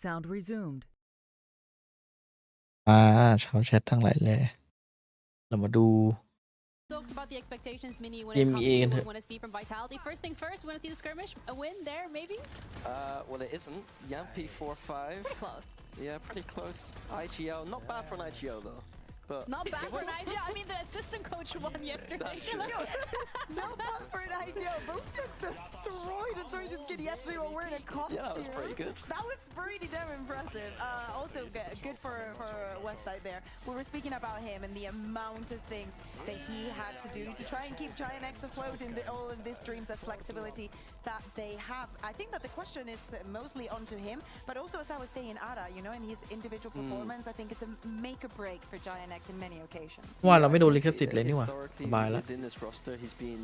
Sound resumed. ชาวแชททั้งหลายแหล่เรามาดู Talked about the expectations, Mini, when it EMEA comes to what กันเถ we อะ want to see from Vitality. First thing first, we want to see the skirmish, a win there, maybe? Well, it isn't. Yampy 4-5. Pretty close. Yeah, pretty close. IGL, not bad for an IGL though. But Not bad for an IGL. I mean, the assistant coach won yesterday. That's true. Not bad for an IGL. Those get destroyed and turned to skin yesterday while wearing a costume. Yeah, that was pretty good. That was pretty damn impressive. Also good for Westside there. We were speaking about him and the amount of things that he had to do to try and keep Giant X afloat in all of these streams, of flexibility that they have. I think that the question is mostly onto him, but also as I was saying, Ada, you know, in his individual performance, I think it's a make or break for Giant X in many occasions. ว่าเราไม่โดนลิขสิทธิ์เลยนี่หว่า Historically, สบายแล้ว within this roster, he's been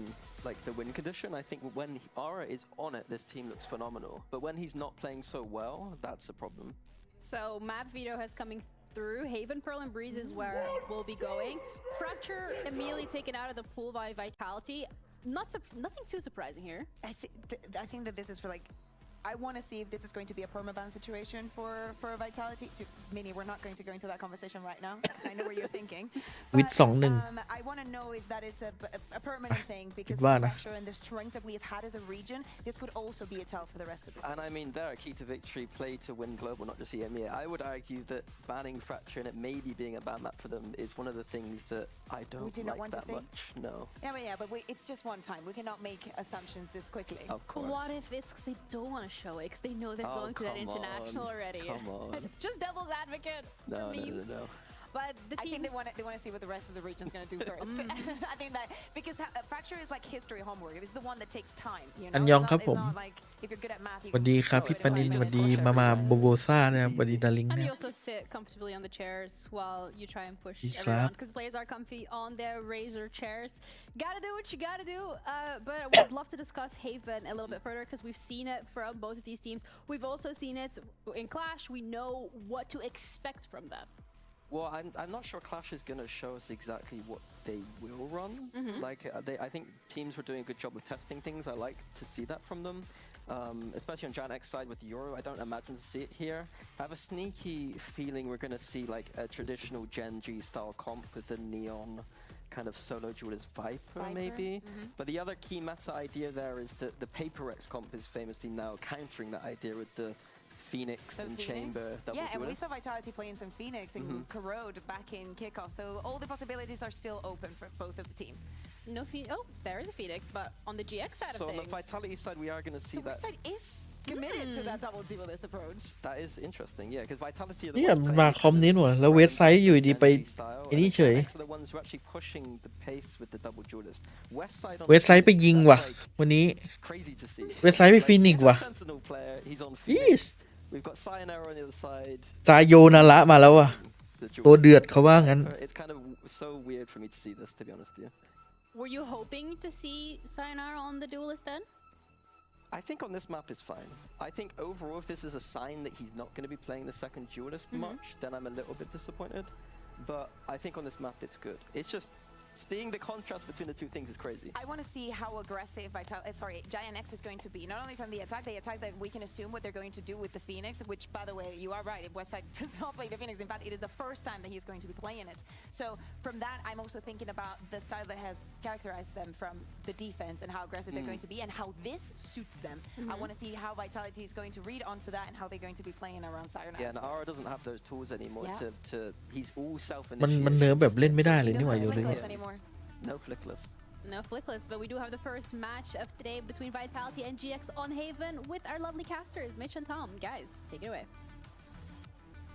like the win condition. I think when Aura is on it, this team looks phenomenal. But when he's not playing so well, that's a problem. So, map veto has coming through. Haven, Pearl, and Breeze is where we'll be going. Fracture immediately taken out of the pool by Vitality. Nothing too surprising here. I think that this is for like. I want to see if this is going to be a permaban situation for Vitality. Mini, we're not going to go into that conversation right now because I know what you're thinking. With But, 2-1 I want to know if that is a permanent thing because the ว่านะ fracture and the strength that we've had as a region, this could also be a tell for the rest of the And I mean, they're a key to victory, play to win global, not just EMEA. I would argue that banning Fracture and it maybe being a ban map for them is one of the things that I don't do not like want to that see. much. No. But it's just one time. We cannot make assumptions this quickly. Of course. What if it's because they don't want to show it because they know they're going to that come international on. already? Come on. Just devil's advocate. No, for no, no, memes. no. But the I team. think they want to see what the rest of the region's going to do first. I think that because Fracture is like history homework. This is the one that takes time. You know, อันยองครับผม it's not like if you're good at math. สวัสดีครับพี่ปนินสวัสดีมาโบโบซ่านะครับสวัสดีดาริง And นะ you also sit comfortably on the chairs while you try and push Yes, everyone crap. because players are comfy on their Razor chairs. Gotta do what you gotta do. But we'd love to discuss Haven a little bit further because we've seen it from both of these teams. We've also seen it in Clash. We know what to expect from them. Well, I'm not sure Clash is going to show us exactly what they will run. Like, I think teams were doing a good job of testing things. I like to see that from them. Especially on Giant X side with Euro, I don't imagine to see it here. I have a sneaky feeling we're going to see like a traditional Gen G style comp with the neon kind of solo duelist Viper maybe. But the other key meta idea there is that the Paper X comp is famously now countering that idea with the Phoenix and Chamber double Yeah, and we duelist. saw Vitality playing some Phoenix and Corrode back in kickoff. So all the possibilities are still open for both of the teams. No Oh, there is a Phoenix, but on the GX side So of on things. the Vitality side, we are going to see So that. Westside is committed to that double duelist approach. That is interesting, yeah, because Vitality are the เนี่ย ones มัน playing มาคอมนี้หนวะแล้วเว็บไซต์อยู่ดีไป Gen G style, ไอ้ and นี่เฉย X are the ones who are actually pushing the pace with the double duelist. Westside on เว็บไซต์ไปยิงว่ะ like วันนี้ crazy to see. เว็บไซต์ไป Like, ฟีนิก he's ซ์ว่ะ a Sentinel player, he's on อี Phoenix. ส We've got Sayonara on the other side. ซายโยนาระมาแล้วว่ะ The ตัว duelist. เดือดเขาว่างั้น It's kind of so weird for me to see this, to be honest with you. Were you hoping to see Sayonara on the duelist then? I think on this map is fine. I think overall, if this is a sign that he's not going to be playing the second duelist much, then I'm a little bit disappointed. But I think on this map, it's good. It's just seeing the contrast between the two things is crazy. I want to see how aggressive Giant X is going to be. Not only from the attack that we can assume what they're going to do with the Phoenix, which, by the way, you are right. If Westside does not play the Phoenix, in fact, it is the first time that he's going to be playing it. So from that, I'm also thinking about the style that has characterized them from the defense and how aggressive they're going to be and how this suits them. I want to see how Vitality is going to read onto that and how they're going to be playing around Sayonara. Yeah, and Aura doesn't have those tools anymore Yeah. he's all มัน self-initiated. เนิร์ฟแบบเล่นไม่ได้เลย He นี่หว่า doesn't โย have ซิ flickers anymore. No flickless. No flickless, but we do have the first match of today between Vitality and GX on Haven with our lovely casters, Mitch and Tom. Guys, take it away.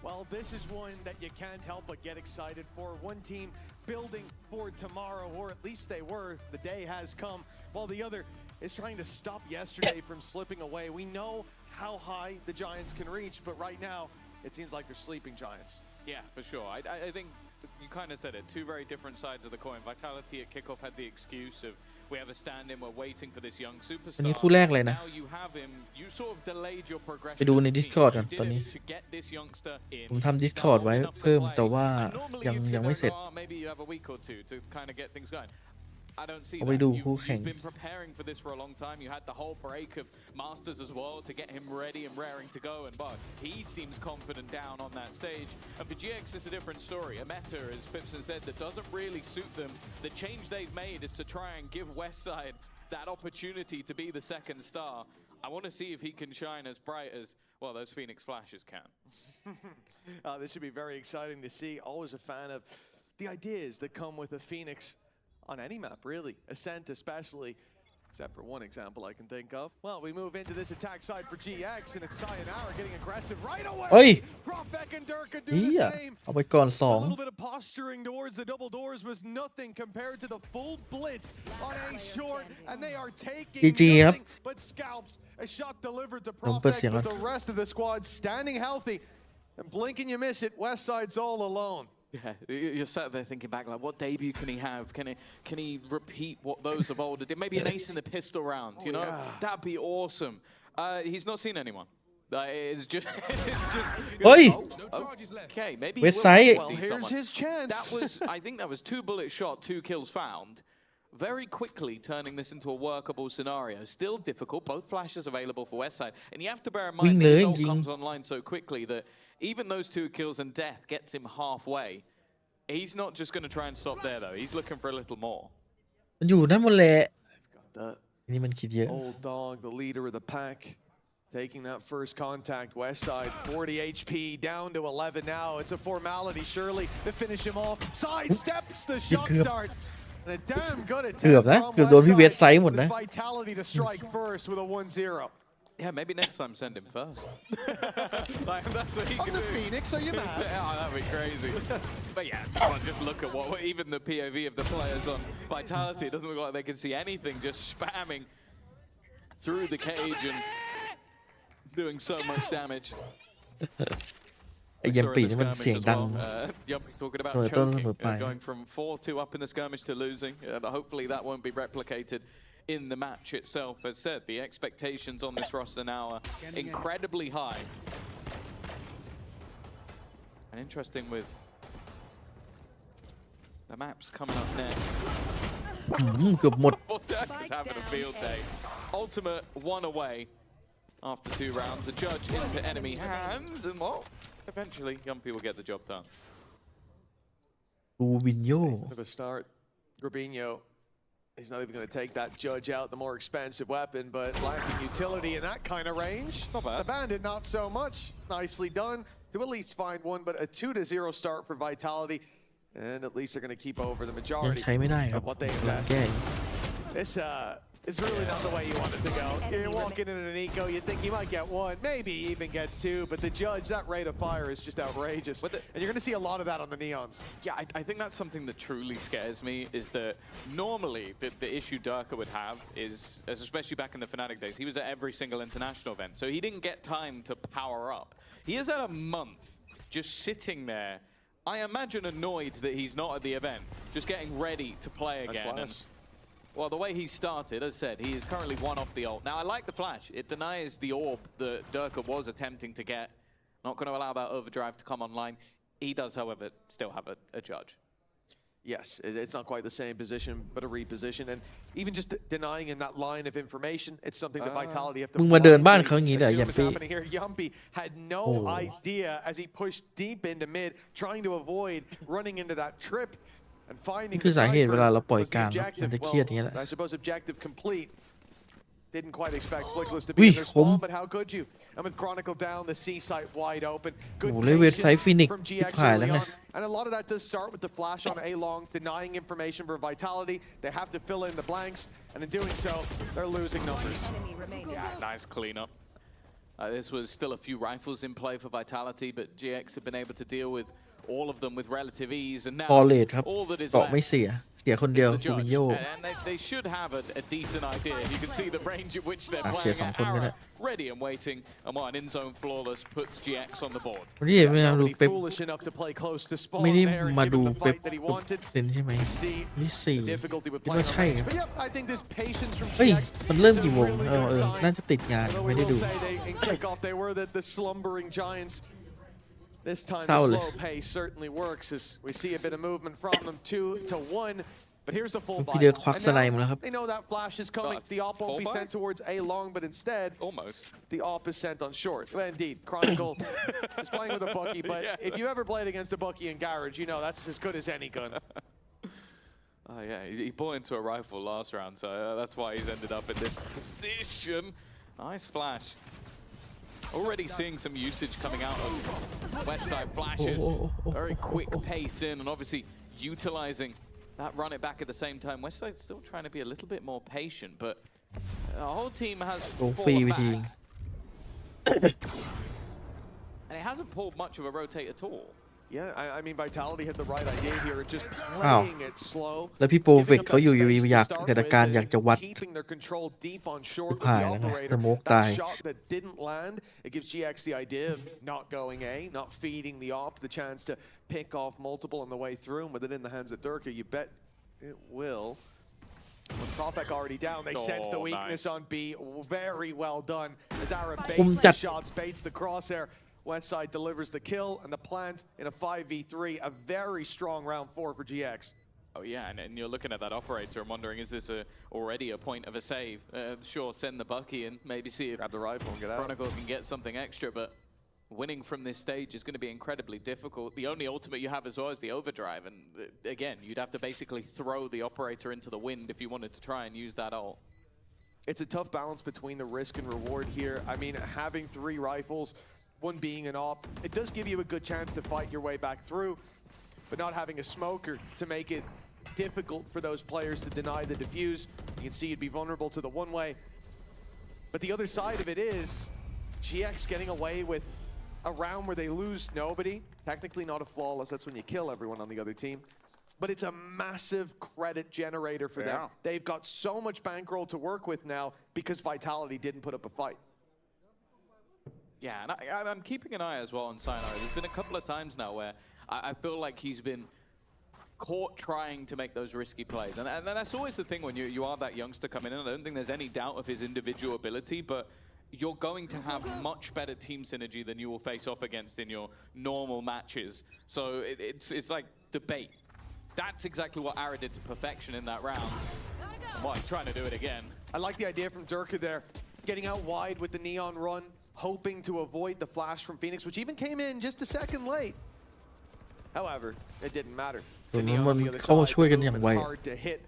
Well, this is one that you can't help but get excited for. One team building for tomorrow, or at least they were. The day has come, while the other is trying to stop yesterday from slipping away. We know how high the Giants can reach, but right now, it seems like they're sleeping Giants. Yeah, for sure. I think you kind of said it. Two very different sides of the coin. Vitality at kickoff had the excuse of we have a stand-in, we're waiting for this young อันนี้ superstar. คู่แรกเลยนะ Now you have him. You sort of delayed your progression. ไปดูใน as a team. Discord ก่อน You did ตอนนี้ it to get this youngster in. ผมทำ He's now Discord old ไว้ enough to เพิ่ม play. แต่ว่า And normally ยัง you'd sit ยังไม่ there เสร็จ and go, "Oh, maybe you have a week or two to kind of get things going." I don't see เอาไป that. ดูคู่แข่ง You've been preparing for this for a long time. You had the whole break of Masters as well to get him ready and raring to go. And but he seems confident down on that stage. And for GX, it's a different story. A meta, as Pipson said, that doesn't really suit them. The change they've made is to try and give Westside that opportunity to be the second star. I want to see if he can shine as bright as, well, those Phoenix Flashes can. This should be very exciting to see. Always a fan of the ideas that come with a Phoenix on any map, really. Ascent especially, except for one example I can think of. Well, we move into this attack side for GX, and it's Sayonara getting aggressive right away. เฮ้ย Profek and Durka do เฮีย the same. เอาไปก่อน2 A little bit of posturing towards the double doors was nothing compared to the full blitz on a short, and they are taking GGครับ nothing but scalps. A shot delivered to ลองเปิด Profek, เสียงก่อน but the rest of the squad standing healthy. And blink and you miss it, Westside's all alone. Yeah, you're sat there thinking back, like, what debut can he have? Can he repeat what those of old did? Maybe an ace in the pistol round, you know? yeah. That'd be awesome. He's not seen anyone. It's just, it's just. เฮ้ย Okay, maybe. West he will side. Well, see here's someone. his chance. That was, I think that was 2 bullet shot, 2 kills found. Very quickly turning this into a workable scenario. Still difficult. Both flashes available for Westside, and you have to bear in mind วิ่ง that เลย his ult ยิง comes online so quickly that even those 2 kills and death gets him halfway. He's not just going to try and stop there, though. He's looking for a little more. มันอยู่นั่นหมดแหละ The นี่มันคิดเยอะ old dog, the leader of the pack, taking that first contact. Westside, 40 HP, down to 11 now. It's a formality, surely, to finish him off. Side steps the shot เกือบ dart. And a damn good เกือบ attempt นะ from เกือบโดนพี่เวสไซ Westside. ด์หมด With นะ his vitality to strike first with a 1-0. Yeah, maybe next time send him first. Like, that's what he On can the do. Phoenix, are you mad? Yeah, that'd be crazy. But yeah, well, just look at what even the POV of the players on Vitality. It doesn't look like they can see anything. Just spamming through the cage and doing so much damage. ไอ้ยันปีนี่มันเสียงดัง Yumpy talking about เสมอต้นเส choking, มอปลาย going from 4-2 up in the skirmish to losing. Hopefully that won't be replicated in the match itself. As said, the expectations on this roster now are incredibly high. And interesting with the maps coming up next. เกือบหมด Is having a field day. Ultimate 1 away after 2 rounds. A judge into enemy hands, and well, eventually Yumpy will get the job done. รูบินโย Of a start, Grabinho. He's not even going to take that judge out, the more expensive weapon, but lacking utility in that kind of range. Not bad. The bandit, not so much. Nicely done to at least find one, but a 2-0 start for Vitality. And at least they're going to keep over the ยัง majority ใช้ไม่ได้ครับ of what they ลอง invest. แก้ This is really not the way you want it to go. You're walking in an eco, you think you might get 1, maybe even gets 2, but the judge, that rate of fire is just outrageous. And you're going to see a lot of that on the Neons. Yeah, I think that's something that truly scares me, is that normally the issue Durka would have is, as especially back in the Fnatic days, he was at every single international event, so he didn't get time to power up. He has had a month just sitting there, I imagine annoyed that he's not at the event, just getting ready to play again. And, well, the way he started, as said, he is currently 1 off the ult. Now, I like the flash. It denies the orb that Durka was attempting to get. Not going to allow that overdrive to come online. He does, however, still have a judge. Yes, it's not quite the same position, but a reposition. And even just denying in that line of information, it's something that Vitality have to มึงมาเดินบ้านเขาอย่างนี้เหรอ assume ยัน is ปี happening here. Yumpy had no idea as he pushed deep into mid, trying to avoid running into that trip and finding คือ the สาเหตุเว cipher ลาเราปล่อย was ก the ลางครับมัน objective. จะเครียดอย่าง Well, เงี้ยแหละ I suppose objective complete. Didn't quite expect Flickless to Ui, be in their spawn, khủng. but how could you? And with Chronicle down, the C site wide open. Good โอ้โหเลยเว็บไซต์ patience Phoenix from ชิ GX บหายแล้ว early ไง on. And a lot of that does start with the flash on A long, denying information for Vitality. They have to fill in the blanks, and in doing so, they're losing numbers. Yeah, nice cleanup. This was still a few rifles in play for Vitality, but GX have been able to deal with all of them with relative ease, and now พอเลทครับ all that is เกาะไม่ left เสียคนเดียว is the รูบิน judge. โย And they should have a decent idea. You can see the range at which they're เสีย playing. 2 คนก็ได้ Ready and waiting, and one in-zone flawless puts GX on the board. วันนี้ไม่มาดู Nobody เป๊ป foolish enough to play close to ไม่ spawn ได้ there, มา give ดู him the เป๊ป fight that he wanted. เป็นใช่ไหม See นี่ the difficulty with คิดว่า playing ใช่ on ค range. รับ But yep, I think this patience from เฮ้ย GX มันเริ่ม is a กี่โมง really good sign. น่าจะติดงาน Although ไม่ we ได้ will ดู say they, in kickoff they were the slumbering giants. This time the Foul. slow pace certainly works as we see a bit of movement from them. 2-1. But here's the full พี่เดือ buy. ควัก And สไล now ด์มาแล้วครับ they know that flash is coming. The op won't be full sent buy? towards A long, but instead Almost. the op is sent on short. Well, indeed, Chronicle is playing with a Bucky, but Yeah. if you ever played against a Bucky in Garage, you know that's as good as any gun. Oh yeah, he bought into a rifle last round, so that's why he's ended up in this position. Nice flash. Already seeing some usage coming out of Westside flashes. Very quick pace in, and obviously utilizing that run it back at the same time. Westside's still trying to be a little bit more patient, but the whole team has โดนฟรี fallen ไปที back. And it hasn't pulled much of a rotate at all. Yeah, I mean, Vitality had the right idea here, just อ้าว playing it slow. แล้วพี่โปรเฟก Giving up เขาอยู่ that อยู่ space to อยาก start เกิดอา with การ and อยากจะวัด keeping their control deep on short with ผ่าน the แล้วไง operator. สโมก That ตาย shot that didn't land, it gives GX the idea of not going A, not feeding the op the chance to pick off multiple on the way through. And with it in the hands of Durka, you bet it will. With Profek already down, they sense the Oh, weakness nice. on B. Very well done. As Ara คุม baits จั the ด shots, baits the crosshair. Westside delivers the kill and the plant in a 5v3. A very strong round 4 for GX. Oh yeah, and you're looking at that operator and wondering, is this already a point of a save? Sure, send the Bucky and maybe see if Grab the rifle and get out. Chronicle can get something extra, but winning from this stage is going to be incredibly difficult. The only ultimate you have as well is the overdrive, and again, you'd have to basically throw the operator into the wind if you wanted to try and use that ult. It's a tough balance between the risk and reward here. I mean, having 3 rifles, one being an op, it does give you a good chance to fight your way back through, but not having a smoker to make it difficult for those players to deny the defuse. You can see you'd be vulnerable to the one-way. But the other side of it is GX getting away with a round where they lose nobody. Technically not a flawless, that's when you kill everyone on the other team. But it's a massive credit generator for them. They've got so much bankroll to work with now because Vitality didn't put up a fight. Yeah, and I'm keeping an eye as well on Sayonara. There's been a couple of times now where I feel like he's been caught trying to make those risky plays. And that's always the thing when you are that youngster coming in. I don't think there's any doubt of his individual ability, but you're going to have much better team synergy than you will face off against in your normal matches. So it's like debate. That's exactly what Ara did to perfection in that round. Well, he's trying to do it again. I like the idea from Durka there, getting out wide with the neon run, hoping to avoid the flash from Phoenix, which even came in just a second late. However, it didn't matter. The neon on the other side, moving hard to hit.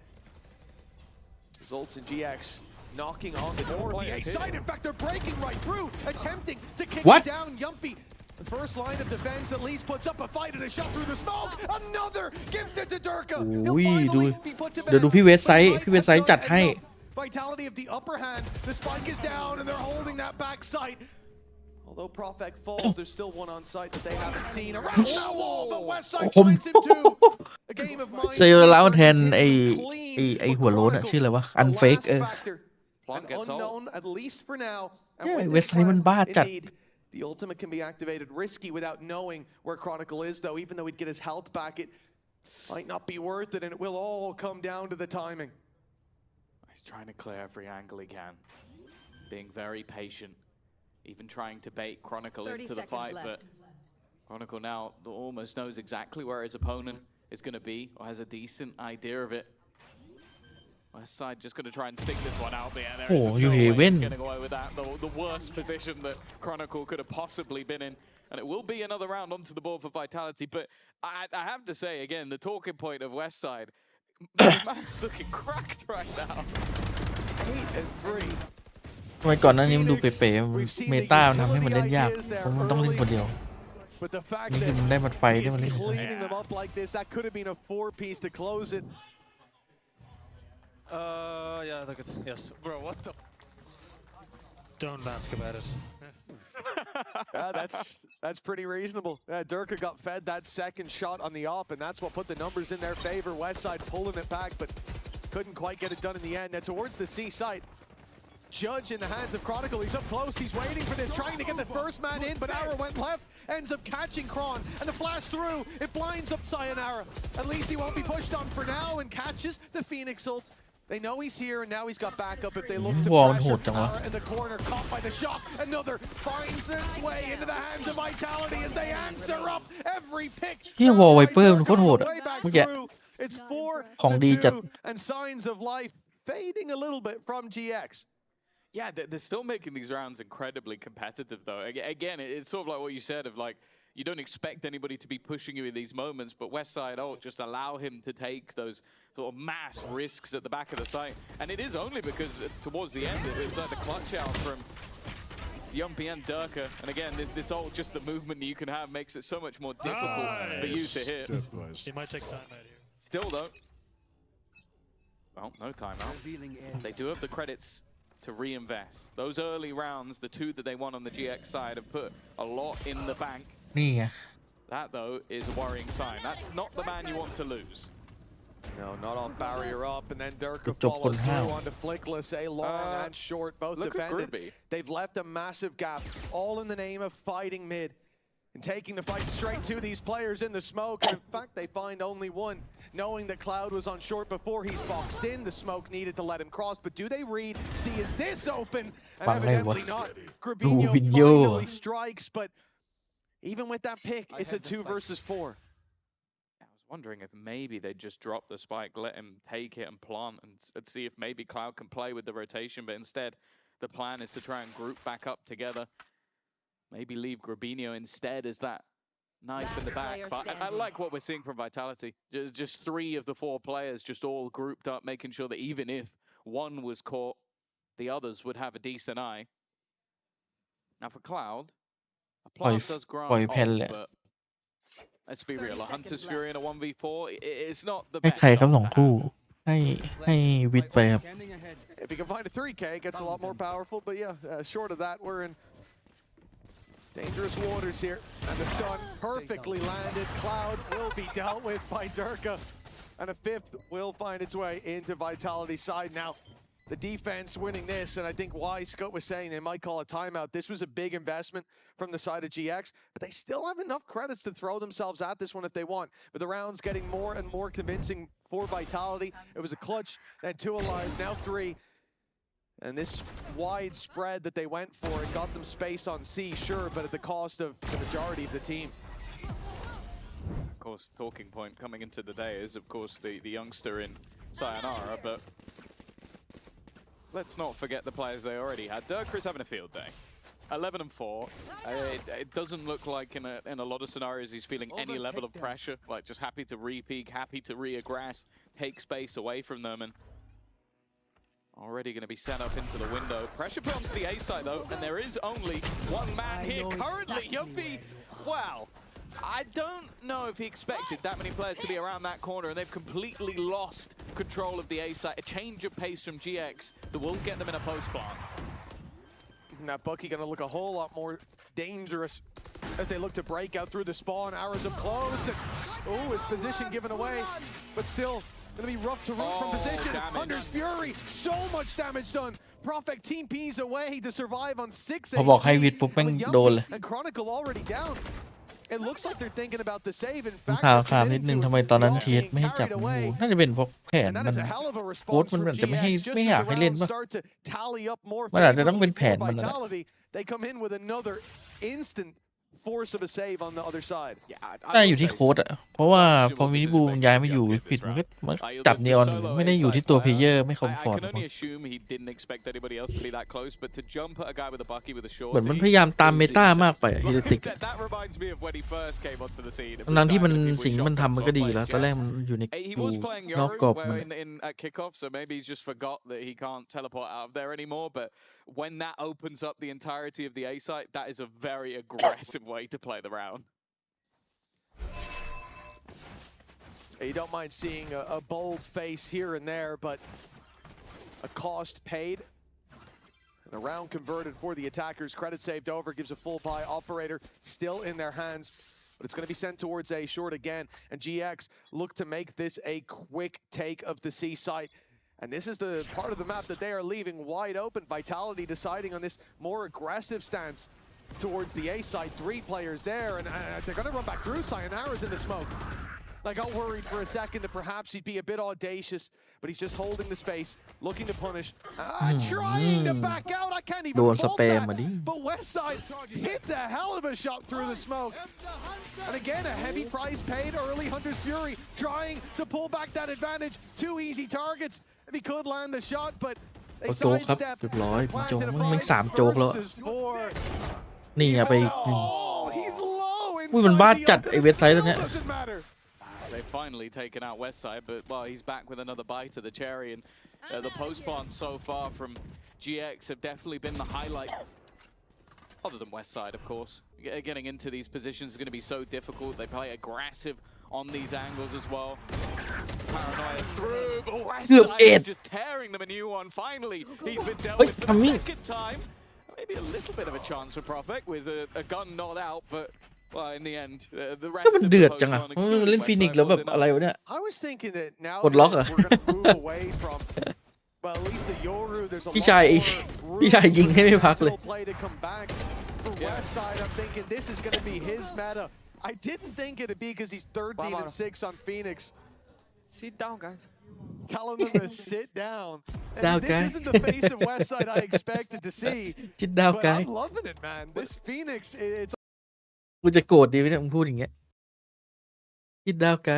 Results in GX knocking on the door of the A side. In fact, they're breaking right through, attempting to kick it down. Yumpy, the first line of defense at least puts up a fight and a shot through the smoke. Another gives it to Durka. He'll finally be put to bed. เดี๋ยวดูพี่เวสไซด์จัดให้ Vitality of the upper hand. The spike is down and they're holding that back site. Although Profek falls, there's still one on site that they haven't seen. Around that wall, but Westside finds him too. A game of mind. เซลล์แล้วแทนไอ้หัวโล้นอะชื่ออะไรวะอันเฟก An unknown, at least for now. And Yeah, when this Westside plant, มันบ้าจัด indeed, the ultimate can be activated risky without knowing where Chronicle is, though. Even though he'd get his health back, it might not be worth it, and it will all come down to the timing. He's trying to clear every angle he can, being very patient, even trying to bait Chronicle into the fight, but Chronicle now almost knows exactly where his opponent is going to be, or has a decent idea of it. Westside just going to try and stick this one out there. There is no way he's getting away with that. The worst position that Chronicle could have possibly been in. And it will be another round onto the board for Vitality. But I have to say, again, the talking point of Westside, man's looking cracked right now. 8-3. ทำไมก่อนหน้านี้มันดูเป๋ๆเมตาทำให้มันเล่นยากเพราะมันต้องเล่นคนเดียว But the fact นี่ that คือมันได้มาไฟได้มาเล่น he's cleaning them up like this, that could have been a 4-piece to close it. Yeah, look at yes, bro. What the? Don't ask about it. That's pretty reasonable. Durka got fed that second shot on the op, and that's what put the numbers in their favor. Westside pulling it back, but couldn't quite get it done in the end. Now towards the C site, Judge in the hands of Chronicle. He's up close. He's waiting for this, trying to get the first man in, but Ara went left, ends up catching Kron, and the flash through. It blinds up Sayonara. At least he won't be pushed on for now, and catches the Phoenix ult. They know he's here, and now he's got backup if they look to pressure. Ara in the corner, caught by the shot. Another finds its way into the hands of Vitality as they answer up every pick. เฮียวอลไวเปอร์มันโคตรโหดอะเมื่อกี้ It's Not 4 ของ to ดีจัด 2 and signs of life fading a little bit from GX. Yeah, they're still making these rounds incredibly competitive, though. Again, it's sort of like what you said of like, you don't expect anybody to be pushing you in these moments, but Westside ult just allow him to take those sort of mass risks at the back of the site. And it is only because towards the end, it was like the clutch out from Yumpy and Durka. And again, this ult, just the movement that you can have makes it so much more difficult for you to hit. He might take time out here. Still, though. Well, no timeout. They do have the credits to reinvest. Those early rounds, the 2 that they won on the GX side, have put a lot in the bank. นี่ไง That, though, is a worrying sign. That's not the man you want to lose. No, not off barrier up, and then Durka จบคน follows ห้าว through onto Flickless, a long and short, both Look at defended. Groovy. They've left a massive gap, all in the name of fighting mid and taking the fight straight to these players in the smoke. And in fact, they find only one, knowing that Cloud was on short before he's boxed in. The smoke needed to let him cross, but do they read? See, is this open? And ปังเลยวะ evidently not. ดู Grabinho วินโย finally strikes, but even with that pick, it's a 2 versus 4. I was wondering if maybe they'd just drop the spike, let him take it and plant and see if maybe Cloud can play with the rotation, but instead the plan is to try and group back up together. Maybe leave Grabinho instead as that knife in the back. But I like what we're seeing from Vitality. Just 3 of the 4 players just all grouped up, making sure that even if one was caught, the others would have a decent eye. Now for Cloud, a plant does grant ปล่อยแผ่น off, เลย but let's be real, a Hunter's Fury in a 1v4, it's not the ให้ best ใครครับ start 2 to คู่ have. ให้วิทย์ไปครับ If he can find a 3K, it gets a lot more powerful. But yeah, short of that, we're in dangerous waters here. And the stun perfectly landed. Cloud will be dealt with by Durka. And a 5th will find its way into Vitality's side. Now, the defense winning this, and I think why Scott was saying they might call a timeout. This was a big investment from the side of GX, but they still have enough credits to throw themselves at this one if they want. But the round's getting more and more convincing for Vitality. It was a clutch, then 2 alive, now 3. And this wide spread that they went for, it got them space on C, sure, but at the cost of the majority of the team. Of course, talking point coming into the day is, of course, the youngster in Sayonara, but let's not forget the players they already had. Durka is having a field day. 11 and 4. It doesn't look like in a lot of scenarios he's feeling any level of pressure, like just happy to re-peek, happy to re-aggress, take space away from them, and already going to be set up into the window. Pressure put onto the A side though, and there is only one man here currently. Yuppie, wow. I don't know if he expected that many players to be around that corner, and they've completely lost control of the A side. A change of pace from GX that will get them in a post plant. Now Bucky going to look a whole lot more dangerous as they look to break out through the spawn. Arrows up close, and his position given away, but still gonna be rough to root from position. Hunter's Fury, so much damage done. Prophet Team P's away to survive on 6 พอบอกให้วิทย์ปุ๊บแม่งโดนเลย and Chronicle already down. It looks like they're thinking about the save. In ผม fact, ข่าว they're ข่าวนิด committing นึง to ทำไม it ตอนนั้น with เที the ย ball ไม่ให้จับ being งู carried away. น่าจะเป็นเพราะแผน And that มัน is a hell of a โค้ช response มัน from แบบแต่ไม่ให้ GX. Just ไม่ as อยา the กให้เล่น rounds ป่ะ start to tally up more มันอาจจะต้องเป็น favorably แผ for นมันนั่นแหละ Vitality, they come in with another instant force of a save on the other side. Yeah, น่าอยู่ที่โค้ดอะเพราะว่าพอมินิบูมย้ายมาอยู่ผิดมันก็จับเนียนไม่ได้อยู่ที่ตัวเพลเยอร์ไม่คอมฟอร์ I ต can only assume he didn't expect anybody else to be that close, but to jump at a guy with a bucky with a short. เหมือนมันพยายามตามเมตามากไปฮิเลติก That reminds me of when he first came onto the scene. ทั้งที่มันสิ่งที่มันทำมันก็ดีแล้วตอนแรกมันอยู่ใน He อยู่ was playing นอกกรอบ Yoru มัน in at kickoff, so maybe he's just forgot that he can't teleport out of there anymore. But when that opens up the entirety of the A site, that is a very aggressive way to play the round. You don't mind seeing a bold face here and there, but a cost paid. And a round converted for the attackers. Credit saved over, gives a full buy. Operator still in their hands, but it's going to be sent towards A short again. And GX look to make this a quick take of the C site. And this is the part of the map that they are leaving wide open. Vitality deciding on this more aggressive stance towards the A side. 3 players there, and they're going to run back through. Sayonara's in the smoke. I got worried for a second that perhaps he'd be a bit audacious, but he's just holding the space, looking to punish, trying to back out. I can't โด even นส fault เปมมา that. ดิ But Westside hits a hell of a shot through the smoke. And again, a heavy price paid early. Hunter's Fury trying to pull back that advantage. 2 easy targets. If he could land the shot, but โอ้โจ๊กครับเรียบร้อยโจ๊กมัน3โจ๊กแล้วนี่อะไปอุ้ยมันบ้าจัดไอเว็บไซต์ตัวเนี้ย They've finally taken out Westside, but well, he's back with another bite of the cherry, and the post-spawn so far from GX have definitely been the highlight. Other than Westside, of course. Getting into these positions is going to be so difficult. They play aggressive on these angles as well. Paranoia through, but Westside is just tearing them a new one. Finally, he's been dealt with for the second time. Maybe a little bit of a chance for Prophet with a gun not out, but well, in the end, the rest มัน of เดือด the จังอะ post-spawn เล่นฟินิกซ์แล้วแบบอะไรวะเนี่ย I was thinking that now กดล็อก that อะ we're going to move away from, well, at least the Yoru, there's a พี่ lot ชาย more พี่ชายยิงให้ไม่พักเลย play to come back. For Westside, I'm thinking this is going to be his meta. I didn't think it'd be because he's 13-6 on Phoenix. Sit down, guys. Telling them to sit down. And Down, this guys. isn't the face of Westside I expected to see. Sit down, But guys. I'm loving it, man. This Phoenix, it's กูจะโกรธดีไหมเนี่ยมึงพูดอย่างเงี้ยคิดดาวไกล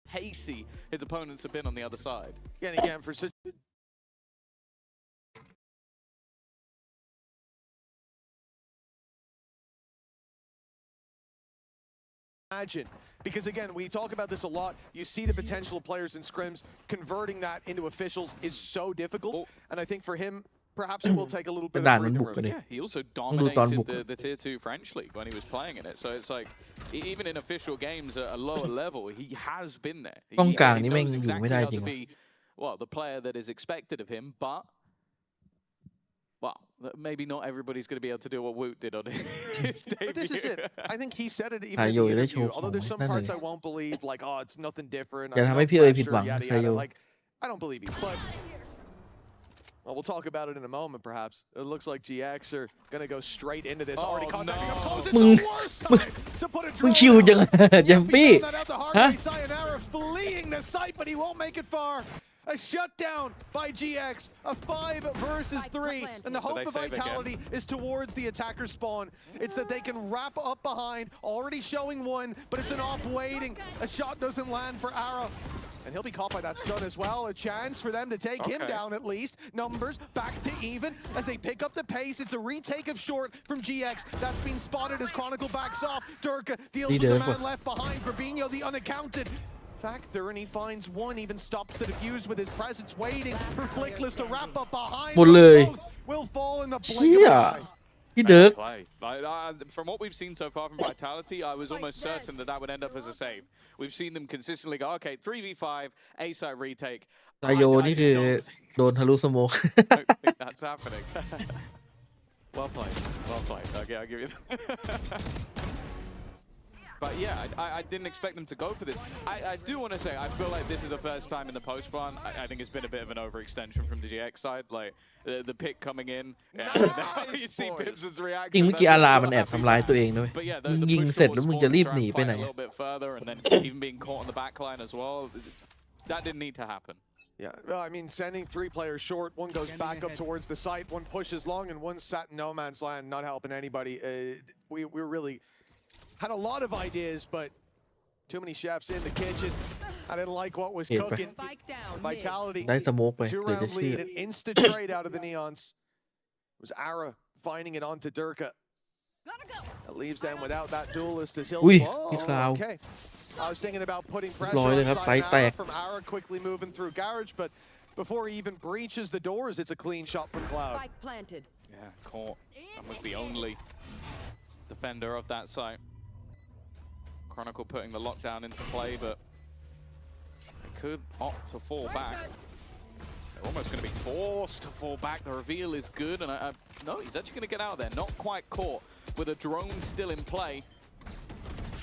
pacey his opponents have been on the other side. and again for such. Imagine, because again, we talk about this a lot. You see the potential of players in scrims. Converting that into officials is so difficult, and I think for him, perhaps it will take a little bit of ด่านมัน breathing บุก room. กันดิ Yeah, he also ดูตอนบุก dominated the Tier 2 French League when he was playing in it. So it's like, even in official games at a lower level, he has been there. กล้องกลาง He นี่แม่ง knows อยู่ไม่ exactly ได้ how จริ to ง be, well, the player that is expected of him, but well, maybe not everybody's going to be able to do what Woot did on his debut. But this is it. I think he said it even ชาย in โย the ได้โช interview. ว์ของ Although there's some นั่นเล parts ย I won't believe, like, oh, it's nothing different. อย่า I ทำ no ให้พี่เอ๋ยผิด pressure, หวัง yada ชายโย yada. Like, I don't believe you, but well, we'll talk about it in a moment, perhaps. It looks like GX are gonna go straight into this. Already contacting opponents. มึง It's the worst time to put a มึง drone ชิว down. จัง แจม Yeah, ปี้ we found that out the hard ฮะ way. Sayonara fleeing the site, but he won't make it far. A shutdown by GX, a 5 versus 3, and the hope of Vitality is towards the attacker spawn. It's that they can wrap up behind, already showing one, but it's an off waiting. A shot doesn't land for Ara. And he'll be caught by that stun as well. A chance for them to take him down at least. Numbers back to even as they pick up the pace. It's a retake of short from GX. That's been spotted as Chronicle backs off. Durka deals with the man left behind. Fabinho, the unaccounted factor, and he finds one, even stops the defuse with his presence, waiting for Flickless to wrap up behind. หมดเลย Both will fall in the เชี่ blink ย of an eye. พี่เดิร์ก Play. From what we've seen so far from Vitality, I was almost certain that would end up as a save. We've seen them consistently go, okay, 3v5, A-side retake. ชายโยนี่คือโดนทะลุสโมก I don't think that's happening. Well played. Well played. Okay, I'll give you that. But yeah, I didn't expect them to go for this. I do want to say, I feel like this is the first time in the post-spawn. I think it's been a bit of an overextension from the GX side. Like, the pick coming in. Yeah, you see Pips' จริง reaction. เมื่อกี้อารามันแอบทำลายตัวเองด้วย But yeah, มึง the ยิง push เสร็จ towards แล้วมึง spawn จะรีบ to หนี try and ไปไหน fight a little bit further, and then even being caught on the back line as well. That didn't need to happen. Yeah, well, I mean, sending 3 players short, one goes back up towards the site, one pushes long, and one sat in no man's land, not helping anybody. We really had a lot of ideas, but too many chefs in the kitchen. I didn't like what was cooking. Vitality, ได้สโมกไปเดี๋ยวจะ 2-round เชื่อ lead, an instant trade out of the Neons. It was Ara finding it onto Durka. That leaves them without that duelist as he'll... อุ้ย Whoa, พี่คราว okay. I was thinking about putting ร้อย pressure เลย on ครับไฟ Sayonara แตก from Ara quickly moving through Garage, but before he even breaches the doors. It's a clean shot from Cloud. Spike planted. Yeah, caught. That was the only defender of that site. Chronicle putting the lockdown into play, but they could opt to fall back. They're almost going to be forced to fall back. The reveal is good, and no, he's actually going to get out there. Not quite caught with a drone still in play.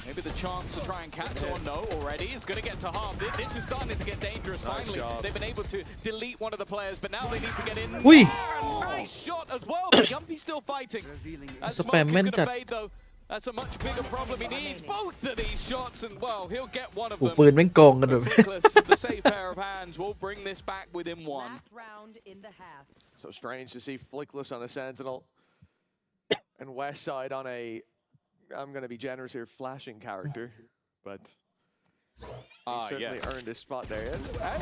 Maybe the chance to try and catch or no already is going to get to half. This is starting to get dangerous. Finally, they've been able to delete one of the players, but now they need to get in. Ui. Nice shot as well, but Yumpy's still fighting. That smoke is going to fade though. That's a much bigger problem. He needs both of these shots, and well, he'll get one of โอ้ them. ปืนแม่งโกงกันแบบ Flickless, the safe pair of hands will bring this back within one. Last round in the half. So strange to see Flickless on a Sentinel and Westside on a, I'm going to be generous here, flashing character, but he certainly earned his spot there. Hey,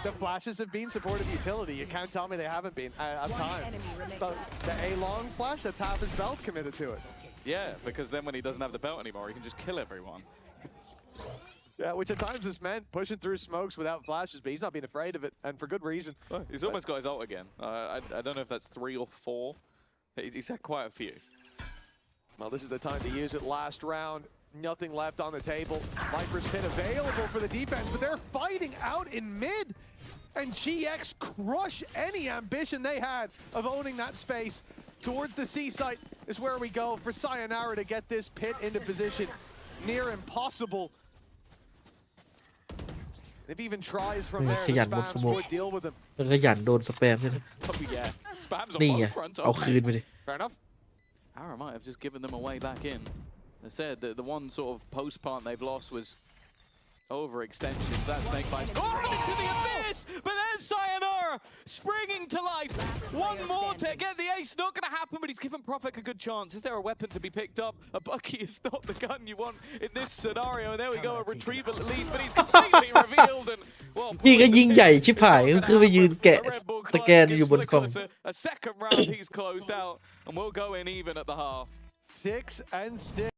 the flashes have been supportive utility. You can't tell me they haven't been at times. The A-long flash, that's half his belt committed to it. Yeah, because then when he doesn't have the belt anymore, he can just kill everyone. Yeah, which at times has meant pushing through smokes without flashes, but he's not been afraid of it, and for good reason. Oh, he's almost got his ult again. I don't know if that's 3 or 4. He's had quite a few. Well, this is the time to use it. Last round, nothing left on the table. Viper's pit available for the defense, but they're fighting out in mid. And GX crush any ambition they had of owning that space. Towards the C site is where we go for Sayonara to get this pit into position. Near impossible. If he even tries from there, the spams would deal with him. แล้วก็หยันโดนสแปมใช่ไหม Oh yeah, spams on นี่ไง both fronts. เอาคืนไปดิ Fair enough. Ara might have just given them away back in. They said that the one sort of post part they've lost was overextensions. That snake bite. Oh, to the abyss! But then Sayonara springing to life. One more to get the ace. Not going to happen, but he's given Prophet a good chance. Is there a weapon to be picked up? A Bucky is not the gun you want in this scenario. And there we go, a retrieval at least, but he's completely revealed. And well, นี่ก็ยิ่งใหญ่ชิบหายก็คือไปยืนแกะ a Red Bull ตะแกนอยู่บนคอม a second round he's closed out, and we'll go in even at the half. 6 and 6.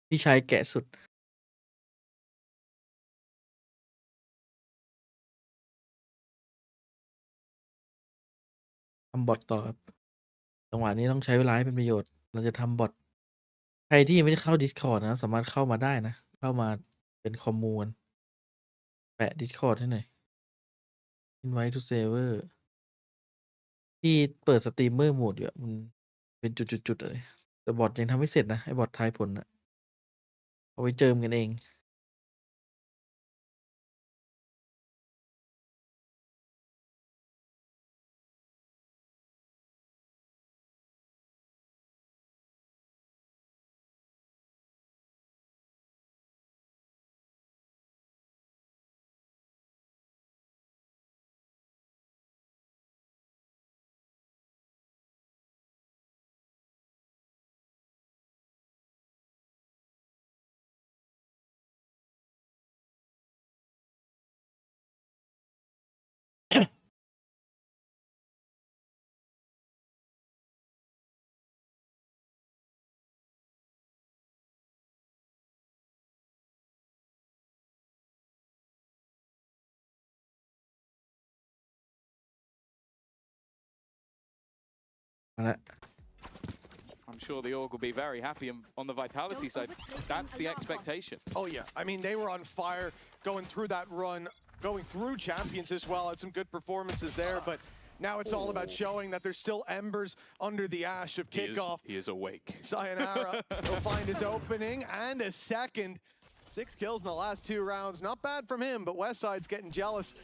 พี่ชายแกะสุดทำบอทต่อครับจังหวะนี้ต้องใช้เวลาให้เป็นประโยชน์เราจะทำบอทใครที่ยังไม่ได้เข้า Discord นะสามารถเข้ามาได้นะเข้ามาเป็นคอมมูนแปะ Discord ให้หน่อย Invite to server ที่เปิดสตรีมเมอร์โหมดอยู่มันเป็นจุดๆเลยแต่บอทยังทำไม่เสร็จนะไอ้บอททายผลนะเอาไว้เจิมกันเอง I'm sure the org will be very happy on the vitality side. That's the expectation. Oh yeah, I mean they were on fire going through that run, going through champions as well. Had some good performances there, but Now it's all about showing that there's still embers under the ash of kickoff. He is awake. Sayonara will find his opening and a second. 6 kills in the last 2 rounds. Not bad from him, but Westside's getting jealous.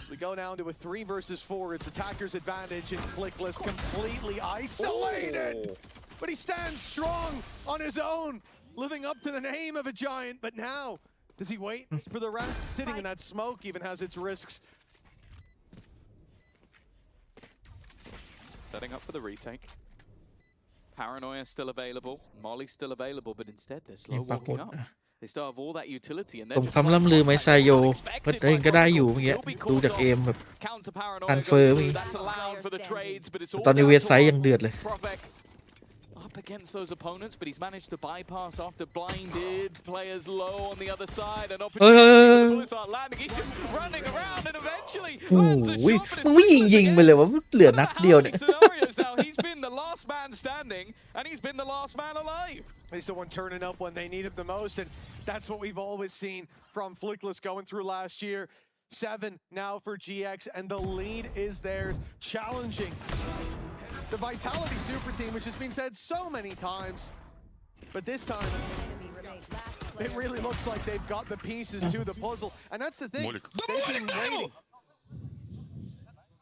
We go down to a 3 versus 4. It's attacker's advantage, and Flickless completely isolated. But he stands strong on his own, living up to the name of a giant. But now, does he wait for the rest? Sitting in that smoke even has its risks. Setting up for the retake. Paranoia still available. Molly's still available, but instead they're slow walking up. They still have all that utility, and สมคำล่ำลือไหมไซโยก็เองก็ได้อยู่เมื่อกี้ดูจากเกมแบบ ทันเฟอร์มี ตอนนี้เวทไซด์ยังเดือดเลย Up against those opponents, but he's managed to bypass after blinded. Players low on the other side, and opportunity for landing. He's just running around, and eventually lands a shot. มึงไม่ยิงไปเลยว่าเหลือนัดเดียวเนี่ย Scenarios now. He's been the last man standing, and he's been the last man alive. He's the one turning up when they need him the most, and that's what we've always seen from Flickless going through last year. 7 now for GX, and the lead is theirs, challenging the Vitality Super Team, which has been said so many times, but this time it really looks like they've got the pieces to the puzzle, and that's the thing. They've been waiting.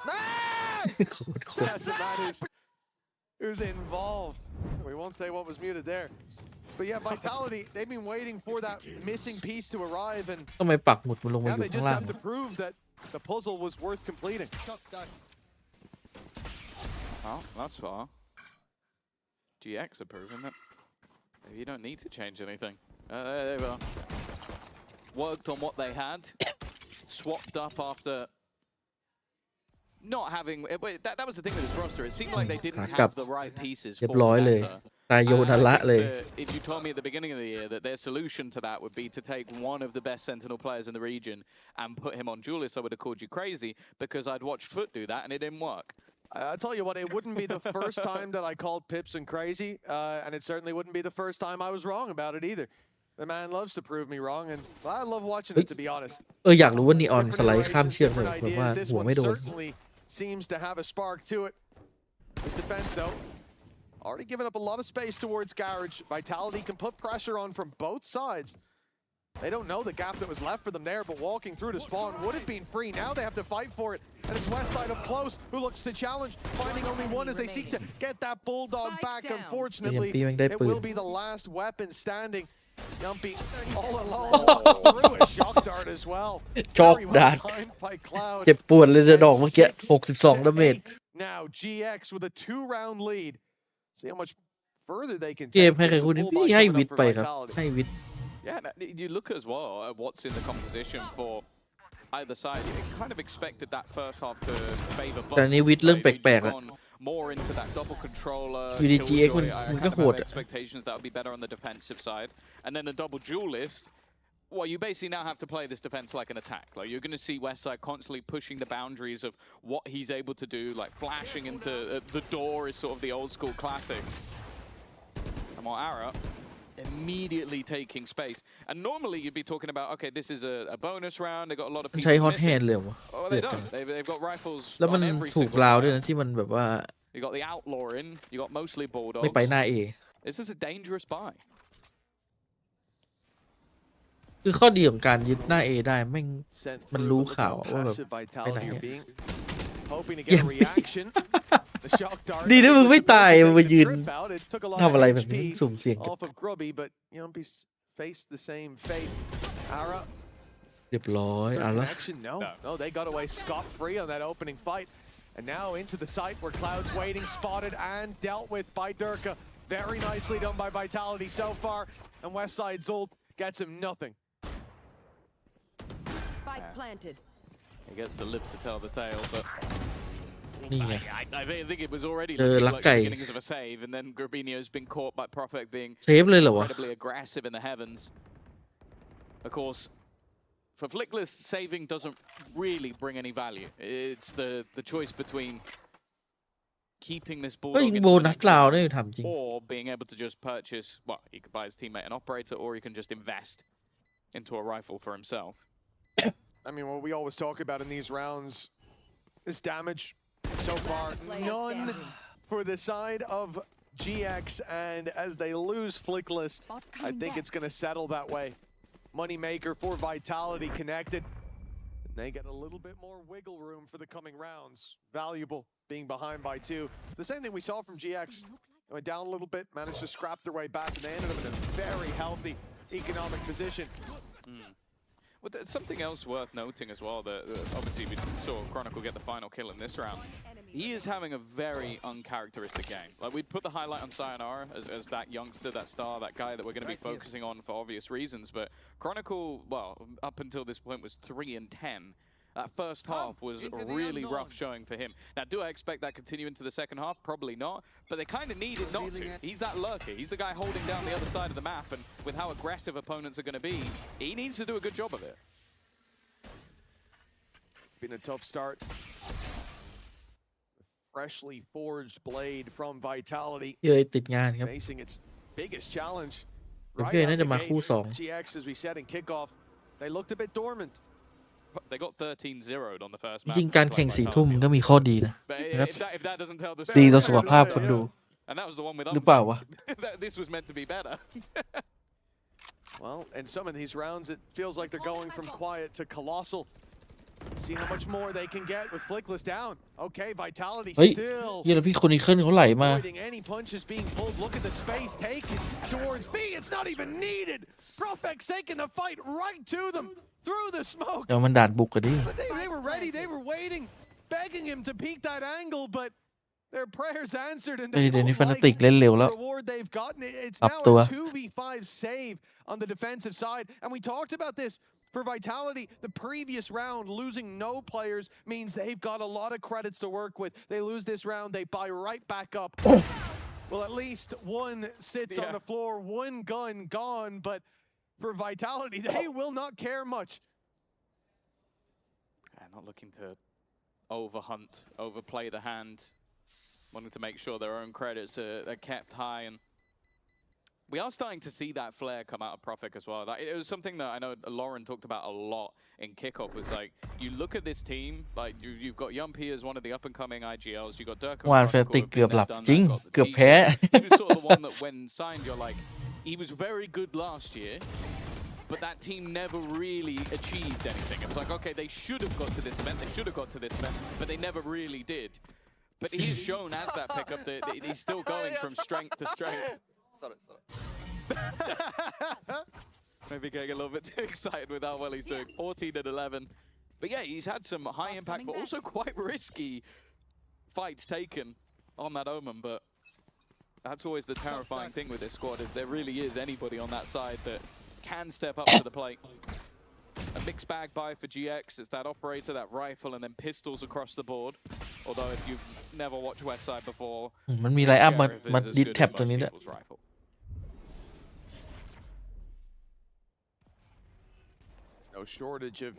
That's what matters. Who's involved? We won't say what was muted there, but yeah, Vitality, they've been waiting for that missing piece to arrive, and ทำไมปักหมุดมันลงมาอ now ยู่ they ข้าง just ล่าง have to prove that the puzzle was worth completing. Well, that's far. GX are proving that maybe you don't need to change anything. They were worked on what they had, swapped up after not having. That was the thing with this roster. It seemed like they didn't have the right pieces เรีย for บร้อยเลย better. ตายโยนละเลย If you told me at the beginning of the year that their solution to that would be to take one of the best Sentinel players in the region and put him on Julius, I would have called you crazy because I'd watched FUT do that and it didn't work. I'll tell you what, it wouldn't be the first time that I called Pipson crazy, and it certainly wouldn't be the first time I was wrong about it either. The man loves to prove me wrong, and I love watching it, to be honest. อยากรู้ว่านีออนสไลด์ข้ามเชือกเลยแบบว่า This หัว one ไม่โดน certainly seems to have a spark to it. This defense, though, already given up a lot of space towards Garage. Vitality can put pressure on from both sides. They don't know the gap that was left for them there, but walking through to spawn would have been free. Now they have to fight for it, and it's Westside up close who looks to challenge, finding only one as they seek to get that Bulldog back. Unfortunately, it will be the last weapon standing. Yumpy all alone, walks through a shock dart as well. ช็อกดาร์ by Cloud. เจ็บปวดเลยจะดอกเมื่อกี้62ดาเมจ Now GX with a 2-round lead. See how much further they can เกม take ให้ใคร this. คุณ Bulldog พี่ให้ coming วิ up ท for ไปครับ Vitality. ให้วิท Yeah, you look as well at what's in the composition for either side. You kind of expected that first half to favor both. แต่อันนี้วิทเรื่องแปลกๆแล้ว More into that double controller. GX มัน I ก็ kind โห of ด have expectations that would be better on the defensive side. And then the double duelist. Well, you basically now have to play this defense like an attack. Like you're going to see Westside constantly pushing the boundaries of what he's able to do, like flashing into the door is sort of the old school classic. And more Ara immediately taking space. And normally you'd be talking about, okay, this is a bonus round. They got a lot of มัน pieces ใช้ฮอตแฮน missing. ด์เลยเหรอ Oh, they don't. They've got rifles แล้วมัน on every ถูก single ราวด้วย player. นะที่มันแบบว่า You got the outlaw in. You got mostly ไม่ bulldogs. ไปหน้า A This is a dangerous buy. คือข้อดีของการยึดหน้า A ได้แม่ง Sent มัน through, รู้ but with ข่าว no ว่าแบบ passive ไปไหน vitality อะ being hoping to get a reaction. The shock dart. ดีนะมึงไม่ตาย Take มึง the มายืน trip out. It took a lot ทำอะไรแบบ of นี้ HP สุ่มเสี่ยง off of Grubby, but Yumpy faced the same fate. Ara, เรียบร้อย is there อ่ะ a แล้ว connection? No, they got away scot-free on that opening fight. And now into the site where Cloud's waiting, spotted and dealt with by Durka. Very nicely done by Vitality so far. And Westside Zult gets him nothing. Spike planted. He gets to live to tell the tale, but นี่ไง I think it was already เจอ looking ลัก like ไก่ the beginnings of a save, and then Grabinho's been caught by Prophet being เซฟเลยเหรอวะ incredibly aggressive in the heavens. Of course, for Flickless, saving doesn't really bring any value. It's the choice between keeping this เฮ้ย bulldog โบ into the นัส next กล่าว round, เนี่ยทำจริง or being able to just purchase. Well, he could buy his teammate an operator, or he can just invest into a rifle for himself. I mean, what we always talk about in these rounds is damage. So far, none for the side of GX, and as they lose Flickless, I think it's going to settle that way. Moneymaker for Vitality connected. And they get a little bit more wiggle room for the coming rounds. Valuable being behind by 2. The same thing we saw from GX. They went down a little bit, managed to scrap their way back, and they ended up in a very healthy economic position. Well, there's something else worth noting as well, that obviously we saw Chronicle get the final kill in this round. He is having a very uncharacteristic game. Like, we'd put the highlight on Sayonara as that youngster, that star, that guy that we're going to be focusing on for obvious reasons, but Chronicle, well, up until this point was 3-10. That first half was a really rough showing for him. Now, do I expect that to continue into the second half? Probably not, but they kind of need it not to. He's that lurker. He's the guy holding down the other side of the map, and with how aggressive opponents are going to be, he needs to do a good job of it. It's been a tough start. Freshly forged blade from Vitality เย้ยติดงานครับ facing its biggest challenge. เดี๋ยวเพื่อนน่าจะมาคู่สอง GX, as we said in kickoff, they looked a bit dormant. They got 13-0'd on the first จ map. ริงๆการแข่ง4 ทุ่มก็มีข้อดีนะ But นะครับ if that doesn't tell the ดีต่อ story, สุขภาพคนดู and that was the one with หรือเปล่าวะ This was meant to be better. Well, in some of these rounds, it feels like they're going from quiet to colossal. See how much more they can get with Flickless down. Okay, Vitality เฮ้ย still เหี้ยแล้วพี่คนนี้ขึ้นเขาไหลมา avoiding any punches being pulled. Look at the space taken towards B. It's not even needed. Profex taking the fight right to them through the smoke. เดี๋ยวมันด่านบุกกันดิ But they were ready. They were waiting, begging him to peek that angle, but their prayers answered, and เฮ้ย they เดี๋ยวนี้ don't ฟนาติก like เล่นเร็วแล้ว the reward they've gotten. It's ปรับ now ตัว a 2v5 save on the defensive side, and we talked about this. For Vitality, the previous round, losing no players means they've got a lot of credits to work with. They lose this round, they buy right back up. Well, at least one sits on the floor, one gun gone, but for Vitality, they will not care much. Not looking to overhunt, overplay the hand, wanting to make sure their own credits are kept high, and we are starting to see that flare come out of Profik as well. It was something that I know Lauren talked about a lot in kickoff, was like, you look at this team, like you've got Yumpy as one of the up-and-coming IGLs, you've got Dirk. วานแฟนติกเกือบหลับจริงเกือบแพ้ He was sort of the one that when signed, you're like, he was very good last year, but that team never really achieved anything. It was like, okay, they should have got to this event, they should have got to this event, but they never really did. But he has shown as that pickup that he's still going from strength to strength. Maybe getting a little bit too excited with how well he's doing. 14-11. But yeah, he's had some high impact, but also quite risky fights taken on that Omen. But that's always the terrifying thing with this squad, is there really is anybody on that side that can step up to the plate. A mixed bag buy for GX. It's that operator, that rifle, and then pistols across the board. Although if you've never watched Westside before, มันมีไลน์อัพมา Sheriff is มา as ดิส good แท็บ as ตรง most นี้ด้วย people's rifle. There's no shortage of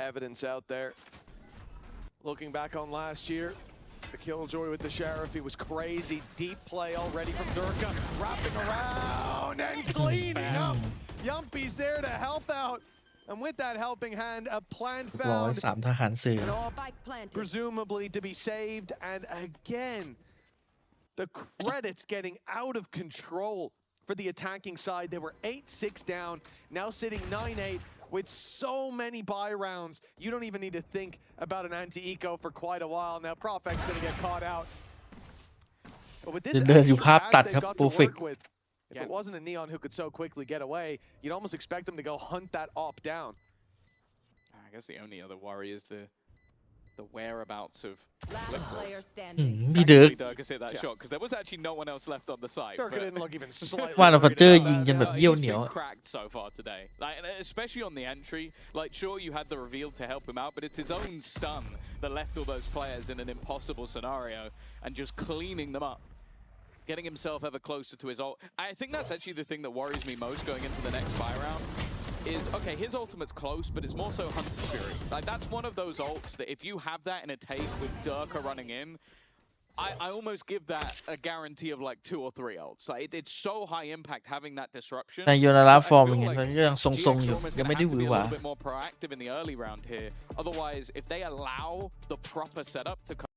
evidence out there. Looking back on last year, the killjoy with the Sheriff, he was crazy. Deep play already from Durka, wrapping around and cleaning up. Yumpy's there to help out. And with that helping hand, a plant ร้อย found, สามทหารสื่อ and all presumably to be saved. And again, the credits getting out of control for the attacking side. They were 8-6 down, now sitting 9-8 with so many buy rounds. You don't even need to think about an anti-eco for quite a while. Now Profek's going to get caught out. But with this เดินอยู่ extra ภาพ pass ตัด they've ครับ got โปร to เฟก work with, if it wasn't a Neon who could so quickly get away, you'd almost expect them to go hunt that op down. I guess the only other worry is the whereabouts of Flickless. มีเดิร์ก Dirk has hit that shot, because there was actually no one else left on the site. Durka but- didn't look even slightly ว่าเราก็ worried เจอ about ยิง that. กันแบบ Yeah, เยี่ยว he's เหนียว been อะ cracked so far today, like, and especially on the entry. Like, sure, you had the reveal to help him out, but it's his own stun that left all those players in an impossible scenario and just cleaning them up, getting himself ever closer to his ult. I think that's actually the thing that worries me most going into the next buy round. Is, okay, his ultimate's close, but it's more so Hunter's Fury. Like, that's one of those ults that if you have that in a tape with Durka running in, I almost give that a guarantee of like 2 or 3 ults. Like, it's so high impact having that disruption. นายโยนาราฟอร์ม I อย่าง feel เงี้ย like ก็ยังทรงๆอยู่ GX ยังไม่ได้ almost หวื gonna อ have ห to วา be a little bit more proactive in the early round here. Otherwise, if they allow the proper setup to come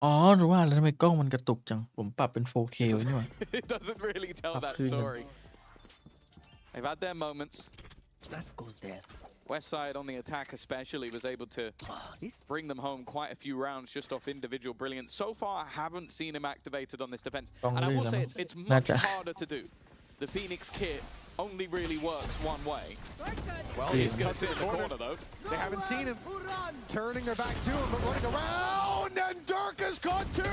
อ๋อหรือว่าแล้วทำไมกล้องมันกระตุกจังผมปรับเป็น 4K ไว้นี่หว่า It doesn't really tell that Absolutely. story. They've had their moments. That goes there. Westside on the attack especially was able to bring them home quite a few rounds just off individual brilliance. So far, I haven't seen him activated on this defense. And I will say it's much harder to do. The Phoenix kit only really works one way. Well, he's going to sit in the corner, though. They haven't seen him turning their back to him, but running around, and Durka's caught two.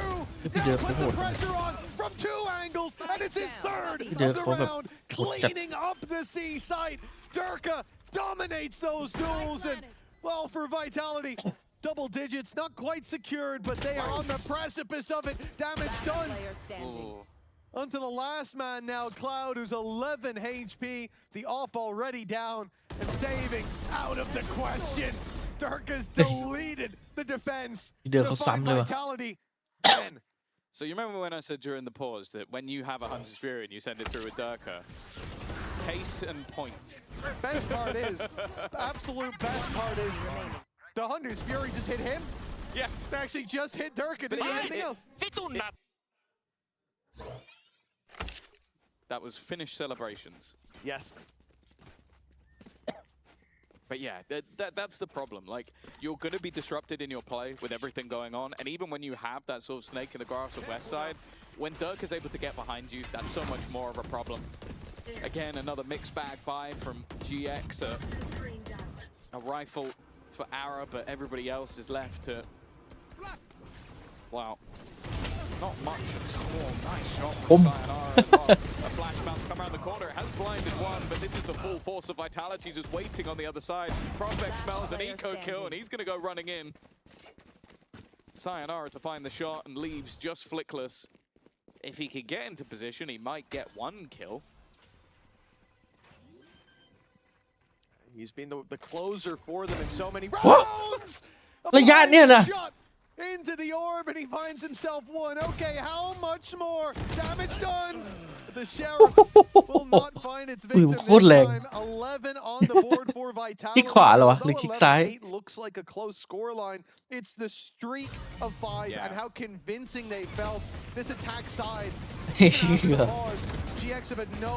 Now puts the pressure on from two angles, and it's his third of the round, cleaning up the C site. Durka dominates those duels, and well, for Vitality, double digits, not quite secured, but they are on the precipice of it. Damage done. Ooh. Onto the last man now, Cloud, who's 11 HP. The AWP already down and saving out of the question. Durka's deleted the defense. Define Vitality 10. So you remember when I said during the pause that when you have a Hunter's Fury and you send it through with Durka, case and point. Best part is, the absolute best part is, the Hunter's Fury just hit him. Yeah. They actually just hit Durka. Didn't do anything else. That was finished celebrations. Yes. But yeah, that's the problem. Like, you're going to be disrupted in your play with everything going on. And even when you have that sort of snake in the grass of Westside, when Dirk is able to get behind you, that's so much more of a problem. Again, another mixed bag buy from GX. A rifle for Ara, but everybody else is left to... Wow. Not much at all. Nice shot from Sayonara as well. A flash bounce come around the corner. It has blinded one, but this is the full force of Vitality just waiting on the other side. Prospect smells an eco kill, and he's going to go running in. Sayonara to find the shot and leaves just flickless. If he could get into position, he might get one kill. He's been the closer for them in so many rounds. Shot into the orb, and he finds himself one. Okay, how much more damage done? The Sheriff will not find its victim this time. 11 on the board for Vitality. ขวาเหรอวะหรือคลิกซ้าย 8 looks like a close scoreline. It's the streak of 5 and how convincing they felt. This attack side. Pause. GX have had no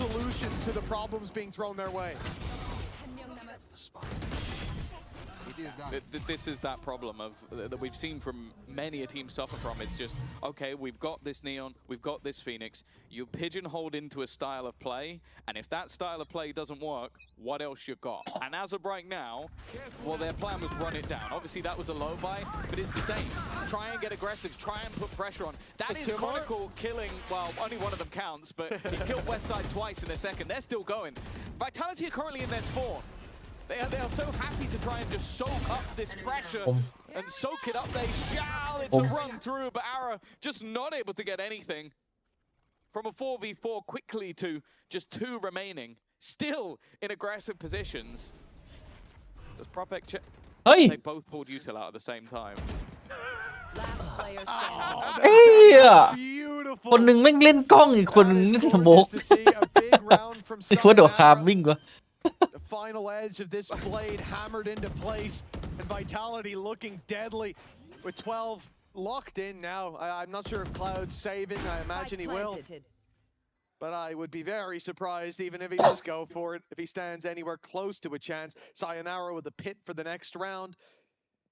solutions to the problems being thrown their way. This is that problem of that we've seen from many a team suffer from. It's just, okay, we've got this Neon, we've got this Phoenix. You pigeonholed into a style of play, and if that style of play doesn't work, what else you got? And as of right now, well, their plan was run it down. Obviously, that was a low buy, but it's the same. Try and get aggressive, try and put pressure on. That is Chronicle killing, well, only one of them counts, but he's killed Westside twice in a second. They're still going. Vitality are currently in their spawn. They are so happy to try and just soak up this pressure and soak it up. They shall. It's a run through, but Ara just not able to get anything. From a 4v4 quickly to just 2 remaining. Still in aggressive positions. Does Propek check? They both pulled Util out at the same time. เอ้ยคนหนึ่งแม่งเล่นกล้องอีกคนหนึ่งเล่นสโมกไอ้พวกเดี๋ยวฮาร์มวิ่งวะ The final edge of this blade hammered into place, and Vitality looking deadly with 12 locked in now. I'm not sure if Cloud's saving. I imagine he will. But I would be very surprised even if he does go for it, if he stands anywhere close to a chance. Sayonara with a pit for the next round.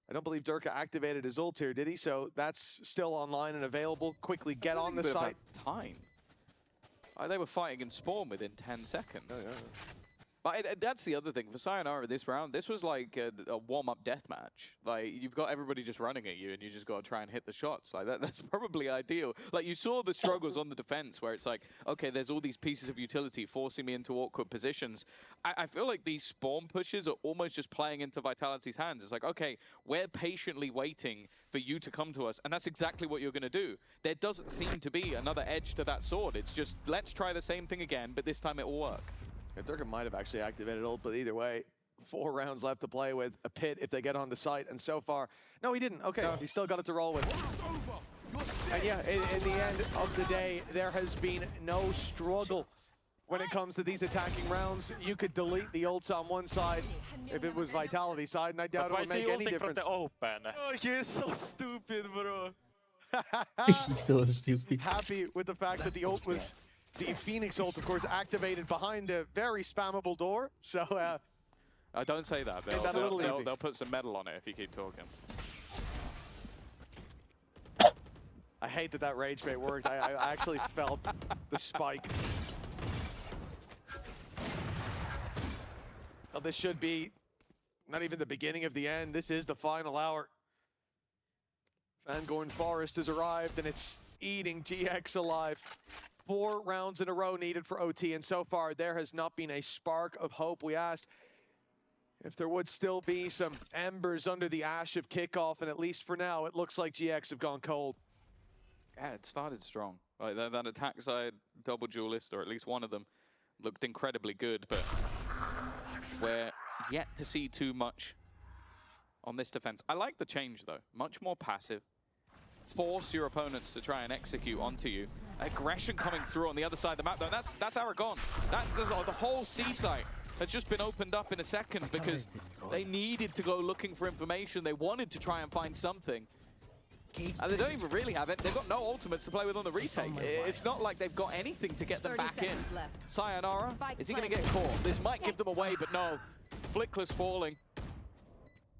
I don't believe Durka activated his ult here, did he? So that's still online and available. Quickly get on the site. Time. They were fighting in spawn within 10 seconds. Oh, yeah. But that's the other thing. For Sayonara this round, this was like a warm-up deathmatch. Like, you've got everybody just running at you, and you just got to try and hit the shots. Like, that's probably ideal. Like, you saw the struggles on the defense, where it's like, okay, there's all these pieces of utility forcing me into awkward positions. I feel like these spawn pushes are almost just playing into Vitality's hands. It's like, okay, we're patiently waiting for you to come to us, and that's exactly what you're going to do. There doesn't seem to be another edge to that sword. It's just, let's try the same thing again, but this time it will work. Durka might have actually activated ult, but either way, 4 rounds left to play with. A pit if they get on the site, and so far, no, he didn't. Okay, he still got it to roll with. And yeah, in the end of the day, there has been no struggle when it comes to these attacking rounds. You could delete the ults on one side if it was Vitality side, and I doubt it would make any difference. From the open. Oh, you're so stupid, bro. so stupid. Happy with the fact that the ult was the Phoenix ult, of course, activated behind a very spammable door. So don't say that. Made that a little easy. They'll put some metal on it if you keep talking. I hate that that rage bait worked. I actually felt the spike. Well, this should be not even the beginning of the end. This is the final hour. Fangorn Forest has arrived, and it's eating GX alive. 4 rounds in a row needed for OT, and so far there has not been a spark of hope. We asked if there would still be some embers under the ash of kickoff, and at least for now, it looks like GX have gone cold. Yeah, it started strong. Like that attack side double duelist, or at least one of them, looked incredibly good, but we're yet to see too much on this defense. I like the change though, much more passive. Force your opponents to try and execute onto you. Aggression coming through on the other side of the map though. That's Aragon. The whole C site has just been opened up in a second because they needed to go looking for information. They wanted to try and find something. And they don't even really have it. They've got no ultimates to play with on the retake. It's not like they've got anything to get them back in. Sayonara, is he going to get caught? This might give them away, but no. Flickless falling.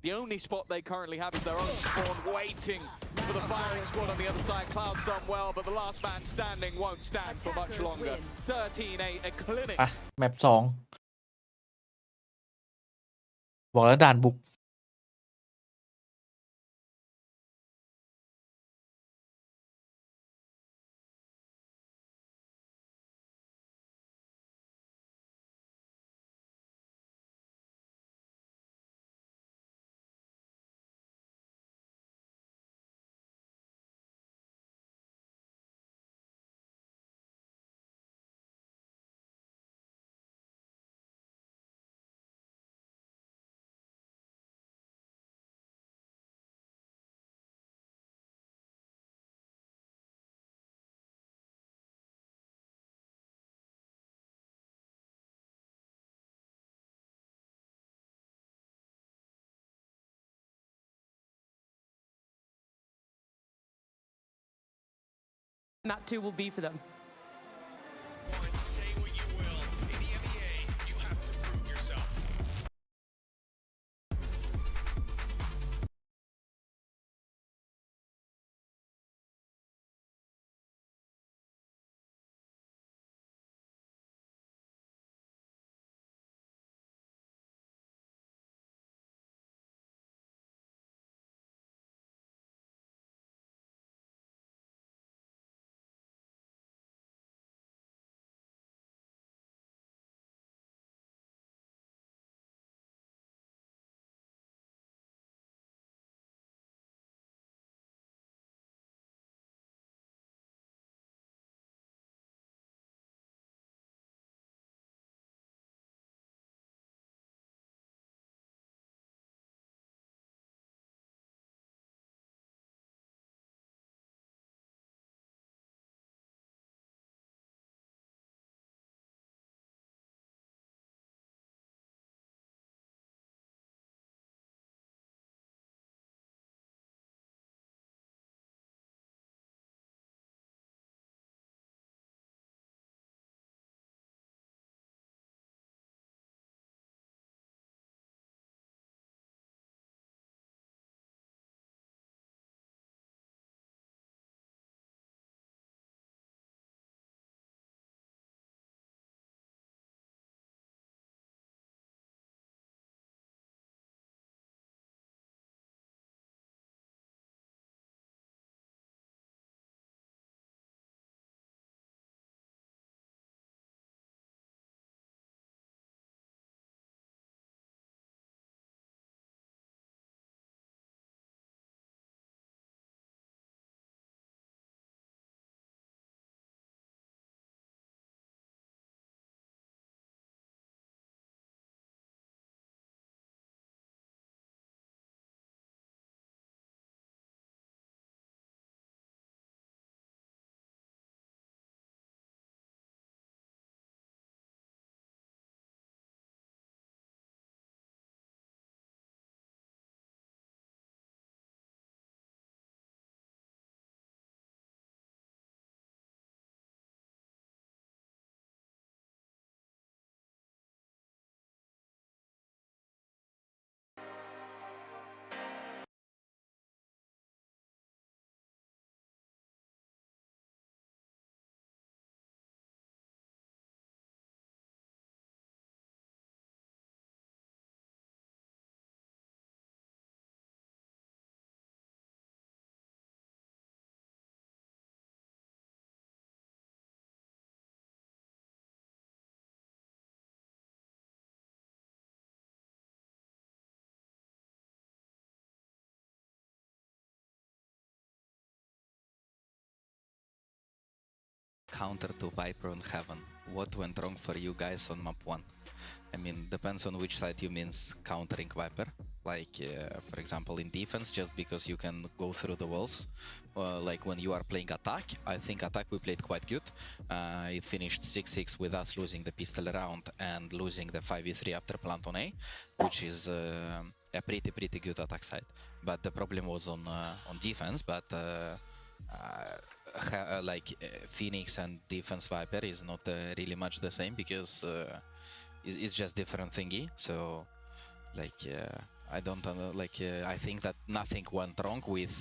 The only spot they currently have is their own spawn, waiting for the firing squad on the other side. Cloud's done well, but the last man standing won't stand for much longer. 13-8, a clinic. อ่ะแมป2บอกแล้วด่านบุกMap 2 will be for them. counter to Viper on Heaven. What went wrong for you guys on map 1? I mean, depends on which side you means countering Viper. Like, for example, in defense, just because you can go through the walls. Like when you are playing attack, I think attack we played quite good. It finished 6-6 with us losing the pistol round and losing the 5v3 after plant on A, which is a pretty good attack side. But the problem was on defense. But Phoenix and defense Viper is not really much the same because it's just different thingy. So like I don't I think that nothing went wrong with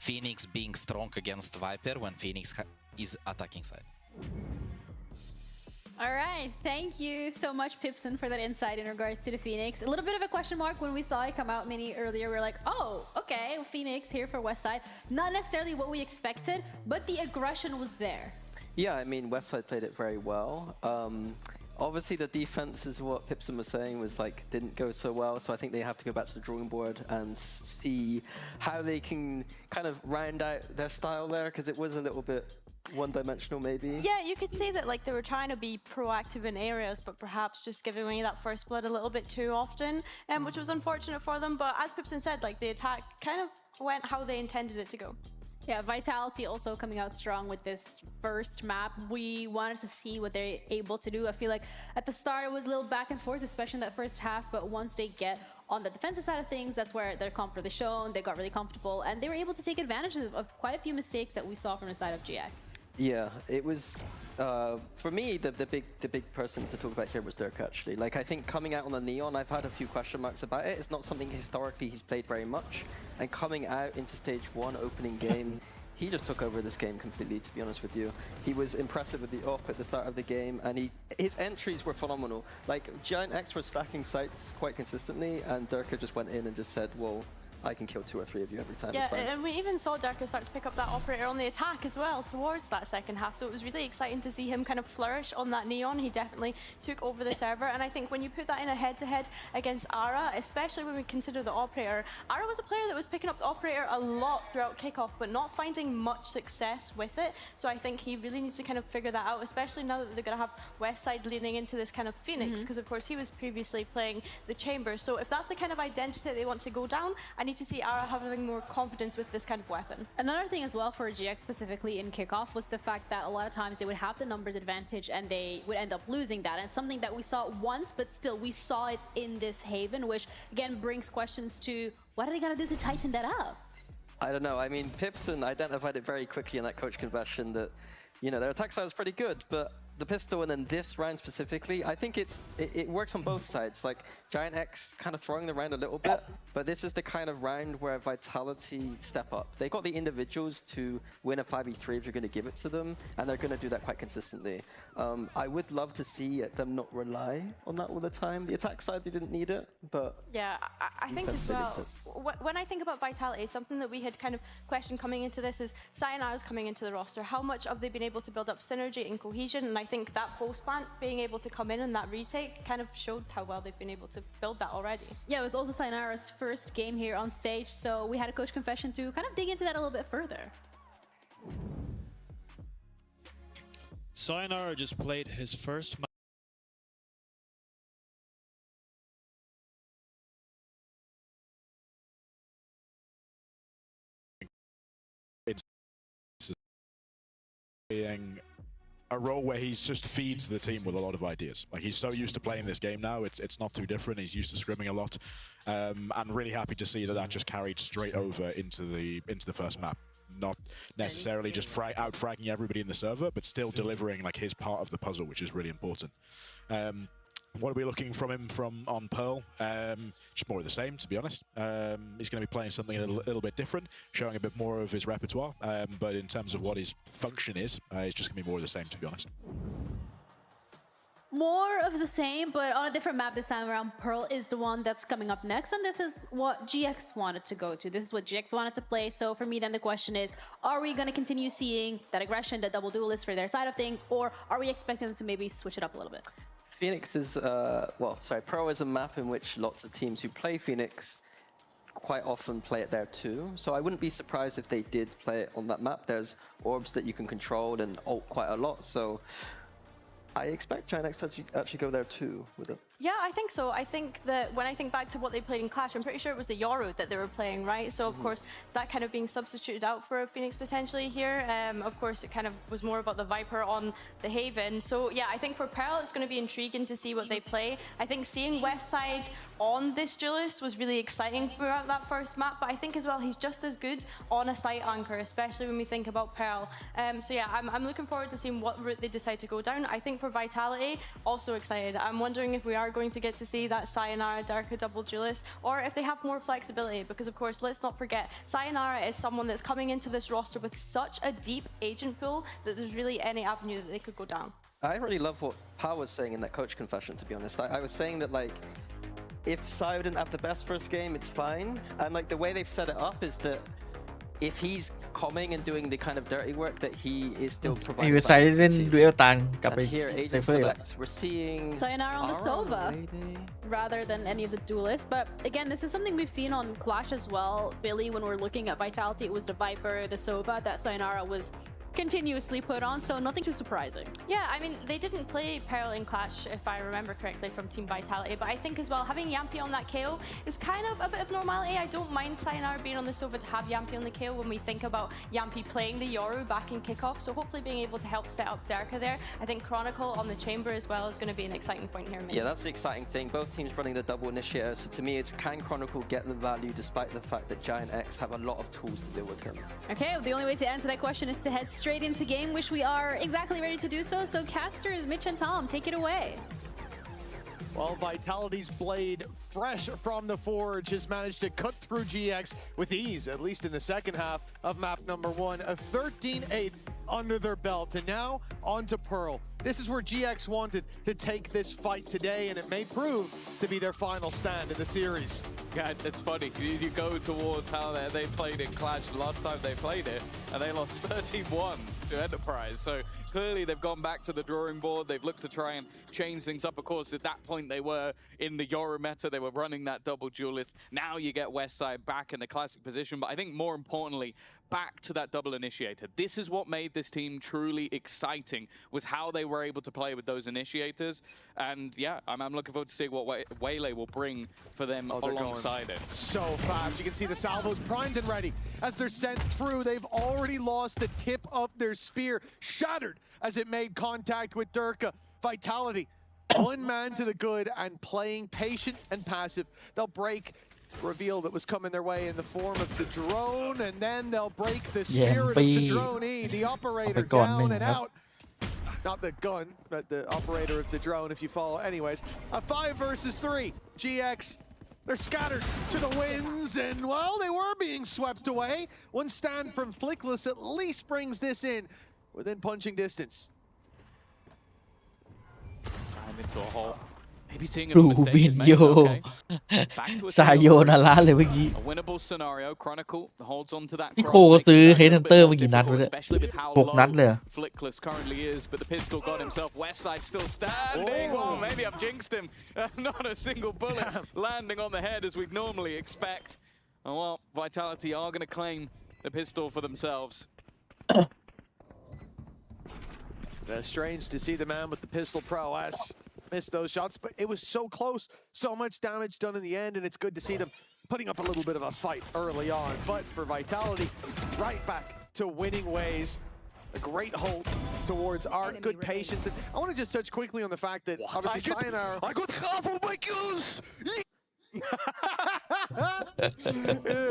Phoenix being strong against Viper when Phoenix is attacking side. All right, thank you so much, Pipson, for that insight in regards to the Phoenix. A little bit of a question mark when we saw it come out mini earlier. We were like, oh, okay, Phoenix here for Westside. Not necessarily what we expected, but the aggression was there. Yeah, I mean, Westside played it very well. Obviously, the defense is what Pipson was saying was like didn't go so well. So I think they have to go back to the drawing board and see how they can kind of round out their style there, because it was a little bit one-dimensional maybe. Yeah, you could say that like they were trying to be proactive in areas, but perhaps just giving away that first blood a little bit too often, which was unfortunate for them. But as Pipson said, like the attack kind of went how they intended it to go. Yeah, Vitality also coming out strong with this first map. We wanted to see what they're able to do. I feel like at the start it was a little back and forth, especially in that first half, but once they get on the defensive side of things, that's where their comp really shown. They got really comfortable and they were able to take advantage of quite a few mistakes that we saw from the side of GX. Yeah, it was for me the big person to talk about here was Dirk actually. Like I think coming out on the Neon, I've had a few question marks about it. It's not something historically he's played very much, and coming out into stage 1 opening game, he just took over this game completely, to be honest with you. He was impressive with the op at the start of the game, and his entries were phenomenal. Like Giant X was stacking sites quite consistently, and Dirk just went in and just said, well, I can kill 2 or 3 of you every time. Yeah, and we even saw Darker start to pick up that operator on the attack as well towards that second half. So it was really exciting to see him kind of flourish on that Neon. He definitely took over the server. And I think when you put that in a head-to-head against Ara, especially when we consider the operator, Ara was a player that was picking up the operator a lot throughout kickoff, but not finding much success with it. So I think he really needs to kind of figure that out, especially now that they're going to have Westside leaning into this kind of Phoenix, because of course he was previously playing the Chamber. So if that's the kind of identity they want to go down, I need to see Ara having more confidence with this kind of weapon. Another thing as well for GX specifically in kickoff was the fact that a lot of times they would have the numbers advantage and they would end up losing that. And something that we saw once, but still we saw it in this Haven, which again brings questions to what are they going to do to tighten that up? I don't know. I mean, Pipson identified it very quickly in that coach conversion that, you know, their attack side was pretty good, but the pistol and then this round specifically, I think it works on both sides. Like Giant X kind of throwing the round a little bit, but this is the kind of round where Vitality step up. They got the individuals to win a 5v3 if you're going to give it to them, and they're going to do that quite consistently. I would love to see them not rely on that all the time. The attack side, they didn't need it, but yeah, I think as well, when I think about Vitality, something that we had kind of questioned coming into this is Sayonara's coming into the roster. How much have they been able to build up synergy and cohesion? And I think that post-plant being able to come in and that retake kind of showed how well they've been able to build that already. Yeah, it was also Sayonara's first game here on stage, so we had a coach confession to kind of dig into that a little bit further. Sayonara just played his first match. Being a role where he just feeds the team with a lot of ideas. Like he's so used to playing this game now, it's not too different. He's used to scrimming a lot, and really happy to see that just carried straight over into the first map. Not necessarily just out-fragging everybody in the server, but still delivering like his part of the puzzle, which is really important. What are we looking from him on Pearl? Just more of the same, to be honest. He's going to be playing something a little bit different, showing a bit more of his repertoire. But in terms of what his function is, it's just going to be more of the same, to be honest. More of the same, but on a different map this time around. Pearl is the one that's coming up next, and this is what GX wanted to go to. This is what GX wanted to play. So for me, then the question is, are we going to continue seeing that aggression, that double duelist for their side of things, or are we expecting them to maybe switch it up a little bit? Phoenix is, Pearl is a map in which lots of teams who play Phoenix quite often play it there too. So I wouldn't be surprised if they did play it on that map. There's orbs that you can control and ult quite a lot. So I expect Giant X to actually go there too with it. Yeah, I think so. I think that when I think back to what they played in Clash, I'm pretty sure it was the Yoru that they were playing, right? So, of course, that kind of being substituted out for a Phoenix potentially here. Of course, it kind of was more about the Viper on the Haven. So, yeah, I think for Pearl, it's going to be intriguing to see what they play. I think seeing Westside on this duelist was really exciting throughout that first map, but I think as well, he's just as good on a site anchor, especially when we think about Pearl. So, yeah, I'm looking forward to seeing what route they decide to go down. I think for Vitality, also excited. I'm wondering if we are going to get to see that Sayonara Darka double duelist, or if they have more flexibility, because of course, let's not forget, Sayonara is someone that's coming into this roster with such a deep agent pool that there's really any avenue that they could go down. I really love what Pao was saying in that coach confession, to be honest. I was saying that, like, if Sayo didn't have the best first game, it's fine. And like the way they've set it up is that if he's coming and doing the kind of dirty work, that he is still ไอ้ providing เว็บไซต์เล่น value to ดู the เอ team. ลตันกลับไป And here, ไซ agent เฟอร์ select, we're seeing Sayonara on the Sova rather than any of the duelists. But again, this is something we've seen on Clash as well. Billy, when we're looking at Vitality, it was the Viper, the Sova that Sayonara was continuously put on, so nothing too surprising. Yeah, I mean, they didn't play Pearl in Clash, if I remember correctly, from Team Vitality, but I think as well, having Yampi on that KO is kind of a bit of normality. I don't mind Sayonara being on the Sova to have Yampi on the KO when we think about Yampi playing the Yoru back in kickoff, so hopefully being able to help set up Derka there. I think Chronicle on the Chamber as well is going to be an exciting point here. Yeah, that's the exciting thing. Both teams running the double initiator, so to me, it's can Chronicle get the value despite the fact that Giant X have a lot of tools to deal with him? Okay, the only way to answer that question is to head straight into game, which we are exactly ready to do so. So casters, Mitch and Tom, take it away. Well, Vitality's blade, fresh from the forge, has managed to cut through GX with ease, at least in the second half of map number 1. A 13-8 under their belt, and now on to Pearl. This is where GX wanted to take this fight today, and it may prove to be their final stand in the series. Yeah, it's funny. You go towards how they played in Clash the last time they played it, and they lost 13-1 to Enterprise. So clearly they've gone back to the drawing board. They've looked to try and change things up. Of course, at that point they were in the Yoru meta. They were running that double duelist. Now you get Westside back in the classic position, but I think more importantly, back to that double initiator. This is what made this team truly exciting, was how they were able to play with those initiators. And yeah, I'm looking forward to seeing what Waylay will bring for them alongside it. So fast. You can see the salvos primed and ready. As they're sent through, they've already lost the tip of their spear, shattered as it made contact with Durka. Vitality, one man to the good and playing patient and passive. They'll break reveal that was coming their way in the form of the drone, and then they'll break the spirit of the drone-e, the operator down and out. Not the gun, but the operator of the drone, if you follow. Anyways, a 5 versus 3. GX, they're scattered to the winds, and well, they were being swept away. One stand from Flickless at least brings this in within punching distance. I'm into a hole. Maybe seeing a รู mistake บิ is น made. โย Okay. Back to a ซาโย single. นาระเลยเมื่อกี้ A winnable scenario. Chronicle holds on to that พี่ cross. โค makes ซื้อ it a เฮด little ฮัน bit เตอร์ more มากี่นัดวะ difficult, เนี่ย especially with how 6 นัด low เลยเหรอ Flickless currently is, but the pistol got himself. Westside still standing. Oh. Well, maybe I've jinxed him. Not a single bullet landing on the head as we'd normally expect. And well, Vitality are going to claim the pistol for themselves. Strange to see the man with the pistol prowess miss those shots, but it was so close. So much damage done in the end, and it's good to see them putting up a little bit of a fight early on. But for Vitality, right back to winning ways. A great hold towards Art, good patience. And I want to just touch quickly on the fact that obviously Sayonara... I got half of my kills!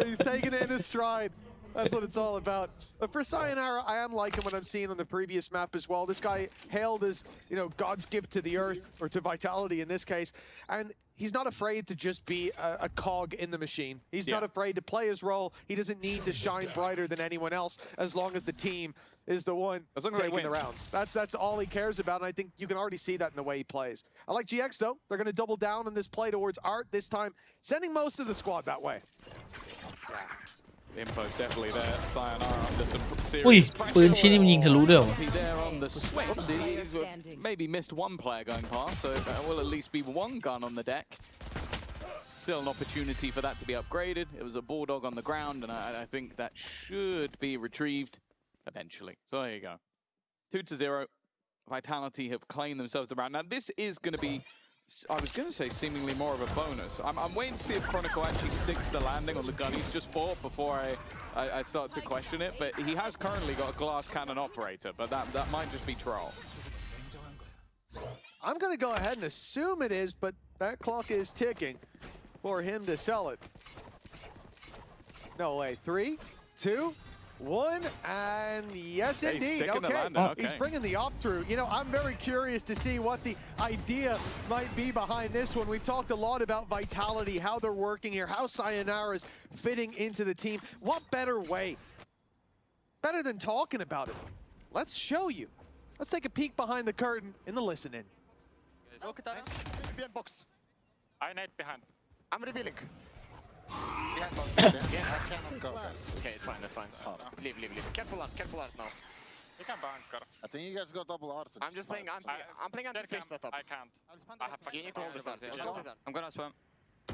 He's taking it in his stride. That's what it's all about. But for Sayonara, I am liking what I'm seeing on the previous map as well. This guy hailed as, you know, God's gift to the earth, or to Vitality in this case. And he's not afraid to just be a cog in the machine. He's not afraid to play his role. He doesn't need to shine brighter than anyone else as long as the team is the one taking the rounds. That's all he cares about, and I think you can already see that in the way he plays. I like GX, though. They're going to double down on this play towards Art this time, sending most of the squad that way. The info's definitely there. Sayonara under some อุ้ย serious ปืน pressure. ชิ้นนี้มันยิงทะลุด้วยเหรอ There on the switch. He's maybe missed one player going past, so there will at least be one gun on the deck. Still an opportunity for that to be upgraded. It was a Bulldog on the ground, and I think that should be retrieved eventually. So there you go. 2-0. Vitality have claimed themselves the round. Now this is going to be, I was going to say seemingly more of a bonus. I'm waiting to see if Chronicle actually sticks the landing on the gun he's just bought before I start to question it. But he has currently got a glass cannon operator, but that might just be troll. I'm going to go ahead and assume it is, but that clock is ticking for him to sell it. No way. 3, 2, 1, and yes, indeed. Okay. He's bringing the op through. You know, I'm very curious to see what the idea might be behind this one. We've talked a lot about Vitality, how they're working here, how Sayonara's fitting into the team. What better way? Better than talking about it. Let's show you. Let's take a peek behind the curtain in the listen-in. Behind box. I need behind. I'm revealing. Behind box. I cannot go, guys. Okay, it's fine, that's fine. Leave. Careful art now. You can bunker. I think you guys got double art. I'm just playing. I'm playing anti-face setup. I can't. I have You need to hold this art. I'm gonna swim.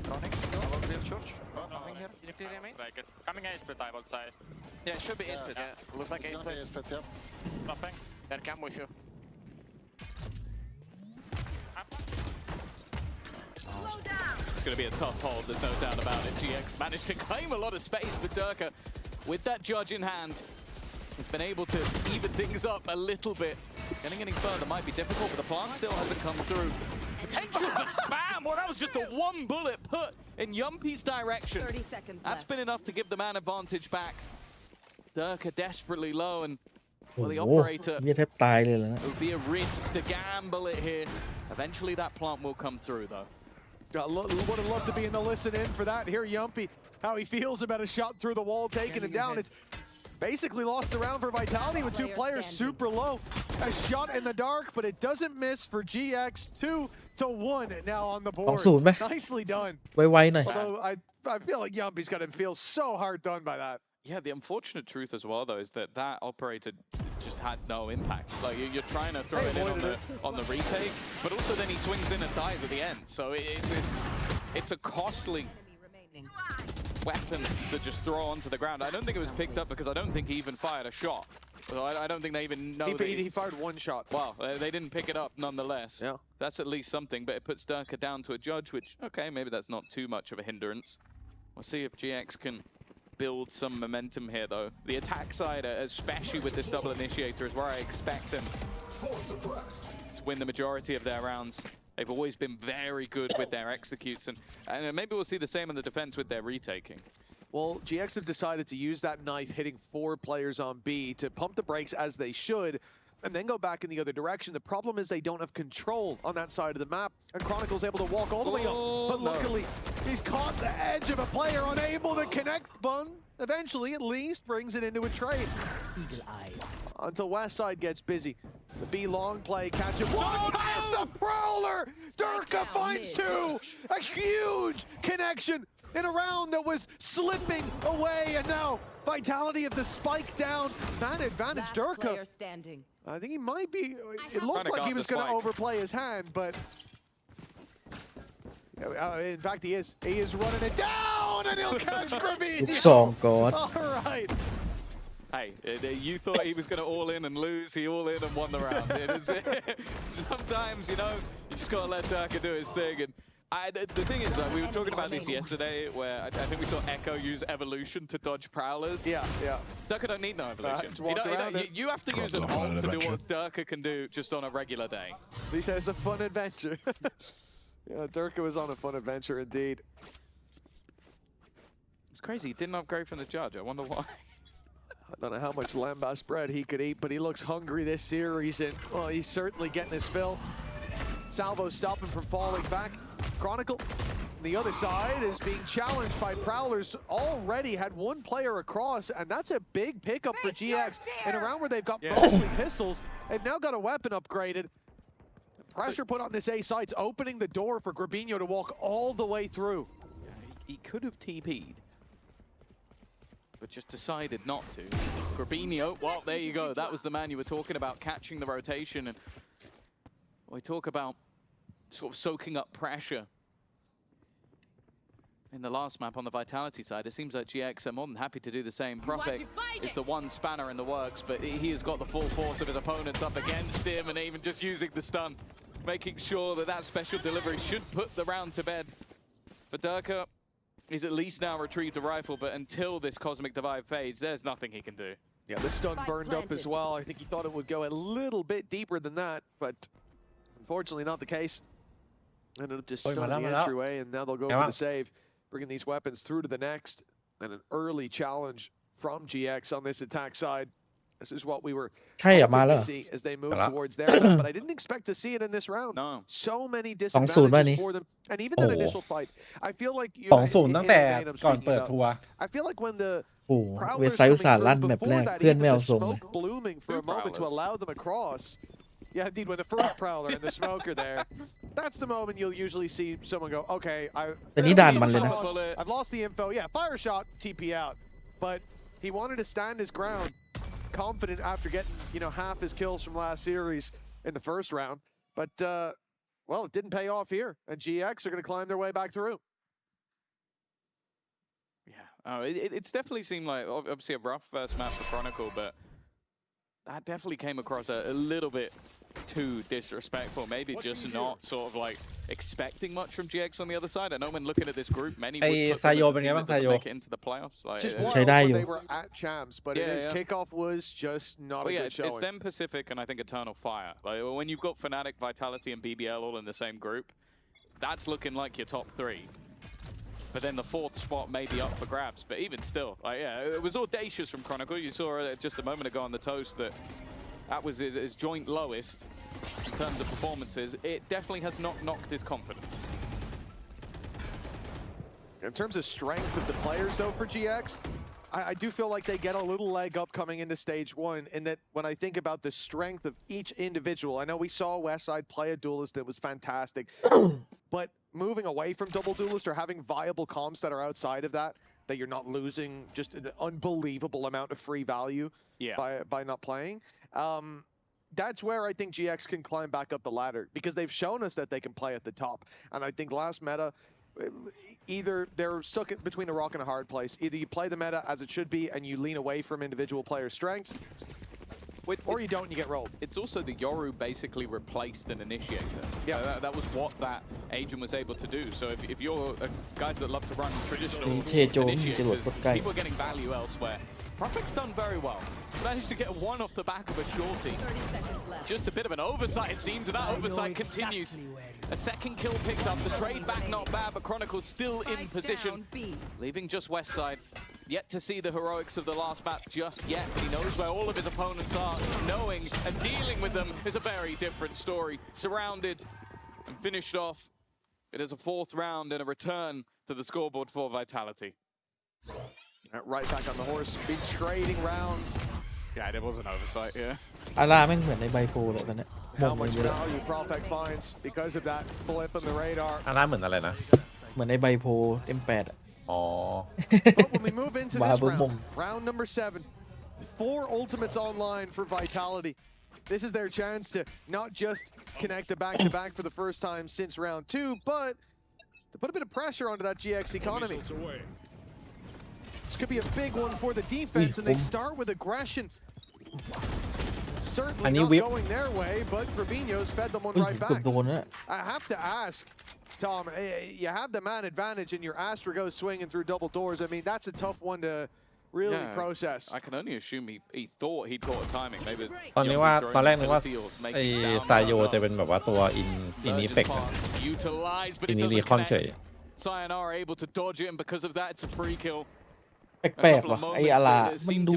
Running. I will build church. Nothing here. Can you clear me? Break it. Coming A split, I will say. Yeah, it should be A-split. Yeah, looks like It's a gonna be split. a split, yeah. Dropping. There, come with you. It's going to be a tough hold, there's no doubt about it. GX managed to claim a lot of space, but Durka, with that judge in hand, has been able to even things up a little bit. Getting any further might be difficult, but the plant still hasn't come through. Potential for spam! Well, that was just a one bullet put in Yumpy's direction. 30 seconds That's left. been enough to give the man advantage back. Durka desperately low, and โอ้ well, the โห operator เหี้ยแทบตายเลยเหรอนะ it would be a risk to gamble it here. Eventually that plant will come through, though. Would have loved to be in the listen-in for that. Here, Yumpy, how he feels about a shot through the wall, taking him down. It's basically lost the round for Vitality with two players super low. A shot in the dark, but it doesn't miss for GX. 2-1 now on the board. 2-0 ไหม Nicely done. ไวๆหน่อย Although I feel like Yumpy's going to feel so hard done by that. Yeah, the unfortunate truth as well, though, is that that operator just had no impact. Like, you're trying to throw it in on the retake, but also then he swings in and dies at the end. So it's a costly weapon to just throw onto the ground. I don't think it was picked up because I don't think he even fired a shot. So I don't think they even know he fired one shot. Wow, they didn't pick it up nonetheless. Yeah. That's at least something, but it puts Durka down to a judge, which, okay, maybe that's not too much of a hindrance. We'll see if GX can build some momentum here, though. The attack side, especially with this double initiator, is where I expect them to win the majority of their rounds. They've always been very good with their executes, and maybe we'll see the same in the defense with their retaking. Well, GX have decided to use that knife hitting 4 players on B to pump the brakes as they should, and then go back in the other direction. The problem is they don't have control on that side of the map, and Chronicle's able to walk all the way up. But luckily, he's caught the edge of a player, unable to connect. Bun eventually, at least, brings it into a trade. Eagle eye. Until West Side gets busy. The B long play catches one past the Prowler! Durka finds 2! A huge connection in a round that was slipping away, and now Vitality of the spike down. Man advantage Durka. I think he might be, it looked like he was going to overplay his hand, but in fact he is. He is running it down, and he'll catch Gravino. 2 ก่อน All right. Hey, you thought he was going to all in and lose. He all in and won the round. Sometimes, you know, you just got to let Durka do his thing. And the thing is, we were talking about this yesterday, where I think we saw Echo use evolution to dodge prowlers. Yeah. Durka don't need no evolution. You have to use an ult to do what Durka can do just on a regular day. He says it's a fun adventure. Yeah, Durka was on a fun adventure indeed. It's crazy. He didn't upgrade from the judge. I wonder why. I don't know how much lambast bread he could eat, but he looks hungry this series, and well, he's certainly getting his fill. Salvo stopping from falling back. Chronicle, on the other side, is being challenged by Prowlers. Already had 1 player across, and that's a big pickup for GX. In a round where they've got mostly pistols, they've now got a weapon upgraded. Pressure put on this A site's opening the door for Gravino to walk all the way through. He could have TP'd, but just decided not to. Gravino, well, there you go. That was the man you were talking about, catching the rotation. And we talk about sort of soaking up pressure. in the last map on the Vitality side, it seems like GX are more than happy to do the same. Prophet is the one spanner in the works, but he has got the full force of his opponents up against him, and even just using the stun, making sure that that special delivery should put the round to bed. For Durka, he's at least now retrieved a rifle, but until this Cosmic Divide fades, there's nothing he can do. Yeah, the stun burned up as well. I think he thought it would go a little bit deeper than that, but unfortunately not the case. Ended up just stunning the entryway, and now they'll go for the save, bringing these weapons through to the next, and an early challenge from GX on this attack side. This is what we were hoping to see as they move towards their map, but I didn't expect to see it in this round. No. So many disadvantages for them, and even that initial fight. I feel like you. 2-0 ตั้งแต่ก่อนเปิดทัวร์ I feel like when the โอ้เวสไซด์อุตส่าห์ลั่นแบบแรกเพื่อนไม่เอาส่งเลย blooming for a moment to allow them across. Yeah, indeed, when the first prowler and the smoke are there, that's the moment you'll usually see someone go, okay, I've lost the info. Yeah, fire shot, TP out. But he wanted to stand his ground, confident after getting, half his kills from last series in the first round. But, well, it didn't pay off here, and GX are going to climb their way back through. Oh, it's definitely seemed like obviously a rough first map for Chronicle, but that definitely came across a little bit too disrespectful. Maybe just not sort of like expecting much from GX on the other side. I know when looking at this group, many would put them as a team that doesn't make it into the playoffs. Like, just wild when they were at champs, but his kickoff was just not a good showing. It's them Pacific and I think Eternal Fire. Like when you've got Fnatic, Vitality, and BBL all in the same group, that's looking like your top three. But then the fourth spot may be up for grabs. But even still, it was audacious from Chronicle. You saw just a moment ago on the toast that was his joint lowest in terms of performances. It definitely has not knocked his confidence. In terms of strength of the players, though, for GX, I do feel like they get a little leg up coming into stage one, in that when I think about the strength of each individual, I know we saw Westside play a duelist that was fantastic, but moving away from double duelist or having viable comps that are outside of that you're not losing just an unbelievable amount of free value by not playing. That's where I think GX can climb back up the ladder, because they've shown us that they can play at the top. And I think last meta, either they're stuck between a rock and a hard place. Either you play the meta as it should be and you lean away from individual players' strengths, or you don't and you get rolled. It's also the Yoru basically replaced an initiator. Yeah, that was what that agent was able to do. So if you're guys that love to run traditional initiators, people are getting value elsewhere. Prophet's done very well. Managed to get one off the back of a shorty. Just a bit of an oversight, it seems, and that oversight continues. A second kill picked up. The trade back not bad, but Chronicle's still in position. Leaving just west side. Yet to see the heroics of the last map just yet. He knows where all of his opponents are. Knowing and dealing with them is a very different story. Surrounded and finished off. It is a fourth round and a return to the scoreboard for Vitality. Right back on the horse, been trading rounds. Yeah, there was an oversight, yeah. อาร่าแม่งเหมือนในไบโพเลยตอนเนี้ย How much value Prophet finds because of that blip on the radar. อาร่าเหมือนอะไรนะ เหมือนในไบโพ M8 อ่ะ อ๋อ But when we move into this round number 7, 4 ultimates online for Vitality. This is their chance to not just connect a back-to-back for the first time since round 2, but to put a bit of pressure onto that GX economy. This could be a big one for the defense, and they start with aggression. Certainly not going their way, but Fabinho's fed them one right back. I have to ask, Tom, you have the man advantage and your Astra goes swinging through double doors. I mean, that's a tough one to really process. I can only assume he thought he'd caught a timing. Maybe ตอนแรกนึกว่าไอ้ไซโยจะเป็นแบบว่าตัวอินเฟกต์อินรีคอนเฉย Sayonara able to dodge it, and because of that, it's a free kill. แปลกๆว่ะไอ้อาร่ามันดู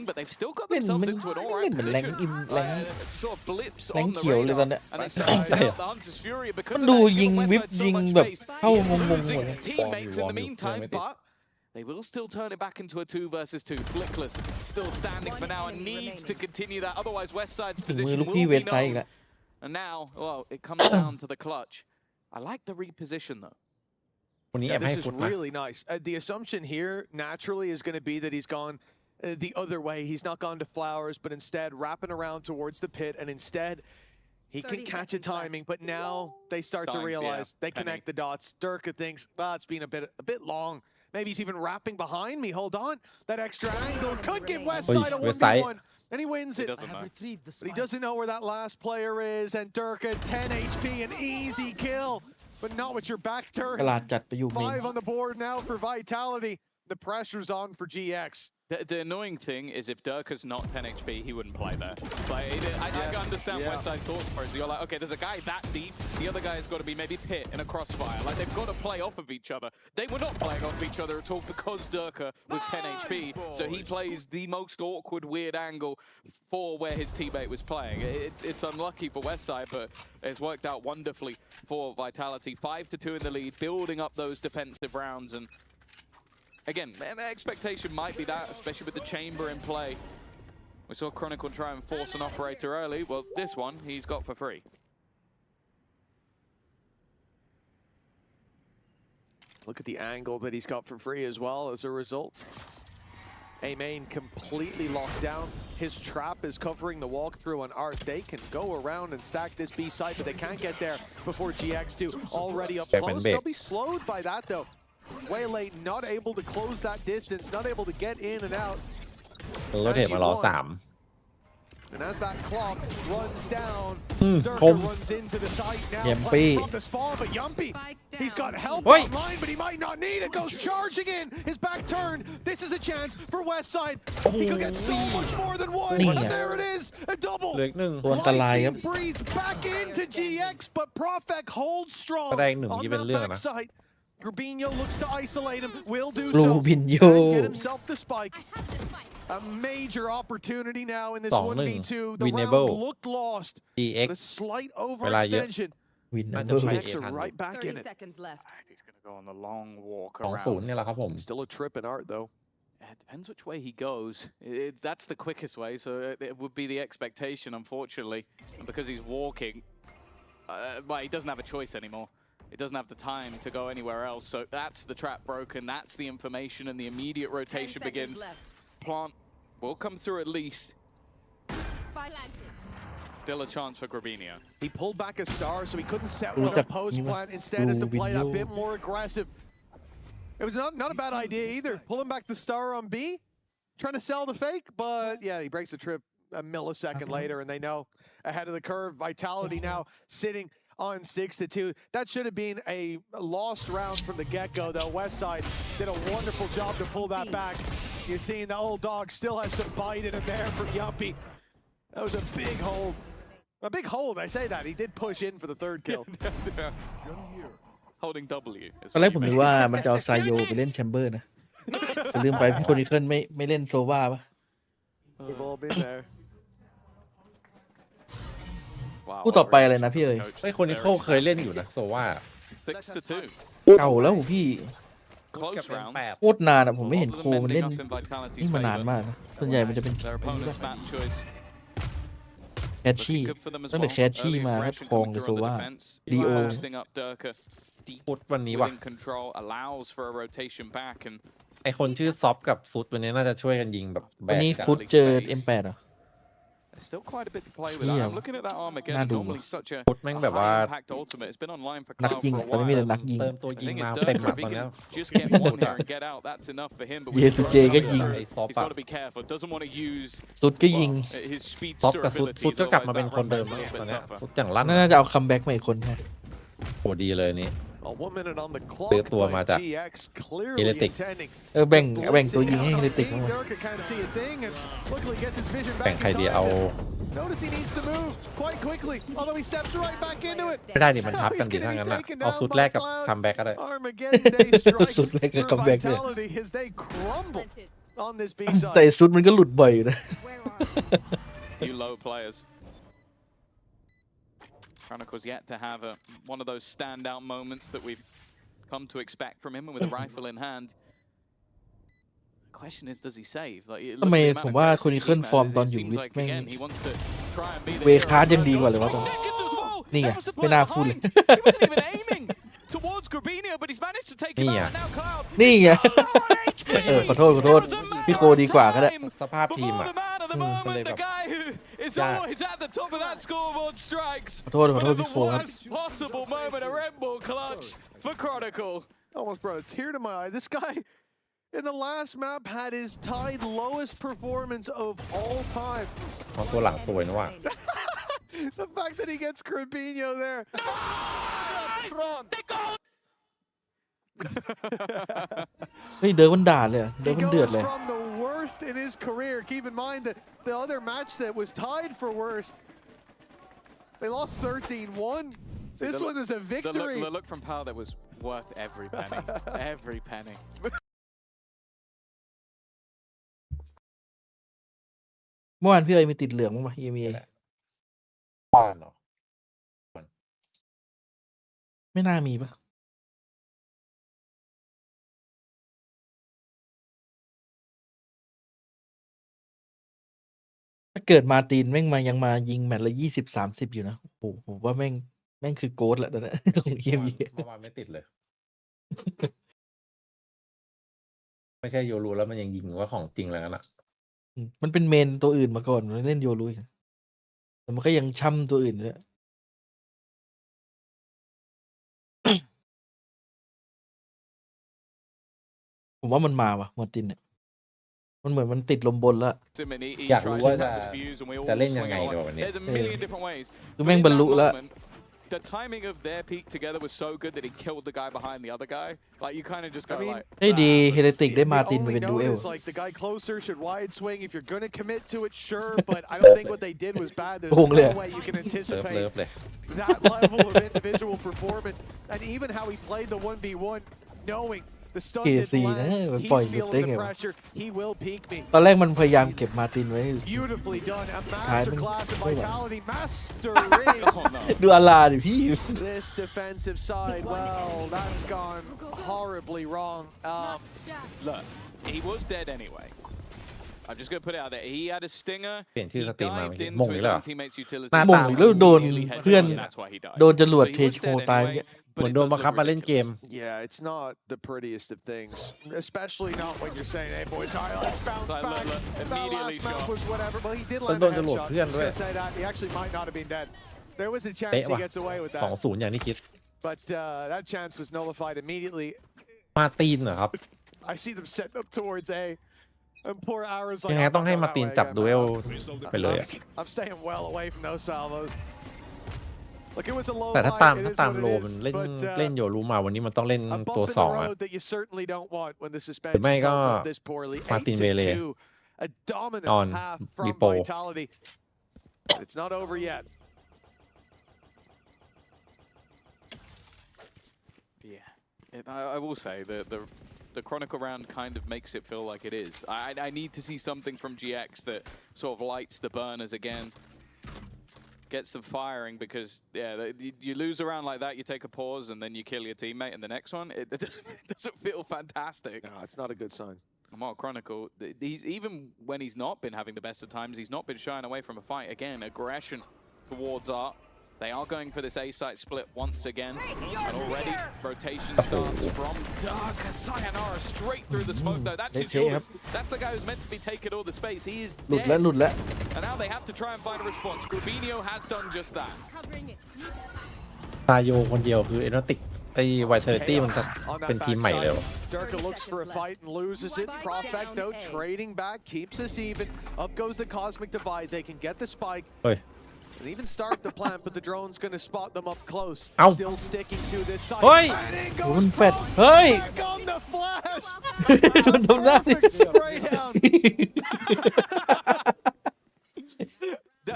but they've still got themselves into an all right เหมือนแรง sort of blips แรง on เขียว the เลยตอนเนี้ย radar, and they sent out the Hunter's Fury มัน because of ดู that. ยิงวิบยิงแบบเข้างงๆหมด Losing teammates in the meantime, but they will still turn it back into a 2 versus 2. Flickless still standing for now and needs to continue that. Otherwise, Westside's position will be known. And now, well, it comes down to the clutch. I like the reposition though. Yeah, this is really nice. The assumption here naturally is going to be that he's gone the other way. He's not gone to Flowers, but instead wrapping around towards the pit, and instead He can catch a timing, but now they start to realize they connect the dots. Durka thinks, well, it's been a bit long. Maybe he's even wrapping behind me. Hold on. That extra angle could give Westside a 1v1. And he wins it. But he doesn't know where that last player is. And Durka, 10 HP, an easy kill. But not with your back turn. 5 on the board now for Vitality. The pressure's on for GX. The annoying thing is if Durka's not 10 HP, he wouldn't play there. Like, I can understand Westside thoughts for it. So you're like, okay, there's a guy that deep. The other guy has got to be maybe Pit in a crossfire. Like, they've got to play off of each other. They were not playing off each other at all because Durka was 10 HP. So he plays the most awkward, weird angle for where his teammate was playing. It's unlucky for Westside, but it's worked out wonderfully for Vitality. 5-2 in the lead, building up those defensive rounds. And again, the expectation might be that, especially with the chamber in play. We saw Chronicle try and force an operator early. Well, this one he's got for free. Look at the angle that he's got for free as well as a result. A main completely locked down. His trap is covering the walkthrough on Art. They can go around and stack this B side, but they can't get there before GX2 already up close. They'll be slowed by that though. Way late, not able to close that distance, not able to get in and out. And as that clock runs down, Durka runs into the site now, from the spawn, but Yumpy, he's got help online, but he might not need it, goes charging in, his back turned, this is a chance for Westside, he could get so much more than one, and there it is, a double, lightning breathe back into GX, but Profek holds strong on that backside. Rubinho looks to isolate him, will do so, and get himself the spike. A major opportunity now in this 1v2. The round looked lost, but a slight overextension. GX are right back in it. He's going to go on the long walk around. Still a trip in Art though. It depends which way he goes. That's the quickest way, so it would be the expectation, unfortunately. And because he's walking, well, he doesn't have a choice anymore. It doesn't have the time to go anywhere else. So that's the trap broken. That's the information, and the immediate rotation begins. Plant will come through at least. Still a chance for Grabinho. He pulled back a star, so he couldn't set one up post plant. Instead, is to play that bit more aggressive. It was not a bad idea either. Pulling back the star on B, trying to sell the fake, but yeah, he breaks the trip a millisecond later, and they know ahead of the curve. Vitality now sitting on 6-2. That should have been a lost round from the get-go, though. Westside did a wonderful job to pull that back. You're seeing the old dog still has some bite in him there from Yumpy. That was a big hold. A big hold, I say that. He did push in for the third kill. Holding W. ตอนแรกผมนึกว่ามันจะเอาไซโยไปเล่นแชมเบอร์นะลืมไปพี่คนนี้เคิลไม่เล่นโซวาปะ We've all been there. ผู้ต่อไปอะไรนะพี่เอ๋ย ไอ้คนนี้เขาเคยเล่นอยู่นะโซว่า 6-2. เก่าแล้วพี่ Close rounds. โคตรนานอะผมไม่เห็นโคมันเล่นนี่มานานมากนะส่วนใหญ่มันจะเป็น Their opponent's map choice. แคชชี่ตั้งแต่แคชชี่มาครับคองกับโซวาดีโอ Posting up Durka. ฟุตวันนี้ว่ะ Within control allows for a rotation back, and ไอคนชื่อซอฟกับฟุตวันนี้น่าจะช่วยกันยิงแบบแบ วัน ก นี้ กัน ฟุตเจอ M8 เหรอ there's still quite a bit to play with. Yeah. I'm looking at that Armageddon. น่าดู Normally such a ฟุตแม่งแบบว่า high impact ultimate. It's been online for นัก Cloud ยิง for a ตอนนี้มีแต่ while. นักยิง เติมตัว The ยิง thing มา is, เต็ม Durka, หมัด if he ตอนนี้ can just get one here and get out, that's enough for him. But เยสุเจก็ยิง ไอ้ซอฟ he's อะ got to be careful. Doesn't want to use สุดก็ยิง his ซอฟ speedster กับฟุต abilities. ก็กลับมา Otherwise, เป็น that คนเดิม run แล้ว back's a ตอน little นี้ bit tougher. ฟุตอย่างลั่น น่าจะเอาคัมแบ็กมาอีกคนฮะ โหดีเลยนี้ 1 minute on the clock. ซื้อตัวมาจาก GX เอเล clearly ติก intending. แบ่งตัวยิงให้เฮเลติกบ้าง Durka can't see a thing, and luckily gets his vision แบ่ง back ใคร in ดีเอา time. Notice he needs to move quite quickly, although he steps right back into it. ไม่ได้ดิมันทับกันดิถ้างั้นนะเอาฟุตแรกกับคัมแบ็กก็ได้ Armageddon Day strikes สุดแรกกับ comeback ด้วย Vitality as they crumble on this B แต่ side. สุดมันก็หลุดบ่อยอยู่นะ Few low players. Chronicle's yet to have one of those standout moments that we've come to expect from him, and with a rifle in hand. The question is, does he save? Like, ทำไมผมว่าคนนี้ขึ้นฟอร์มตอนอยู่วิทย์แม่ง he wants to try and be the เวคาร์ดยังดีกว่าเลยวะ นี่ไงไม่น่าพูดเลย He wasn't even aiming towards Grabinho, but he's managed to take him out. And now Cloud. นี่ไงขอโทษพี่โคดีกว่าก็ได้ สภาพทีม Before อ่ะ the man of the ก็เลย moment, แบ the บ guy who is is always at the top of that scoreboard strikes. ขอโทษ One of พี่ the โคครับ worst possible moment, a Red Bull clutch for Chronicle. Almost brought a tear to my eye. This guy in the last map had his tied lowest performance of all time. ของตัวหลังสวยนะว่ะ The fact that he gets Crabinho there. เฮ้ยเดินมันด่าเลยเดิน He มันเดือด goes เลย from the worst in his career. Keep in mind that the other match that was tied for worst, they lost 13-1. This one is a victory. The look from Pal that was worth every penny. Every penny. เมื่อวานพี่เอ๋มีติดเหลืองมั้งปะ EMEA บ้านเหรอ ไม่น่ามีปะถ้าเกิดมาตีนแม่งมายังมายิงแมตช์ละ20-30อยู่นะโอ้โหผมว่าแม่งคือโกดแหละตอนนี้ของ EMEA เมื่อวานไม่ติดเลย ไม่ใช่โยรูแล้วมันยังยิงว่าของจริงแล้วกันอะ มันเป็นเมนตัวอื่นมาก่อนมันเล่นโยรุแต่มันก็ยังช่ำตัวอื่นด้วย ผมว่ามันมาว่ะมาตินเนี่ยมันเหมือนมันติดลมบนแล้ว อยากรู้ว่าจะเล่นยังไงดีกว่าวันนี้ คือแม่งบรรลุแล้ว The timing of their peak together was so good that he killed the guy behind the other guy. Like you kind of just go like. ได้ดีเฮเรติกได้มาตินมาเป็นดูเอล Like the guy closer should wide swing if you're going to commit to it, sure. But I don't think what they did was bad. There's no way you can anticipate that level of individual performance, and even how he played the 1v1, knowing the stun didn't land. He's feeling the pressure. He will peak me. ตอนแรกมันพยายามเก็บมาตินไว้ Beautifully done. A masterclass of vitality. Mastery. ดูอาลาดิพี่ This defensive side, well, that's gone horribly wrong. Look, he was dead anyway. I'm just gonna put it out there. He had a stinger. เปลี่ยนชื่อ He สตรีมมา dived มง into อีก his แล้ว own teammate's utility. มงแล้วโดนเพื่อน That's why he died. โดนจรวด So เท he was โช dead ตาย anyway, เหมือน but โด it น does บังคับ look มาเล่นเกม ridiculous. Yeah, it's not the prettiest of things, especially not when you're saying, "Hey boys, all right, let's bounce Like, back." look, That immediately last map shot. was whatever, but he did ต้น land โด a นจรวด headshot. เพื่อน I was ด้วย gonna say that he actually might not have been dead. There was a เป๊ะ chance he ว่ะ gets away with 2-0 that, อย่างที่คิด but that chance was nullified immediately. มาตีนเหรอครับ I see them setting up towards A, and poor Ara's ยัง like, ไง "I'm ต้อง not ให้ going มา that ตีน way จับ again, ดูเอ man. ลไปเลยอะ I'm staying well away from those salvos." Look, it was a low แต่ถ้า light, ตาม it ถ้า is ตาม what โล it มัน is, เล่น but เล่นโยรูมาวันนี้มันต้องเล่น a ตัว bump in ส the องอะ road that you certainly don't want when the หรือ suspension ไม่ is ก็ held up this poorly. มาตินเวเล่ 8-2, a dominant นอน half มี from โปร Vitality. It's not over yet. Yeah, I will say the Chronicle round kind of makes it feel like it is. I need to see something from GX that sort of lights the burners again, gets them firing, because yeah, you lose a round like that, you take a pause, and then you kill your teammate in the next one. It doesn't feel fantastic. No, it's not a good sign. Mark Chronicle, he's even when he's not been having the best of times, he's not been shying away from a fight. Again, aggression towards Art. They are going for this A site split once again, and already rotation starts from Dark. Sayonara straight through the smoke though. That's Jules. That's the guy who's meant to be taking all the space. He is หลุดแล้ว dead. หลุดแล้ว And now they have to try and find a response. Grubinho has done just that. ตาโยคนเดียวคือเอโนติกไอ้ไวเทอร์ตี้มันเป็นทีมใหม่เลย Durka looks for a fight and loses it. Profecto trading back, keeps us even. Up goes the Cosmic Divide. They can get the spike. เฮ้ย And even start the plant, but the drone's going to spot them up close. Ow. Still sticking to this side. เฮ้ย And in โอ้มัน goes แฟดเฮ้ย back on the flash. โดนทำหน้า Perfect spray down.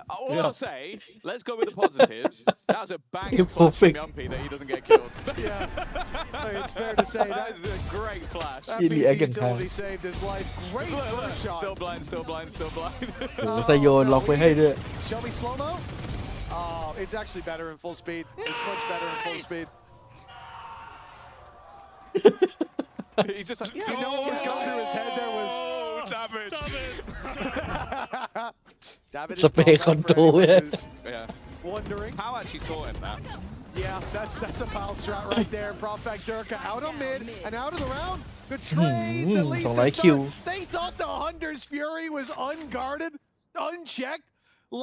All I'll say, let's go with the positives. That was a bang flash from Perfect. Yumpy that he doesn't get killed. Yeah, it's fair to say that is a great flash. that Really, VCT I can utility saved his life. Great Look, first shot. Still blind, still blind, still blind. โอ้ไซโยนล็อกไว้ให้ด้วย Show me slow-mo. Oh, it's actually better in full speed. It's much better in full speed. He's just like, You know what was going through his head there was... David. David is Spray well done for control, anyone yeah. who's yeah. wondering. How actually taught him that? Yeah, that's a pal strat right there. Profect Durka out on mid and out of the round. The trades at least to 200 start.คิว They thought the Hunter's Fury was unguarded, unchecked.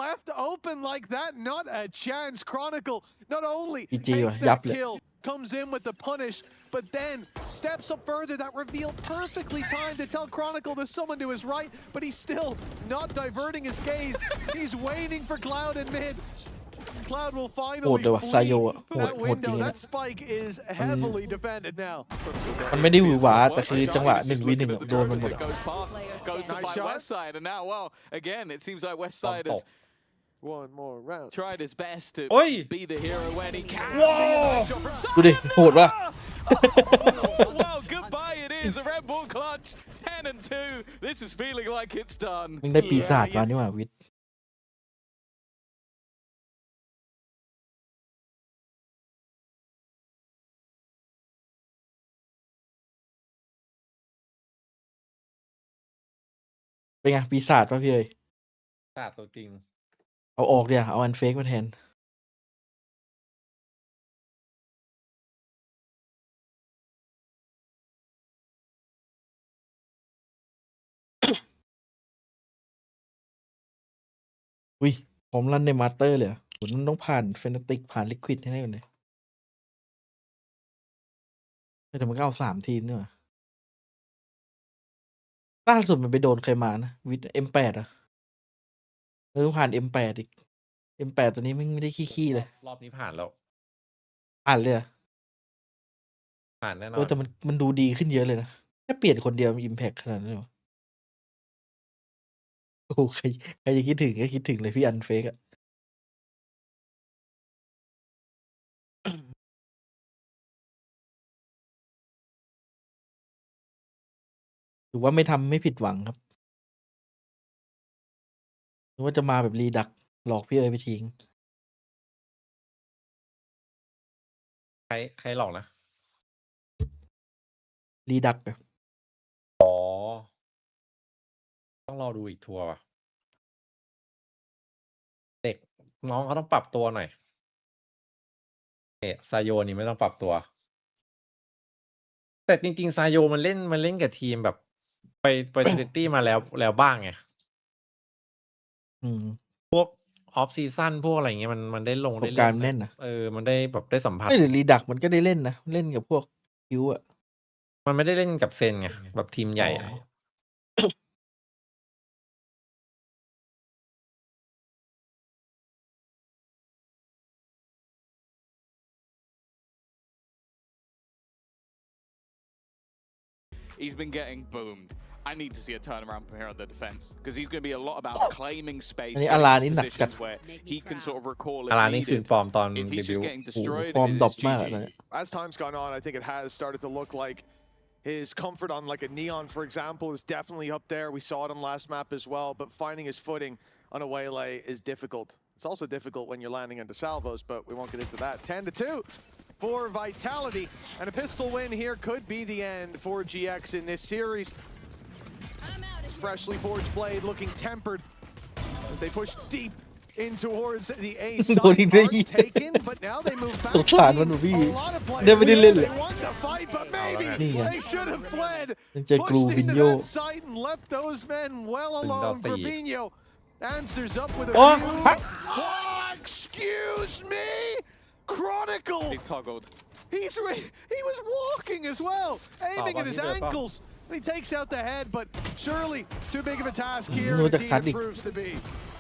left open like that. Not a chance. Chronicle not only GG takes ยั that บเลย kill, comes in with the punish, but then steps up further. That reveal perfectly timed to tell Chronicle there's someone to his right, but he's still not diverting his gaze. He's waiting for Cloud in mid. Cloud will โหด finally เลยว่ะซาโย flee อ่ะโหด that โหดจริง window. เลย That spike is heavily defended now. มันไม่ได้หวือหวาแต่คือจังหวะ1v1โดนมันหมด Goes to Nice fight shot. West Side, and now, well, again, it seems like West Side has One more round. tried his best to โอ้ย be the hero when he can. ดูดิโหดว่ะ Well, goodbye it is. A Red Bull clutch. 10 and 2. This is feeling like it's done. มึงได้ปีศาจมานี่หว่าวิทย์เป็นไงปีศาจป่ะพี่เอ้ย ศาสตร์ตัวจริง เอาออกเดี๋ยวเอาอันเฟกมาแทน อุ้ยผมรันในมาสเตอร์เลยเหรอผมต้องผ่านเฟนติกผ่านลิควิดให้ได้ก่อนเลยแต่มันก็เอา3 ทีมนี่หว่าล่าสุดมันไปโดนใครมานะวิท M8 อ่ะผ่าน M8 อีก M8 ตัวนี้ไม่ได้ขี้ๆเลย รอบนี้ผ่านแล้ว ผ่านเลยเหรอ ผ่านแน่นอน แต่มันดูดีขึ้นเยอะเลยนะแค่เปลี่ยนคนเดียวมัน Impact ขนาดนั้นเลยเหรอโอ้โหใครจะคิดถึงก็คิดถึงเลยพี่อันเฟกอะถือว่าไม่ผิดหวังครับหรือว่าจะมาแบบรีดักหลอกพี่เอ๋ยไปทิ้ง ใครหลอกนะ รีดักแบบ อ๋อ ต้องรอดูอีกทัวร์ว่ะ เด็กน้องเขาต้องปรับตัวหน่อยซาโยนี่ไม่ต้องปรับตัว แต่จริงๆซาโยมันเล่นกับทีมแบบไปทริตี้มาแล้วบ้างไง พวกออฟซีซั่นพวกอะไรเงี้ยมันได้ลง ประ ได้ สบ เล่ การ น ณ์แน่นนะ มันได้แบบได้สัมผัส ไม่หรือรีดักมันก็ได้เล่นนะเล่นกับพวกคิวอะ มันไม่ได้เล่นกับเซนไงแบบทีมใหญ่อะ He's been getting boomed. I need to see a turnaround from here on the defense because he's going to be a lot about claiming space, อันนี้ getting อารา into นี่หนักจัด positions where he can sort of recall อารา if นี่คืน needed. ฟอร์มตอน If เด he's บิ just วต์ getting โอ้โห destroyed, ฟอร์ม it ดรอป is มากอะ GG. เลย As time's gone on, I think it has started to look like his comfort on like a Neon, for example, is definitely up there. We saw it on last map as well, but finding his footing on a waylay is difficult. It's also difficult when you're landing into salvos, but we won't get into that. 10-2 for Vitality, and a pistol win here could be the end for GX in this series. Freshly forged blade looking tempered as they push deep in towards the A side. Aren't taken, but now they move back. สงสารมันหนูพี่ A lot of ได้ไม่ได้เล่น players เลย they won the fight, but maybe นี่ไง they should have fled. ยังเจอกรู Pushed วิน into โย that site and left those men well alone. Fabinho answers up with a Oh, few. huh? Oh, excuse me, Chronicle. He's toggled. He was walking as well, aiming at his he did, ankles. He takes out the head, but surely too big of a task here. No, Indeed, that's it proves to be.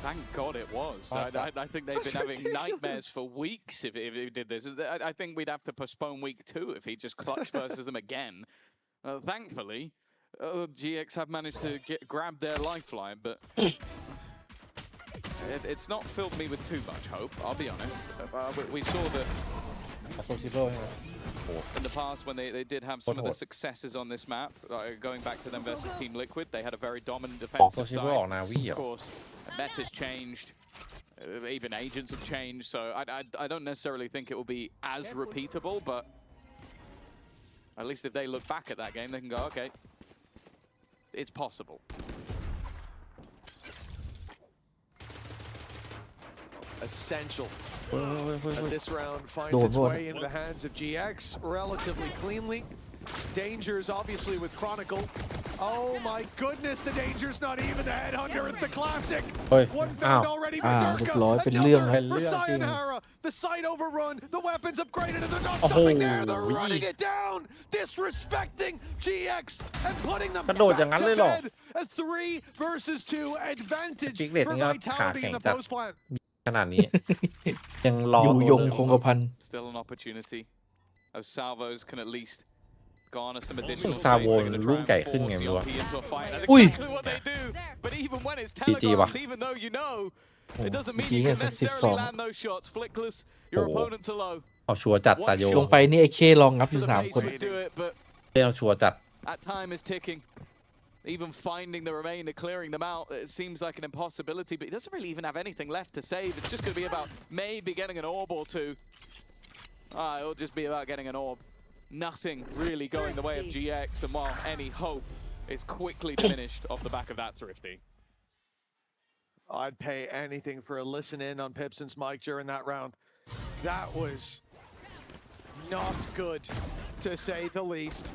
Thank God it was. I think they've been having nightmares for weeks if he did this. I think we'd have to postpone week 2 if he just clutch versus them again. Thankfully, GX have managed to grab their lifeline, but it's not filled me with too much hope, I'll be honest. We saw that in the past when they did have some of the successes on this map, going back to them versus Team Liquid, they had a very dominant defensive side. Of course, meta's changed, even agents have changed, so I don't necessarily think it will be as repeatable, but at least if they look back at that game, they can go, okay, it's possible. essential. เฮ้ย And this round finds Đồ its luôn. way into the hands of GX relatively cleanly. Dangers obviously with Chronicle. Oh my goodness, the danger's not even the headhunter, it's the classic. เฮ้ย One อ้าว found already อ่า with เรียบ Durka. ร้อยเป็นเรื่อง Another ให้ for Sayonara. The site overrun, the weapons upgraded, and they're not Oh, stopping there. They're oui. running it down, disrespecting GX and putting them กระโดดอย่างนั้น back เลย to เหรอ bed. A 3 versus 2 advantage Big Red for นี่ก็ขา Vitality แข็ in ง the จัด post plant. ขนาดนี้ ยังรอ อยู่ ตัวย ง เดิม คงกระพัน Still an opportunity. Those salvos can at least garner some additional space. ซาโว They're gonna รุ่ try น and ใหญ่ขึ้นไง force ไม่รู้อะ CLP into a fight. That's อุ้ย exactly what they do. But even when it's GG ว่ะ telegraphed, even though you know, โอ้ it doesn't เมื่อ mean กี้ you แค่ can 12 necessarily land those shots. Flickless, your โอ้ opponents are low. เอาชัวร์จัดซาโย ลงไปนี่ไอ้เคลองงับอ So ยู่ the สาม pace คน would do it, but เล่นเอาชัวร์จัด that time is ticking. Even finding the remainder, clearing them out, it seems like an impossibility, but he doesn't really even have anything left to save. It's just going to be about maybe getting an orb or two. It'll just be about getting an orb. Nothing really going the way of GX, and while any hope is quickly diminished off the back of that Thrifty. I'd pay anything for a listen in on Pipson's mic during that round. That was not good, to say the least.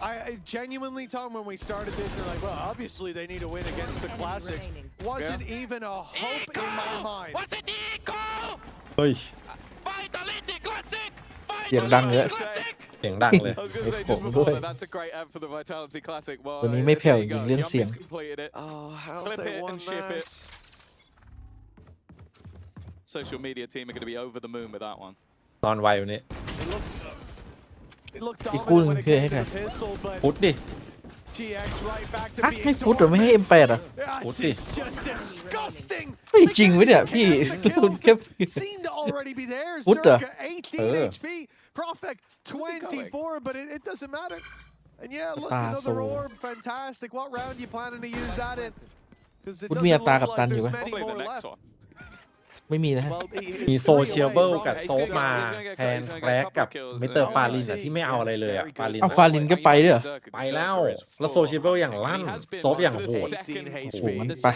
I genuinely, Tom, when we started this, and like, well, obviously they need to win against the classics. Wasn't even a hope in my mind. เฮ้ย เสียงดังเลย เสียงดังเลย I was going to say Ôi, just before ôi. that, that's a great app for the Vitality Classic. Well, วันนี้ไม่แผ่ว there จ you ริง go. เรื่องเสียง Yummy's completed it. Oh, how Flip they it won and ship that. it. Social media team are going to be over the moon with that one. นอนไววันนี้ It looked Đi khui dominant when it kia came hết to the pistol, but พุทธดิ GX right back to ฮัก being ไม่ฟุตหรือไม่ให้ dormant. M8 อ่ะ This Puti. is just disgusting. เฮ้ยจริงไหมเนี่ยพี่ The คุณ kills แค่ seem to already be theirs. Puta. Durka 18 HP, Profek going? 24, but it doesn't matter. And yeah, look, Ta another sổ. orb, fantastic. What round you planning to use that in? Because it Puti doesn't mi look ata like kaptan there's nhiều quá. many Probably the more next left. one. ไม่มีนะฮะ Well, he มี is โซ three เชียล away เบิล from กับ it. โซฟมาแทนแคลกกับมิสเตอร์ปาลินอะที่ไม่เอาอะไรเลยอะปาลิน เอาฟาลินก็ไปด้วยเหรอ ไปแล้ว แล้วโซเชียลเบิลอย่างลั่นโซฟอย่างโหด 18 โอ้โห HP. มันไป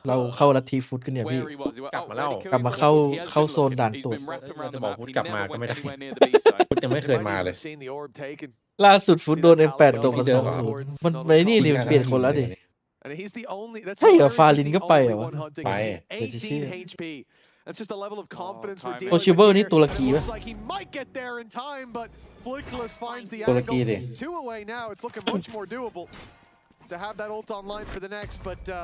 เราเข้าลัทธิฟุตกันเนี่ยพี่ Where he was. กลับมาแล้ว กลับมาเข้าโซนด่านตรวจ เราจะบอกพูดกลับมาก็ไม่ได้ Anywhere near the B side. พุทธยังไม่เคย Might มา even เลย have seen the orb taken. ล่าสุดฟุตโดน M8 ตกมา เดิม 2-0มันไม่นี่ดิเปลี่ยนคนแล้วดิ And he's the only. That's ใช่เหรอ hilarious, ฟาลิน he's ก็ the ไป only เหรอวะ one hunting. ไป 18 HP. That's just the level of confidence we're timing. dealing with Possible here. niตุรกี And it วะ looks like he might get there in time, but Flickless finds the ตุรกี angle. ดิ Two away now. It's looking much more doable to have that ult online for the next, but I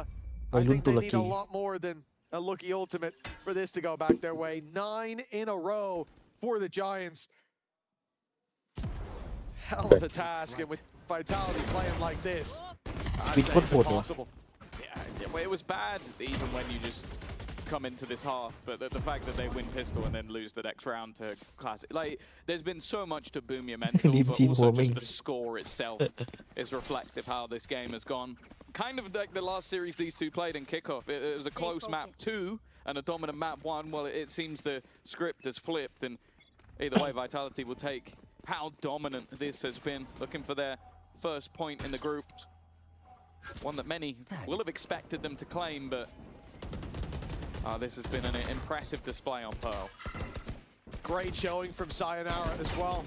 วัยรุ่น think ตุ they ร need กี a lot more than a lucky ultimate for this to go back their way. 9 in a row for the Giants. Hell of a task, and with Vitality playing like this, I'd Big say foot it's forward, impossible. Yeah, well, it was bad even when you just come into this half, but the fact that they win pistol and then lose the next round to classic, like there's been so much to boom your mental, Leave but team also just warming. the score itself is reflective how this game has gone. Kind of like the last series these two played in kickoff. It was a close map 2 and a dominant map 1. Well, it seems the script has flipped, and either way, Vitality will take how dominant this has been, looking for their first point in the group. One that many will have expected them to claim, but this has been an impressive display on Pearl. Great showing from Sayonara as well.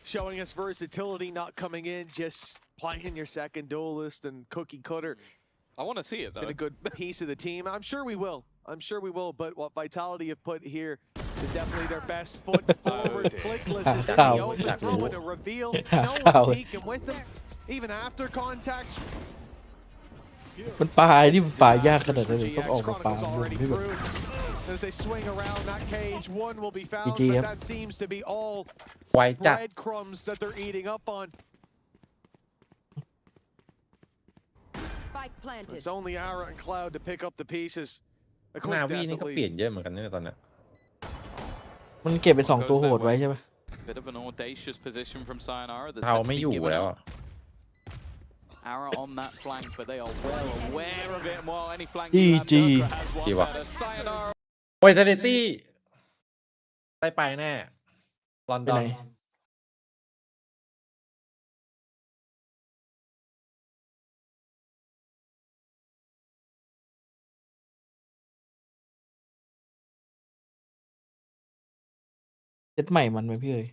Showing us versatility, not coming in, just playing your second duelist and cookie cutter. I want to see it, though. Been a good piece of the team. I'm sure we will. But what Vitality have put here is definitely their best foot forward. Flickless is in the open, throwing a reveal. No one's peeking with them. Even after contact, มันปลานี่มันปลายากขนาดนั้นเลยต้องออกมาปลา Chronicle's มัน already ไม่แบบ through. As they swing around that cage, one will be found, GG, but yep. that seems to be all ไวจัด breadcrumbs that they're eating up on. Spike planted. It's only Ara and Cloud to pick up the pieces. A หน้า quick วี death นี่ at ก็เปลี่ยน least. เยอะเหมือนกันเนี่ยตอนเนี้ย มันเก็บเป็น2ตัวโหดไว้ใช่ปะ Bit of an audacious position from Sayonara. That's เทา had to ไม่ be อยู่ given แล้ว up. อะ Ara on that flank, but they are well aware of it. And while any flank GG. you have, Durka has one Gì vậy? better. Sayonara โอ้ยเทเนตี้ได้ไปแน่ลอน ไป ดอ ไหน น เซตใหม่มันไหมพี่เอ๋ย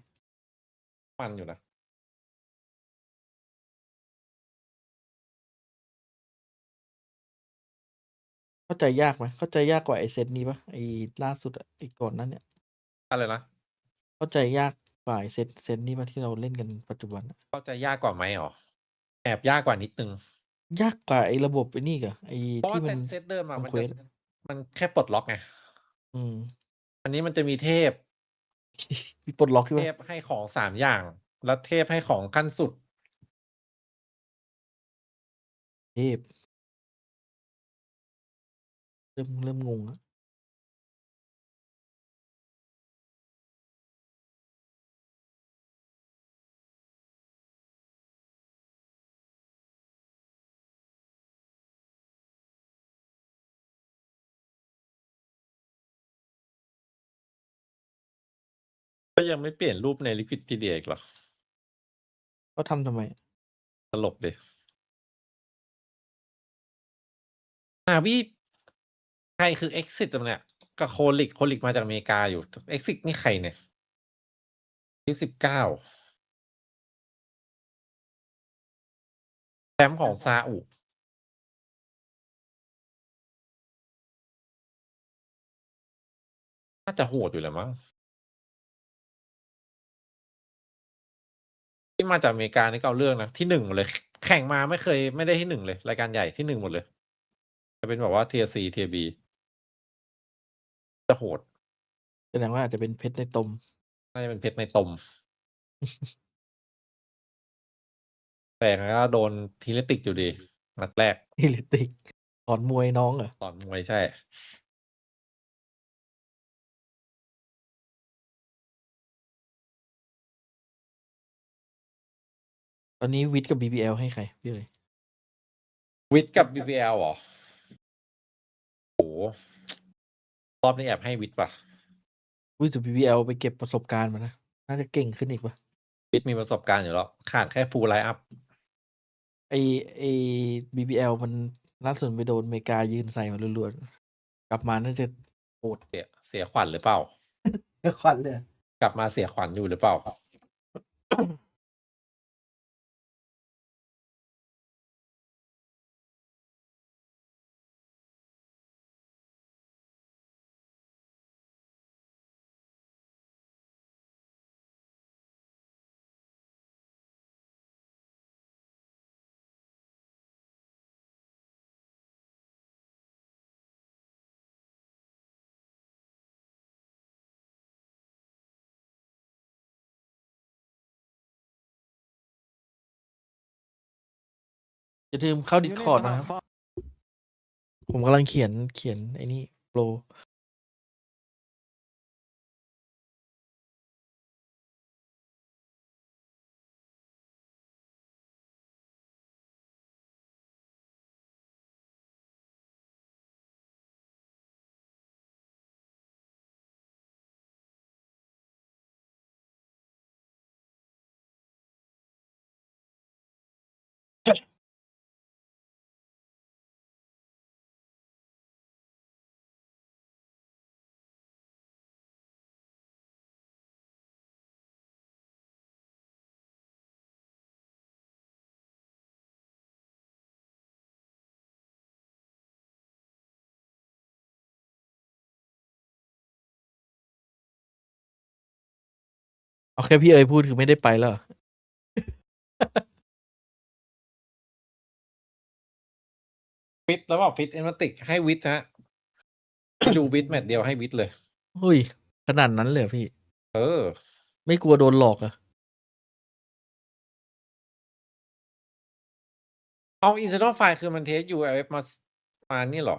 มันอยู่นะ เข้าใจยากไหมเข้าใจยากกว่าไอเซตนี้ปะไอล่าสุดอะไอก่อนนั้นเนี่ย อะไรนะ เข้าใจยากกว่าไอเซตนี้ปะที่เราเล่นกันปัจจุบันอะ เข้าใจยากกว่าไหมหรอ แอบยากกว่านิดนึง ยากกว่าไอระบบไอนี่กะไอ เพราะ ที่ ว่า มัน เซตเดิมอะ ทำ มัน เคว จะ ส มันแค่ปลดล็อกไง อืม อันนี้มันจะมีเทพ มีปลดล็อกใช่ เท ปะ พให้ของ3อย่าง แล้วเทพให้ของขั้นสุด เทพ เริ่มงงแล้ว ก็ยังไม่เปลี่ยนรูปใน Liquipedia อีกเหรอ เขาทำทำไม ตลกดิ วิใครคือ Exit เนี่ย กับโคลิกมาจากอเมริกาอยู่ Exit นี่ใครเนี่ยอายุ19 แชมป์ของซาอุ น่าจะโหดอยู่แหละมั้ง ที่มาจากอเมริกานี่ก็เอาเรื่องนะ ที่ 1 หมดเลย แข่งมาไม่ได้ที่ 1 เลย รายการใหญ่ที่ 1 หมดเลย จะเป็นแบบว่า Tier C Tier B จะโหด แสดงว่าอาจจะเป็นเพชรในตม น่าจะเป็นเพชรในตม แต่ยังไงก็โดน Heretic อยู่ดี นัดแรก Heretic สอนมวยน้องเหรอ สอนมวย ใช่ ตอนนี้วิทย์กับ BBL ให้ใครพี่เอ๋ย วิทกับ BBL เหรอ? โอ้โฮ รอบนี้แอบให้วิทว่ะ อุ๊ย แต่ BBL ไปเก็บประสบการณ์มานะ น่าจะเก่งขึ้นอีกเปล่า? วิทมีประสบการณ์อยู่แล้ว ขาดแค่ full line up ไอ้ BBL มันล่าสุดไปโดนอเมริกายืนใส่มารัว ๆ กลับมาน่าจะโหด เสียขวัญหรือเปล่า? เสียขวัญเลยเหรอ? กลับมาเสียขวัญอยู่หรือเปล่า? อย่าลืมเข้า Discord นะครับ ผมกำลังเขียนไอ้นี่โปร เอาแค่พี่เอ๋ยพูดคือไม่ได้ไปแล้วเหรอ? ฟิต แล้วบอกฟิต Fnatic ให้วิทครับ ให้ดูวิทแมตช์เดียวให้วิทเลย เฮ้ย ขนาดนั้นเลยเหรอพี่? เออ ไม่กลัวโดนหลอกเหรอ? อ้าว Internal File คือมันเทส ULF มานี่เหรอ?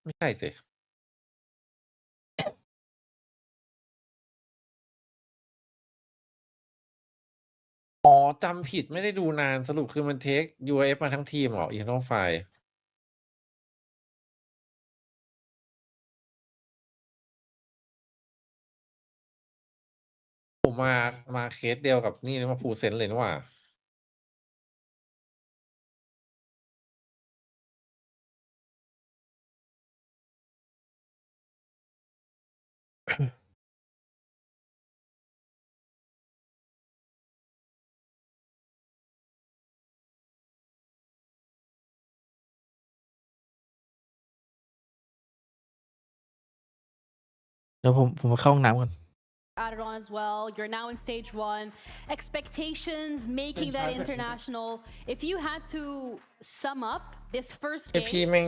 ไม่ใช่สิ อ๋อ จำผิดไม่ได้ดูนาน สรุปคือมันเทก ULF มาทั้งทีมเหรอ Internal File? ผมมาเคสเดียวกับนี่ มา Fullsense เลยนี่หว่า เดี๋ยวผมไปเข้าห้องน้ำก่อน Added on as well. You're now in stage 1. Expectations, making that international. If you had to sum up this first ไอพี game, แม่ง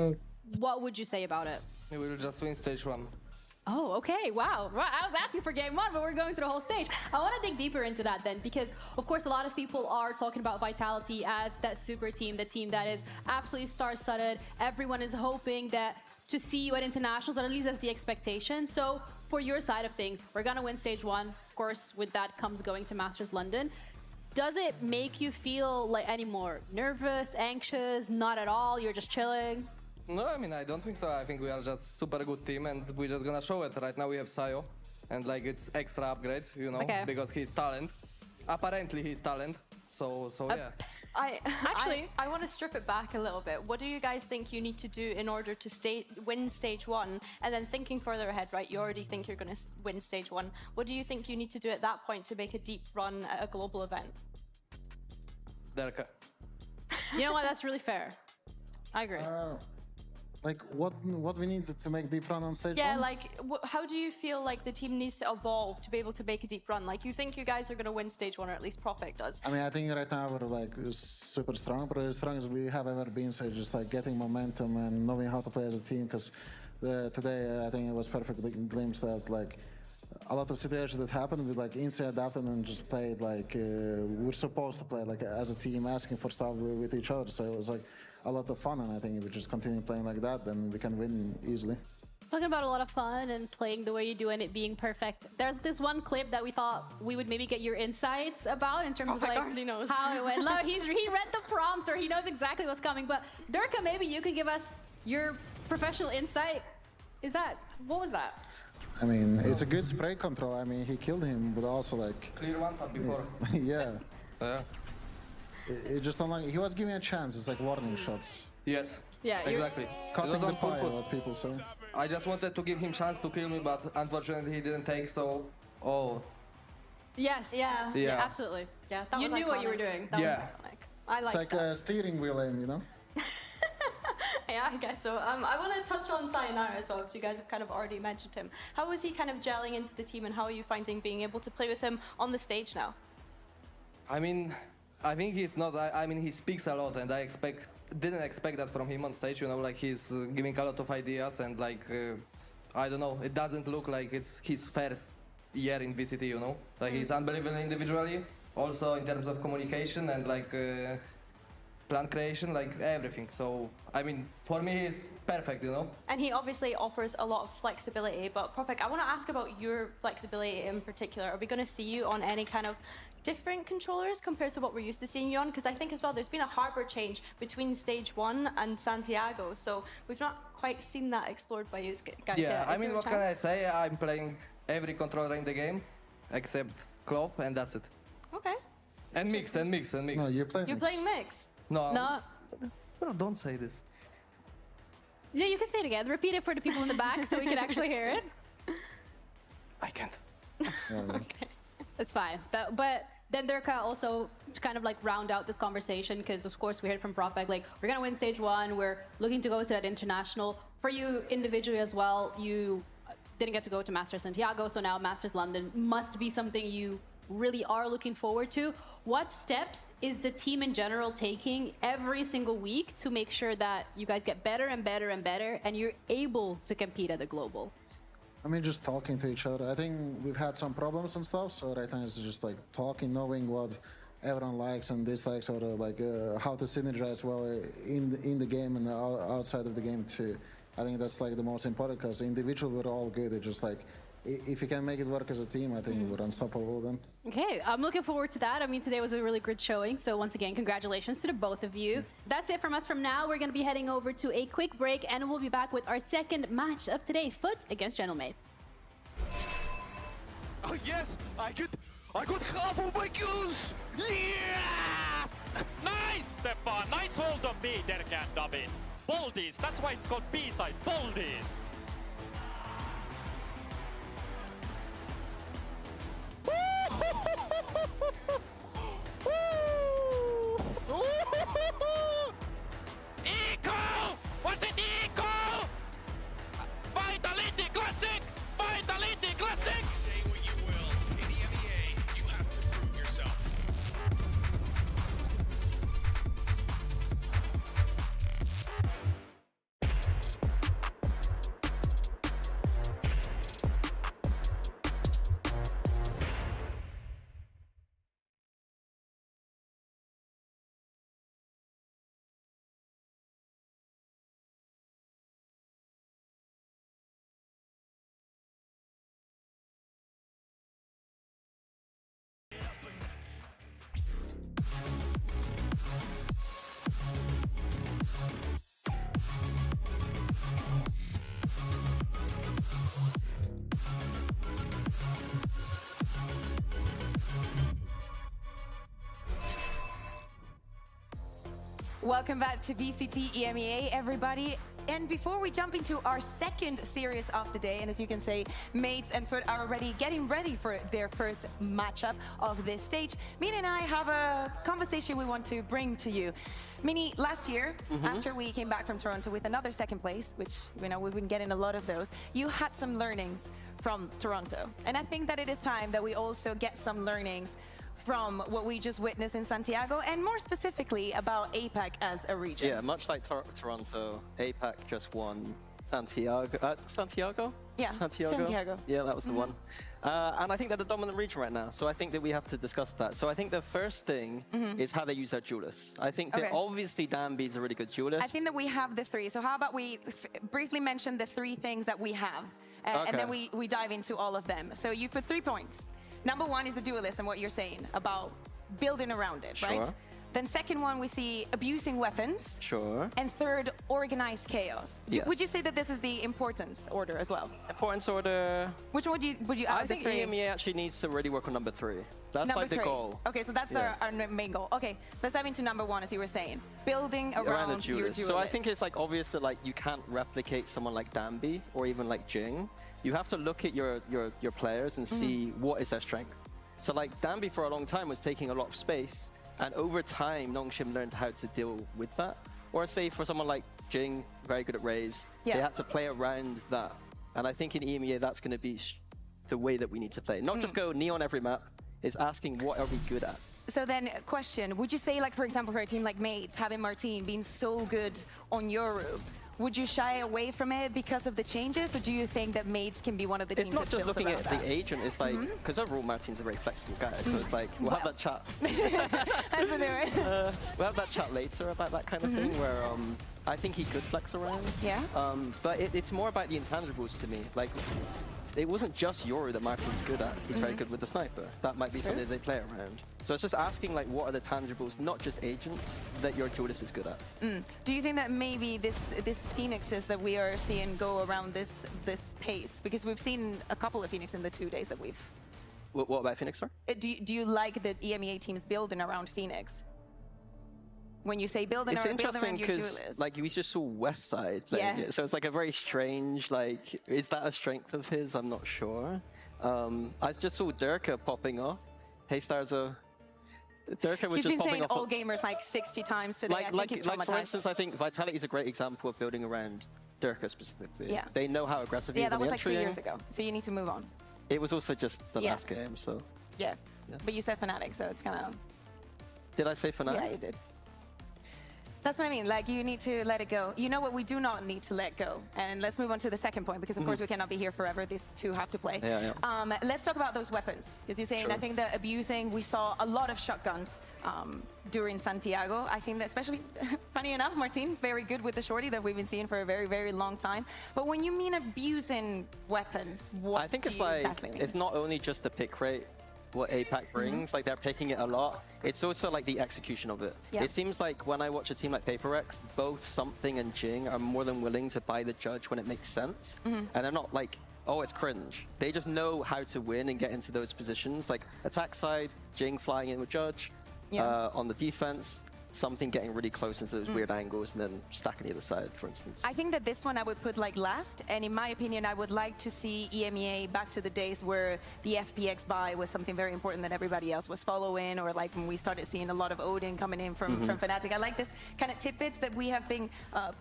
what would you say about it? We will just win stage 1. Oh, okay. Wow. Right. I was asking for game 1, but we're going through the whole stage. I want to dig deeper into that then, because of course a lot of people are talking about Vitality as that super team, the team that is absolutely star-studded. Everyone is hoping that to see you at internationals, at least that's the expectation. So for your side of things, we're going to win stage 1. Of course, with that comes going to Masters London. Does it make you feel like any more nervous, anxious? Not at all. You're just chilling. No, I mean, I don't think so. I think we are just super good team and we're just gonna show it. Right now we have Sayo and like it's extra upgrade, you know, because he's talent. Apparently he's talent. So yeah. I want to strip it back a little bit. What do you guys think you need to do in order to win stage 1? And then thinking further ahead, right? You already think you're going to win stage 1. What do you think you need to do at that point to make a deep run at a global event? You know what? That's really fair. I agree. Like what we need to make deep run on stage 1? Yeah, like how do you feel like the team needs to evolve to be able to make a deep run? Like you think you guys are going to win stage 1, or at least Profek does? I mean, I think right now we're like super strong, but as strong as we have ever been. So just like getting momentum and knowing how to play as a team. Because today I think it was perfect glimpse that like a lot of situations that happened, we like instantly adapted and just played like we're supposed to play like as a team, asking for stuff with each other. So it was like a lot of fun, and I think if we just continue playing like that, then we can win easily. Talking about a lot of fun and playing the way you do and it being perfect. There's this one clip that we thought we would maybe get your insights about in terms of like how it went. No, he read the prompt, or he knows exactly what's coming. But Durka, maybe you could give us your professional insight. What was that? I mean, it's a good spray control. I mean, he killed him, but also like Clear one tap before. Yeah. It just unlike he was giving a chance. It's like warning shots. Yes. Yeah, exactly. Cutting the pie, what people say. I just wanted to give him chance to kill me, but unfortunately he didn't take. So, Yes. Yeah. Absolutely. Yeah, that you was knew what you were doing. That was iconic. I like It's like a steering wheel aim, you know. Yeah, I guess so. I want to touch on Sayonara as well, because you guys have kind of already mentioned him. How is he kind of gelling into the team, and how are you finding being able to play with him on the stage now? I mean, I think he's not. I mean, he speaks a lot, and I didn't expect that from him on stage. You know, like he's giving a lot of ideas, and like I don't know. It doesn't look like it's his first year in VCT. You know, like he's unbelievable individually, also in terms of communication and like plan creation, like everything. So I mean, for me, he's perfect. You know. And he obviously offers a lot of flexibility. But Profek, I want to ask about your flexibility in particular. Are we going to see you on any kind of different controllers compared to what we're used to seeing you on? Because I think as well there's been a hardware change between stage 1 and Santiago, so we've not quite seen that explored by you guys yet. I mean, what can I say? I'm playing every controller in the game except Clove, and that's it. Okay. And mix. No, You're playing mix? No. Bro, don't say this. Yeah, you can say it again. Repeat it for the people in the back so we can actually hear it. I can't. Okay. That's fine. But then Durka also to kind of like round out this conversation, because of course we heard from Profek, like we're gonna win stage 1, we're looking to go to that international. For you individually as well, you didn't get to go to Masters Santiago, so now Masters London must be something you really are looking forward to. What steps is the team in general taking every single week to make sure that you guys get better and better and better, and you're able to compete at the global? I mean, just talking to each other. I think we've had some problems and stuff, so right now it's just like talking, knowing what everyone likes and dislikes, or like how to synergize well in the game and outside of the game too. I think that's like the most important, because individually we're all good. It's just like if you can make it work as a team, I think we're unstoppable then. Okay, I'm looking forward to that. I mean, today was a really good showing, so once again, congratulations to the both of you. That's it from us from now. We're going to be heading over to a quick break, and we'll be back with our second match of today, FUT against Gentlemates. Oh yes, I got half of my kills! Yes! Nice, Stefan! Nice hold on me, Derek and David. Boldies, that's why it's called B-side, Boldies! Eco! Was it Eco? Vitality Classic! Vitality Welcome back to VCT EMEA, everybody. And before we jump into our second series of the day, and as you can see, Mates and FUT are already getting ready for their first matchup of this stage. Mini and I have a conversation we want to bring to you. Mini, last year, after we came back from Toronto with another second place, which, you know, we've been getting a lot of those, you had some learnings from Toronto. And I think that it is time that we also get some learnings from what we just witnessed in Santiago, and more specifically about APAC as a region. Yeah, much like Toronto, APAC just won Santiago. Santiago? Yeah, Santiago. Yeah, that was the one. And I think they're the dominant region right now, so I think that we have to discuss that. So I think the first thing is how they use their duelists. I think that obviously Danby's a really good duelist. I think that we have the three. So how about we briefly mention the three things that we have, and then we dive into all of them. So you put 3 points. Number one is the duelist and what you're saying about building around it, right? Then second one, we see abusing weapons. Sure. And third, organized chaos. Yes. Would you say that this is the importance order as well? Importance order. Which one would you add? I think EMEA actually needs to really work on number 3. That's number like the 3. goal. Okay, so that's our main goal. Okay, let's dive into number 1, as you were saying. Building around the your duelist. So I think it's like obvious that like you can't replicate someone like Danby or even like Jing. You have to look at your players and see what is their strength. So like Danby for a long time was taking a lot of space, and over time Nongshim learned how to deal with that. Or say for someone like Jing, very good at Raze, they had to play around that. And I think in EMEA that's going to be the way that we need to play. Not just go Neon every map, is asking what are we good at. So then, question, would you say, like, for example, for a team like Mates, having Martin being so good on Yoru, would you shy away from it because of the changes, or do you think that Mates can be one of the teams It's not that just looking at that? the agent, it's like, because overall Martin's a very flexible guy, so it's like, we'll have that chat. That's a new We'll have that chat later about that kind of thing, where I think he could flex around. Yeah. But it's more about the intangibles to me. Like, it wasn't just Yoru that Martin's good at. He's very good with the sniper. That might be something they play around. So it's just asking, like, what are the tangibles, not just agents, that your duelist is good at. Do you think that maybe this Phoenixes that we are seeing go around this pace? Because we've seen a couple of Phoenix in the 2 days that we've... What about Phoenix, sir? Do you like the EMEA teams building around Phoenix? When you say building around your duelist? It's interesting because, like, we just saw West Side playing it. So it's like a very strange, like, is that a strength of his? I'm not sure. I just saw Durka popping off. Hey, Starzo. Durka was He's just been popping saying off. all gamers like 60 times today. I think he's traumatized. Like, for instance, I think Vitality is a great example of building around Durka specifically. Yeah. They know how aggressive he is. Yeah, that was like 3 years ago. So you need to move on. It was also just the last game, so. Yeah. But you said Fnatic, so it's kind of... Did I say Fnatic? Yeah, you did. That's what I mean, like, you need to let it go. You know what we do not need to let go? And let's move on to the second point, because of course we cannot be here forever. These two have to play. Let's talk about those weapons, because you're saying, I think that abusing, we saw a lot of shotguns during Santiago. I think that especially, funny enough, Martin, very good with the shorty that we've been seeing for a very, very long time. But when you mean abusing weapons, what I think do it's you like, exactly mean? it's not only just the pick rate, what APAC brings, like they're picking it a lot. It's also like the execution of it. It seems like when I watch a team like PaperX, both Something and Jing are more than willing to buy the judge when it makes sense. And they're not like, oh, it's cringe. They just know how to win and get into those positions. Like attack side, Jing flying in with judge. On the defense, Something getting really close into those weird angles and then stacking the other side, for instance. I think that this one I would put like last, and in my opinion, I would like to see EMEA back to the days where the FPX buy was something very important that everybody else was following, or like when we started seeing a lot of Odin coming in from Fnatic. I like this kind of tidbits that we have been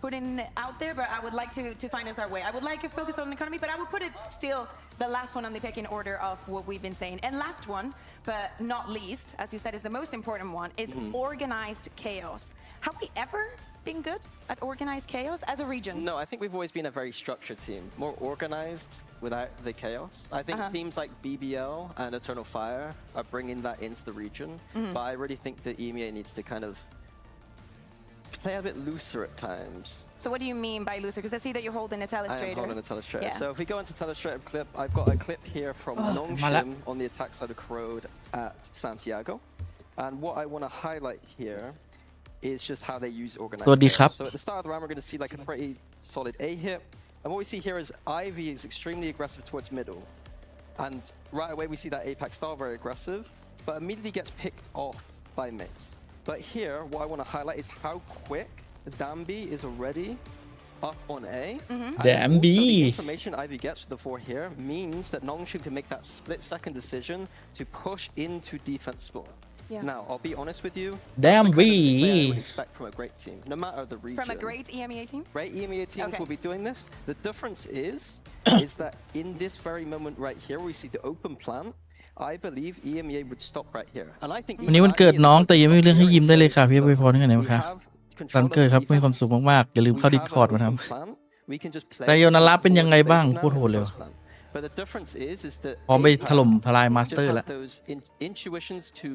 putting out there, but I would like to find us our way. I would like to focus on the economy, but I would put it still the last one on the pecking order of what we've been saying. And last one, but not least, as you said, is the most important one, is organized chaos. Have we ever been good at organized chaos as a region? No, I think we've always been a very structured team, more organized without the chaos. I think teams like BBL and Eternal Fire are bringing that into the region, but I really think that EMEA needs to kind of play a bit looser at times. So what do you mean by looser? Because I see that you're holding a telestrator. I am holding a telestrator. So if we go into telestrator clip, I've got a clip here from Nongshim on the attack side of Corrode at Santiago. And what I want to highlight here is just how they use organized chaos. So at the start of the round, we're going to see like a pretty solid A hit. And what we see here is Ivy is extremely aggressive towards middle. And right away, we see that APAC style very aggressive, but immediately gets picked off by Mates. But here, what I want to highlight is how quick Dambi is already up on A. And Dambi. also the information Ivy gets with the 4 here means that Nongshim can make that split-second decision to push into defense spawn. Yeah. Now, I'll be honest with you. Damn that's the kind of play I B. would expect from a great team, no matter the region. From a great EMEA team? Great EMEA teams Okay. will be doing this. The difference is that in this very moment right here, we see the open plant. I believe EMEA would stop right here, and I think วันนี้วันเกิดน้องแต่ยังไม่มีเรื่องให้ยิ้มได้เลยค่ะพี่อวยพรให้กันหน่อยค่ะวันเกิดครับมีความสุขมากๆอย่าลืมเข้าดิสคอร์ดมาทำไซโยนาระเป็นยังไงบ้างพูดโหดเลย But the difference is that พร้อมไปถล่มทลายมาส just เตอร์ has แล้ว those intuitions to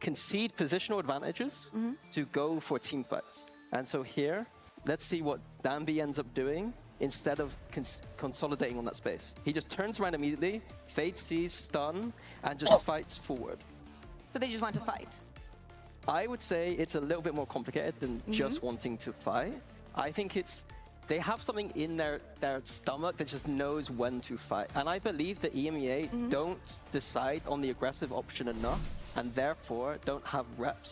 concede positional advantages to go for team fights. And so here, let's see what Dambi ends up doing instead of consolidating on that space. He just turns around immediately, fade sees, stun, and just fights forward. So they just want to fight. I would say it's a little bit more complicated than just wanting to fight. I think they have something in their stomach that just knows when to fight. And I believe that EMEA don't decide on the aggressive option enough, and therefore don't have reps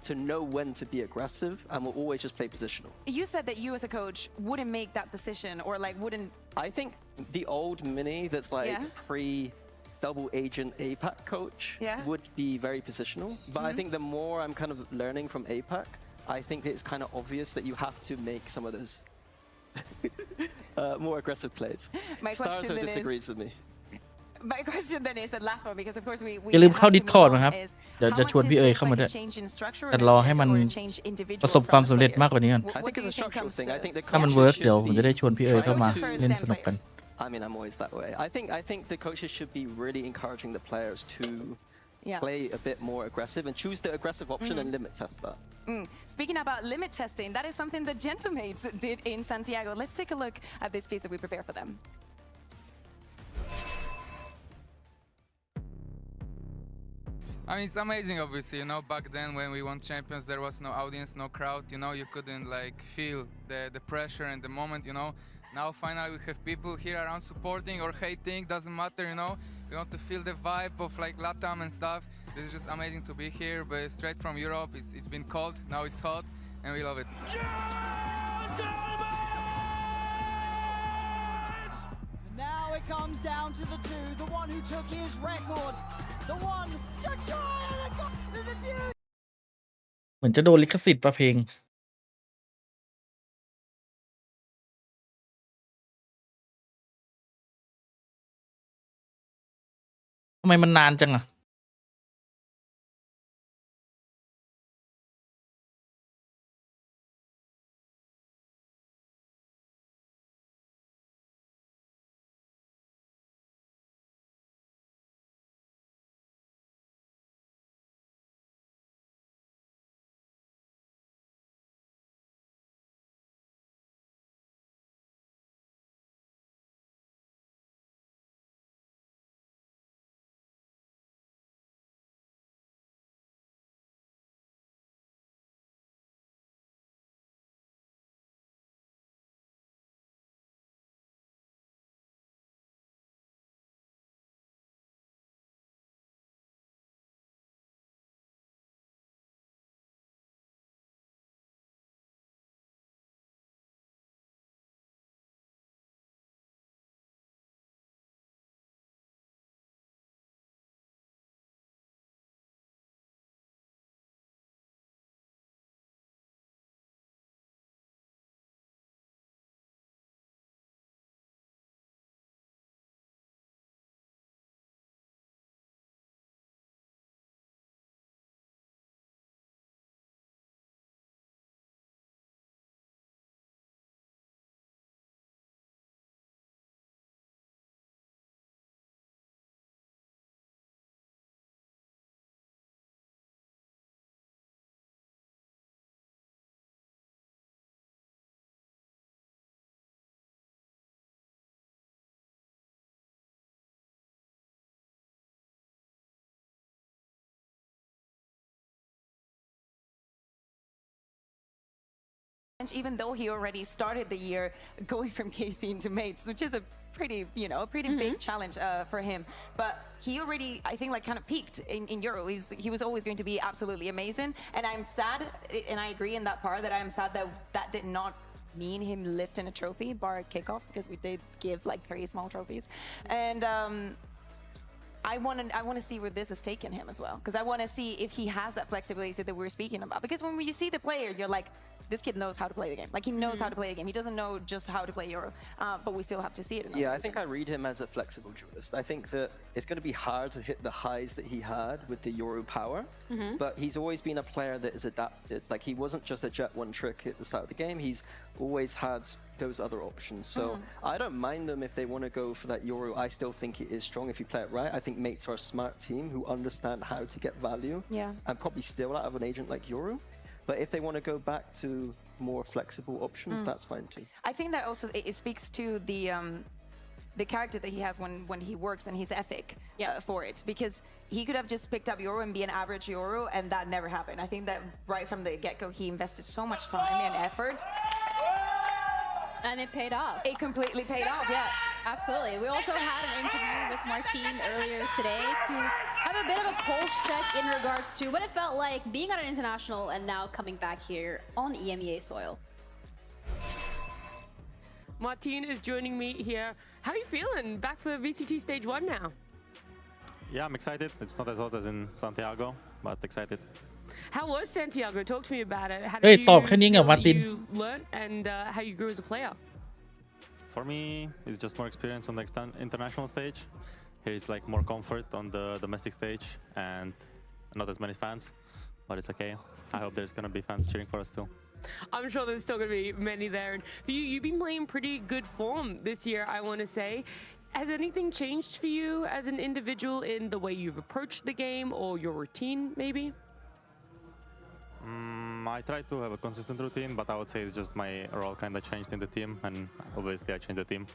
to know when to be aggressive and will always just play positional. You said that you as a coach wouldn't make that decision or like wouldn't... I think the old Mini that's like pre-double agent APAC coach would be very positional. But I think the more I'm kind of learning from APAC, I think it's kind of obvious that you have to make some of those more aggressive plays. Stars disagrees with me. My question then is the last one because of course we อย่าลืมเข้า have to Discord move on นะครับ is เดี๋ยว how จะ much ชวน is พี่เอ๋ย this เข้ามา like ด้วย a change in structure แต่ or รอ is ให้ it มัน or a change individual ประสบความ from สำเร็จ players? มากกว่านี้ก่อน What I think do it's you a think structural comes thing. I think the ถ้ามัน coaches เวิร์ก should เดี๋ยวผมจะได้ be ชวนพี่เอ๋ยเข้ามา First เล่น then สนุกกัน players. I mean, I'm always that way. I think the coaches should be really encouraging the players to play a bit more aggressive and choose the aggressive option and limit test that. Speaking about limit testing, that is something the Gentlemates did in Santiago. Let's take a look at this piece that we prepared for them. I mean, it's amazing, obviously, you know, back then when we won champions, there was no audience, no crowd, you know, you couldn't like feel the pressure and the moment, you know. Now finally we have people here around supporting or hating, doesn't matter, you know. We want to feel the vibe of like Latam and stuff. This is just amazing to be here, but straight from Europe, it's been cold, now it's hot, and we love it. Now it comes down to the two, the one who took his record, the one to try and got the defuse. เหมือนจะโดนลิขสิทธิ์ประเพลงทำไมมันนานจังอะEven though he already started the year going from KC into mates, which is a pretty, you know, a pretty big challenge for him. But he already, I think, like kind of peaked in Euro. He was always going to be absolutely amazing. And I'm sad, and I agree in that part that I'm sad that that did not mean him lifting a trophy bar kickoff, because we did give like 3 small trophies. And I want to see where this has taken him as well, because I want to see if he has that flexibility that we're speaking about. Because when you see the player, you're like, this kid knows how to play the game. Like, he knows how to play the game. He doesn't know just how to play Euro, but we still have to see it. Yeah, I think I read him as a flexible duelist. I think that it's going to be hard to hit the highs that he had with the Euro power, but he's always been a player that is adapted. Like, he wasn't just a jet one trick at the start of the game. He's always had those other options. So I don't mind them if they want to go for that Euro. I still think it is strong if you play it right. I think mates are a smart team who understand how to get value and probably steal out of an agent like Euro. But if they want to go back to more flexible options, that's fine too. I think that also it speaks to the character that he has when he works, and his ethic for it, because he could have just picked up Euro and be an average Euro, and that never happened. I think that right from the get-go, he invested so much time and effort. And it paid off. It completely paid off, yeah. Absolutely. We also had an interview with Martin earlier today to have a bit of a pulse check in regards to what it felt like being at an international and now coming back here on EMEA soil. Martin is joining me here. How are you feeling? Back for VCT Stage 1 now? Yeah, I'm excited. It's not as hot as in Santiago, but excited. How was Santiago? Talk to me about it. How เฮ้ย did ตอบแค่นี้เหรอ feel that Martin you learned and how you grew as a player? For me, it's just more experience on the international stage. Here it's like more comfort on the domestic stage and not as many fans, but it's okay. I hope there's going to be fans cheering for us still. I'm sure there's still going to be many there. And for you, you've been playing pretty good form this year, I want to say. Has anything changed for you as an individual in the way you've approached the game or your routine, maybe? I try to have a consistent routine, but I would say it's just my role kind of changed in the team, and obviously I changed the team.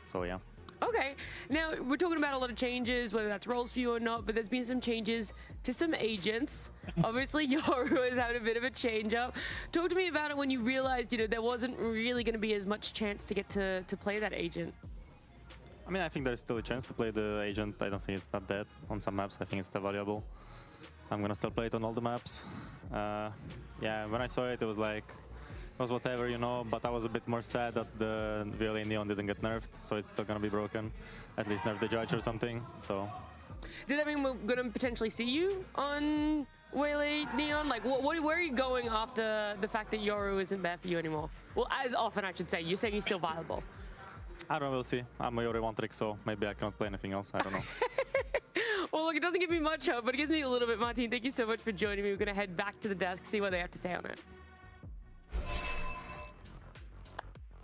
So yeah. Okay, now we're talking about a lot of changes, whether that's roles for you or not, but there's been some changes to some agents. Obviously, Yoru has had a bit of a change up. Talk to me about it when you realized, you know, there wasn't really going to be as much chance to get to play that agent. I mean, I think there's still a chance to play the agent. I don't think it's that bad on some maps. I think it's still valuable. I'm gonna still play it on all the maps. Yeah, when I saw it, it was like, it was whatever, you know, but I was a bit more sad that the VLA Neon didn't get nerfed, so it's still gonna be broken. At least nerf the judge or something, so. Does that mean we're gonna potentially see you on VLA Neon? Like, where are you going after the fact that Yoru isn't there for you anymore? Well, as often, I should say. You're saying he's still viable. I don't know, we'll see. I'm a Yoru one trick, so maybe I can't play anything else, I don't know. Well, look, it doesn't give me much hope, but it gives me a little bit. Martin, thank you so much for joining me. We're going to head back to the desk, see what they have to say on it.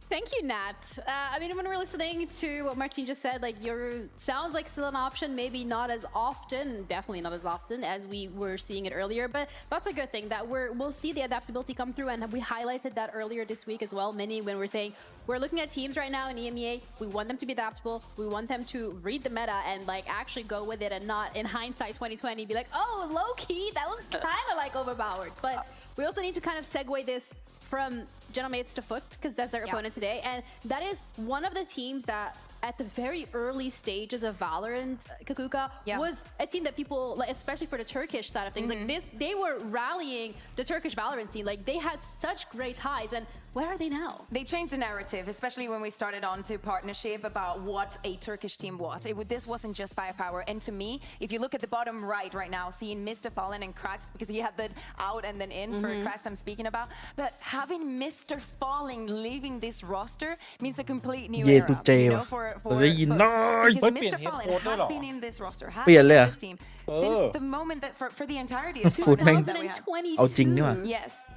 Thank you, Nat. I mean, when we're listening to what Martin just said, like, Yoru sounds like still an option, maybe not as often, definitely not as often as we were seeing it earlier, but that's a good thing that we'll see the adaptability come through, and we highlighted that earlier this week as well, Minnie, when we're saying we're looking at teams right now in EMEA, we want them to be adaptable, we want them to read the meta and like actually go with it and not in hindsight 2020 be like, oh, low-key, that was kind of like overpowered. But we also need to kind of segue this from Genomates to FUT, because that's their opponent today, and that is one of the teams that at the very early stages of Valorant, Kakuka, was a team that people, like, especially for the Turkish side of things, like this, they were rallying the Turkish Valorant scene. Like, they had such great highs, and where are they now? They changed the narrative, especially when we started on to partnership about what a Turkish team was. This wasn't just firepower. And to me, if you look at the bottom right now, seeing Mr. Fallen and Cracks, because he had that out and then in for Cracks I'm speaking about, but having Mr. Fallen leaving this roster means a complete new era, you know, for because Mr. Fallen had been in this roster, had been in this team since the moment that for the entirety of 2022. Yes.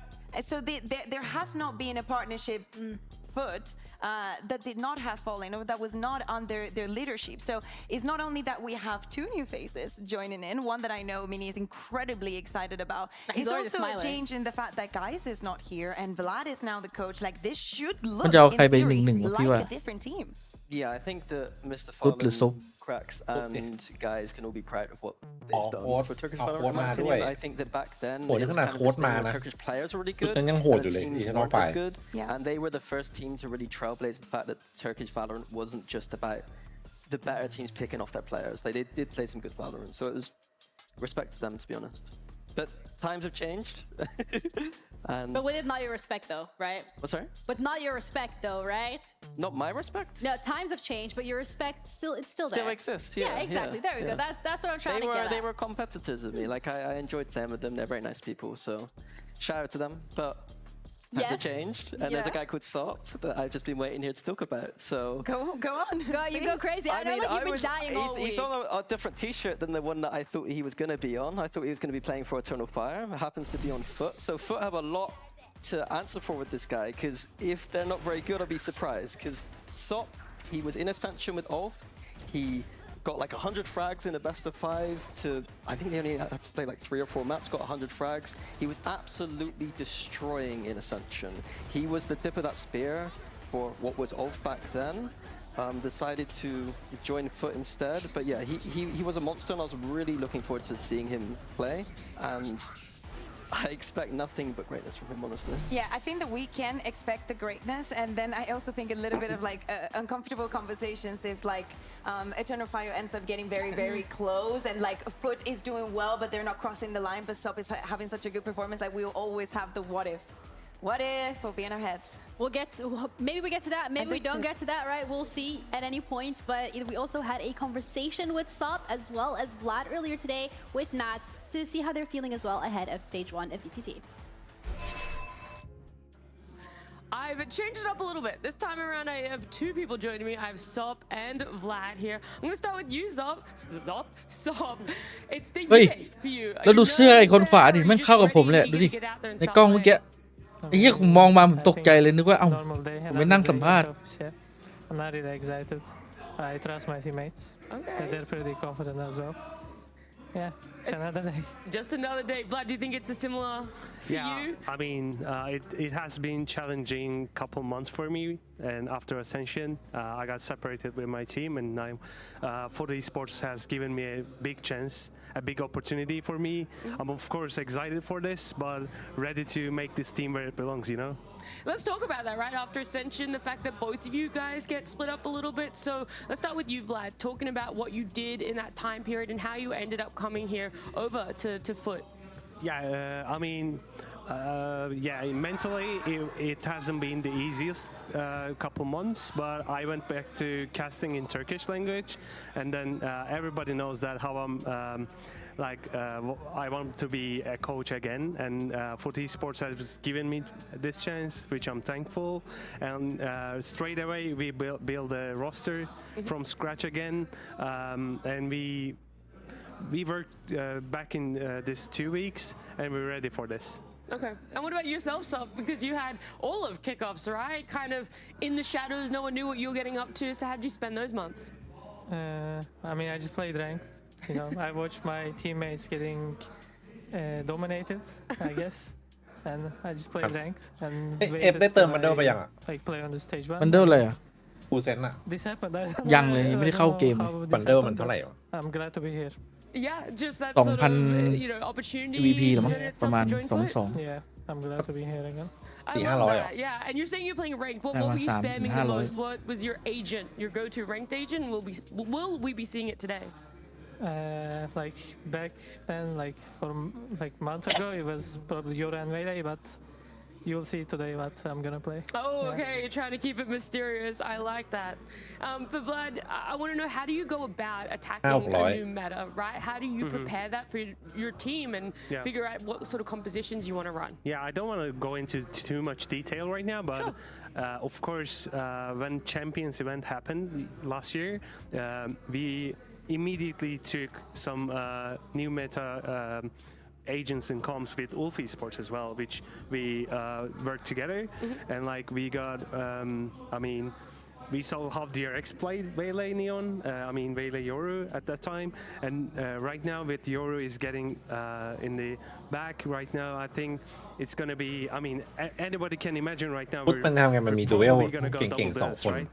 So there has not been a partnership FUT that did not have Fallen, or that was not under their leadership. So it's not only that we have 2 new faces joining in, one that I know Minnie is incredibly excited about. It's also a change in the fact that Guys is not here and Vlad is now the coach. Like, this should look in theory like a different team. Yeah, I think that Mr. ซุดหรือซุป Fallen, Cracks, and guys can all be proud of what อ๋อ they've โค้ done ด for Turkish เอาโค้ Valorant. ด In มา my ด้วย opinion, I think that back then โห it นี่ was ขนาด kind of โค้ด this thing มา where นะ Turkish players were really ชุด good นั้นยังโหด and อยู่ the เลย teams ดีทั้ง weren't ฝ่าย as good. Yeah. And they were the first team to really trailblaze the fact that Turkish Valorant wasn't just about the better teams picking off their players. Like, they did play some good Valorant, so it was respect to them, to be honest. But times have changed. And But with it not your respect though, right? what's sorry? With not your respect though, right? Not my respect. No, times have changed, but your respect it's still there. Still exists. Yeah, exactly. There we go. yeah. That's what I'm trying to get They at. were competitors with me. Like I enjoyed playing with them. They're very nice people. So shout out to them. But times have Yes. changed, and there's a Yeah. guy called Sop that I've just been waiting here to talk about. So Go on. You go crazy. I know, like, you've been dying all he's week. on a different T-shirt than the one that I thought he was going to be on. I thought he was going to be playing for Eternal Fire. It happens to be on FUT. So FUT have a lot to answer for with this guy, because if they're not very good, I'll be surprised. Because Sop, he was in Ascension with Ulf. He got like 100 frags in a best of 5 to, I think they only had to play like 3 or 4 maps, got 100 frags. He was absolutely destroying in Ascension. He was the tip of that spear for what was Ulf back then. Decided to join FUT instead. But yeah, he was a monster, and I was really looking forward to seeing him play. And I expect nothing but greatness from him, honestly. Yeah, I think that we can expect the greatness, and then I also think a little bit of like uncomfortable conversations if like Eternal Fire ends up getting very, very close, and like FUT is doing well, but they're not crossing the line, but Sop is having such a good performance. Like we'll always have the what if. What if will be in our heads. Maybe we get to that. Maybe we don't Addicted. get to that, right? We'll see at any point. But we also had a conversation with Sop as well as Vlad earlier today with Nat to see how they're feeling as well ahead of stage 1 of VCT. I've changed it up a little bit. This time around, I have 2 people joining me. I have Sop and Vlad here. I'm going to start with you, Sop. Sop. It's the เฮ้ย day for you. แล้วดูเสื้อไอ้คนขวาดิมันเข้ากับผมเลยดูดิในกล้องเมื่อกี้ไอ้เหี้ยผมมองมาผมตกใจเลยนึกว่าเอ้าผมไปนั่งสัมภาษณ์ I'm not really excited. I trust my teammates. Okay. They're pretty confident as well. Yeah, it's another day. Just another day. Vlad, do you think it's a similar for you? I mean, it has been challenging couple months for me, and after Ascension, I got separated with my team, and now FUT Esports has given me a big chance, a big opportunity for me. I'm of course excited for this, but ready to make this team where it belongs, you know? Let's talk about that, right? After Ascension, the fact that both of you guys get split up a little bit. So let's start with you, Vlad, talking about what you did in that time period and how you ended up coming here over to FUT. Yeah, I mean, yeah, mentally it hasn't been the easiest couple months, but I went back to casting in Turkish language, and then everybody knows that how I'm I want to be a coach again, and FUT Esports has given me this chance, which I'm thankful. And straight away we build a roster from scratch again, and we worked back in this 2 weeks, and we're ready for this. Okay. And what about yourself, Sop? Because you had all of kickoffs, right? Kind of in the shadows, no one knew what you were getting up to. So how did you spend those months? I mean, I just played ranked. You know, I watched my teammates getting dominated, I guess, and I just played ranked and เอฟได้เติมมันเดิลไปยังอ่ะ like play on the stage 1. มันเดิลอะไรอ่ะ ฟูเซนอ่ะ This happened. I don't ยังเลย know, ยังไม่ได้ I เข้า don't เกม know เลย how this บันเดิล happened, มันเท่าไหร่วะ but I'm glad to be here. Yeah, just that 2,000 sort of, opportunity EVP หรอมั้ง presented ประ itself มาณ to join FUT. 2,200 Yeah, I'm glad to be here again. I Yeah, love hello, that. Yeah, and you're saying you're playing ranked. What Yeah, were you 3,000, spamming the hello. most? What was your agent, your go-to ranked agent? Will we be seeing it today? Like back then, like from like months ago, it was probably Yora and Veto, but you'll see today what I'm gonna play. Oh, okay. You're trying to keep it mysterious. I like that. For Vlad, I want to know, how do you go about attacking a new meta, right? How do you prepare that for your team and figure out what sort of compositions you want to run? Yeah, I don't want to go into too much detail right now, but of course, when Champions event happened last year, we immediately took some new meta agents and comms with Ulf Esports as well, which we worked together, and like we got, I mean, we saw how DRX played Vele Neon, Vele Yoru at that time, and right now with Yoru is getting in the back right now, I think it's going to be, anybody can imagine right now we're probably going to go double this, right?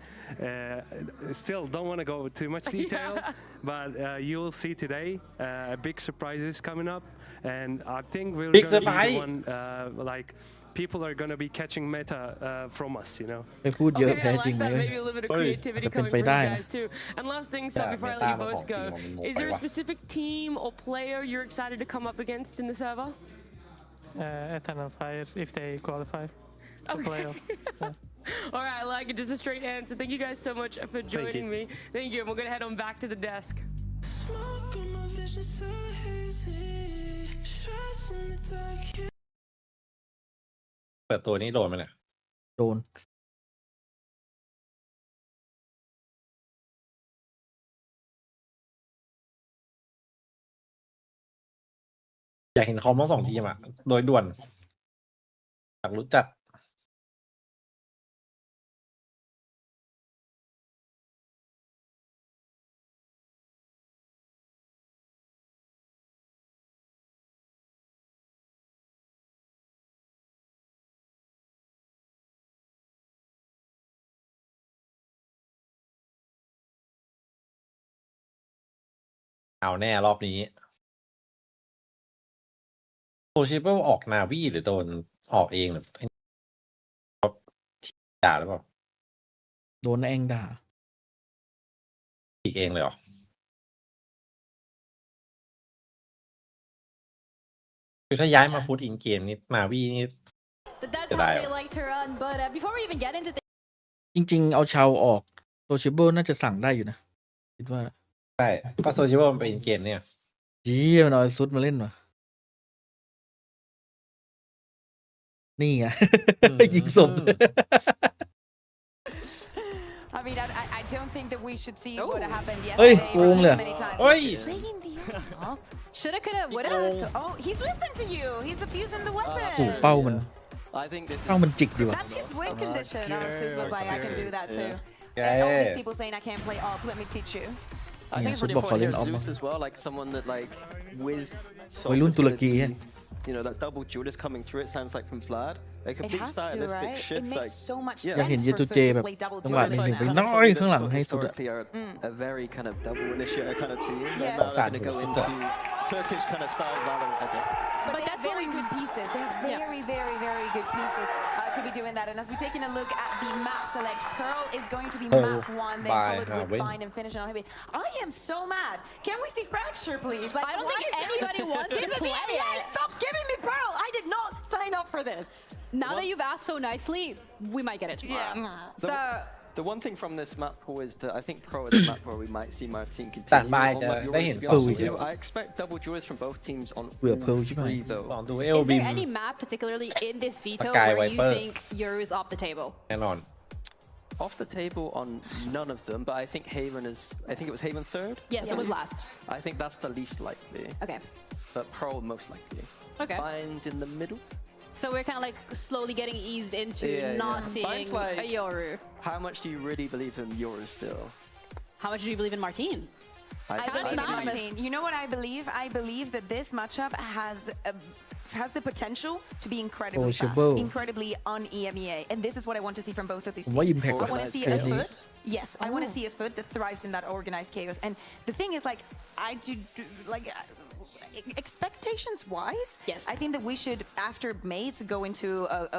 Still don't want to go too much detail, but you will see today a big surprise is coming up, and I think we're going to be the one, people are going to be catching meta from us, you know. ไม่พูดเยอะ Okay, แพ้ I จริ like งไหม that. Maybe a little bit of creativity จะเป็น coming ไป from you ได้นะ guys too. And last thing, so before I let you both go, is there a specific team or player you're excited to come up against in the server? Eternal Fire, if they qualify to playoff. All right, I like it. Just a straight answer. Thank you guys so much for joining me. Thank you. And we're going to head on back to the desk. Smoke on my vision so hazy. Stress in the dark. เปิดตัวนี้โดนไหมเนี่ย โดน อยากเห็นคอมทั้งสองทีมอ่ะโดยด่วนอยากรู้จักเอาแน่รอบนี้โซชิเบิลออกนาวีหรือโดนออกเองหรือด่าหรือเปล่า โดนเองด่า อีกเองเลยเหรอคือถ้าย้ายมาฟุตอินเกมนี่นาวีนี่ But that's how they like to run. But before we even get into จริงๆ เอาชาวออกโซชิเบิลน่าจะสั่งได้อยู่นะคิดว่าใช่ก็โซชิเบิลมันเป็นอินเกมเนี่ยมันเอาซุดมาเล่นว่ะนี่ไง ยิงสด I don't think that we should see what happened เฮ้ย yesterday โกงเลย many times. เฮ้ย Playing the up. Shoulda, coulda, woulda. Oh, he's listening to you. He's abusing the weapon. โอ้เป้ามัน I think this เป้ามันจิกดีว่ะ That's his win condition. Sis was like, I can do that too. Yeah. And all these people saying I can't play AWP, let me teach you. I think it's really important here Zeus as well, like someone that with วัยรุ่นตุรกี that double duelist coming through, it sounds like from Vlad. Like a It big has to, stylistic right? shift. It makes so much อยาก sense เห็นเย for จู FUT เจ to แบบ play double จังหวะ duelist หนึ่ง right ไป now. น้อยข้างหลังให้สุดอะ Historically are a very kind of double initiator kind of team. Yes. And now they're going to go into Turkish kind of style Valorant, I guess. But that's very good pieces. They're very, very, very good pieces to be doing that. And as we're taking a look at the map select, Pearl is going to be map 1, then followed with Bind and finishing on Heavy. I am so mad. Can we see Fracture, please? Like, I don't think anybody wants to play it. Stop giving me Pearl. I did not sign up for this. Now that you've asked so nicely, we might get it tomorrow. Yeah. So the one thing from this map pool is that I think Pro is a map where we might see Martin continue. I expect double duels from both teams on all three though. is there any map particularly in this veto where you think Yoru's off the table? แน่นอน Off the table on none of them, but I think Haven is. I think it was Haven third. Yes, it was last. I think that's the least likely. Okay. But Pearl most likely. Okay. Bind in the middle. So we're kind of like slowly getting eased into not seeing a Yoru. How much do you really believe in Yoru still? How much do you believe in Martin? I believe in Martin. You know what I believe? I believe that this matchup has the potential to be incredibly fast, incredibly on EMEA, and this is what I want to see from both of these teams. I want to see a FUT. Yes, I want to see a FUT that thrives in that organized chaos. And the thing is, I do expectations wise, yes, I think that we should, after Mates, go into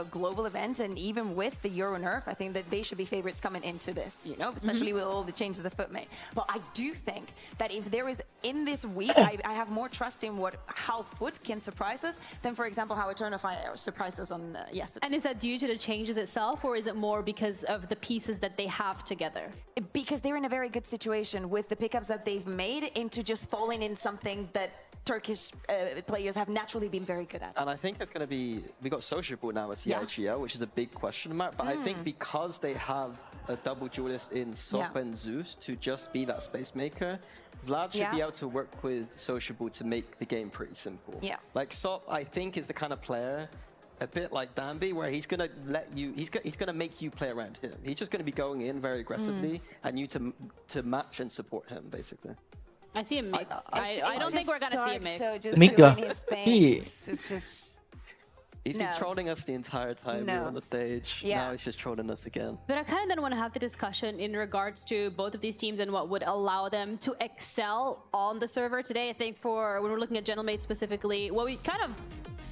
a global event, and even with the Euro nerf, I think that they should be favorites coming into this, you know, especially with all the changes of the FUT made. But I do think that if there is, in this week, I have more trust in how FUT can surprise us than, for example, how Eternal Fire surprised us on yesterday. And is that due to the changes itself, or is it more because of the pieces that they have together? Because they're in a very good situation with the pickups that they've made into just falling in something that Turkish players have naturally been very good at. And I think it's going to be, we got Sociable now at the IGL, which is a big question mark, but I think because they have a double duelist in Sop and Zeus to just be that space maker, Vlad should be able to work with Sociable to make the game pretty simple. Yeah. Like Sop, I think, is the kind of player a bit like Danby, where he's gonna let you, he's gonna make you play around him. He's just gonna be going in very aggressively, and you to match and support him basically. I see a mix. I don't think we're gonna see a mix. So just มิกเหรอ doing his พี่ thing. It's just He's been No. trolling us the entire time we were on the stage. Yeah. Now he's just trolling us again. But I kind of then want to have the discussion in regards to both of these teams and what would allow them to excel on the server today. I think for when we're looking at Gentlemate specifically, what we kind of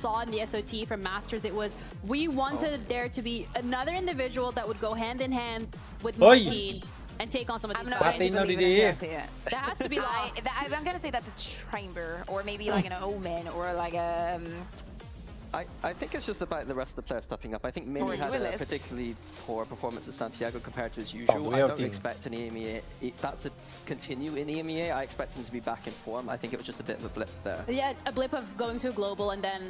saw in the SOT from Masters, it was we wanted there to be another individual that would go hand in hand with Martin and take on some of I'm these not fights. going to believe it until I see it. That has to be locked. I'm gonna say that's a chamber or maybe like an omen or like a. I think it's just about the rest of the players stepping up. I think Mini had a particularly poor performance at Santiago compared to his usual. I don't expect an EMEA that to continue in EMEA. I expect him to be back in form. I think it was just a bit of a blip there. Yeah, a blip of going to a global and then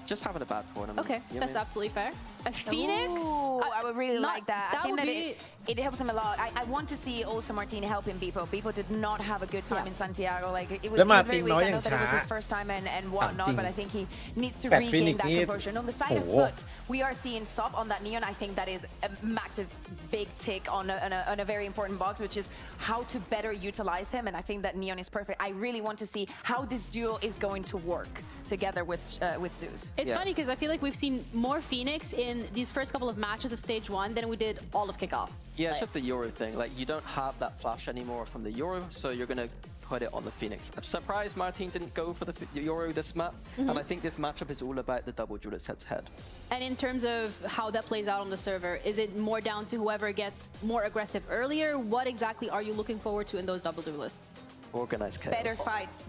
Just having a bad tournament. Okay, that's absolutely fair. A Phoenix? Ooh, I would really like that. I think would that it helps him a lot. I want to see also Martini helping Beepo. Beepo did not have a good time in Santiago. Like it was very weak. I know that it was his first time and whatnot, but I think he needs to regain that composure. And on the side of FUT, we are seeing Sop on that Neon. I think that is a massive, big tick on a very important box, which is how to better utilize him. And I think that Neon is perfect. I really want to see how this duo is going to work together with Zeus. It's funny because I feel like we've seen more Phoenix in these first couple of matches of stage 1 than we did all of kickoff. Yeah, it's just the Euro thing. Like, you don't have that flash anymore from the Euro, so you're going to put it on the Phoenix. I'm surprised Martin didn't go for the Euro this map, and I think this matchup is all about the double duelist head-to-head. And in terms of how that plays out on the server, is it more down to whoever gets more aggressive earlier? What exactly are you looking forward to in those double duelists? Organized chaos. Better fights.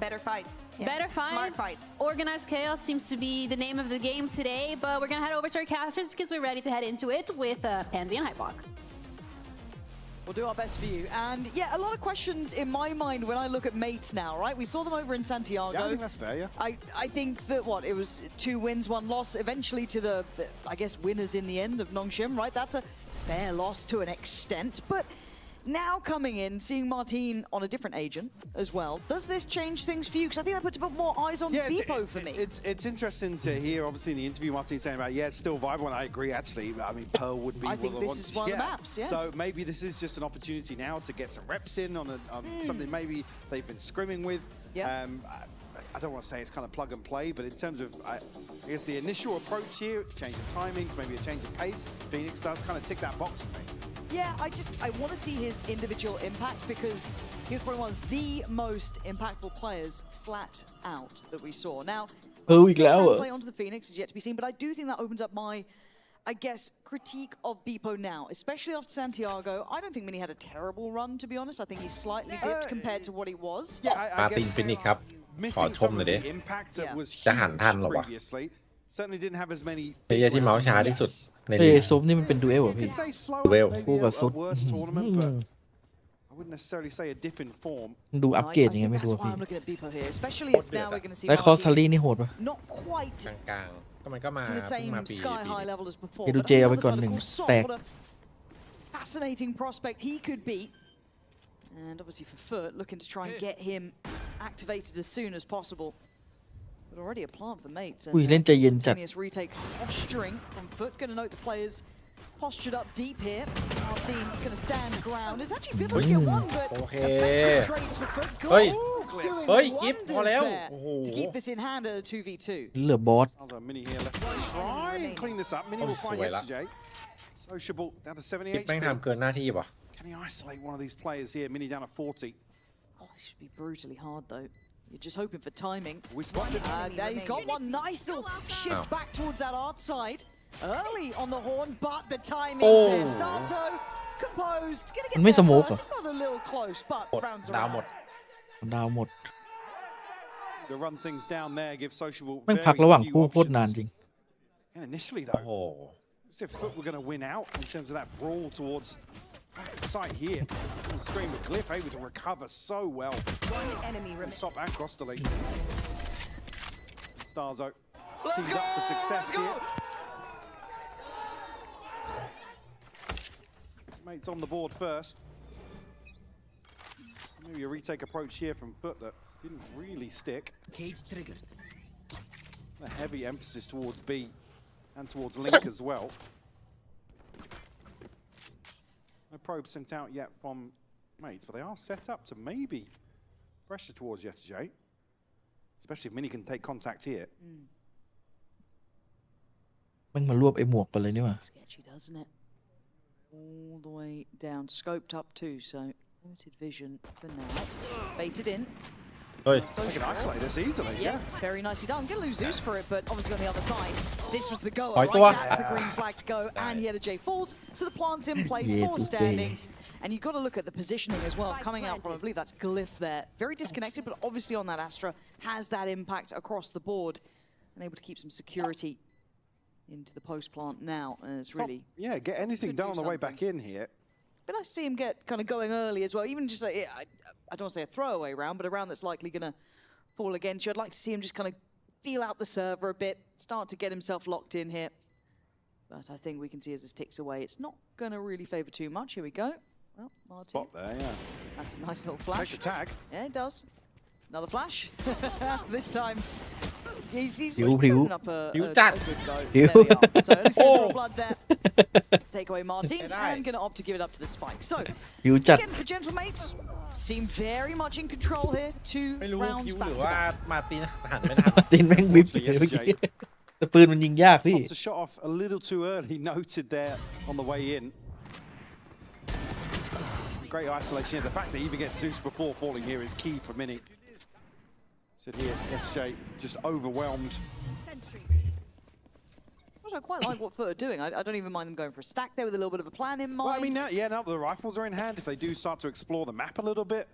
Yeah. Better fights. Smart fights. Organized chaos seems to be the name of the game today, but we're going to head over to our casters because we're ready to head into it with Pansy and Hypok. We'll do our best for you. And yeah, a lot of questions in my mind when I look at mates now, right? We saw them over in Santiago. Yeah, I think that's fair, yeah. I think that, it was 2 wins, 1 loss, eventually to the, I guess, winners in the end of Nongshim, right? That's a fair loss to an extent. But now coming in, seeing Martin on a different agent as well, does this change things for you? Because I think that puts a bit more eyes on Beepo for me. It's interesting to hear, obviously, in the interview, Martin saying about, it's still viable, and I agree, actually. I mean, Pearl would be I think this is one of the maps, yeah. So maybe this is just an opportunity now to get some reps in on something maybe they've been scrimming with. Yeah. I don't want to say it's kind of plug and play, but in terms of, I guess, the initial approach here, change of timings, maybe a change of pace, Phoenix does kind of tick that box for me. Yeah, I want to see his individual impact because he was probably one of the most impactful players flat out that we saw. Now, translate onto the Phoenix is yet to be seen, but I do think that opens up my, I guess, critique of Beepo now, especially after Santiago. I don't think Mini had a terrible run, to be honest. I think he's slightly dipped compared to what he was. Yeah, I guess missing some of the impact that was huge previously. Certainly didn't have as many. ไอ้เหี้ยที่เมาส์ช้าที่สุดใน เอ้ ลีก ซุปนี่มันเป็นดูเอลเหรอ You พี่ can say slow, Well, maybe คู่กับซุป a worse tournament, but I wouldn't necessarily say a dip in form. ดูอัปเกรด I ยังไง think ไม่รู้ that's อะ why พี่ I'm looking at Beepo here, especially if now we're going to see แล้วคอสซา Martin รีนี่โหดปะ not quite กลางๆก็มันก็มา to the เพิ่ง same มาปี sky high level as before. เอดู But เจ on the เอาไป other ก่อน side, ห of นึ่ง course, Sop, แตก what a fascinating prospect he could be. And obviously for FUT, looking to try and get him activated as soon as possible. But already a plant for mates. And อุ้ยเล่นใจเย็นจัด instantaneous retake posturing from FUT. Going to note the players postured up deep here. Our team going to stand ground. It's actually been able to get one, but effective trades for FUT. Oi. Doing Oi, wonders Gibb,พอแล้ว there โอ้โห to keep this in hand at a 2v2. เหลือบอส Mini here left to try and clean this up. Mini will find yesterday. Sociable down to 70 กิ๊บแม่ง HP. ทำเกินหน้าที่ป่ะ Can he isolate one of these players here? Mini down to 40. Oh, this should be brutally hard though. You're just hoping for timing. We spotted He's got one nice little shift back towards that art side. Early on the horn, but the timing's there. Starso composed. Gonna get มันไม่สโมก there เหรอ first. Got a little close, but หมด rounds ดาวหมด around. ดาวหมด to run things down there, give Sociable แม่งพักระหว่างคู่โคตรนานจริง And initially โอ้ though, โห as if FUT were going to win out in terms of that brawl towards sight here. On screen with Glyph able to recover so well. One enemy remaining. Stop and cross delete. Starzo teamed up for success here. His mate's on the board first. Maybe a retake approach here from FUT that didn't really stick. Cage triggered. A heavy emphasis towards B. and towards Link as well. No probe sent out yet from mates, but they are set up to maybe pressure towards Yesterday. Especially if Mini can take contact here. มันมารวบไอ้หมวกกันเลยนี่หว่า Sketchy, doesn't it? All the way down, scoped up too, so limited vision for now. Baited in. They can isolate this easily. Yeah, very nicely done. Gonna lose Zeus for it, but obviously on the other side, this was the goer, Right, right? That's the green flag to go, and he had a J falls, so the plant's in play, Yeah, 4 standing. And you've got to look at the positioning as well, coming out from, I believe that's Glyph there. Very disconnected, but obviously on that Astra has that impact across the board and able to keep some security into the post plant now. And it's really... Yeah, get anything done on the way back in here. But nice to see him get kind of going early as well, even just I don't want to say a throwaway round, but a round that's likely going to fall against you. I'd like to see him just kind of feel out the server a bit, start to get himself locked in here. But I think we can see as this ticks away, it's not going to really favour too much. Here we go. Well, Martin. Spot there, yeah. That's a nice little flash. Takes a tag. Yeah, it does. Another flash. This time, he's Pew, putting pew. up a Pew, good tat. go. Pew. There we are. So at least gets a little Oh. blood there. Take away Martin, and going to opt to give it up to the spike. So, Pew, tat. again, for Gentlemates, seem very much in control here. ไม่ 2 รู้ว่า rounds คิว back หรือ to ว่า back. มาร์ตินหันไม่ทัน มาร์ตินแม่งบิบเลยเมื่อกี้แต่ปืนมันยิงยากพี่ Pops a shot off a little too early, noted there on the way in. Great isolation here. The fact that he even gets Zeus before falling here is key for Mini. Sit here, SJ just overwhelmed. I quite like what FUT are doing. I don't even mind them going for a stack there with a little bit of a plan in mind. Well, I mean, now that the rifles are in hand, if they do start to explore the map a little bit,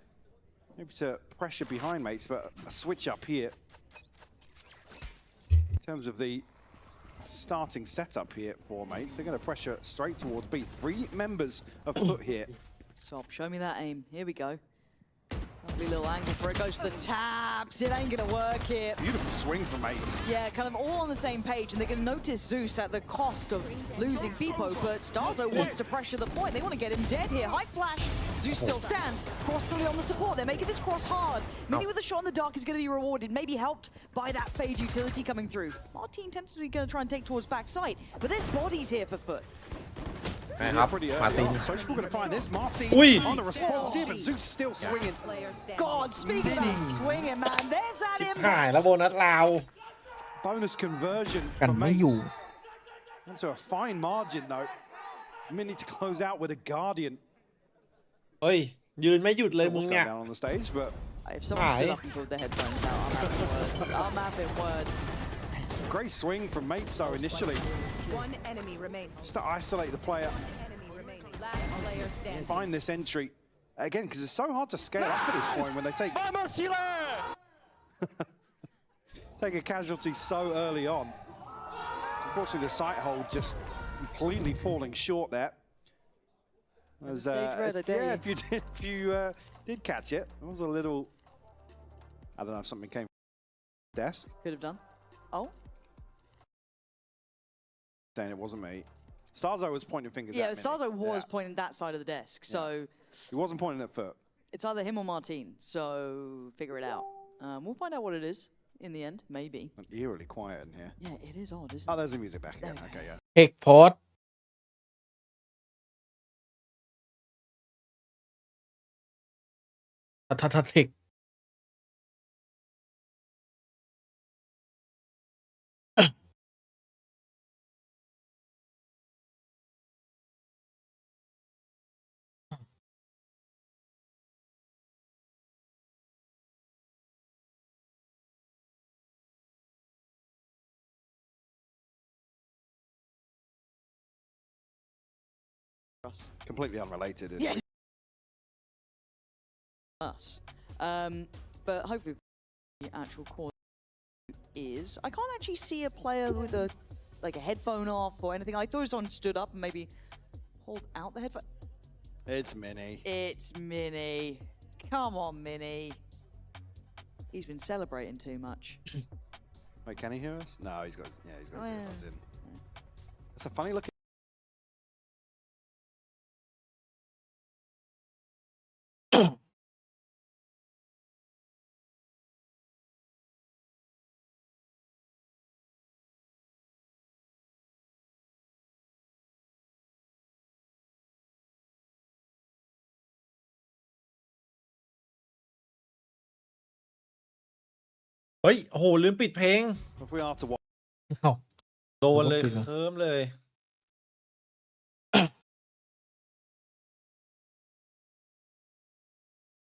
maybe to pressure behind mates, but a switch up here. In terms of the starting setup here for mates, they're going to pressure straight towards B. 3 members of FUT here. Swap, show me that aim. Here we go. Lovely little angle for it. Goes to the tabs. It ain't going to work here. Beautiful swing from mates. Yeah, kind of all on the same page, and they're going to notice Zeus at the cost of losing Beepo, but Starzo wants to pressure the point. They want to get him dead here. High flash. Zeus still stands. Cross still on the support. They're making this cross hard. Mini with a shot in the dark is going to be rewarded, maybe helped by that fade utility coming through. Martin tentatively going to try and take towards backside, but there's bodies here for FUT. นะครับ Pretty มา early ร์ติน on. Social going to find this. Martin อุ้ย on the response here, but Zeus still swinging. God, speaking about swinging, man, there's that หายแล้ว impact. โบนัสลาว Bonus conversion กัน for ไม่อยู่ mates. Into a fine margin though. It's Mini to close out with a Guardian. เฮ้ย ยืนไม่หยุดเลย Almost มึง going เนี่ย down on the stage, but If someone stood up and pulled their headphones out, I'm having words. I'm having words. great swing from mates though initially. One enemy remaining. Just to isolate the player. Enemy remaining. Last player standing. Find this entry. Again, because it's so hard to scale up at this point when they take take a casualty so early on. Unfortunately, the sight hold just completely falling short there. As, yeah, if you did catch it, it was a little. I don't know if something came. Desk. Could have done. Oh. Saying it wasn't me. Starzo was pointing fingers Yeah, at me. Starzo was pointing that side of the desk, so He wasn't pointing at FUT. it's either him or Martin. So figure it out. We'll find out what it is in the end, maybe. And eerily quiet in here. Yeah, it is odd, isn't Oh, it? there's the music back again. Okay, yeah. เอกพอร์ตทัทเทคCompletely unrelated. Isn't Yes. it? Us. But hopefully the actual core is. I can't actually see a player with a headphone off or anything. I thought someone stood up and maybe pulled out the headphone. It's Mini. It's Mini. Come on, Mini. He's been celebrating too much. Wait, can he hear us? No, he's got his Oh, yeah. earbuds in. That's a funny looking. เฮ้ยโอ้โหลืมปิดเพลง If we are to watch, เอ้า โดนเลย ปิดเหรอ เคิร์มเลย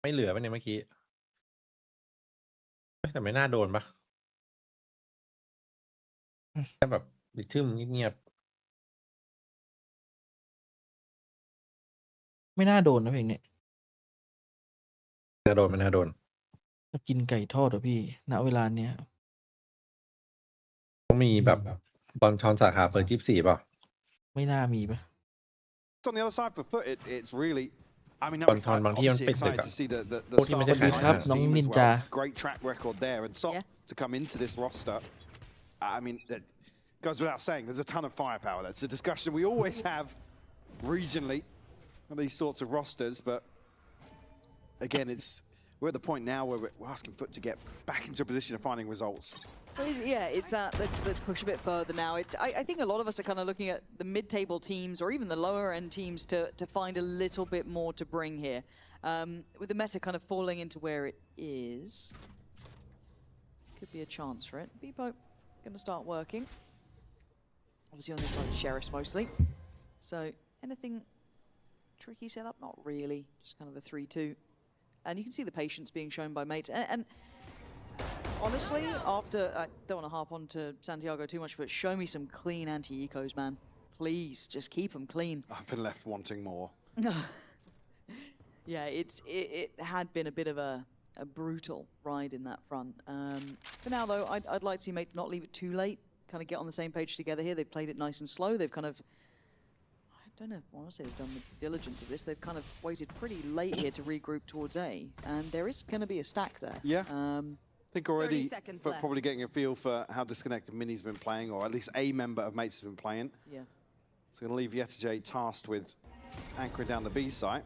ไม่เหลือไปเนี่ยเมื่อกี้แต่ไม่น่าโดนปะแค่แบบบิดทึมเงียบ ไม่น่าโดนนะเพลงเนี้ย ๆน่าโดนไม่น่าโดน จะกินไก่ทอดเหรอพี่ณเวลาเนี้ย ต้องมีแบบบอลชอนสาขาเปิด24เปล่า ไม่น่ามีปะ on the other side for FUT, it's really. I mean, บอลชอนบางที่มัน obviously ปิดตึก excited อะ to see the พวกที่ start ไม่ of ใช่ the แข่ง Finance น้อง team นิ as นจา well. Great track record there, and Sok to come into this roster. I mean, that goes without saying. There's a ton of firepower. That's a discussion we always have regionally on these sorts of rosters, but again, we're at the point now where we're asking FUT to get back into a position of finding results. Yeah, it's that. Let's push a bit further now. I think a lot of us are kind of looking at the mid-table teams or even the lower-end teams to find a little bit more to bring here. With the meta kind of falling into where it is, could be a chance for it. Beepo going to start working. Obviously on this side, Sheriffs mostly. So anything tricky set up? Not really. Just kind of a 3-2. And you can see the patience being shown by mates. And honestly, after I don't want to harp on to Santiago too much, but show me some clean anti-ecos, man. Please, just keep them clean. I've been left wanting more. Yeah, it had been a bit of a brutal ride in that front. For now, though, I'd like to see mate not leave it too late. Kind of get on the same page together here. They've played it nice and slow. They've kind of, I don't know, honestly, they've done the diligence of this. They've kind of waited pretty late here to regroup towards A, and there is going to be a stack there. Yeah. I think already for left. probably getting a feel for how disconnected Mini's been playing, or at least a member of Mates has been playing. Yeah. So going to leave Yetijay tasked with anchoring down the B site.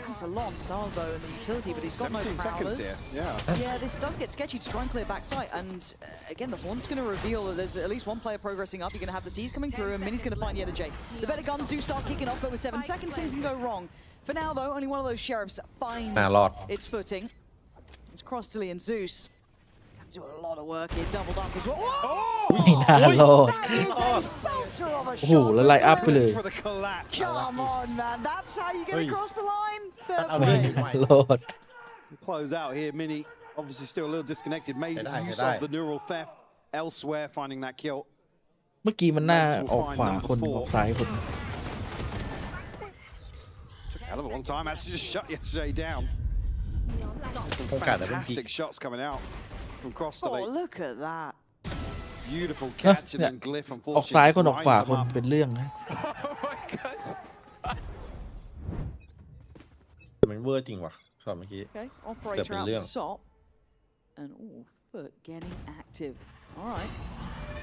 It's a lot on Starzo and the utility, but he's got no 17 seconds prowlers. here, yeah. Yeah, this does get sketchy to try and clear backside, and again, the Horn's going to reveal that there's at least one player progressing up. You're going to have the C's coming through, and Mini's going to find Yetijay. The better guns do start kicking off, but with 7 seconds, things can go wrong. For now, though, only one of those Sheriffs finds its footing. It's Crossley and Zeus. Do a lot of work here, doubled up as well. ไม่น่ารอด That is a belter of a โอ้โห shot. แล้วไลน์อัพไปเลย For the collapse. Come on, man. That's how you get across the line. ไม่น่ารอด Close out here, Mini. Obviously still a little disconnected. Made use of the neural theft elsewhere, finding that kill. เมื่อกี้มันหน้าออกขวาคนออกซ้ายคน Took a hell of a long time. Actually just shut Yetijay down. Some fantastic shots coming out from Crossley. Oh, look at that. Beautiful catch and then Glyph ออกซ้าย unfortunately คน just ออกขวา lines คน him up. เป็นเรื่องนะ แต่มันเวอร์จริงว่ะช็อตเมื่อกี้ Okay, operator out the top. And oh, FUT getting active. All right.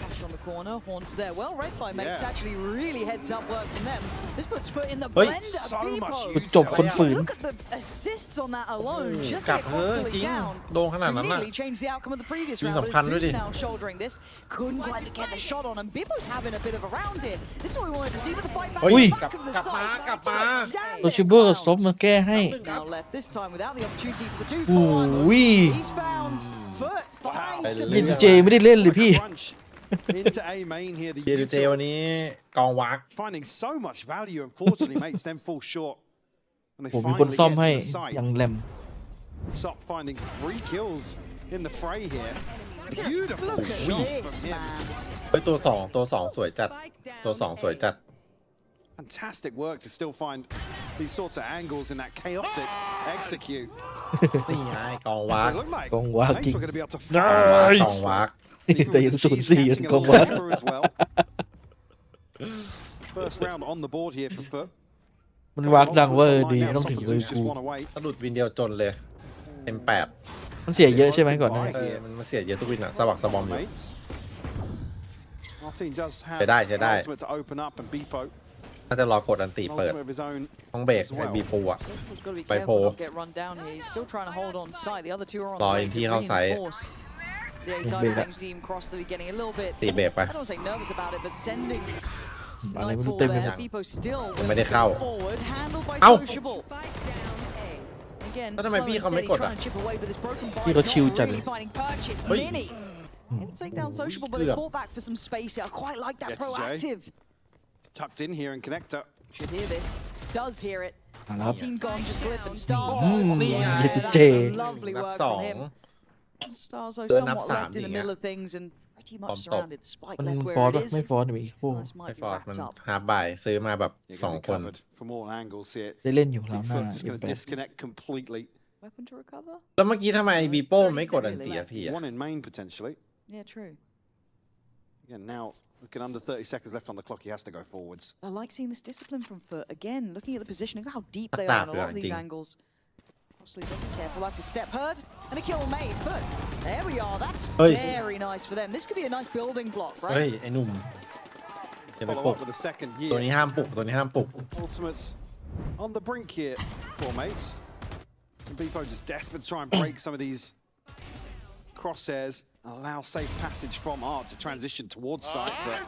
Flash on the corner, Horns there. Well read by mates. Yeah. Actually, really heads up work from them. This puts FUT in the Hey. blend of So much Beepo. use จบคนฝืน Look at the assists on that alone. Just to กลับ get เถอะ Crossley จริง down. โดนขนาดนั้นน่ะ Nearly changed the outcome of the previous ยิง round. สำคัญ But ด้วยดิ Zeus now shouldering this. Couldn't quite get the shot on him. Beepo's having a bit of a round here. This is what we wanted to see with the fight back เฮ้ย in the back of the กลับมา site. กลับมา Standing โรชิเบอร์ซบมาแก้ให้ now left this time without the opportunity for the 2 โอ้ for ย he's found FUT finds to เยนเจไม่ได้เล่นเลยพี่ Crunch into A main here. The เจดูเจ util วันนี้กองวัก finding so much value. Unfortunately, mates them fall short. And they ผมมีคน finally ซ่อม get ให้ to the site. อย่างแหลม Sok finding 3 kills in the fray here. Beautiful Look at shots this, from him. man. เฮ้ยตัว2สวยจัดตัว2สวยจัด Fantastic work to still find these sorts of angles in that chaotic execute. นี่ไงกองวัก It looked like กองวัก mates จริง were going to be able to กองวัก แต่ยัง0-4กองวัก as well. First round on the board here for FUT. มันวักดังเวอร์ดีต้องถึงเลยกู Just one away. สะดุดวินเดียวจนเลยเต็ม8 มันเสียเยอะใช่ไหมก่อนหน้า มันเสียเยอะทุกวินอะสวักสบอมอยู่ Mates. Our team does have ใช้ได้ ultimate to open up and Beepo น่าจะรอกดอันตีเปิด ultimate of his own ต้องเบรก as ไอ้ well. บีปูอะ He's got to be By careful Paul. not get run down here. He's still trying to hold on sight. The other two are on Roi the way in toที่เข้าไซต์ reinforce. The A side of the team Crossley getting a little bit, ตีเบรกไป I don't want to say nervous about it, but sending อะไรไม่รู้ Nightfall เต็มไปหม there. ด Beepo still ยังไม่ได้เข้า forward, handled by เอ้า Sociable. again, แล้วทำไม slow พี่ and เขาไม่ steady กด trying to chip away, but this broken bar พี่ is เขาชิล not จัดเล really ย finding purchase. เฮ้ย Mini. Able to take down Sociable, but they fought back for some space here. I quite like that Yes, proactive. Tucked in here and connector. Should hear this. Does hear it. มาแล้วครับ Team gone, just Glyph and Stars. Yeah, that's J. a lovely นับ work สอ from ง him. Stars เดินนับ somewhat สาม left in the อย่างเงี้ย middle of things and pretty พร้อม much ตบ surrounded. Spike มัน left ฟอร์ where ด it ปะ is. ไม่ฟอร์ดมีอีกคู่ This ไม่ might be ฟอร์ดมัน wrapped up. หาบ่ายซื้อมาแบบ You're สอง gonna be คน covered from all angles here. ได้เล่นอยู่แล้วหน้า FUT just gonna disconnect completely. Weapon to recover? แล้วเมื่อกี้ทำไมบีโป้ไม่กดอันเสียพี่อะ One in main potentially. Yeah, true. Again, now looking under 30 seconds left on the clock, he has to go forwards. I like seeing this discipline from FUT. Again, looking at the positioning, look how deep they Tap are in a lot of these ranking. angles. Obviously, very careful. That's a step heard and a kill made. FUT. There we are. That's very nice for them. This could be a nice building block, เฮ้ย right? ไอ้หนุ่มจะไป Follow ปลุก up with a second ตัวนี้ here. ห้ามปลุกตัวนี้ห้ามปลุก Ultimates on the brink here, poor mates. And Beepo just desperate to try and break some of these crosshairs, allow safe passage from Art to transition towards site, but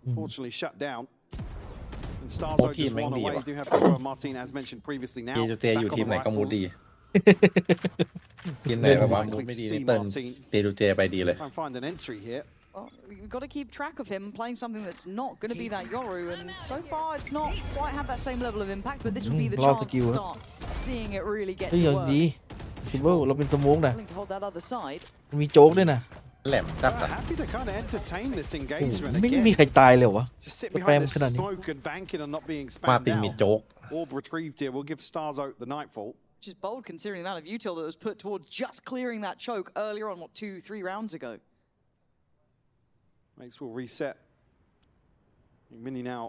unfortunately shut down. And Starzo just one away. Do have Beepo and Martin, as mentioned previously, now เจจูเตอยู่ back ที on ม the ไหนก็มูด rifles. ดีทีมไหนแบบว่ามูดไม่ดีนี่เติ้ลเจจูเตไปดีเลย Try and find an entry here. Well, we've got to keep track of him playing something that's not going to be that Yoru, and so far it's not quite had that same level of impact, but this would be the Lot of chance to skills. start seeing it really get เฮ้ย to เอา work. ดีคิเบิลเราเป็นสโมกนะ Willing to hold that other side. มันมีโจ๊กด้วยนะ แหลมจับ Happy to kind of entertain this engagement ไม่ again. มีใครตายเลยเหรอวะ Just sit สแปม behind this ขนาดนี้ smoke and banking on not being มา spammed ตินมี out. โจ๊ก Orb retrieved here. We'll give Starzo the Nightfall. Which is bold considering the amount of util that was put towards just clearing that choke earlier on, what, 2-3 rounds ago. Mates will reset. Mini now.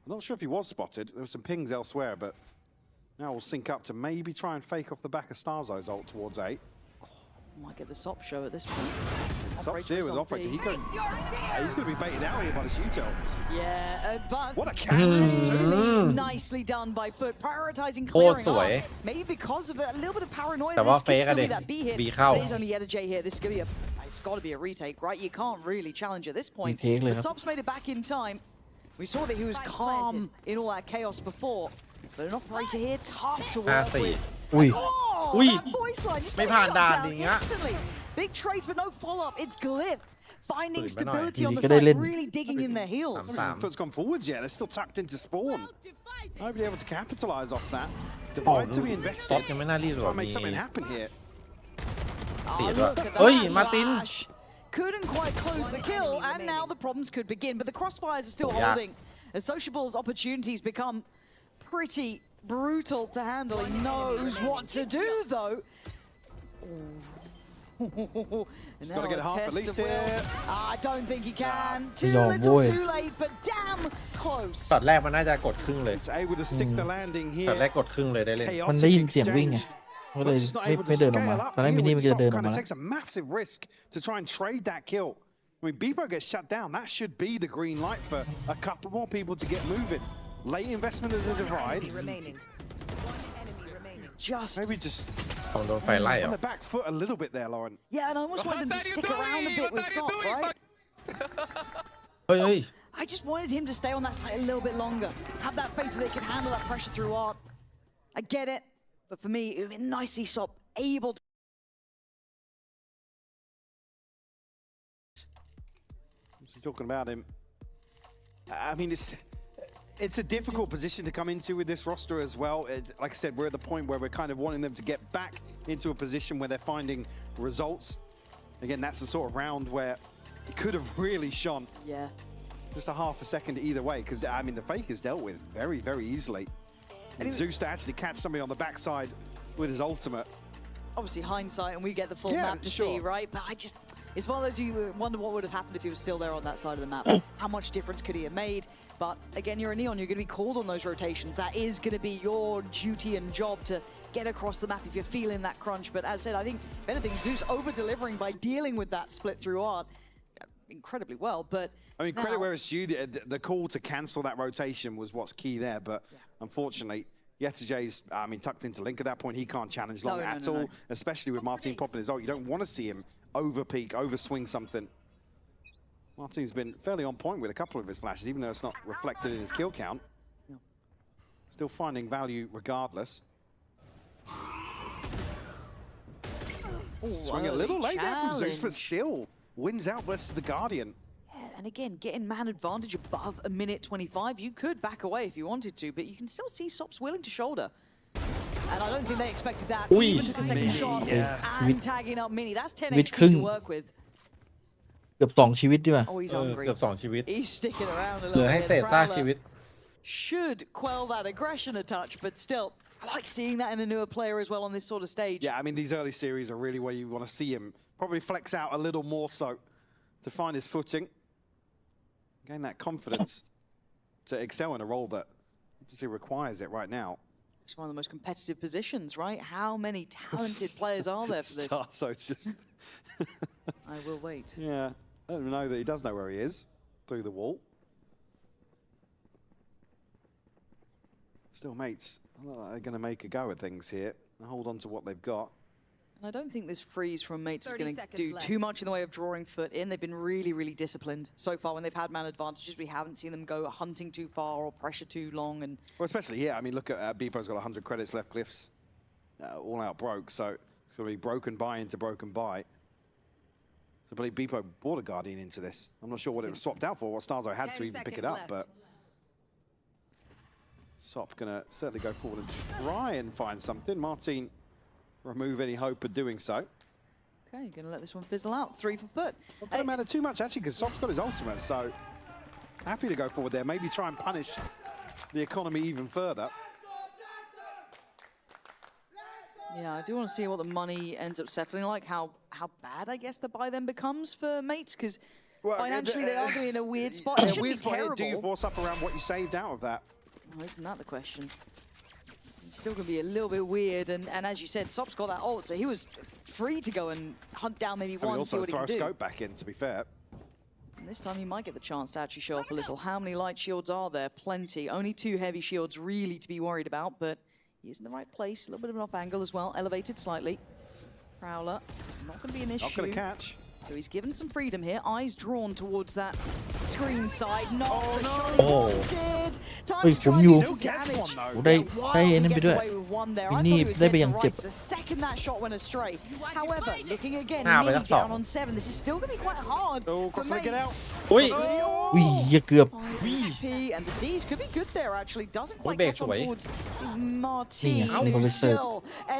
I'm not sure if he was spotted. There were some pings elsewhere, but now we'll sync up to maybe try and fake off the back of Starzo's ult towards 8. Might get the SOP show at this point. Sops here with Operator. He's going to be baited out here by this util. Yeah, but What a catch from Zeus. nicely done by FUT, prioritizing โคตร clearing สวย off. Maybe because of that, a little bit of paranoia. แต่ว่า This เฟ could กอะ still ดิ be that B hit. บีเข้า But it is only Yeta J here. This is going to be it's got to be a retake, right? You can't really challenge at this point. Retakeเลย But ครับ Sops made it back in time. We saw that he was calm in all that chaos before. But an operator here, tough to work 5-4 with. อุ้ย Oh, Ui. that voice line just ไม่ got ผ่าน shut ด่าน down อย่างเงี้ย instantly. Big trades, but no follow-up. It's Glyph finding ปืนไปหน่อย stability on the ก็ได้ side, เล่น really digging in their heels. 3-3 Foot's gone forwards yet. They're still tucked into spawn. Nobody able to capitalize off that. Divide to be ซอ invested. ฟยังไม่น่ารีบหร Try อก and make มี something happen here. Oh, Tỉa look rồi. at that Ôi, Martin. slash. Couldn't quite close the kill, and now the problems could begin. But the crossfires are still Yeah. holding. As Sociable's opportunities become pretty brutal to handle. He knows what to do, though. And Gotta now get a a half at test least of will. here. I don't think he can. Too Yo, little, boy. too late, but damn close. ช็อตแรกมันน่าจะกดครึ่งเลย It's able to stick the landing ช็อต here. แรกกดครึ่งเลยได้เล่น มันได้ Chaotic ยินเสียงวิ่งไง exchange. ก็เลย Just not ไม่ able ไม่ to เดินออกมา scale up ตอนแรก here มินี่ with มันจะ Soft เดินออก kind มา of แล้ว takes a massive risk to try and trade that kill. I mean, Beepo gets shut down. That should be the green light for a couple more people to get moving. Late investment in the divide. Remaining. One enemy remaining. Just Maybe just ของโดนไฟไล่เหร on อ the back foot a little bit there, Lauren. yeah, and I almost wanted them to stick around a bit with Sop, right? เฮ้ยเฮ้ย I just wanted him to stay on that side a little bit longer. Have that faith that they can handle that pressure through art. I get it, but for me, it would be nice to see Sop able to. Talking about him. I mean, it's a difficult position to come into with this roster as well. Like I said, we're at the point where we're kind of wanting them to get back into a position where they're finding results. Again, that's the sort of round where it could have really shone. Yeah. Just a half a second either way, because I mean, the fake is dealt with very, very easily. And Zeus to actually catch somebody on the backside with his ultimate. Obviously, hindsight, and we get the full Yeah, map to see, sure. right? But it's one of those you wonder what would have happened if he was still there on that side of the map. How much difference could he have made? But again, you're a Neon, you're going to be called on those rotations. That is going to be your duty and job to get across the map if you're feeling that crunch. But as I said, I think, if anything, Zeus over-delivering by dealing with that split through art incredibly well. But I mean, credit where it's due. The call to cancel that rotation was what's key there. But unfortunately, Yeta J's, I mean, tucked into Link at that point. He can't challenge long at all, especially with Martin popping his ult. You don't want to see him over-peak, over-swing something. Martin's been fairly on point with a couple of his flashes, even though it's not reflected in his kill count. Still finding value regardless. Swing a little late there from Zeus, but still wins out versus the Guardian. Yeah, and again, getting man advantage above a minute 25. You could back away if you wanted to, but you can still see Sop's willing to shoulder. And I don't think they expected that. Even took a second shot and tagging up Mini. That's 10 HP to work with. เกือบ2 ชีวิตดีกว่า Oh, he's hungry. เกือบ2 ชีวิต He's sticking around a เหลื little อให้ bit. เศษซากชีวิต Should quell that aggression a touch, but still, I like seeing that in a newer player as well on this sort of stage. Yeah, I mean, these early series are really where you want to see him probably flex out a little more so to find his footing, gain that confidence to excel in a role that obviously requires it right now. It's one of the most competitive positions, right? How many talented players are there for this? So it's just... I will wait. Yeah, I don't know that he does know where he is through the wall. Still, mates, I look like they're going to make a go at things here and hold on to what they've got. And I don't think this freeze from mates is going to do too much in the way of drawing foot in. They've been really, really disciplined so far when they've had man advantages. We haven't seen them go hunting too far or pressure too long. And well, especially here, I mean, look at Beepo's got 100 credits left. Glyphs all out broke, so it's going to be broken buy into broken buy. I believe Beepo bought a Guardian into this. I'm not sure what it was swapped out for, what Starzo had to even pick it up, but Sop gonna certainly go forward and try and find something. Martin remove any hope of doing so. Okay, gonna let this one fizzle out. 3 for FUT. Well, don't matter too much actually, because Sop's got his ultimate, so happy to go forward there. Maybe try and punish the economy even further. Yeah, I do want to see what the money ends up settling like, how bad I guess the buy then becomes for mates, because financially they are going to be in a weird spot. It shouldn't be terrible. Do you force up around what you saved out of that? Oh, isn't that the question? It's still going to be a little bit weird, and as you said, Sop's got that ult, so he was free to go and hunt down maybe one, see what he can do. Also throw a scope back in, to be fair. And this time he might get the chance to actually show up a little. How many light shields are there? Plenty. Only 2 heavy shields really to be worried about, but he's in the right place. A little bit of an off angle as well, elevated slightly. Prowler, not going to be an issue. Not going to catch. So he's given some freedom here. Eyes drawn towards that screen side. Not the shot he wanted. Time to try and do some damage. ได้เอ็นไปด้วย มินี่ได้ไปอย่างเจ็บ The second that shot went astray. However, looking again, Mini down on 7. This is still going to be quite hard for mates. อุ้ยเกือบ And the C's could be good there, actually. Doesn't quite catch on towards Martin, Yeah. who's still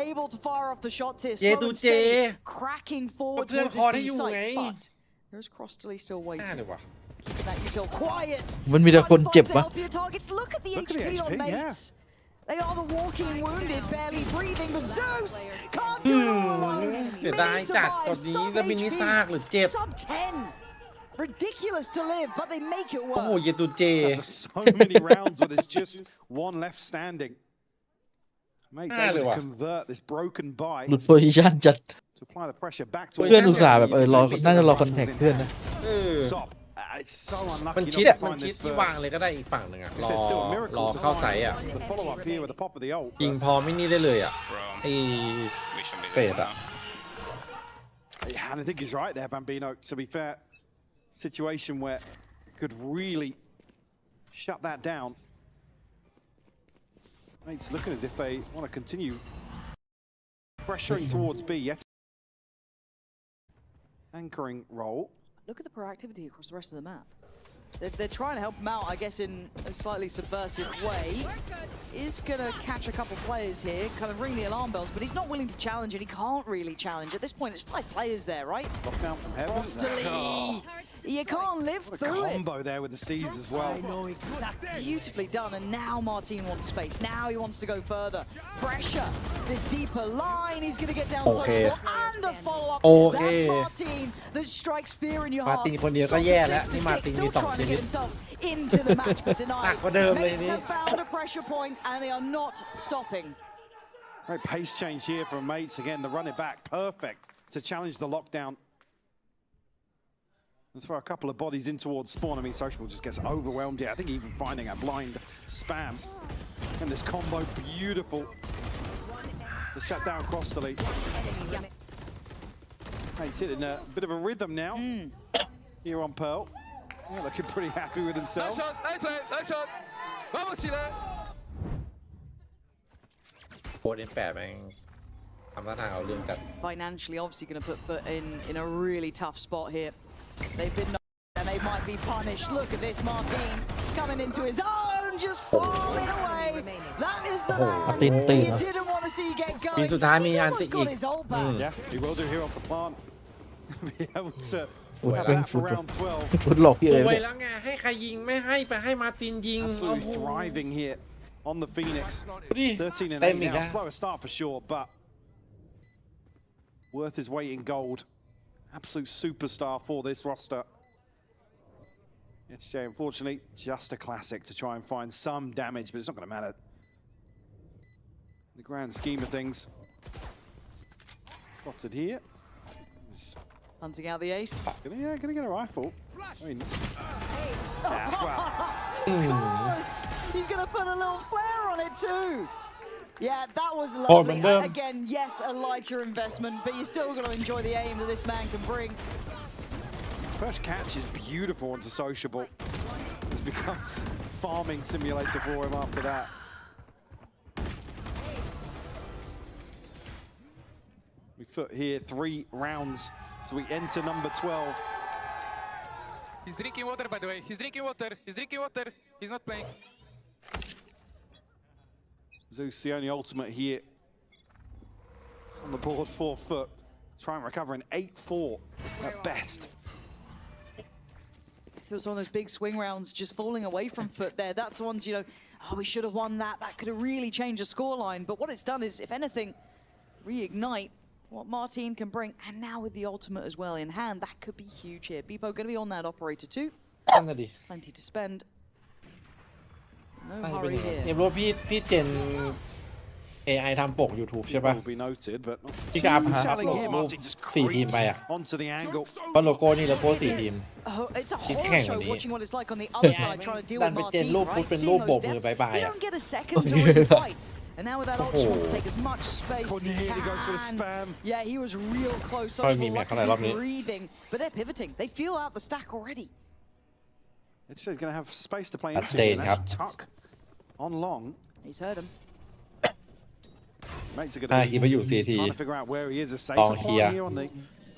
able to fire off the shots here. Slow and steady, cracking forward towards his B side. But there's Crossley still waiting. Keeping that util quiet. มันมีแต่คนเจ็บวะ Healthier targets. Look at the HP on mates. They are the walking wounded, barely breathing, but Zeus can't do it all alone. เสียดายจัดตอนนี้แล้วมินิซากหรือเจ็บ Sub 10. Ridiculous to live, but they make it โอ้โห work. เยตูเจ So many rounds where there's just one left standing. Mates able to convert this broken buy หลุดโพซิชั่นจัด to apply the pressure back to เพื่อนอุตส่าห์แบบรอน่าจะรอคอนแทคเพื่อนนะ Sop. It's so มัน unlucky คิด not to มัน find คิด this ที่ first. วางเลยก็ได้อีกฝั่งหนึ่งอะ It's still a ร miracle อ to เข้าไซส์ find อะ the follow up here with the pop of the ult. ยิงพอไม่นี่ได้เลยอะไอ้เป็ดอะ Yeah, and I think he's right there, Bambino. To be fair, situation where could really shut that down. It's looking as if they want to continue pressuring towards B. Yet anchoring role. Look at the proactivity across the rest of the map. They're trying to help him out, I guess, in a slightly subversive way. Is going to catch a couple players here, kind of ring the alarm bells, but he's not willing to challenge, and he can't really challenge. At this point, there's 5 players there, right? Lockdown from heaven. Frostily. You can't live through it. Combo there with the C's as well. I know exactly. Beautifully done, and now Martin wants space. Now he wants to go further. Pressure. This deeper line. He's going to get down social and a follow-up. That's Martin that strikes fear in your heart. คนเดียวก็แย่แล้วนี่มาติงมี Still 2 trying ชี to วิ get ต himself into the match, but หนัก denied. กว่าเดิมเลย Mates นี่ have found a pressure point, and they are not stopping. Great pace change here from Mates. Again, the run it back. Perfect to challenge the lockdown. And throw a couple of bodies in towards spawn. I mean, Social just gets overwhelmed here. I think even finding a blind spam. And this combo, beautiful. The shutdown Crossley. He's hitting a bit of a rhythm now here on Pearl. Yeah, looking pretty happy with themselves. Nice shots. Vamos, Chile. โค้ดN8แม่งทำท่าทางเอาเรื่องจัด Financially, obviously going to put FUT in a really tough spot here. They've been and they might be punished. Look at this, Martin coming into his own, just farming away. That is the man you didn't want to see get going. ปีสุดท้ายมี He's อันติ almost อี got ก his ult back. Yeah, he will do here off the plant. Be able to ฟุต have เป็น that ฟุ for ต round 12. ฟุตหลอกพี่ ส เอ๋ วยแล้วไงให้ใครยิงไม่ให้ไปให้มาร์ตินยิง Absolutely thriving here on the Phoenix. 13 and เต็ม 8 อีก now. แล้ว Slower start for sure, but worth his weight in gold. Absolute superstar for this roster. It's unfortunately just a classic to try and find some damage, but it's not going to matter. In the grand scheme of things. Spotted here. Hunting out the ace. Gonna get a rifle. I mean, Of course! He's going to put a little flare on it too. Yeah, that was Oh, lovely. man. Again, yes, a lighter investment, but you're still going to enjoy the aim that this man can bring. first catch is beautiful onto Sociable. This becomes farming simulator for him after that. We put here 3 rounds, so we enter number 12. He's drinking water, by the way. He's drinking water. He's drinking water. He's not playing. Zeus, the only ultimate here on the board for FUT. Try and recover an 8-4 at best. It was one of those big swing rounds just falling away from FUT there. That's the ones, you know, oh, we should have won that. That could have really changed the scoreline. But what it's done is, if anything, reignite what Martin can bring. And now with the ultimate as well in hand, that could be huge here. Beepo going to be on that operator too. นั่นน่ะดิ Plenty to spend. No น่าจะเป็น hurry อย่างนั้น here. เอ็มรู้พี่เจน AI ทำปก YouTube ใช่ It ป่ะ will be noted, but not ที่ก็อัพ too อัพ telling รู here. ป Martin just 4 ทีมไป creeps อ่ะ onto the angle. ก็โลโก้นี่โลโก้4 ทีม Oh, it's a He's horror king show on the- watching what it's like on the other side trying to deal with ดันไปเจน Martin, รูปปุ๊บ right? เป็น Seeing รูปโบ those กมือ deaths, บายบาย you อ่ะ don't get a second to really fight. And now with that ult, she wants to take as much space as Couldn't he hear he goes for the can. spam. Yeah, he was real close. Oh, Social me, lucky I to love be it. breathing, but they're pivoting. They feel out the stack already. It's just going to have space to play That's into here. Dane, That's yep. Tuck on long. He's heard him. Mates are อ่า going คิด to ว่า be อยู่ CT trying to figure out where he is. A safe ลองเคลียร์ one here on the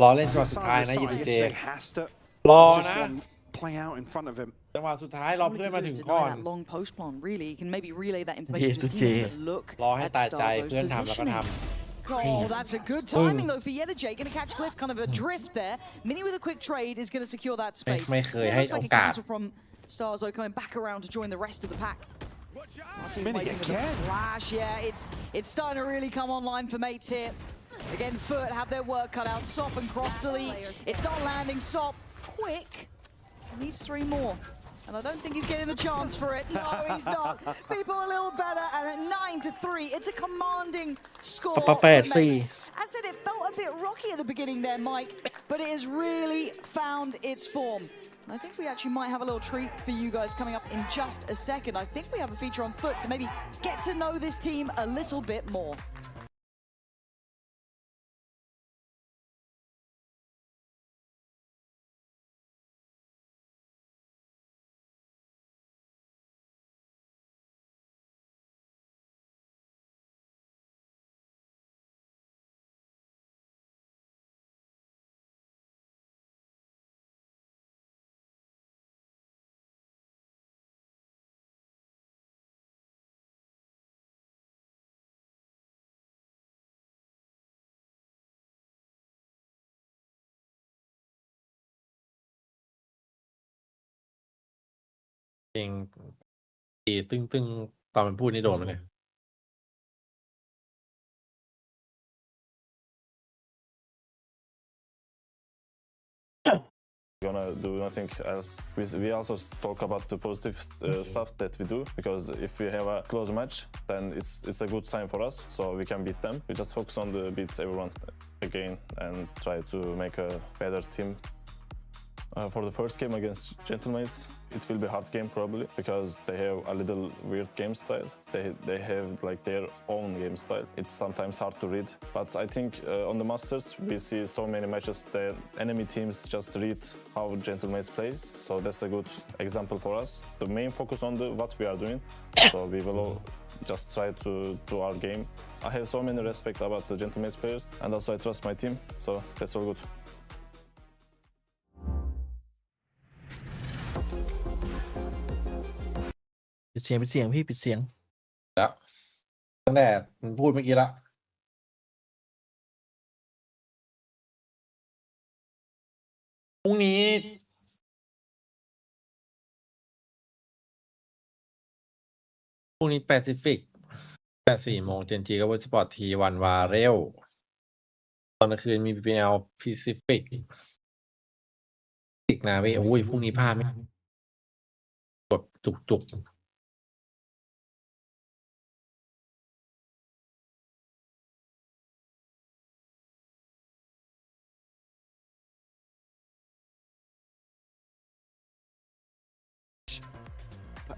รอเล่นจังหวะสุด side ท้าย of นะ the side. VCT Yes, they has to รอ just นะ one play out in front of him. จังหวะสุดท้ายรอ All he เพื่อน can มา do ถึ is งก่อน deny that long post plan. Really, he can maybe relay that information to his VCT teammates, but look รอให้ at ตายใจ Starzo's เพื่อนทำแล้วก็ positioning. ทำ Oh, that's a good timing though for Yedaje. Going to catch Cliff, kind of a drift there. Mini with a quick trade is going to secure that space. ไม่เคย It ให้ looks โอ like a กาส cancel from Starzo coming back around to join the rest of the pack. Martin Mini waiting with again. the flash. Yeah, it's starting to really come online for mates here. Again, FUT have their work cut out. Sop and cross delete. It's not landing. Sop quick. Needs 3 more. And I don't think he's getting the chance for it. No, he's not. People a little better. And at 9-3, it's a commanding score. Sapa for 8-4 mates. I said it felt a bit rocky at the beginning there, Mike, but it has really found its form. And I think we actually might have a little treat for you guys coming up in just a second. I think we have a feature on FUT to maybe get to know this team a little bit more.เพลงตึ้งตอนมันพูดนี่โดนมันเนี่ย gonna do nothing else. We also talk about the positive stuff that we do, because if we have a close match, then it's a good sign for us, so we can beat them. We just focus on the beat everyone again and try to make a better team For the first game against Gentlemates, it will be a hard game probably because they have a little weird game style. They have like their own game style. It's sometimes hard to read. But I think on the Masters, we see so many matches that enemy teams just read how Gentlemates play. So that's a good example for us. The main focus on what we are doing. So we will just try to do our game. I have so many respect about the Gentlemates players, and also I trust my team. So that's all good. ปิดเสียงพี่ปิดเสียง แล้วตั้งแต่มันพูดเมื่อกี้ละพรุ่งนี้แปซิฟิก4 โมงเจนจีก็วอชปอร์ตทีวันวาเรลตอนกลางคืนมี BPL แปซิฟิกนะเว้ยโอ้ยพรุ่งนี้พลาดไม่กดจุก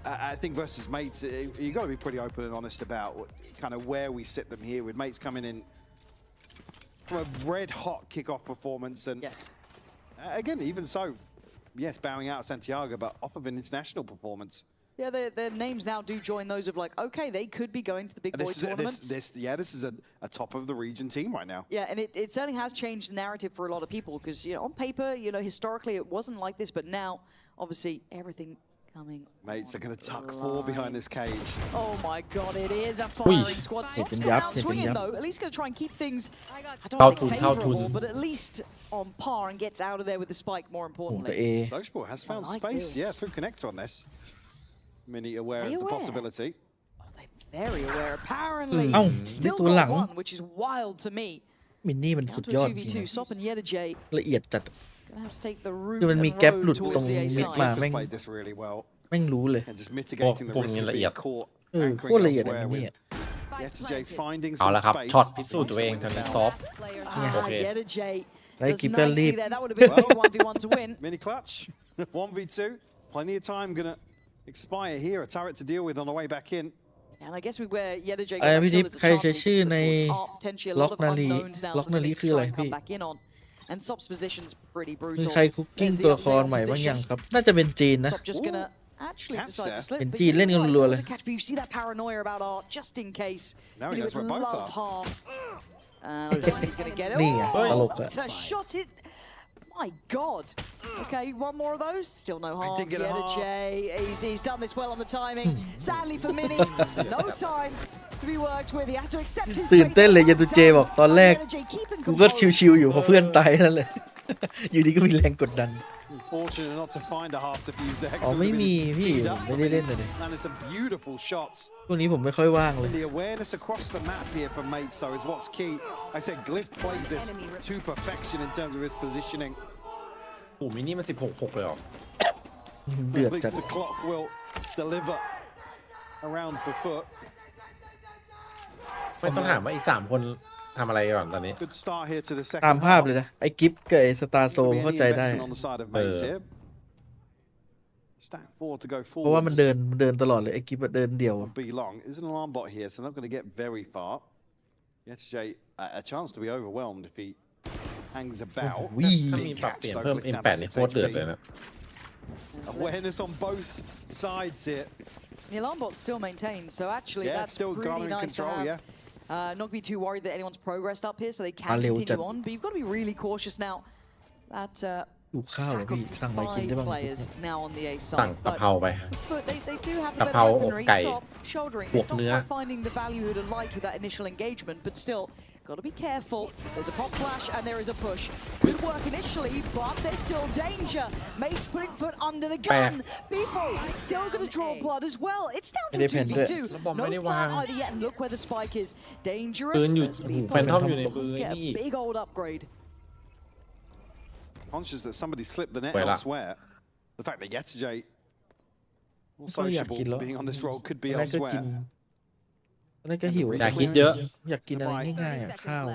I think versus mates, you've got to be pretty open and honest about kind of where we sit them here with mates coming in from a red-hot kickoff performance. And yes, again, even so, yes, bowing out Santiago, but off of an international performance. Yeah, their names now do join those of like, okay, they could be going to the big boy tournaments. This is a top of the region team right now. Yeah, and it certainly has changed the narrative for a lot of people because, you know, on paper, you know, historically it wasn't like this, but now, obviously, everything coming. Mates are going to tuck 4 behind this cage. Oh my God, it is a firing squad. Soft's come out swinging though, at least going to try and keep things, I don't want to say favourable, but at least on par and gets out of there with the spike, more importantly. Dodgeball has found space, yeah, through connector on this. Mini aware of the possibility. Oh, they're very aware, apparently. Still got one, which is wild to me. มินนี่มันสุดยอดจริง 2v2, Sop and Yedajay ละเอียดจัด gonna have to take the route คือมันมี and แก๊ป road หลุดตรง towards the A มิด side. มาแม่ง Played this really well. แม่งรู้เลย And just mitigating the risk of being caught โคตรละเอียดอันนี้ Yetijay finding เอา some ละครับ space. ช็อตพิสูจน์ตัวเองทางนี้ซอฟ โอเค Yedajay ไล่ does กิฟต์รี nicely บ there. That would have been a big 1v1 to win. Mini clutch, 1v2, plenty of time gonna expire here. A turret to deal with on the way back in. And I guess we where Yedajay พี่ทิพ got ย์ that ใคร kill ใช้ as a ชื่อ chance ใน to support potentially a ล็ lot อก of นาลี unknowns now ล็อก that นา we're ลี gonna คืออะไร try and พี่ come back in on. And Sop's position's pretty มี brutal. ใครคุกกิ้ง There's ตัว the ละคร Unknown ใหม่บางอย่าง position. ครับน่าจะเป็นจีนนะ Sop just gonna actually Catch decide to there. slip. And But Gene you len mightรัวๆ want เลย to catch, but you see that paranoia about art just in case. Now he Really knows would where both love are. half. I don't think he's gonna get it. นี่ไง Oh, ตลกอะ to shot it. My God. Okay, one more of those. Still no harm. didn't get a half. He's done this well on the timing. Sadly for Mini, no time to be worked with. He has to accept his ตื่น fate. เต้นเลยยาตุเจบอกตอนแรก Yedajay keeping กูก็ composed. ชิวๆอยู่พอเพื่อนตายนั่นเลย อยู่ดีก็มีแรงกดดัน Fortunate not to find a half defuse. The อ๋อ Hexa ไม่ would have มี been พี่ teed ผ up ม for ไม่ได้ Mini. เล่นเลย And there's some beautiful shots. พวกนี้ผมไม่ค่อยว่างเลย The awareness across the map here for Mates, though, is what's key. I said Glyph plays this to perfection in terms of his positioning. โอ้มินี่มัน16-6เลยเหรอ เดือด At จัด least the clock will deliver around the foot. ไม่ต้องถามว่าอีก3 คนทำอะไรก่อนตอนนี้ Good start here to the ตาม second ภาพ half. เลยนะ ไอ้กิฟต์กับไอ้สตาร์โซ Gonna be เข้า any ใจได้ investment on the side of Mates here. Stack 4 to go เพราะว่า forward. มันเดินตลอดเลย ไอ้กิฟต์เดินเดี่ยว Won't be long. There's an alarm bot here, so not going to get very far. Yetijay a chance to be overwhelmed if he hangs about. ถ้ามี Big ปรับ catch, เปลี่ยน though. เพิ่ม Glyph down M8 to นี่ 6 โคตรเดือด HP. เลยนะ Awareness on both sides here. The alarm bot's still maintained, so actually Yeah, that's still really garnering nice control, to have. Not be too worried that anyone's progressed up here, so they can Alew continueจัด on. But you've got to be really cautious now. That อยู่ข้าวเหรอ pack พี่ of สั่งอะไรกินได้ 5 บ้าง players now on the A สั่ง side. กะเพราไป But they do have a กะ bit เพรา of อก weaponry. ไก่ Stop shouldering. บว It's ก not เนื้อ quite finding the value of the light with that initial engagement, but still, got to be careful. There's a pop flash and there is a push. Good work initially, but there's still danger. Mates putting foot under the gun. People still going to draw blood as well. It's down to 2v2. No plan either yet, and look where the spike is. Dangerous. ปืนอยู่ as people แฟนทอมอยู่ในปืน get นี่ a big old upgrade. Conscious that somebody slipped the net Wait, elsewhere. The fact that Yetijay, more ก็อยากกิน sociable, แล้ว being on this role could be อะไรก็กิน elsewhere. อะไรก็หิว อย่าคิดเยอะ อยากกินอะไรง่ายๆอ่ะข้าว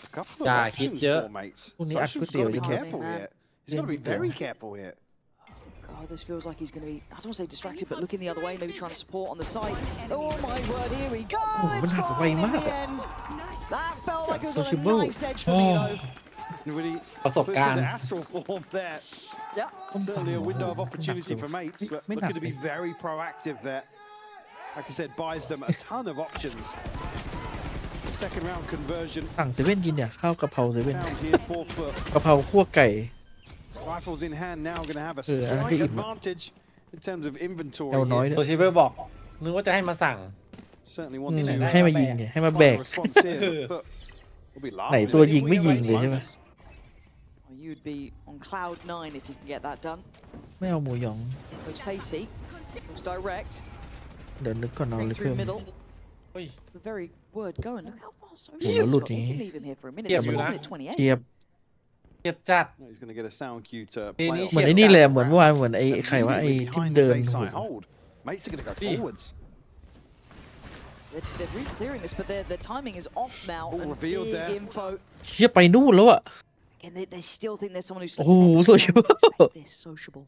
A couple of Yeah, options keep for Mates. พรุ่งนี้อัด Social's ก๋วยเตี๋ยว got to จะ be หมด careful here. He's got to be very careful here. God, this feels like he's going to be, I don't want to say distracted, but looking the other way, maybe trying to support on the side. Oh my word, here we go! It's fine in the end. That felt like it was on a knife's edge for veto. Really ประสบ puts การ in ณ์ the astral form there. Yeah. Certainly a window of opportunity for mates, but looking to be very proactive there. Like I said, buys them a ton of options. The second round conversion สั่งเซเว่นกินเนี่ยข้าวกะเพราเซเว่น found here for FUT. กะเพราคั่วไก่ Rifles in hand now going to have a slight advantage in terms of inventory. เอาน้อยเนี่ย ตัวชิเวอร์บอกนึกว่าจะให้มาสั่ง Certainly want to ให้มายิงเนี่ยให้มาแบก response here. FUT will be ไหน laughing ตัวยิง if we ไม่ get ยิง those เลยใช่ไหม moments. Well, you'd be on cloud 9 if you can get that done. ไม่เอาหมูหยอง Goes pacey. Looks direct. เดี๋ยวนึกก่อนเอาเลย Going เพิ่ through ม middle. It's the very word going. Look how far so Ủa, lụt He nhỉ? can leave him here for a minute. Yeah, This is but- 1 at 28. เทียบ เก็บจัด He's going to get a sound cue to He play needs- เหมือน off ไอ้นี่เลยอะเหมือนเมื่อวานเหมือนไอ้ใครว่าไอ้ immediately ที่ behind เดิ this น A โอ้โห side hold. Mates are going to go forwards. They're re-clearing this, but their timing is off now. All and revealed big there. info. เชี่ยไปนู่นแล้วอะ And they still think there's someone who's โอ้โห sociable. sociable. This sociable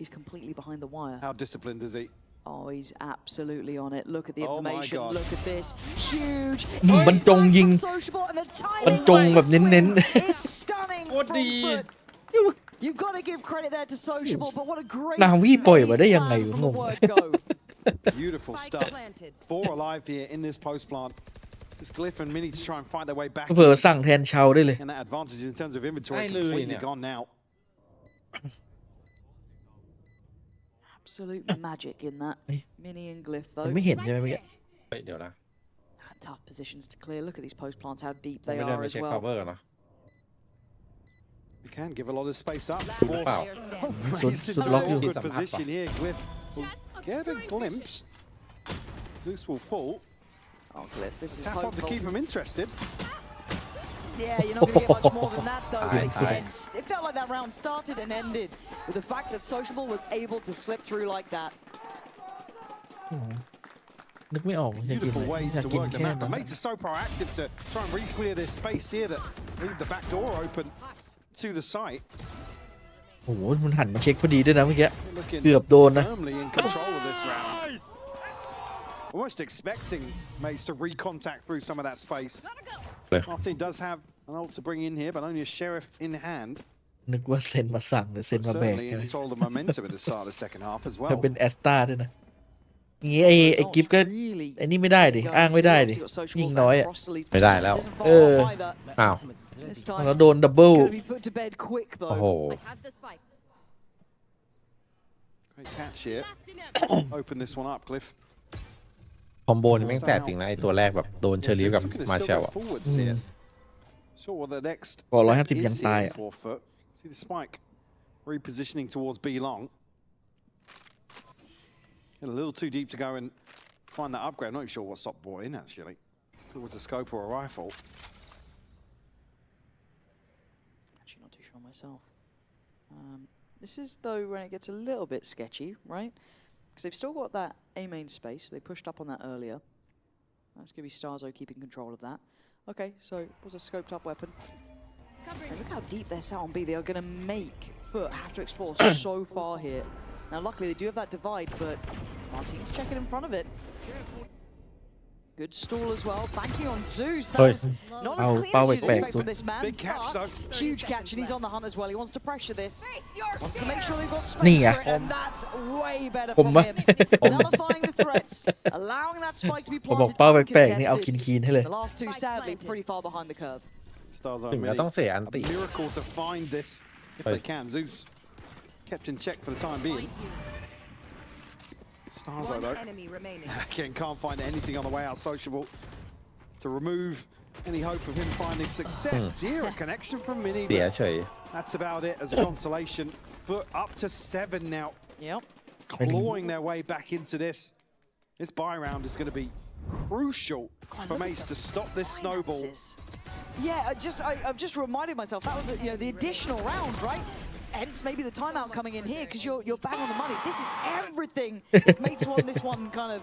is completely behind the wire. How disciplined is he? Oh, he's absolutely on it. Look at the Oh my information. God. Look at this. Huge. บรรจงยิง impact from Sociable and the บรร timing จง by แบบ the เน้น swing. It's stunning โคตร from ดี FUT. You've got to give credit there to Sociable, but what a great ๆนาวีปล่อยมาได้ main ยังไง plan วะ from ง the ง word go. Beautiful stuff. 4 alive here in this post plant. Just Glyph and Mini to try and fight their way back. เผื่อสั่งแทนเชาได้เลย And that advantage in terms of inventory ได้เลย completely เนี่ย gone now. Absolute magic in that. Mini and Glyph มัน though. ไม่เห็นใช่ไหมเมื่อกี้ เฮ้ยเดี๋ยวนะ Tough positions to clear. Look at these post plants, how deep ผม they ไม่เดิน are ไป as เช็ค well. cover กันเนาะ You can give a lot of space up. หรือเปล่า Mace Suit into lock you. a good position here. Glyph will get a glimpse. Zeus will fall. Oh, Glyph, this is Tap on to hopeful. keep him interested. Yeah, you're not going to get much more than that, though. Aye, It's- aye. it's- It felt like that round started and ended with the fact that Sociable was able to slip through like that. นึกไม่ออกอยากกิน Beautiful way อยาก to กิน work the แค่ map. นั้ But น Mates are so proactive to try and re-clear this space here that leave the back door open to the site. โอ้โหมันหันมาเช็คพอดีด้วยนะเมื่อกี้ Looking เกือบโดนนะ firmly in control of this round. Almost expecting Mates to recontact through some of that space. Martin does have an ult to bring in here, but only a sheriff in hand. นึกว่าเซ็นมาสั่งหรือเซ็นมาแบก Certainly in control of the momentum at the start of the second half as ถ้า well. เป็นแอสตาด้วยนะงี้ไอ้กิฟก็ไอ้นี่ไม่ได้ดิอ้างไม่ได้ดิยิงน้อยอ่ะ ไม่ได้แล้ว เออ อ้าว This time, แล้วโดนดับเบิล going to be put to bed quick, โอ้โห though. Great catch here. Open this one up, Glyph. คอมโบนี่แม่งแสบจริงนะไอตัวแรกแบบโดนเชอร์ลีฟกับ Looking to มา still เชล go อะ forwards here. So what the next พอ step 150 ยัง is ตาย here อ่ะ for FUT. See the spike repositioning towards B long. Get a little too deep to go and find that upgrade. I'm not even sure what Sop brought in actually. If it was a scope or a rifle. Actually, not too sure myself. This is, though, when it gets a little bit sketchy, right? Because they've still got that A main space. They pushed up on that earlier. That's going to be Starzo keeping control of that. Okay, so it was a scoped up weapon. And look how deep they're set on B. They are going to make FUT have to explore so far here. Now, luckily, they do have that divide, but Martin's checking in front of it. Good stall as well, banking on Zeus. That was not as clean as you'd expect from this man, Big catch, but though. huge catch, and he's on the hunt as well. He wants to pressure this. Wants to make sure they've got Ni space à. for it, and that's way better ผม from ว่า him. Nullifying the threats, allowing that spike to be ผมบอก planted เป้าแปลกๆนี่เอา uncontested. คีนๆให้เลย The last two, sadly, pretty far behind the curve. Stars ถึงแล้วต้องเสียอัน a ติ miracle to find this if they can. Zeus kept in check for the time being. Starzo though, again can't find anything on the way out. Sociable to remove any hope of him finding success. Here, a connection from Mini. เสีย But เฉย that's about it as a consolation. FUT up to 7 now. Yep. Clawing their way back into this. This buy round is going to be crucial for Mace to stop this snowball. Yeah, I've just reminded myself that was the additional round, right? Hence maybe the timeout coming in here because you're bang on the money. This is everything that makes this one kind of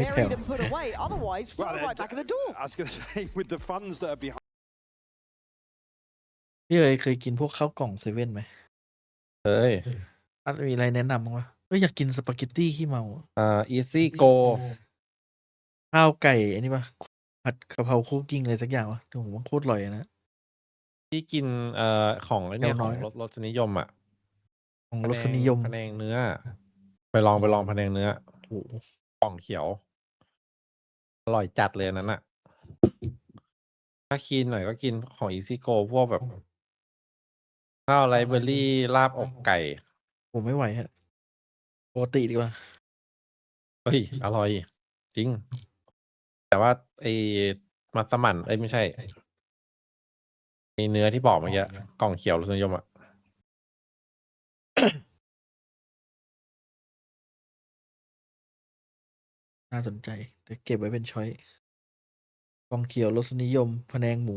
buried and put away. Otherwise, FUT right back at the door. I was going to say with the funds that are behind. พี่เคยกินพวกข้าวกล่องเซเว่นไหม เอ้ย อันมีอะไรแนะนำบ้างวะอยากกินสปาเกตตี้ขี้เมา easy go ข้าวไก่อันนี้ปะผัดกะเพราคุกกิ้งอะไรสักอย่างวะโอ้โหมันโคตรอร่อยนะ ที่กินของไอ้เนี่ย แนว ข น้ อ อง ย รสนิยมอ่ะ ของรสนิยม พะแนงเนื้อ ไปลองพะแนงเนื้อโอ้โหกล่องเขียว อร่อยจัดเลยอันนั้นอ่ะ ถ้าคีนหน่อยก็กินของ easy go พวกแบบข้าวไรเบอรี่ลาบอกไก่ ผมไม่ไหวฮะปกติดีกว่า เฮ้ย อร่อย จริง แต่ว่าไอ้มัสมั่นไม่ใช่ไอ้เนื้อที่บอกเมื่อกี้กล่องเขียวรสนิยมอ่ะ น่าสนใจเดี๋ยวเก็บไว้เป็นช้อยกองเขียวรสนิยมพะแนงหมู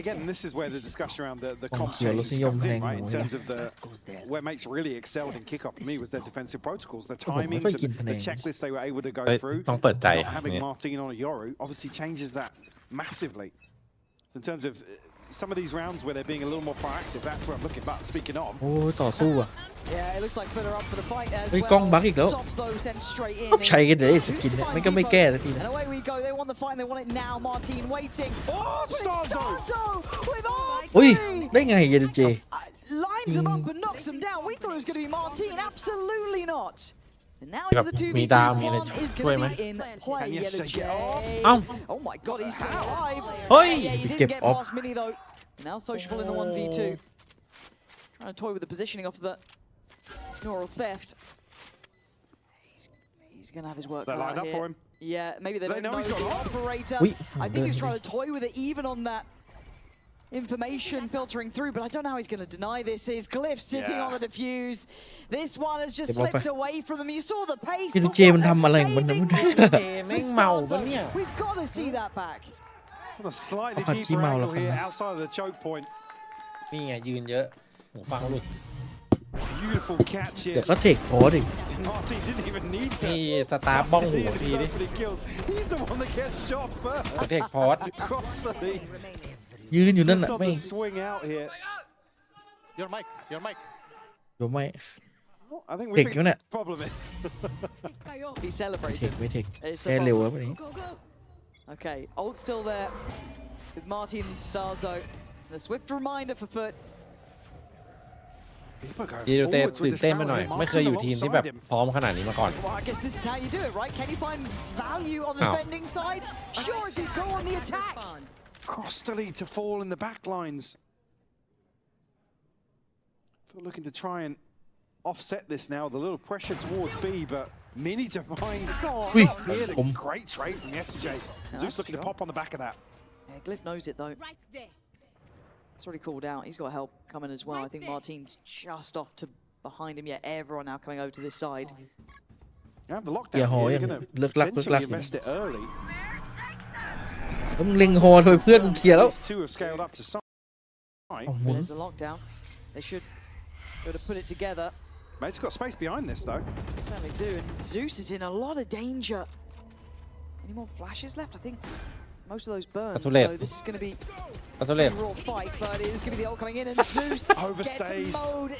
Again, this is where the discussion around the Oh, comp yeah, change listen, you're comes in, playing right? In more, terms yeah. of where mates really excelled in kickoff for me was their defensive protocols, the ผมไม่ timings, ค่อย and กิน the พะแนง checklist they were able to go เอ้ย through. ต้องเปิดใจ Not having เนี่ย Martin on a Yoru obviously changes that massively. So in terms of some of these rounds where they're being a little more proactive, that's where I'm looking. But speaking of, โอ้ยต่อสู้อ่ะ Yeah, it looks like FUT are up for the fight as เฮ้ย well. กล้องบักอีกแล้ว Soft though sent straight in. ใช้กันเลยสกินเนี่ยไม่ก็ไม่แก้สักที And นะ away we go. They want the fight and they want it now. Martin waiting. Oh, Starzo! With all อุ้ยได้ไงเยนเจ lines him up and knocks him down. We thought it was going to be Martin. Absolutely not. And now แบ into บ the 2v2. มีดาวมีอะไร One is ช่วย going ไหม to be in play. Can you Yellow shake it off? J. เอ้า Oh my god, he's still alive. เฮ้ย Yeah, he เก็บ didn't get ออฟ past Mini though. Now sociable in the 1v2. Trying to toy with the positioning of the neural theft. He's going to have his work they're cut lined out up here. for him. Yeah, maybe they They don't know know he's got the off. operator. Wait, I think he's no, trying to toy with it even on that information filtering through, but I don't know how he's going to deny this. Is Glyph sitting Yeah. on the defuse? This one has just Get off slipped it. away from them. You saw the pace. เยน but เจ what มัน a ทำอะไรของมันนะ saving มัน moment เจแม่ง for เมาปะ Starzo. เนี่ย We've got to see that back. On a slightly Fuck, deeper keep out angle of here, it. outside of the choke point. นี่ไงยืนเยอะหูฟังหลุด Beautiful catch เดี๋ย here. วก็เทคพอดิ Martin didn't even need นี่ to. สตาร์บ้องหู Needed ที his ดิ opening kills. He's the one that gets shot กด first. เทคพอร์ต Across the lead. ยืนอยู่นั่น Just น่ะ on ไม่ the swing out here. Your mic, your mic. โยไม่ I think we Take think you the net. problem is. He ไม่เท celebrated. คไม่เทค It's แค่ a เร็ว bomb. แล้ววันนี้ Okay, ult still there with Martin and Starzo. And a swift reminder for FUT. People go ยีดูเต้ forwards ตื่ with น this เต้นไป barrel หน่อย here. ไม่เคย Martin อยู่ทีมที่แบบ alongside him. พร้อมขนาดนี้มาก่อน Well, I guess this is how you do it, right? Can he find value on the Oh. defending side? Sure, as he go on the attack. Crostally to fall in the back lines. They're looking to try and offset this now. The little pressure towards B, but Mini to find Ui, up here. The bom. great trade from SJ. Zeus looking to pop on the back of that. Yeah, Glyph knows it though. It's already called out. He's got help coming as well. I think Martin's just off to behind him. Yeah, everyone now coming over to this side. You have the lockdown Yeah, here. yeah, You're going to look like- potentially invest it early. แล้วมึงเล็งฮอโดยเพื่อนมึงเคลียร์แล้ว These two have scaled up to side. เอาหมุน There's the lockdown. They should be able to put it together. Mate's got space behind this though. They certainly do. And Zeus is in a lot of danger. Any more flashes left? I think most of those burned. That's all left. So this is going to be ประตูเล็ a บ raw fight, but it is going to be the ult coming in, and Zeus Overstays. gets mowed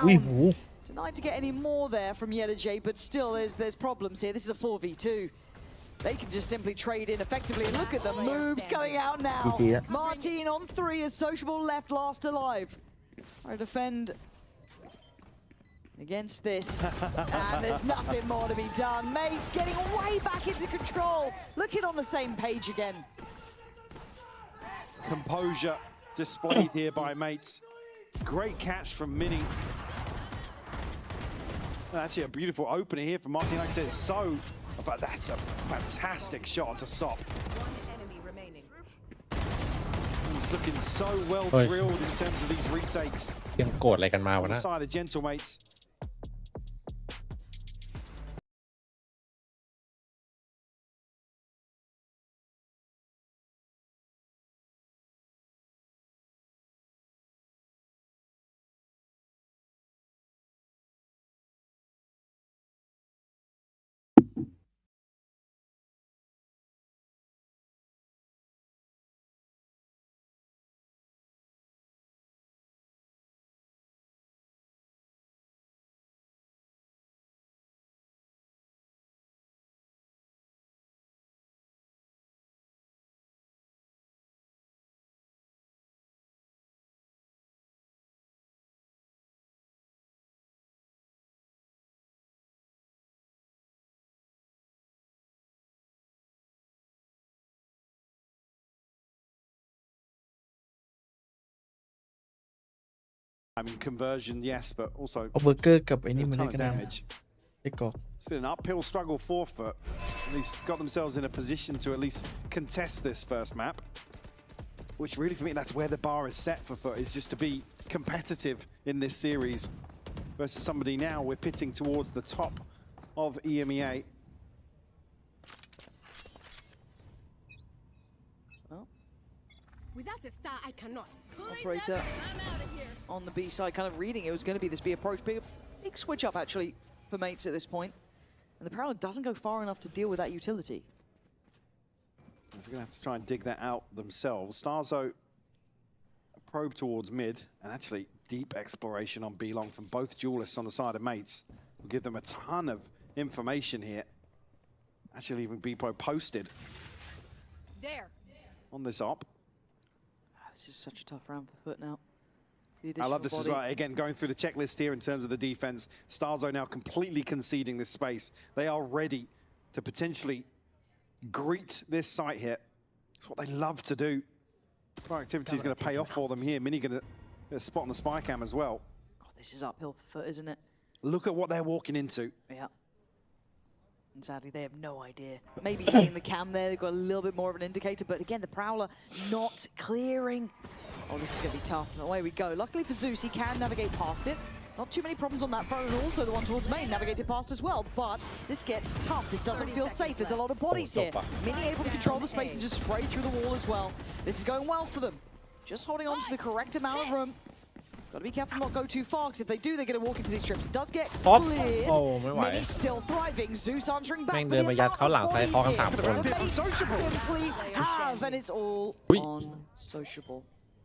อุ้ย down. หู Denied to get any more there from Yedaj, but still there's problems here. This is a 4v2. They can just simply trade in effectively. And look at the moves going out now. Yeah. Martin on 3 as Sociable left last alive. Trying to defend against this. And there's nothing more to be done. Mates getting way back into control. Looking on the same page again. Composure displayed here by Mates. Great catch from Mini. And actually a beautiful opener here from Martin. Like I said, it's so, but that's a fantastic shot onto Sop. He's looking so well Oi. drilled in terms of these retakes. ยังโกรธอะไรกันมาวะ On the นะ side of Gentle Mates. I mean, conversion, yes, but also เอาเบอร์เกอร์กับไอ้นี่ a มา ton ได้ of กันนะ damage. ไอ้กอก It's been an uphill struggle for FUT. At least got themselves in a position to at least contest this first map, which really for me, that's where the bar is set for FUT, is just to be competitive in this series versus somebody now we're pitting towards the top of EMEA. Without a star, I cannot. Operator on the B side, kind of reading it was going to be this B approach. Big switch up actually for mates at this point. And the Prowler doesn't go far enough to deal with that utility. They're going to have to try and dig that out themselves. Starzo probe towards mid, and actually deep exploration on B long from both duelists on the side of mates will give them a ton of information here. Actually, even Beepo posted There on this op. This is such a tough round for FUT now. I love this as well. Again, going through the checklist here in terms of the defense. Starzo now completely conceding this space. They are ready to potentially greet this site here. It's what they love to do. Proactivity is going to pay off for them here. Mini going to spot on the spy cam as well. Oh, this is uphill for FUT, isn't it? Look at what they're walking into. Yeah. And sadly, they have no idea. Maybe seeing the cam there, they've got a little bit more of an indicator. But again, the Prowler not clearing. Oh, this is going to be tough. And away we go. Luckily for Zeus, he can navigate past it. Not too many problems on that front, and also the one towards main navigated past as well. But this gets tough. This doesn't feel safe. There's a lot of bodies here. Mini able to control the space and just spray through the wall as well. This is going well for them. Just holding on to the correct amount of room. Got to be careful not go too far, because if they do, they're going to walk into these trips. It does get cleared. Mini still thriving. Zeus answering back. แม่งเดินมายัดเขาหลังซ้ายคอกัน3 คน Simply have, and it's all on Sociable.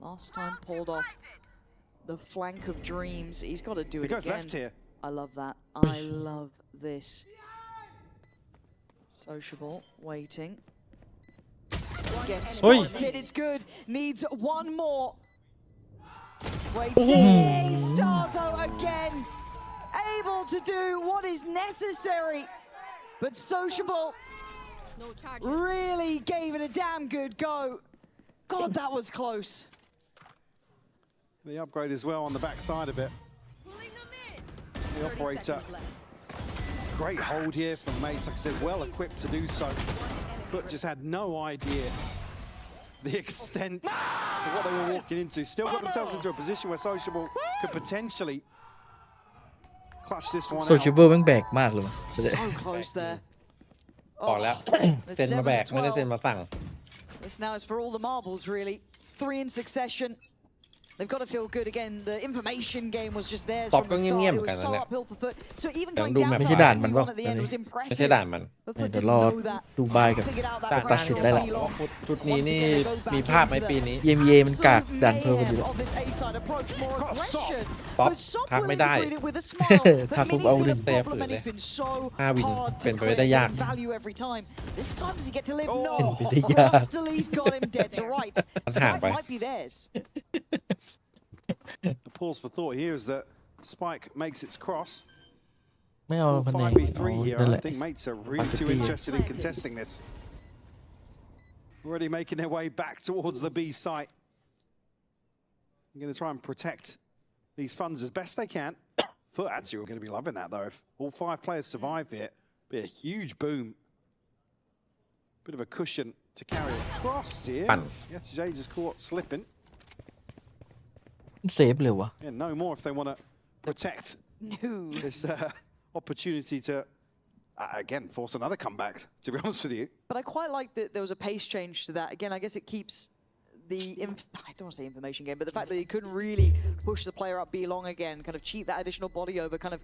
Last time pulled off the flank of dreams. He's got to do it again. Left here. I love that. I love this. Sociable waiting. Again, spotted. It's good. Needs one more. Waiting. Starzo again. Able to do what is necessary. But Sociable really gave it a damn good go. God, that was close. The upgrade as well on the back side of it. The operator. Great hold here from Mace. Like I said, well equipped to do so. But just had no idea the extent of what they were walking into. Still got themselves into a position where Sociable could potentially clutch this one out. Sociable แม่งแบกมากเลย So close there. บอกแล้ว เซ็นมาแบกไม่ได้เซ็นมาสั่ง This now is for all the marbles, really. 3 in succession. They've got to feel good again. The information game was just theirs from the start. It was so uphill for FUT. So even going down by 1 at the end was impressive. ไม่ใช่ด่านมัน But FUT เดี๋ยว didn't รอ know that. ดูบายกับ Figured out ตัด that สินได้แหละ ชุดนี้นี่มีภาพไหมปีนี้ EMEA มันกากดันเพิ่มกันอยู่ of this A-side approach, more aggression. ป๊อป But Sop ทักไม่ willing ได้ to greet it with a smile. ทัก But ปุ๊บ Mini's เอา been ดึ a งเตะ problem, and it's been so 5 วิน hard เป็น to ไปได้ clear ยาก and value every time. This time does he get to live? No. เป็นไปได้ยาก Rosterly's got him dead to rights. มันห่าง Site ไป might be theirs. The pause for thought here is that Spike makes its cross. ไม่เอาพันเอง 5v3 here. นั่นแห I ละ think mates are really too interested in contesting this. Already making their way back towards the B site. I'm going to try and protect these funds as best they can. FUT actually we're going to be loving that though. If all 5 players survive here, it'd be a huge boom. Bit of a cushion to carry across here. Yeah, Jay just caught slipping. เซฟเลยวะ Yeah, no more if they want to protect this opportunity to, again, force another comeback, to be honest with you. But I quite like that there was a pace change to that. Again, I guess it keeps the, I don't want to say information game, but the fact that he couldn't really push the player up B long again, kind of cheat that additional body over, kind of,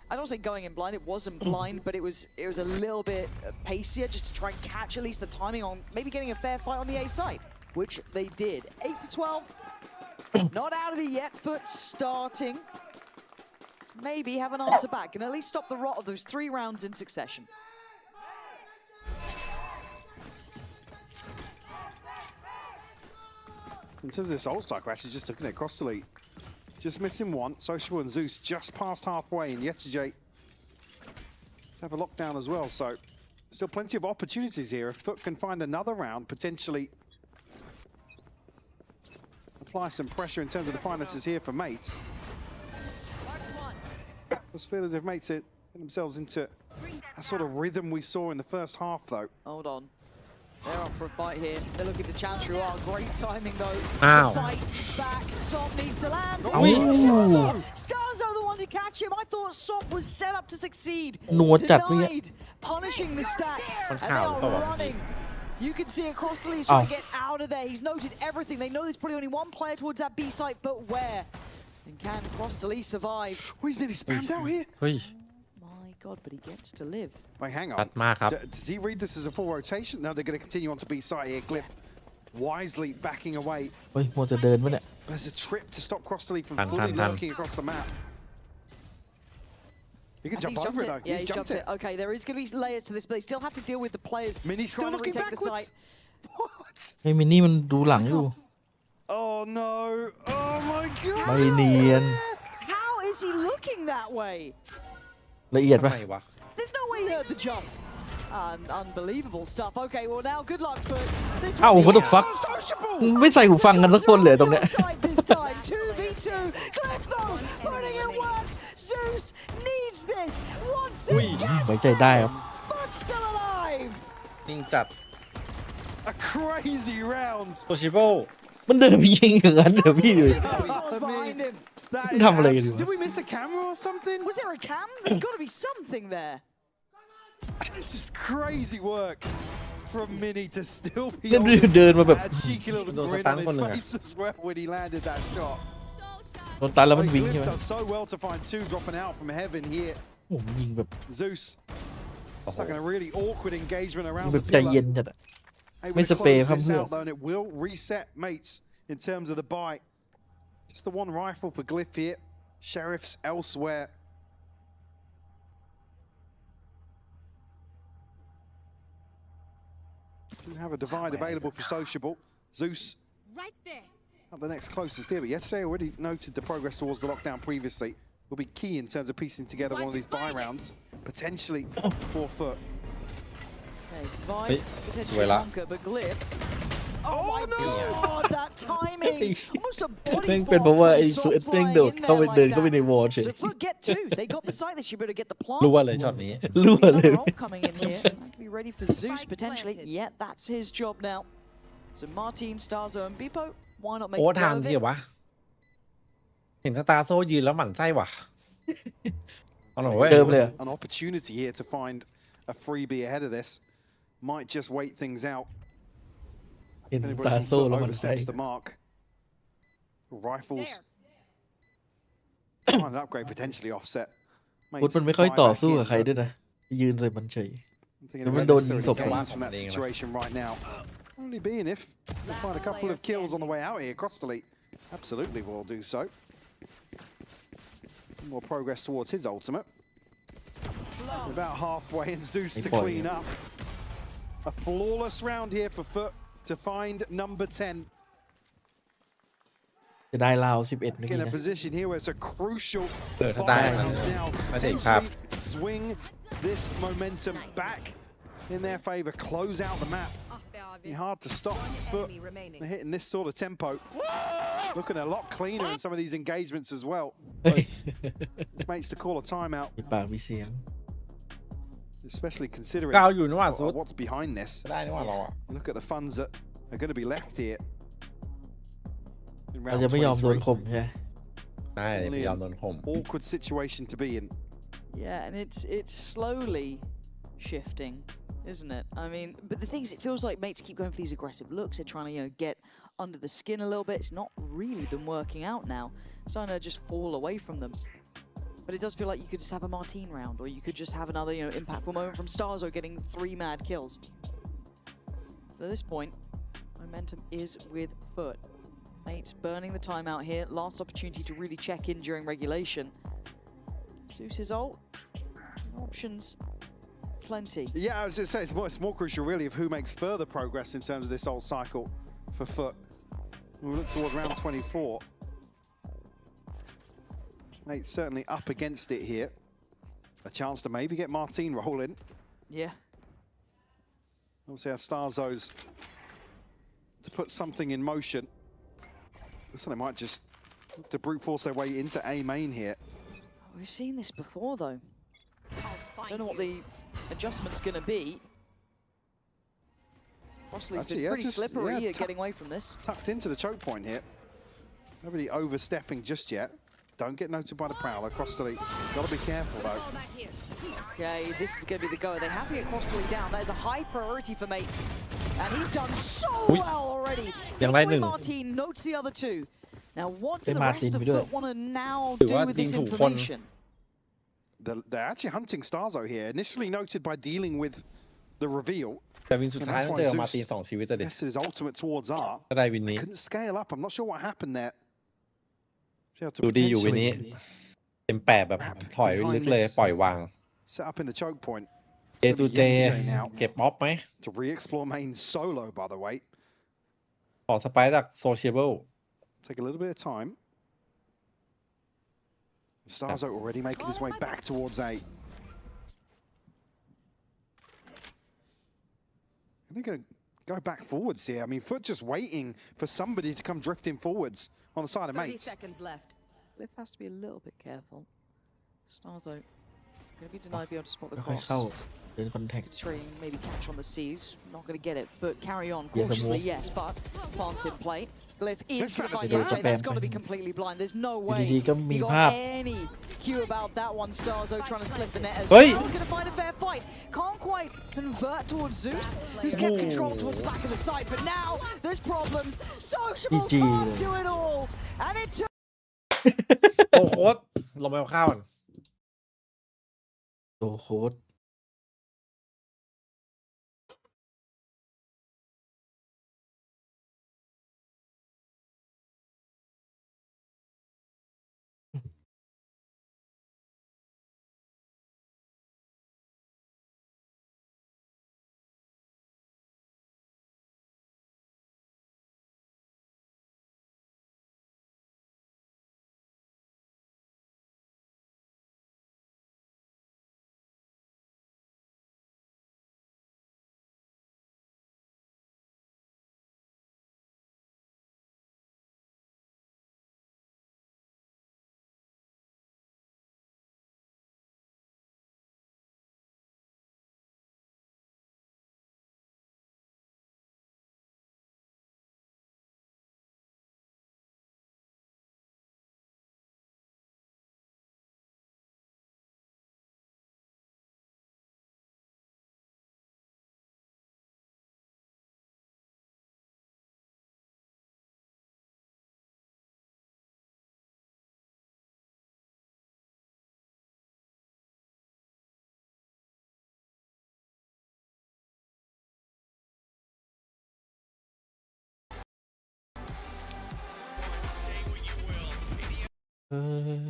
I don't want to say going in blind, it wasn't blind, but it was a little bit pacier just to try and catch at least the timing on maybe getting a fair fight on the A side, which they did. 8-12. Not out of it yet. FUT starting to maybe have an answer back and at least stop the rot of those 3 rounds in succession. In terms of this All-Star crash, he's just looking at across the lead. Just missing one. Sociable and Zeus just past halfway, and Yetijay have a lockdown as well. So still plenty of opportunities here. If FUT can find another round, potentially apply some pressure in terms of the finances here for mates. Those feel as if mates it themselves into that sort of rhythm we saw in the first half, though. Hold on. They're up for a fight here. They're looking to challenge through. Great timing though. Ow. The fight back. Sop needs to land. Ooh. Starzo the one to catch him. I thought Sop was set up to succeed. นัวจัดเมื่อกี้ Denied. Punishing the stack. มัน And ข่าว they เปล่า are วะ running. You can see across the lead, he's trying to get out of there. He's noted everything. They know there's probably only one player towards that B site, but where? And can Cross-to-Lee survive? Oh, he's nearly spammed out here. เฮ้ย My God, but he gets to live. Wait, hang ชั on. ดมากครับ Does he read this as a full rotation? No, they're going to continue on to B site here. Glyph wisely backing away. เฮ้ยมัวจะเดินวะเนี่ย There's a trip to stop Cross-to-Lee from Tan, fully tan, tan. lurking across the map. He can And jump he's over it, jumped though. Yeah, He's jumped it. Okay, there is going to be layers to this, but they still have to deal with the players. Mini's still trying to looking retake the backwards. site. What? ไอ้มินนี่มันดูหลังอยู่ Oh no! Oh my god! ไม่เนียน How is he looking that way? ละเอียดปะ ทำไมวะ There's no way he heard the jump. Unbelievable stuff. Okay, well now good luck for this อ้าว one. what the fuck ไม่ใส่หูฟังกันสักคนเลยตรงเนี้ย Side this time. 2v2. Glyph though, putting in work. Zeus needs this. Wants this. ไว้ใจได้ครับ But still alive. นิ่งจัด A crazy round. โตชิโบ มันเดินไปยิงอย่างนั้นเดี๋ยวพี่ดู Someone's behind him. That Did did we miss a camera or something? Was there a cam? There's got to be something there. This is crazy work from Mini to still be เดิน holding เดินมาแบบ that cheeky little โดนส grin ตัน on คน his หนึ่งอะ face as well when he landed that shot. โดนตันแล้วมัน But วิ่งใช่ Glyph ไหม does so well to find two dropping out from heaven here. โอ้โหมันยิงแบบ Zeus stuck in a really awkward engagement around แบ the บใจเย็น pillar. จัดอะ Able ไม่ to สเปรย์ close ครับ this เพื่อน out though, and it will reset mates in terms of the buy. Just the one rifle for Glyph here. Sheriffs elsewhere. Do have a divide available for Sociable. Zeus Right there. at the next closest here, but yesterday I already noted the progress towards the lockdown previously will be key in terms of piecing together one of these buy rounds, potentially for FUT. Okay, Vine, Wait, potentially wait, lad. Wonka, but Glyph. Oh, my God, that timing! Almost a แม่ง body เป็นเพราะว่า flop ไอ้ from สุด Soft แม่ง flying โดด in เข้า there ไปเดิน like เข้าไป that. ในวอลเฉย So FUT get two. They got the site. They should be able to get the plant. รู้ว่าเลยช็อตนี้ รั่วเลย Another ult coming in here. That could be ready for Zeus potentially. Yeah, that's his job now. So Martin, Starzo, and Bipo. Why not make โอ้ it ทาง go of ที่ it? วะ เห็นสตาร์โซยืนแล้วหมั่นไส้ว่ะ เอาหน่อยเว้ย เดิมเลยอะ An opportunity here to find a freebie ahead of this. Might just wait things out. เห็น Anybody ตา from โซ่ FUT แล้วมันใส่ oversteps the mark. Rifles. Find an upgrade potentially offset. พุทธ Mates มันไม่ค่อย fly ต่อ back สู้ in, กับใคร but ด้วยนะ ยืนใส่มันเฉย I'm thinking Nếu of mình đồn necessarily sụp gains quá. from that Đi mà. situation right now. Only being if we find a couple of kills on the way out here. Cross-to-Lee absolutely will do so. More progress towards his ultimate. About halfway and Zeus to boy. clean up. A flawless round here for FUT to find number 10. จะได้ราว11เมื่อ In กี้ a นะ position here where it's a crucial ถ้าได้ buy มัน round now to ไม่ได้ครับ potentially swing this momentum back in their favor, close out the map. Be hard to stop FUT hitting this sort of tempo. Looking a lot cleaner in some of these engagements as well. เฮ้ย This makes to call a timeout, มีปากมีเสียง especially considering กาวอยู่นี่หว่าสุด what's behind this. ได้นี่หว่าเราอะ Look at the funds that are going to be left here. In เรา round จะไม่ยอมโดน 23. ข่มใช่ไหม ได้พยายามโดนข่ม Awkward situation to be in. Yeah, and it's slowly shifting, isn't it? I mean, but the thing is, it feels like mates keep going for these aggressive looks. They're trying to, get under the skin a little bit. It's not really been working out now. Starting to just fall away from them. But it does feel like you could just have a Martine round, or you could just have another, impactful moment from Starzo getting 3 mad kills. So at this point, momentum is with FUT. Mates burning the timeout here. Last opportunity to really check in during regulation. Zeus's ult. Options plenty. Yeah, I was just saying it's more crucial really of who makes further progress in terms of this old cycle for FUT. We look towards round 24. Mate, certainly up against it here. A chance to maybe get Martine rolling. Yeah. Obviously have Starzo's to put something in motion. Looks like they might just look to brute force their way into A main here. We've seen this before, though. Don't know what the adjustment's going to be. Crossley's been pretty slippery at getting away from this. Tucked into the choke point here. Nobody overstepping just yet. Don't get noted by the Prowler. Crossley, got to be careful though. Okay, this is going to be the go. They have to get Crossley down. That is a high priority for Mates. And he's done so well already. Takes Martin, notes the other two. Now, what do the rest of FUT want to now do with this information? They're actually hunting Starzo here. Initially noted by dealing with the reveal. แต่วินสุดท้ายต้องเจอมาร์ติน2 ชีวิตแต่เด็ก This is ultimate towards Art. ก็ได้วินนี้ Couldn't scale up. I'm not sure what happened there. ดูดีอยู่วินนี้เต็ม8แบบถอยลึกเลยปล่อยวาง Set up in the choke point. เจตูเจเก็บป๊อปไหม To re-explore main solo, by the way. ขอสไปร์จากโซเชียล Take a little bit of time. Starzo already making his way back towards A. They're going to go back forwards here. I mean, FUT just waiting for somebody to come drifting forwards on the side of 30 Mates. seconds left. Cliff has to be a little bit careful. Starzo going to be denied being able to spot the cross. Trying maybe catch on the C's. Not going to get it, but carry on cautiously, yes, but plant in play. Glyph is going to find the that's got to be completely blind. There's no way he got any cue about that one. Starzo trying to slip the net as well. Going to find a fair fight. Can't quite convert towards Zeus, who's kept control towards the back of the side, but now there's problems. Sociable can't do it all, and it took. โอ้โค้ดลงไปเอาข้าวก่อน โตโค้ด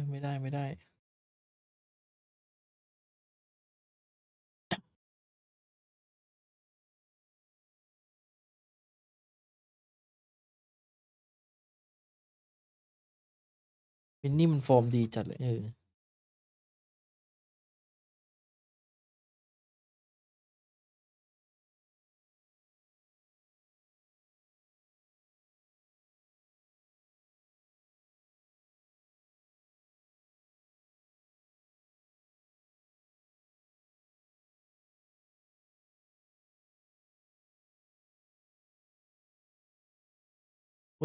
ไม่ได้ไม่ได้มินนี่มันฟอร์มดีจัดเลย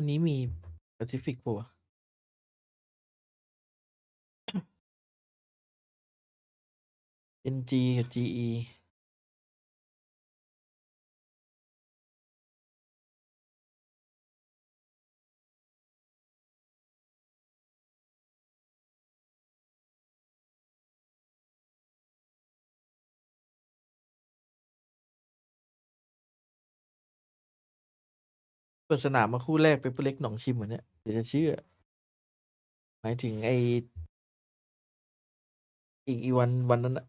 วันนี้มีแปซิฟิกป่ะ NG กับ GE เปิดสนามมาคู่แรกเปเปอร์เล็กหนองชิมเหมือนเนี้ยเดี๋ยวจะเชื่อหมายถึงไออีวันนั้นอะ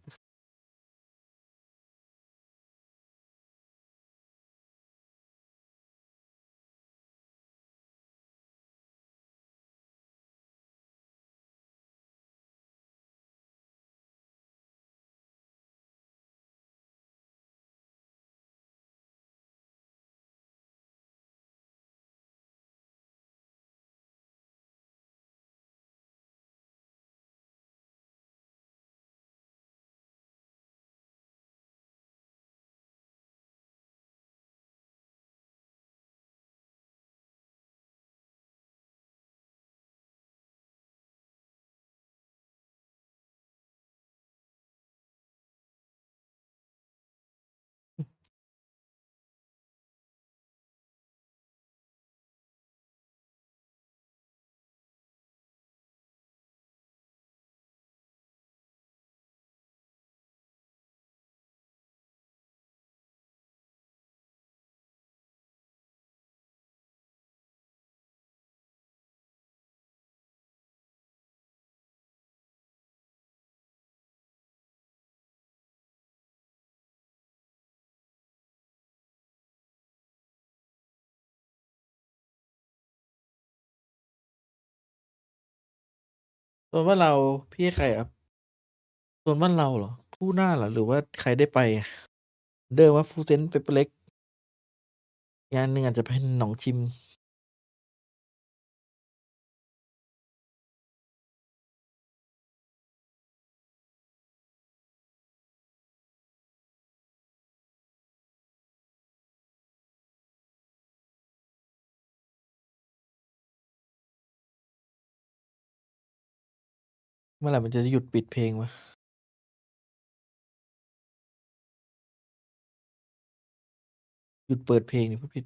ส่วนบ้านเราพี่ให้ใครครับส่วนบ้านเราเหรอคู่หน้าเหรอหรือว่าใครได้ไปอะเดิมว่าฟูเซนเปเปอร์เล็กอีกอันหนึ่งอาจจะเป็นหนองชิม เมื่อไหร่มันจะหยุดปิดเพลงวะหยุดเปิดเพลงนี่พูดผิด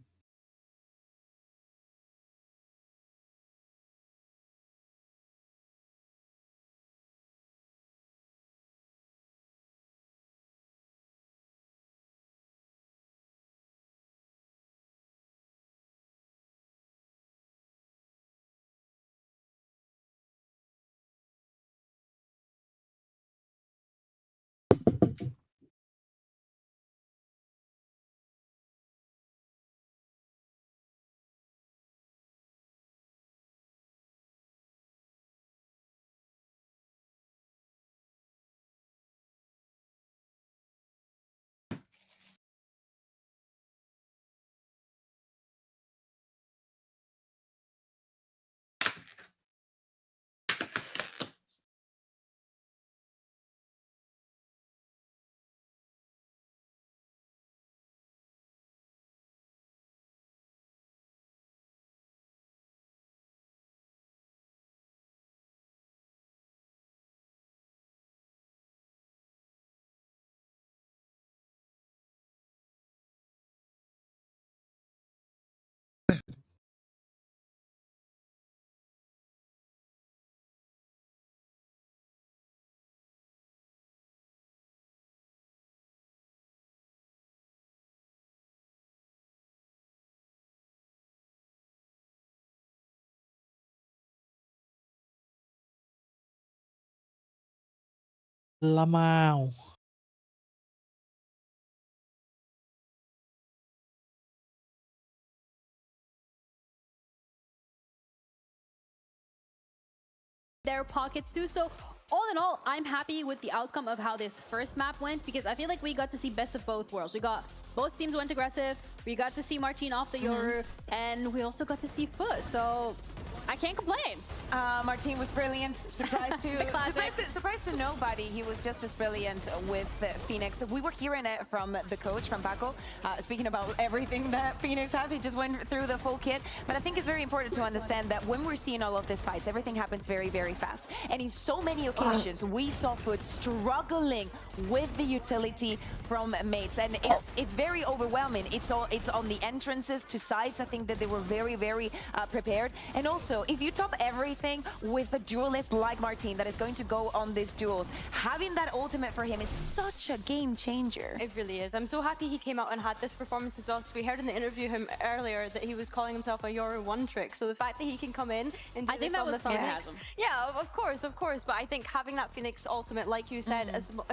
ละมาว their pockets too. So all in all, I'm happy with the outcome of how this first map went because I feel like we got to see best of both worlds. We got both teams went aggressive. We got to see Martin off the Yoru, and we also got to see FUT. So I can't complain. Martin was brilliant. Surprised to nobody. He was just as brilliant with Phoenix. We were hearing it from the coach, from Paco, speaking about everything that Phoenix has. He just went through the full kit. But I think it's very important to understand that when we're seeing all of these fights, everything happens very, very fast. And in so many occasions, we saw FUT struggling with the utility from mates. And it's very overwhelming. It's on the entrances to sides. I think that they were very, very prepared. And also, if you top everything with a duelist like Martin that is going to go on these duels, having that ultimate for him is such a game changer. It really is. I'm so happy he came out and had this performance as well, because we heard in the interview him earlier that he was calling himself a Yoru one trick. So the fact that he can come in and do this on the Phoenix, yeah, of course. But I think having that Phoenix ultimate, like you said,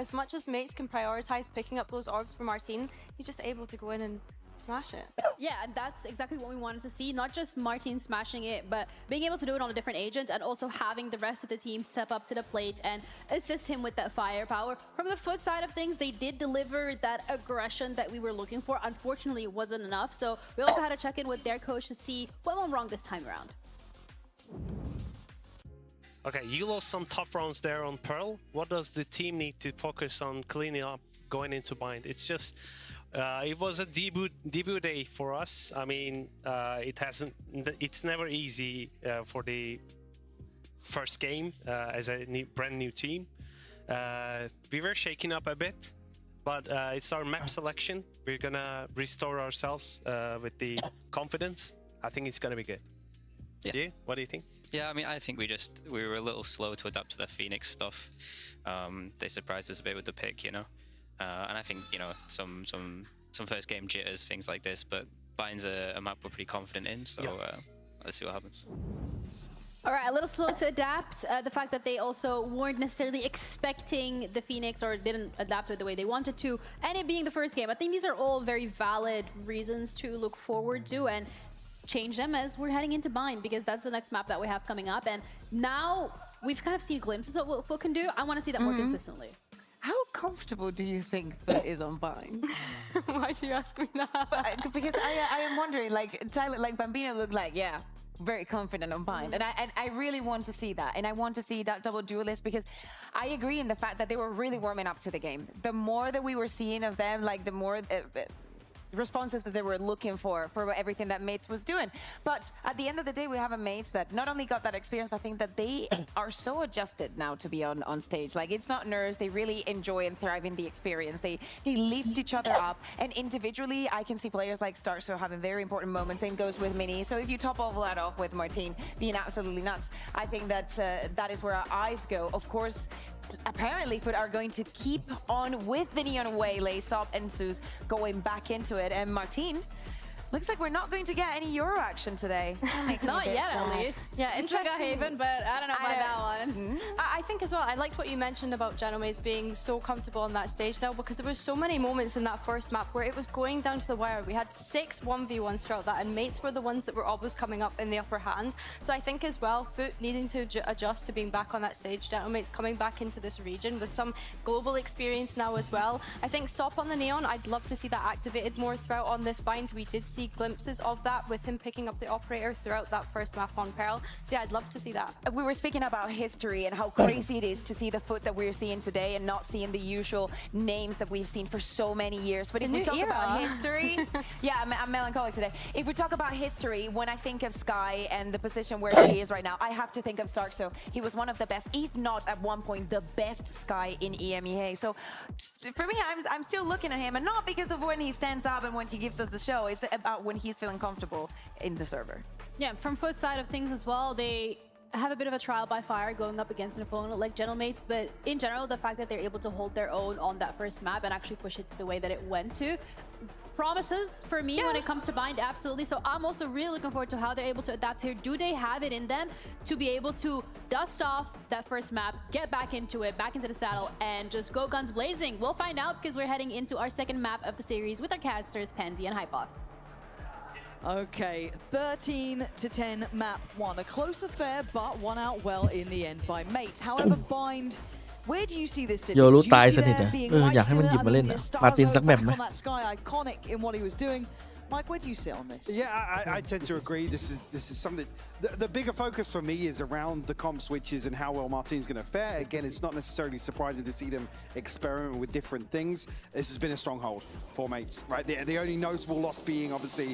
as much as mates can prioritize picking up those orbs for Martin, he's just able to go in and smash it. Yeah, and that's exactly what we wanted to see. Not just Martin smashing it, but being able to do it on a different agent and also having the rest of the team step up to the plate and assist him with that firepower. From the FUT side of things, they did deliver that aggression that we were looking for. Unfortunately, it wasn't enough. So we also had to check in with their coach to see what went wrong this time around. Okay, you lost some tough rounds there on Pearl. What does the team need to focus on cleaning up going into Bind? It's just it was a debut day for us. I mean, it's never easy for the first game as a brand new team. We were shaking up a bit, but it's our map selection. We're gonna restore ourselves with the confidence. I think it's gonna be good. Yeah. You? What do you think? Yeah, I mean, I think we were a little slow to adapt to the Phoenix stuff. They surprised us a bit with the pick, you know. And I think, you know, some first game jitters, things like this, but Bind's a map we're pretty confident in, so let's see what happens. All right, a little slow to adapt. The fact that they also weren't necessarily expecting the Phoenix or didn't adapt to it the way they wanted to, and it being the first game. I think these are all very valid reasons to look forward to and change them as we're heading into Bind, because that's the next map that we have coming up. And now we've kind of seen glimpses of what FUT can do. I want to see that more consistently. How comfortable do you think FUT is on Bind? Why do you ask me that? Because I am wondering, like Tyler, like Bambino looked like, yeah, very confident on Bind, and I really want to see that, and I want to see that double duelist because I agree in the fact that they were really warming up to the game. The more that we were seeing of them, like the more responses that they were looking for everything that Mates was doing. But at the end of the day, we have a Mates that not only got that experience, I think that they are so adjusted now to be on stage. Like it's not nerves, they really enjoy and thrive in the experience. They lift each other up, and individually, I can see players like Starso having very important moments. Same goes with Mini. So if you top all that off with Martin being absolutely nuts, I think that that is where our eyes go. Of course, apparently FUT are going to keep on with the Neon Waylay, Sop and Zeus going back into it, and Martin, looks like we're not going to get any Euro action today. Not yet, at least. Yeah, it's like a Haven, but I don't know about that one. I think as well, I liked what you mentioned about Genomaze being so comfortable on that stage now, because there was so many moments in that first map where it was going down to the wire. We had 6 1v1s throughout that, and Mates were the ones that were always coming up in the upper hand. So I think as well, FUT needing to adjust to being back on that stage. Genomaze coming back into this region with some global experience now as well. I think Sop on the Neon, I'd love to see that activated more throughout on this bind. We did see glimpses of that with him picking up the operator throughout that first map on Pearl. So yeah, I'd love to see that. We were speaking about history and how crazy it is to see the FUT that we're seeing today and not seeing the usual names that we've seen for so many years. But if we talk about history, yeah, I'm melancholic today. If we talk about history, when I think of Sky and the position where she is right now, I have to think of Starkso. He was one of the best, if not at one point the best Sky in EMEA. So for me, I'm still looking at him, and not because of when he stands up and when he gives us the show. It's about when he's feeling comfortable in the server. Yeah, from FUT side of things as well, they have a bit of a trial by fire going up against an opponent like Gentlemates, but in general, the fact that they're able to hold their own on that first map and actually push it to the way that it went to promises for me when it comes to Bind, absolutely. So I'm also really looking forward to how they're able to adapt here. Do they have it in them to be able to dust off that first map, get back into it, back into the saddle, and just go guns blazing? We'll find out because we're heading into our second map of the series with our casters, Pansy and Hypoc. Okay, 13-10 map 1. A close affair, but won out well in the end by Mates. However, Bind, where do you see this sitting? โยรู้ Do you ตาย see สนิท there อ่ะ being อยากให้มันหยิบ life มาเล่น still? อ่ะ I mean, มาร์ตินสักแมป Starzo ไหม back on that Sky, iconic in what he was doing. Mike, where do you sit on this? Yeah, I tend to agree. This is something. The bigger focus for me is around the comp switches and how well Martin's going to fare. Again, it's not necessarily surprising to see them experiment with different things. This has been a stronghold for Mates, right? The only notable loss being obviously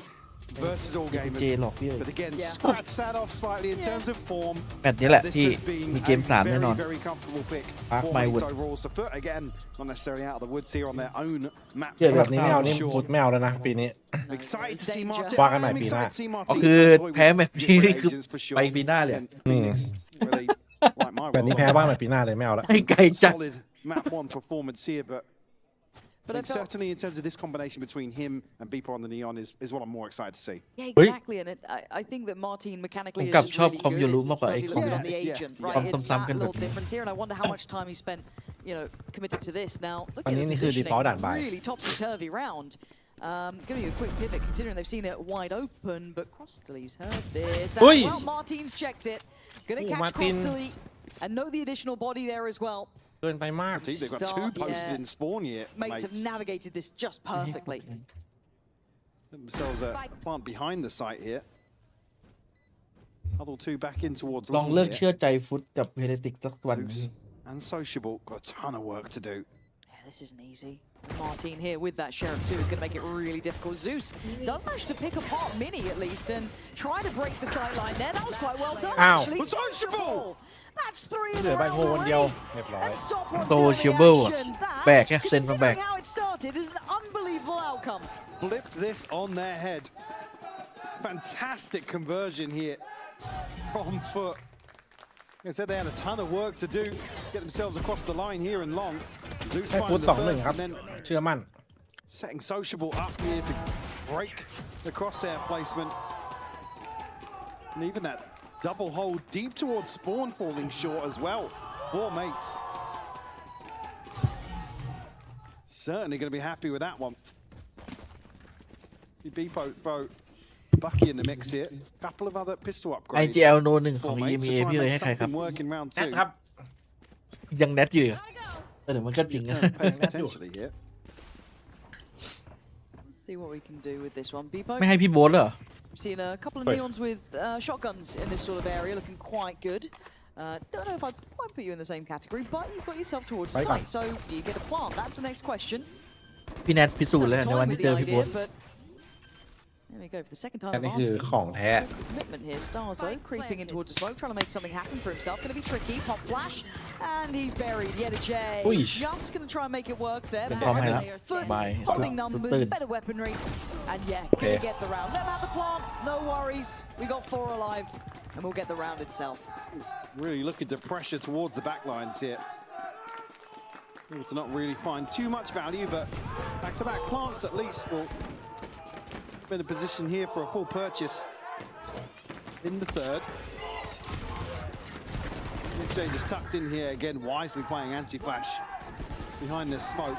versus all gamers. But again, scratch that off slightly in terms of form. แมตช์นี้แหละ This ที่ has been มีเกม 3 แน่นอน a very comfortable pick Mark for my Mates wood. overall. So FUT, again, not necessarily out of the woods here on their own map. เกิดแบบนี้ไม่เอานี่พุดไม่เอาแล้วนะปีนี้ Excited to see Martin. ว่ากันใหม่ I'm ปีหน้า excited to see ก็ Martin. คือแพ้แมตช์นี้นี่คือ for sure. ไปปีหน้าเลย And Phoenix, really like my แบบนี้แพ้บ้างใหม่ปีหน้าเลยไม่เอาแล้ว ให้ไกลจัด solid map 1 performance here, but I think certainly in terms of this combination between him and Beeper on the Neon is what I'm more excited to see. Yeah, exactly. And I think that Martin mechanically is just really good. It's as he looks on the agent, right? It's that little difference here, and I wonder how much time he spent, you know, committed to this. Now, look at the positioning, really topsy-turvy round. Going to be a quick pivot considering they've seen it wide open, but Crostley's heard this. And, well, Martin's checked it. Going to catch Crostley and know the additional body there as well. เกินไปมาก I think they've got 2 posted in spawn yet. Mates have navigated this just perfectly. Themselves a plant behind the site here. Huddle 2 back in towards ลองเลิกเชื่อใจฟุตกับเฮเรติกสักวัน and Sociable got a ton of work to do. Yeah, this isn't easy. Martin here with that Sheriff too is going to make it really difficult. Zeus does manage to pick apart Mini at least and try to break the sideline there. That was quite well done actually. Sociable! That's 3 in a row already. And Sop wants Sociable. Back, yeah, send them back. Considering how it started, this is an unbelievable outcome. Flipped this on their head. Fantastic conversion here from FUT. Like I said, they had a ton of work to do, get themselves across the line here and long. Zeus finding the first and then เชื่อมั่น setting Sociable up here to break the crosshair placement. And even that double hold deep towards spawn falling short as well for Mates. Certainly going to be happy with that one. Beepo throw Bucky in the mix here. Couple of other pistol upgrades. IGL โนหนึ่งของ for mates to EMEA try พี่ and เลย make ให้ใครครับ something work in round แนท two. ครับ ยังแนทอยู่เหรอเดี๋ยวมันก็จริงนะ Potentially here. Let's see what we can do with this one. Beepo. ไม่ให้พี่โบ๊ทเหรอ We've seen a couple of neons with shotguns in this sort of area, looking quite good. Don't know if I'd quite put you in the same category, but you've got yourself towards the site, so do you get a plant? That's the next question. พี่แนทพิสูจน์แล้วในวันที่เจอพี่โบ๊ท There we go for the second time. อันนี้คือของแท้ Commitment here. Starzo creeping in towards the smoke, trying to make something happen for himself. Going to be tricky. Pop flash, and he's buried. Yet a J. Just going to try and make it work there. Foot, holding numbers, better weaponry, and yeah, going to get the round. Let him have the plant. No worries. We got 4 alive, and we'll get the round itself. He's really looking to pressure towards the back lines here. To not really find too much value, but back-to-back plants at least will be in a position here for a full purchase in the third. Exchange is tucked in here again, wisely playing anti-flash behind this smoke.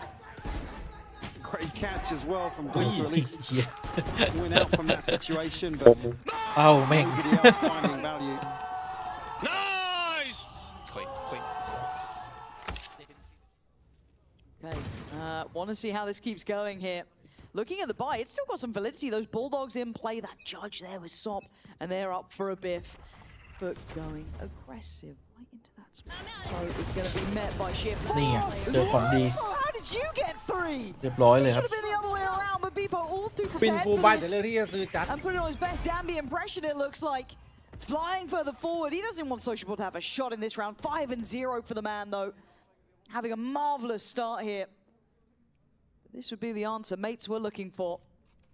Great catch as well from Blue to at least win out from that situation, but nobody else finding value. Nice! Clean. Okay, want to see how this keeps going here. Looking at the buy, it's still got some validity. Those Bulldogs in play. That Judge there with Sop, and they're up for a biff. But going aggressive right into that spot is going to be met by sheer force. How did you get 3? It should have been the other way around, but Beepo all too prepared for this. And putting on his best Danby impression, it looks like. Flying further forward. He doesn't want Sociable to have a shot in this round. 5-0 for the man, though. Having a marvelous start here. This would be the answer mates were looking for.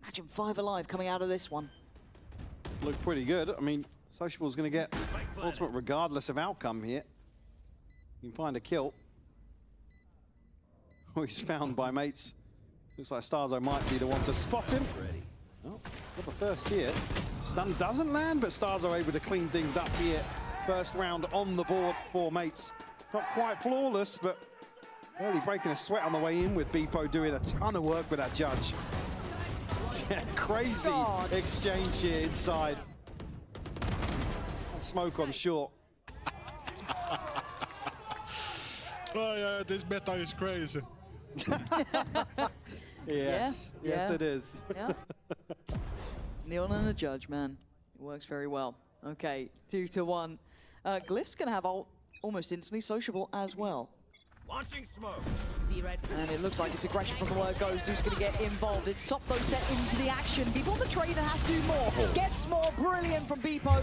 Imagine 5 alive coming out of this one. Look pretty good. I mean, Sociable's going to get ultimate regardless of outcome here. You can find a kill. Oh, he's found by mates. Looks like Starzo might be the one to spot him. Oh, got the first here. Stun doesn't land, but Starzo able to clean things up here. First round on the board for mates. Not quite flawless, but barely breaking a sweat on the way in with Beepo doing a ton of work with that Judge. Crazy exchange here inside. Smoke on short. Oh yeah, this meta is crazy. Yes, it is. Yeah. Neon and a Judge, man. It works very well. Okay, 2-1. Glyph's going to have ult almost instantly. Sociable as well. Launching smoke. And it looks like it's aggression from the word goes. Who's going to get involved? It's Sopdo set into the action. Before the trader has to do more. Gets more. Brilliant from Beepo.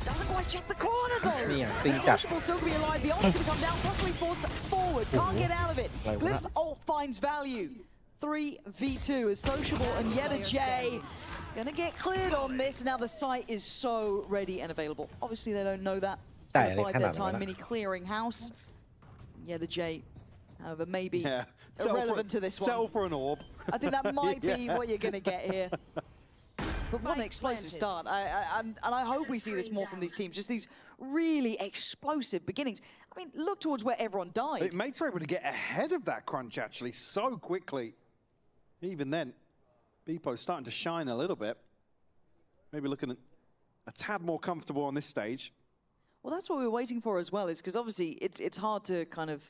Doesn't quite check the corner though. Sociable still going to be alive. The ult's going to come down. Possibly forced forward. Can't get out of it. Glyph's ult finds value. 3v2 as Sociable and Yeta J gonna get cleared on this. Now the site is so ready and available. Obviously they don't know that. By their time mini clearing house. Yeta J, however, maybe irrelevant to this one. Settle for an orb. I think that might be what you're gonna get here. But what an explosive start. And I hope we see this more from these teams. Just these really explosive beginnings. I mean, look towards where everyone died. Mates are able to get ahead of that crunch actually so quickly. Even then, Beepo's starting to shine a little bit. Maybe looking a tad more comfortable on this stage. Well, that's what we were waiting for as well, is because obviously it's hard to kind of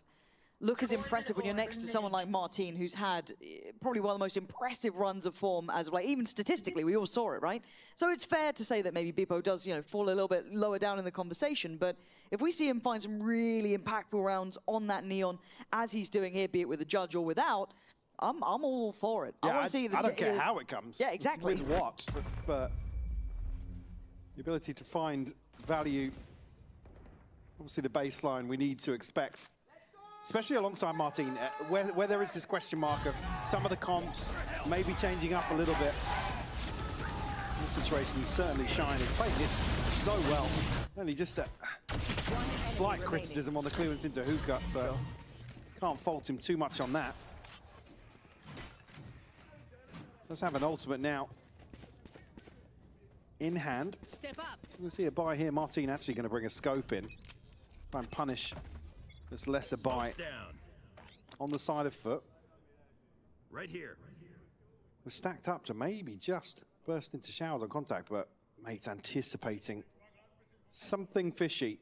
look as impressive when you're next to someone like Martin, who's had probably one of the most impressive runs of form as of late. Even statistically, we all saw it, right? So it's fair to say that maybe Beepo does, fall a little bit lower down in the conversation. But if we see him find some really impactful rounds on that Neon, as he's doing here, be it with a Judge or without, I'm all for it. Yeah, I don't care how it comes. Yeah, exactly. With what, but the ability to find value, obviously the baseline we need to expect, especially alongside Martin, where there is this question mark of some of the comps maybe changing up a little bit. This situation is certainly shining. Playing this so well. Only just a slight criticism on the clearance into hookah, but can't fault him too much on that. Let's have an ultimate now in hand. Step up. So we'll see a buy here. Martin actually going to bring a scope in. Try and punish this lesser buy on the side of FUT. Right here. We're stacked up to maybe just burst into showers on contact, but mate's anticipating something fishy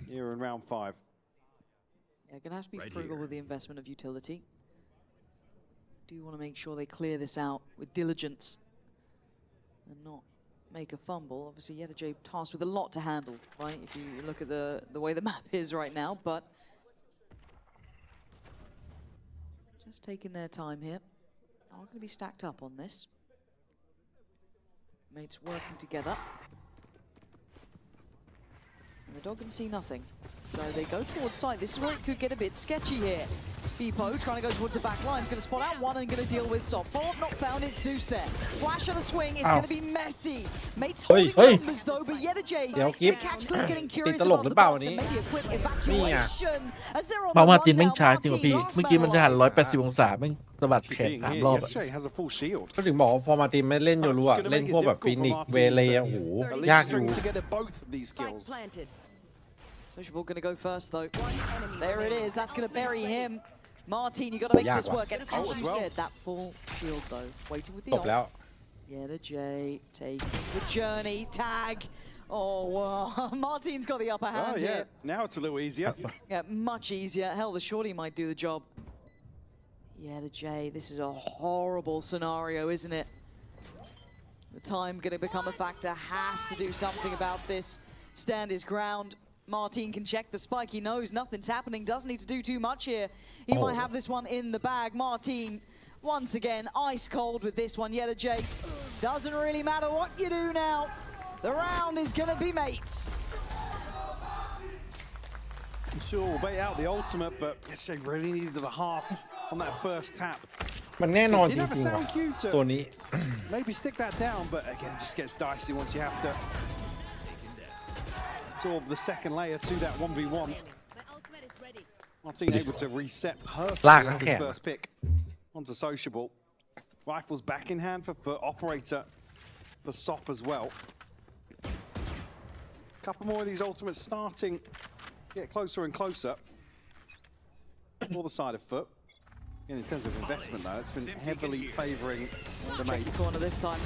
here in round 5. Yeah, gonna have to be frugal with the investment of utility. Do want to make sure they clear this out with diligence and not make a fumble. Obviously, Yeta tasked with a lot to handle, right? If you look at the way the map is right now, but just taking their time here. Are going to be stacked up on this. Mates working together. And the dog can see nothing. So they go towards side. This is where it could get a bit sketchy here. Beepo trying to go towards the back line. Is going to spot out one and going to deal with Soft. Follow-up not found. It's Zeus there. Flash on a swing. It's going to be messy. Mates holding numbers though, but Yeta catch Clip getting curious about the box and maybe a quick evacuation. As they're on the มา run ตินแม่ง now, ช้าจริงว่ะพี่ Martin, เมื่อกี้มันจะหัน180องศาแม่งสะบัดแขน Being 3 here, รอบอะ Yesterday has a full shield. ก็ถึงบอกว่าพอมาร์ตินไม่เล่นโยรัวเล่นพวกแบบฟินิกเวเลโอ้โห At ยาก least อยู่ string together both of these skills. Sociable going to go first though. There it is. That's going to bury him. Martin, you got to make this work. And as you said, that full shield though. Waiting with the จบแล้ว Yeah, the J taking the journey. Tag. Oh, wow. Martin's got the upper hand Oh, yeah. here. Now it's a little easier. Yeah, much easier. Hell, the shorty might do the job. Yeah, the J. This is a horrible scenario, isn't it? The time going to become a factor. Has to do something about this. Stand his ground. Martin can check the spike. He knows nothing's happening. Doesn't need to do too much here. He might have this one in the bag. Martin, once again, ice cold with this one. Yeta J. Doesn't really matter what you do now. The round is going to be mates. Sure, we'll bait out the ultimate, but yes, they really needed a half on that first tap. มันแน่นอนจ Didn't have ริ a งๆว่ะ sound cue ตัว to นี้ maybe stick that down, but again, it just gets dicey once you have to absorb the second layer to that 1v1. Martin able to reset perfectly off his first pick onto Sociable. Rifles back in hand for Operator, for Sop as well. Couple more of these ultimates starting to get closer and closer. For the side of FUT. In terms of investment though, it's been heavily favouring the Check the mates. corner this time.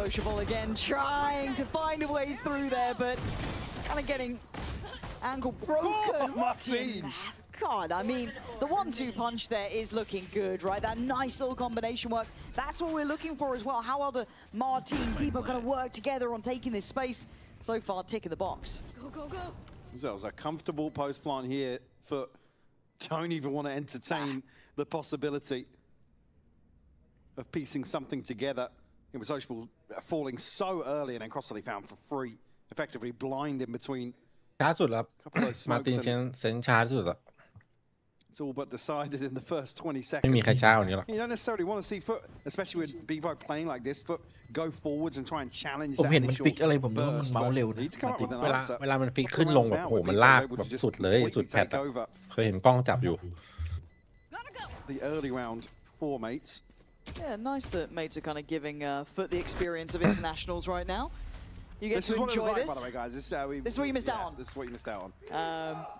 Sociable again, trying to find a way through there, but kind of getting ankle broken. Oh, Martin! God, I mean, the 1-2 punch there is looking good, right? That nice little combination work. That's what we're looking for as well. How well do Martin people kind of work together on taking this space? So far, ticking the box. Go, go, go. So it was a comfortable post plant here for don't even want to entertain the possibility of piecing something together. It was Sociable falling so early and then Crossley found for free, effectively blind in between. ช้าสุดแล้ว Couple of those มาร์ติน smokes เซนช้าสุดแล้ว It's all but decided in the first 20 ไม่ seconds. มีใครช้ากว่านี้หรอก You don't necessarily want to see FUT, especially with Bebo playing like this, FUT go forwards and try and challenge ผม that เห็นมัน initial ฟิกอะไรผมนึกว่ามัน burst, เมาส์ but เร็ว they นะ need to come up with an เวลา answer. เวลามันฟิกขึ้นลงแบบโอ้โหมันลากแบบสุดเลยสุดแพทอะเคยเห็นกล้องจับอยู่ The early round for mates. Yeah, nice that mates are kind of giving FUT the experience of internationals right now. You get This to is what it was enjoy like, this. by the way, guys. This is what you missed out on. This is what you missed out on.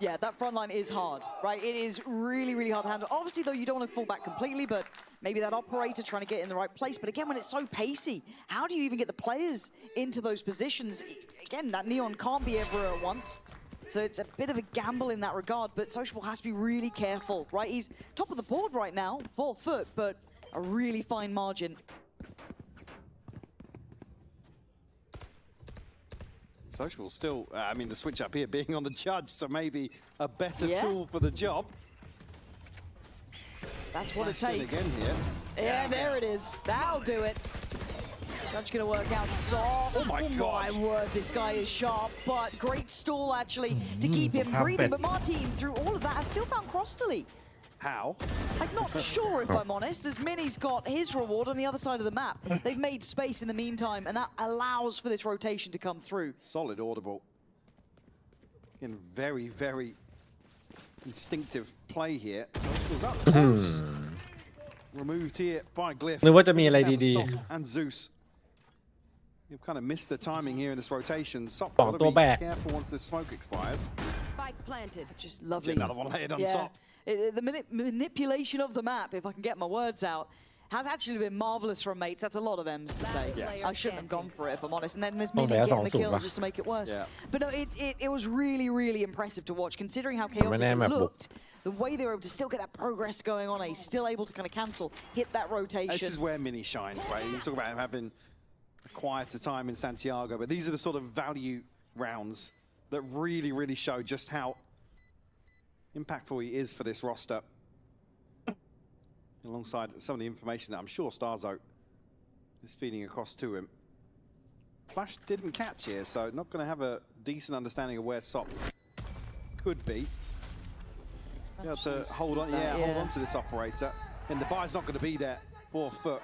Yeah, that front line is hard, right? It is really, really hard to handle. Obviously, though, you don't want to fall back completely, but maybe that operator trying to get in the right place. But again, when it's so pacey, how do you even get the players into those positions? Again, that Neon can't be everywhere at once. So it's a bit of a gamble in that regard, but Sociable has to be really careful, right? He's top of the board right now, 4 FUT, but a really fine margin. Sociable still, I mean, the switch up here being on the judge, so maybe a better Yeah. tool for the job. That's what it Flashed in takes. again here. Yeah, there it is. That'll do it. Judge gonna work out so. Oh my God. My word, this guy is sharp, but great stall actually to keep him breathing. But Martin, through all of that, has still found Crossley. How? I'm not sure if I'm honest, as Mini's got his reward on the other side of the map. They've made space in the meantime, and that allows for this rotation to come through. Solid audible. In very, very instinctive play here. Sociable's up close. Removed here by Glyph. นึกว่าจะมีอะไรดี Sop and Zeus. You've kind of missed the timing here in this rotation. Sop สอง got ตัว to แบ be ก careful once this smoke expires. Spike planted. Just lovely. Another one layered on top. The manipulation of the map, if I can get my words out. has actually been marvelous from mates. That's a lot of M's to say. Yes. I shouldn't have gone for it, if I'm honest. And then there's Oh, Mini there's getting the also kill rough. just to make it worse. Yeah. But no, it was really, really impressive to watch, considering how chaotic Man, it map looked. The way they were able to still get that progress going on, he's still able to kind of cancel, hit that rotation. This is where Mini shines, right? You talk about him having a quieter time in Santiago, but these are the sort of value rounds that really, really show just how impactful he is for this roster. Alongside some of the information that I'm sure Starzo is feeding across to him. Flash didn't catch here, so not going to have a decent understanding of where Sop could be. Be able to hold on, hold on to this operator. And the buy's not going to be there for FUT.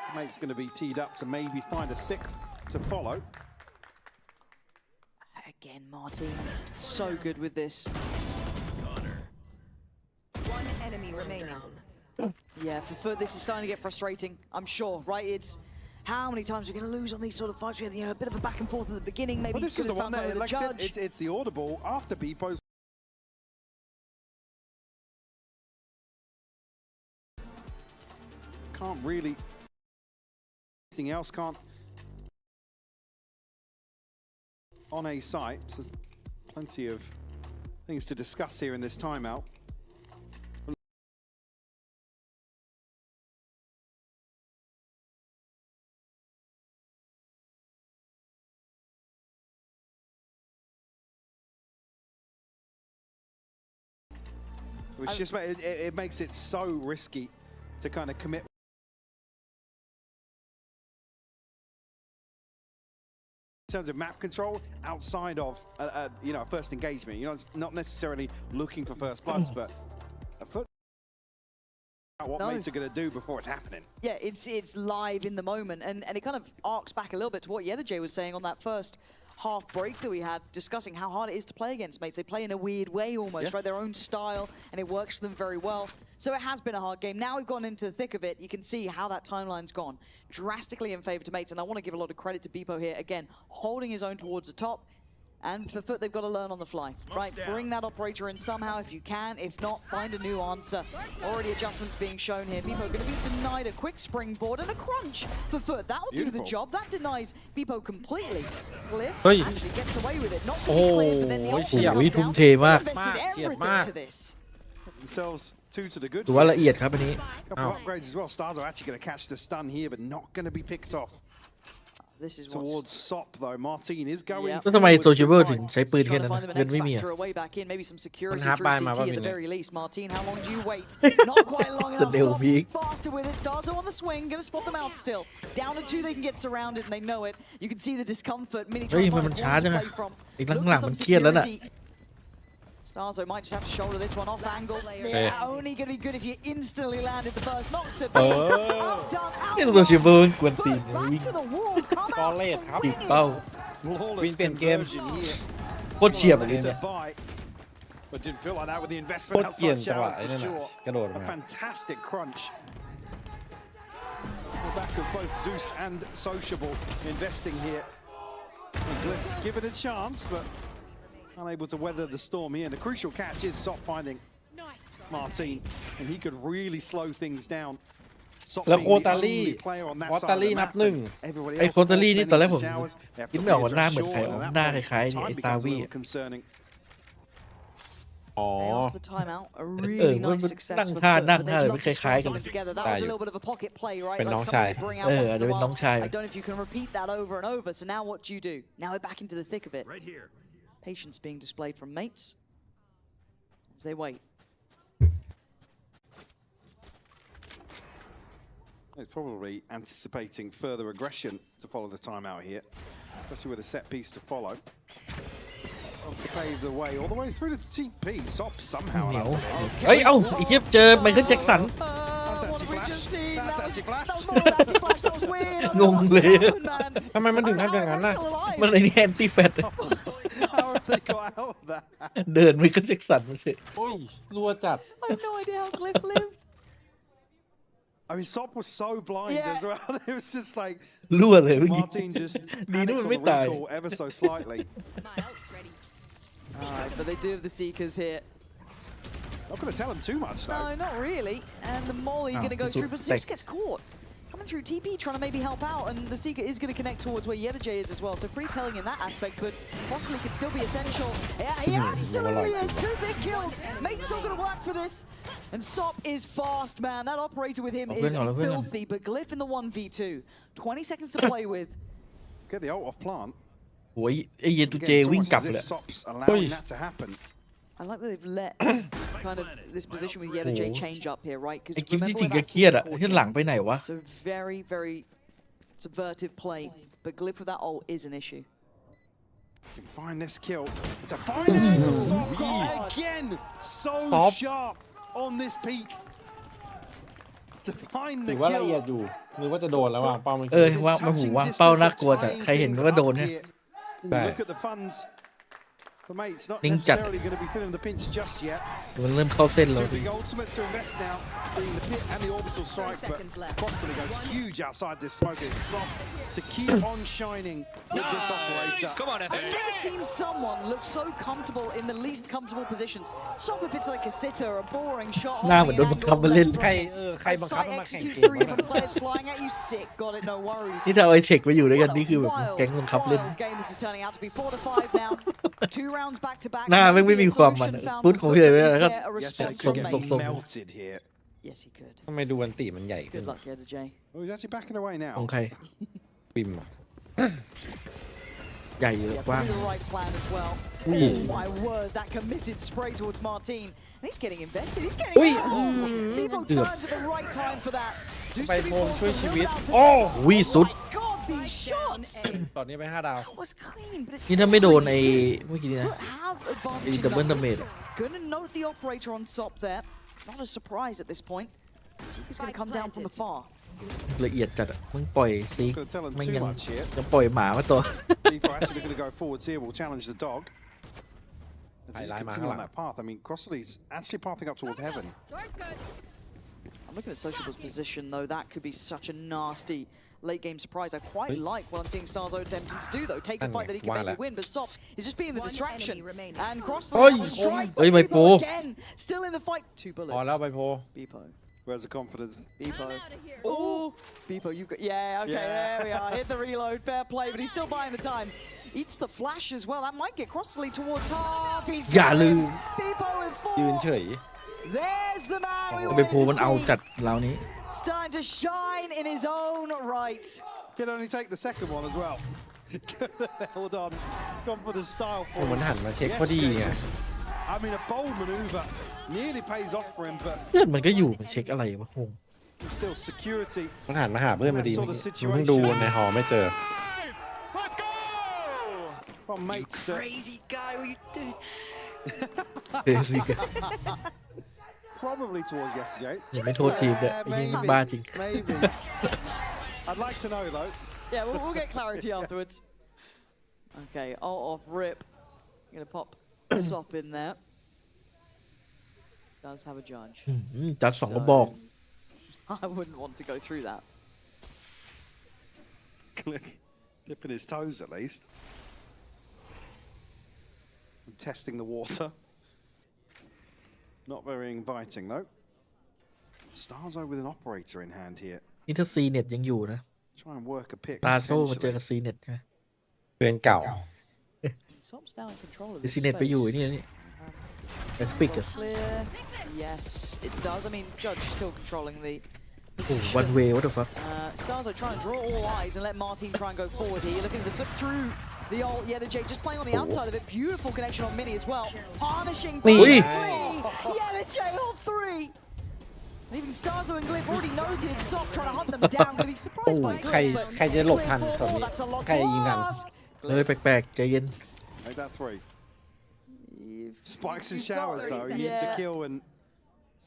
So mate's going to be teed up to maybe find a 6th to follow. Again, Martin, so good with this. One enemy remaining. Yeah, for FUT, this is starting to get frustrating, I'm sure, right? It's how many times we're going to lose on these sort of fights. We had, you know, a bit of a back and forth at the beginning. Maybe Well, this is the one that, like I said, judge. it's the audible after Beepo's. Can't really. Anything else can't. On a site, so plenty of things to discuss here in this timeout. Which just it makes it so risky to kind of commit. In terms of map control, outside of you know, a first engagement, you're not necessarily looking for first bloods, but a foot what mates are going to do before it's happening. Yeah, it's live in the moment, and it kind of arcs back a little bit to what Yedajay was saying on that first half break that we had, discussing how hard it is to play against mates. They play in a weird way almost, right? Their own style, and it works for them very well. So it has been a hard game. Now we've gone into the thick of it. You can see how that timeline's gone drastically in favor to mates, and I want to give a lot of credit to Beepo here. Again, holding his own towards the top. And for FUT, they've got to learn on the fly, right? Bring that operator in somehow if you can. If not, find a new answer. Already adjustments being shown here. Beepo going to be denied a quick springboard and a crunch for FUT. That will do the job. That denies Beepo completely. Cliff actually gets away with it. Not really clear, but then the ult invested everything to this. Themselves 2 to the good. ถือว่าละเอียดครับอันนี้ Couple of upgrades as well. Stars are actually going to catch the stun here, but not going to be picked off. This is towards Sop though. Martin is going. แล้วทำไมโซชิเวอร์ถึงใช้ปืนแค่นั้นนะเงินไม่มีอ่ะ Maybe some security through CT at the very least. Martin, how long do you wait? Not quite long enough. Sop faster with it. Starzo on the swing, going to spot them out still. Down to 2, they can get surrounded and they know it. You can see the discomfort. Mini trying to find a corner to play from. อีกหลังๆมันเครียดแล้วน่ะ Starzo might just have to shoulder this one off angle. Yeah, only going to be good if you instantly landed the first. Not to be. Up, down, out. นี่ตัวชิเวอร์กวนตีนวิ่ง To the wall. Come กอ out. เลดครับ ติดเป้า Flawless เปลี่ยนเกม conversion here. โคตรเฉียบเลยเนี่ย But didn't feel like that with the โค investment ตรเกลียน outside จังหวะ showers ไอ้ for นั่นน่ะ sure. กระโดด A มา fantastic crunch. The back of both Zeus and Sociable investing here. And Glyph give it a chance, but unable to weather the storm here. And the crucial catch is Sop finding Martin, and he could really slow things down. Sop แล้ว being โค the ตาลี่ only player on that โค side ตา of ลี่ the นับ map, หนึ่ง and everybody ไอ้ else โคตาลี่นี่ตอนแรกผม falls into showers. They have to คิดไม่ออกว่าหน้า address เหมือนใคร short, and at หน้า that คล้ายๆ point, เนี่ยไอ้ time ตา becomes a วี่ little concerning. อ๋อ After the timeout, a really nice success for FUT, but they'd love to strike something together. That was a little bit of a pocket play, right? Like something to bring out once in a while. I don't know if you can repeat that over and over. So now what do you do? Now we're back into the thick of it. Right here. Patience being displayed from mates as they wait. It's probably anticipating further aggression to follow the timeout here, especially with a set piece to follow. To pave the way all the way through to TP. Sop somehow. เหนียวเฮ้ย เอ้าอีกเทียบเจอไมเคิลแจ็คสัน That's anti-flash. That's anti-flash. งงเลย ทำไมมันถึงทำอย่างนั้นน่ะ มันอะไรนี่แอนตี้แฟต How have they got out of that? เดินไมเคิลแจ็คสันมาเลย โอ้ยรัวจัด I have no idea how Glyph lived. I mean, Sop was so blind as well. It was just like รั่วเลยเมื่อกี้ Martin just ดีนะ panicked มัน on ไม่ the ตาย recall ever so slightly. Alright, but they do have the Seekers here. Not going to tell him too much, though. No, not really. And the molly going to go through, but Zeus gets caught. Coming through TP, trying to maybe help out, and the Seeker is going to connect towards where Yedajay is as well, so pretty telling in that aspect, but possibly could still be essential. Yeah, he absolutely is! 2 big kills! Mate's still going to work for this, and Sop is fast, man. That operator with him is filthy, but Glyph in the 1v2. 20 seconds to play with. Get the ult off plant. โอ้ยไอ้เยนตูเจวิ่งกลับเลย Sop's allowing that to happen. I like that they've let kind of this position with Yedajay change up here, right? ไอ้กิฟที่จริงก็เครียดอะที่หลังไปไหนวะ So very, very subvertive play, but Glyph with that ult is an issue. Can find this kill. It's a fine angle. Sop again, so sharp on this peak. To find the ถือว่าละเอียด kill. อยู่นึกว่าจะโดนแล้วว่ะเป้ามัน ว่ามันหูว่าเป้าน่ากลัวแต่ใครเห็นก็โดนเนี่ย Look at the funds. But mate, it's not necessarily going to be feeling the pinch just yet. มันเริ่มเข้าเส้นแล้ว Two big ultimates to invest now, being the pit and the orbital strike, but Crossley goes huge outside this smoke. It's Sop to keep on shining with this operator. Come on, I've never seen someone look so comfortable in the least comfortable positions. Sop if it's like a sitter, a boring shot. หน้าเหมือนโดนบังคับมาเล่น ใครบังคับมาแข่งเกม 3 different players flying at you, sick. Got it, no worries. นี่ถ้าเอาไอเทคมาอยู่ด้วยกันนี่คือแบบแก๊งบังคับเล่น Game this is turning out to be 4-5 now. 2 rounds back to back. หน้าไม่มีความมันพูดของพี่เลยแล้วก็ Melted here. Yes, he could. ทำไมดูอันตีมันใหญ่ขึ้น Good luck, Yedajay. Oh, he's actually backing away now. ของใคร ปิมอ่ะ ใหญ่อยู่กว้าง The right plan as well. Oh my word, that committed spray towards Martin. And he's getting invested. He's getting involved. Vivo turns at the right time for that. Zeus ไป to be โพง forced ช่วย to ชี move วิต out. โอ้ วิสุด God, these shots. ตอนนี้ไป5 ดาว That was clean, but it's นี่ถ้าไม่โดนไอ้เมื่อกี้นี้นะ have ไอ้ advantage ดับเบิล in ดาเม that. จ Gonna note the operator on Sop there. Not a surprise at this point. Seeker's gonna come down from afar. ละเอียดจัดอะมึงปล่อยซี Not going to tell him ไม่ too ยัง much here. จะปล่อยหมามาตัว Vivo actually going to go forwards here. Will challenge the dog. Just continue on that path. I mean, Crossley's actually pathing up towards heaven. I'm looking at Sociable's position though. That could be such a nasty late game surprise. I quite like what I'm seeing Starzo attempting to do though. Take a fight that he can maybe win, but Sop is just being the distraction. And Crossley on the strike. Bipo again, still in the fight. 2 bullets. พอแล้วไปโพ Bipo. Where's the confidence? Bipo. Oh, Bipo, you got okay. There we are. Hit the reload. Fair play, but he's still buying the time. Eats the flash as well. That might get Crossley towards half. He's อย่าลืม Bipo with ยืนเฉ 4. ย There's the man we ไปโพ wanted มันเอา to จั see. ดเรานี้ Starting to shine in his own right. Can only take the second one as well. Held on. Gone for the style โอ้มัน force. หันมาเช็คพอดีไง I mean, a bold maneuver. Nearly pays off for him, but เพื่อนมันก็อยู่มันเช็คอะไรวะงง it's still security. มันหันมาหาเพื่อนมาดีเมื่อกี้มึงดูในหอไม่เจอ Well, mates, Crazy guy, what are you doing? เฮ้ยสิกะ probably towards yesterday. อย่าไม่โทษทีมเลยไอ้ยิงบ้าจริง Maybe. I'd like to know though. Yeah, we'll get clarity afterwards. Okay, all off rip. Gonna pop Sop in there. Does have a judge. จัด2กระบอก I wouldn't want to go through that. Dipping his toes at least. And testing the water. Not very inviting though. Starzo with an operator in hand here. นี่ถ้าซีเน็ตยังอยู่นะ Try and work a pick. ตาโซ่มาเจอกับซีเน็ตใช่ไหม เพื่อนเก่า Sop's now in control of ซี this เน็ตไปอยู่ space. นี่แอสปิกอะ Clear. Yes, it does. I mean, Judge still controlling the โอ้โห position. one way what the fuck Starzo trying to draw all eyes and let Martin try and go forward here. Looking to slip through the old Yedajay, just playing on the outside of it. Beautiful connection on Mini as well. Punishing perfectly. Yedajay on 3. Even Starzo and Glyph already noted Sop trying to hunt them down. Gonna be surprised by ใคร Glyph, but ใครจะหลบทัน Clear ตอน 4, นี้ that's a lot ใคร to ยิงทัน ask. เฮ้ยแปลกๆใจเย็น Make that 3. Spikes and showers though. He needs a kill and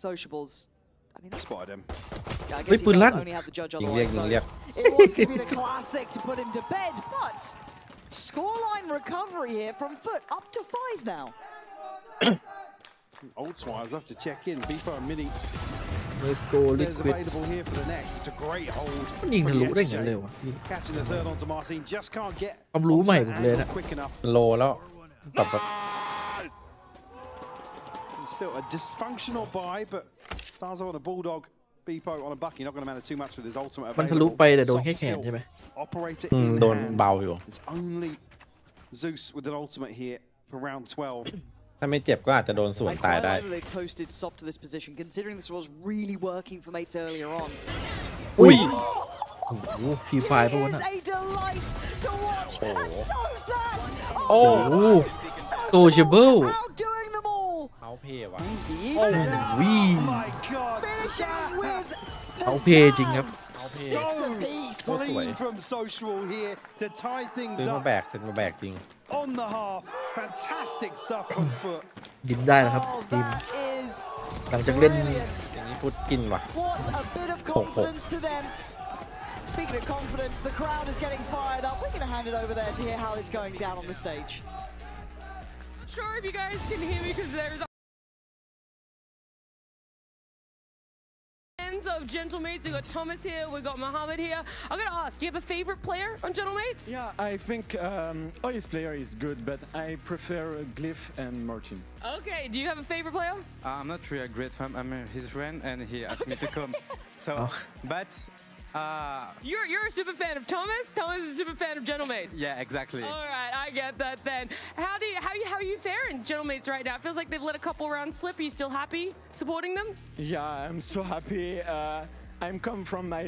Sociables. I mean, that's spotted him. Yeah, I Ui, guess he pun does lan. only have the judge ยิงเรียก otherwise. ยิง So เรียก it was going to be the classic to put him to bed, but scoreline recovery here from FUT up to 5 now. Old Swires have to check in. Beepo and Mini. Let's go There's liquid available here for the next. It's a great hold. มันยิงทะลุได้ไง from เร็ the ว SJ. อะนี่ Catching the third onto Martin. Just can't get ความรู้ onto ใหม่ that ผมเลย angle นะ quick enough. โลแล้วแบบ Still a dysfunctional buy, but Starzo on a bulldog, Beepo on a bucky, not going to matter too much with his ultimate มันทะลุ available. ไปแต่โดนแค่แขน Soft ใช่ไหม still operator โดน in hand. เบาอยู่ It's only Zeus with an ultimate here for round 12. ถ้าไม่เจ็บก็อาจจะโดนสวน I ตาย quite ได้ like that they posted Sop to this position, considering this was really working for mates earlier on. อุ้ยโอ้โหพีไฟล์ It ปะวะ is น่ะ a delight to watch, and so's that. โอ้โหโตชิเบิล Outdoing them all. เอาเพย์ว่ะ โอ้โห My God. Finishing with เอาเพย์จริงครับ So clean from Social here to tie ซื้ things อมา up แบกซื้อมาแบกจริง on the half. Fantastic stuff from FUT. ยิ้มได้นะครับ Oh, ทีม that is หลังจากเล่น brilliant. อย่างนี้พูดกินว่ะ What a bit of confidence to them. Speaking of confidence, the crowd is getting fired up. We're going to hand it over there to hear how it's going down on the stage. Sure, if you guys can hear me, because there's of Gentlemates. We got Thomas here, we got Mohammed here. I'm gonna ask, do you have a favorite player on Gentlemates? Yeah, I think Oy's player is good, but I prefer Glyph and Martin. Okay, do you have a favorite player? I'm not really a great fan. I'm his friend, and he asked me to come. So, but You're a super fan of Thomas. Thomas is a super fan of Gentlemates. yeah, exactly. All right, I get that then. How are you faring Gentlemates right now? It feels like they've let a couple rounds slip. Are you still happy supporting them? Yeah, I'm so happy. I'm come from my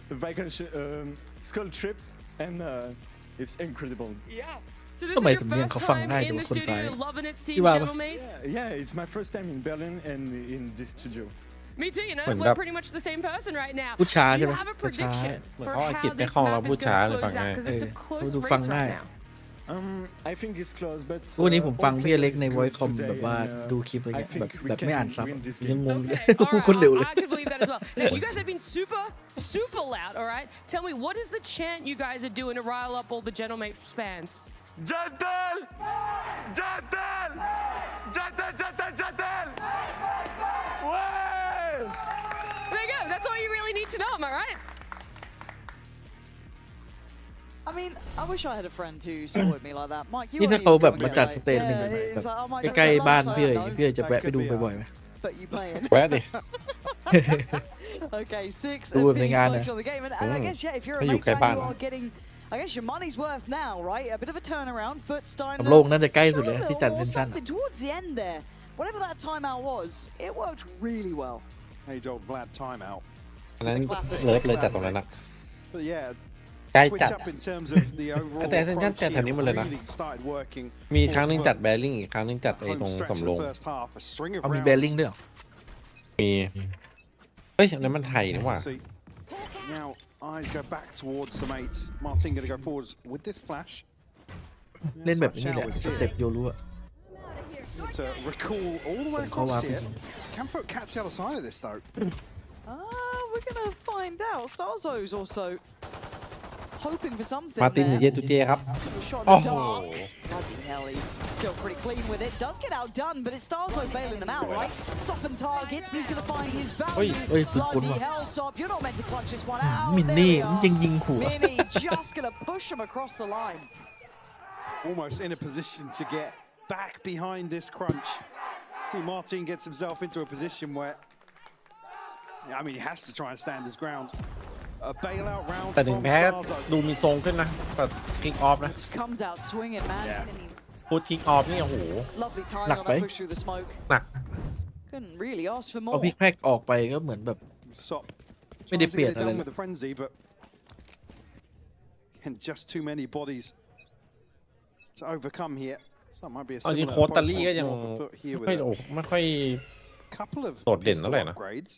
vacation school trip, and it's incredible. Yeah. So this ทำไม is สำ your เนียง first เขาฟัง time ง่าย in จัง the คนซ้าย studio, loving it, ที่ seeing ว่าปะ Gentlemates. Yeah, it's my first time in Berlin and in this studio. Me too, you know, When we're that- pretty much the same person right now. พูดช้า Do ใช่ you ไหม have a พูดช้า prediction เหมือน for เขาอังกฤษ how ไม่ this เข้าเรา map พู is ดช้า going เลย to ฟัง close ง่าย out? Because it's a close ดู race ฟังง่าย right now. I think it's close, but วันนี้ผมฟัง all พี่อเล็ก players ใน good voice com today, แบบว่า and, ดูคลิปอะไร I เงี้ย think แบบ we ไม่อ่าน can ซับ win this ยัง game. งงเลย All right, คนเร็วเลย I could believe that as well. Now, you guys have been super loud, all right? Tell me, what is the chant you guys are doing to rile up all the Gentlemates fans? Gentle! Gentle! Gentle, gentle, gentle! Way! There you go. That's all you really need to know, am I right? I mean, I wish I had a friend who supported me like that. Mike, you นี่ weren't ถ้าเขา even แบบ going มาจัด away. สเตจหนึ่ง Yeah, แบบ it's like, oh my God, ใกล้ I'm ๆบ้าน sorry, พี่ I เอ๋ know, พี่เอ๋จะแวะไปดูบ่อยๆไหม but you playing. แวะดิ Okay, 6 ดู as แบบใน being งาน selected นะ on the game. And I guess, yeah, if you're a ถ้าอยู่ Mates ใกล้ fan, บ้าน you are getting, I guess, your money's worth now, right? A bit of a turnaround. FUT starting กับ to โลกน่าจะใกล้สุด show เลย a ที่ little จัด more เซนชั่น something towards the end there. Whatever that timeout was, it worked really well. Hey, Joel, Vlad timeout. อันนั้นเลิฟเลยจัดตรงนั้นอะ But yeah, ใกล้ switch จัด up in terms of the overall แต่เซนชั่น approach จัดแถว here นี้หมดเลยนะ really started working มี for ครั้งหนึง FUT. จัดแบริ่งอีกครั้งหนึงจัดไอ้ Home ตรง stretch สำ of โร the ง first half, a string of เอามี rounds. แบริ่งด้วยเหรอ มีเฮ้ยอันนั้นมันไทยนี่หว่า See, now eyes go back towards the mates. Martin going to go forwards with this flash. เล่นแบบนี้แหละสเต็ปโยรู้อะ To recall all the way ผมเข้า across วาร์ปไป here. จริง Can FUT catch the other side of this though? We're going to find out. Starzo's also hoping for something มาร์ติน there. เยตุเจครับ Shot in โอ้ the โห dark. Bloody hell, he's still pretty clean with it. Does get outdone, but it's Starzo bailing him out, right? Soften targets, but he's going to find his value. เฮ้ยปืนกล Bloody ว่ะ hell, Sop, you're not meant to clutch this one out. มิน There นี่ we มัน are. ยังยิงหัว Mini just going to push him across the line. Almost in a position to get back behind this crunch. See, Martin gets himself into a position where, I mean, he has to try and stand his ground. A bailout round แต่ถึง from แพ้ Starzo. ดูมีทรงขึ้นนะแต่คิกออฟนะ Comes out swinging, man. พูดคิกออฟนี่โอ้โห Lovely time หนัก on ไป that push through the smoke. หนัก Couldn't really ask for พอ more. พลิกแพกออกไปก็เหมือนแบบ Sop ไม่ได้ tries เป to ลี่ยน get it อะไร done เล with ย the frenzy, but and just too many bodies to overcome here. So it might be a เอาจริง similar โค้ดตา approach ลี่ก็ once ยัง more for FUT here ไม่ with ค่อย a โอ้ไม่ค่อย couple of โดดเด่น pistol เท่าไหร่นะ upgrades.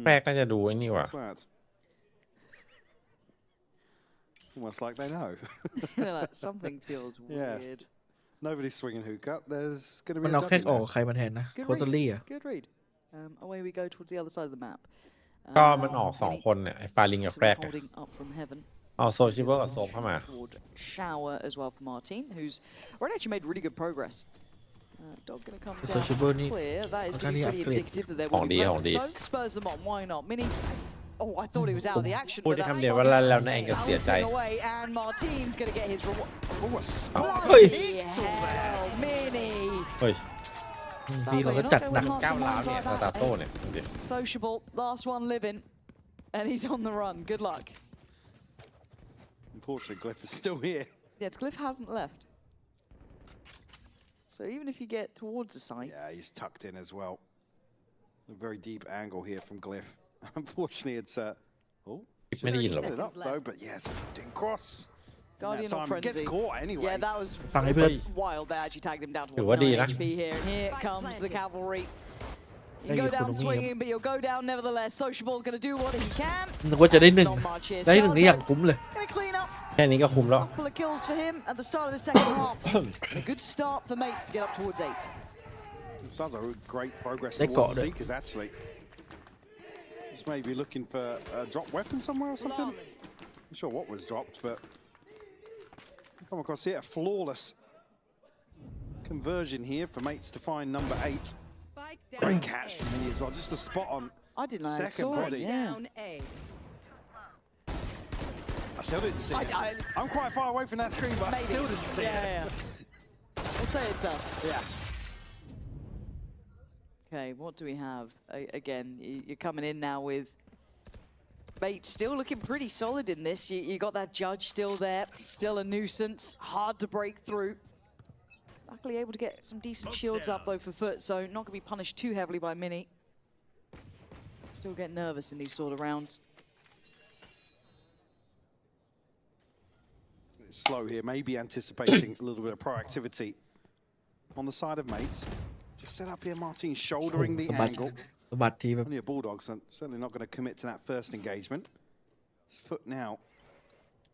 แรกน่าจะดูไอ้นี่ว่ะ What's that? Almost like they know. Like, something feels Yes. weird. Nobody's swinging hookah. There's going to มั be น a เอาแค่ judging ออก there. ใครมาแทนนะ Good โคตาลี่ read. อะ Good read. Away we go towards the other side of the map. ก็มันออกสองคนเนี่ยไอ้ฟาลิงกับแรก Holding up from heaven. เอาโซชิเบิลกับโซเข้ามา Toward Shower as well for Martin, who's already actually made really good progress. Dog gonna come down Sociable ni- clear. That is Ang going to be kali pretty upgrade. indicative that there Hong will be di, hong presence. di. So spurs them on. Why not? Mini. Oh, I thought he was out of the action. พูด But ได้ that's คำเดียวว่าแล้วนะเองจะเสียใจ bouncing away, and Martin's going to get his reward. Oh, a spot Bloody pixel there. hell, Mini. เฮ้ย พี่เราก็จัดหนัก 9 ล้านเนี่ยสตาร์โต้เนี่ยดูดิ Sociable, last one living, and he's on the run. Good luck. Unfortunately, Glyph is still here. Yes, Glyph hasn't left. So even if you get towards the site, yeah, he's tucked in as well. A very deep angle here from Glyph. Unfortunately, it'sไม่ได้ยินหรอ put it up though, but yes, didn't cross. Guardian time, of Frenzy. Gets caught anyway. Yeah, that was wild. They actually tagged him down to 9 HP here, and here comes the cavalry. You go down swinging, but you'll go down nevertheless. Sociable gonna do what he can. นึกว่าจะได้1ได้1นี่อย่างคุ้มเลย Gonna clean up. แค่นี้ก็คุ้มแล้ว Couple of kills for him at the start of the second half. A good start for mates to get up towards 8. It sounds like great progress They towards got the it. Seekers actually. Just maybe looking for a drop weapon somewhere or something. Not sure what was dropped, but come across here a flawless conversion here for mates to find number 8. Great catch from me as well, just a spot on. I didn't know second body. I still didn't see it. I'm quite far away from that screen, but I still didn't see it. Yeah. We'll say it's us. Yeah. Okay, what do we have? Again, you're coming in now with Bates still looking pretty solid in this. You got that judge still there, still a nuisance, hard to break through. Luckily able to get some decent shields up though for FUT, so not going to be punished too heavily by Mini. Still get nervous in these sort of rounds. It's slow here, maybe anticipating a little bit of proactivity on the side of mates. Just set up here, Martin shouldering the angle. Only a Bulldog, so certainly not going to commit to that first engagement. It's FUT now.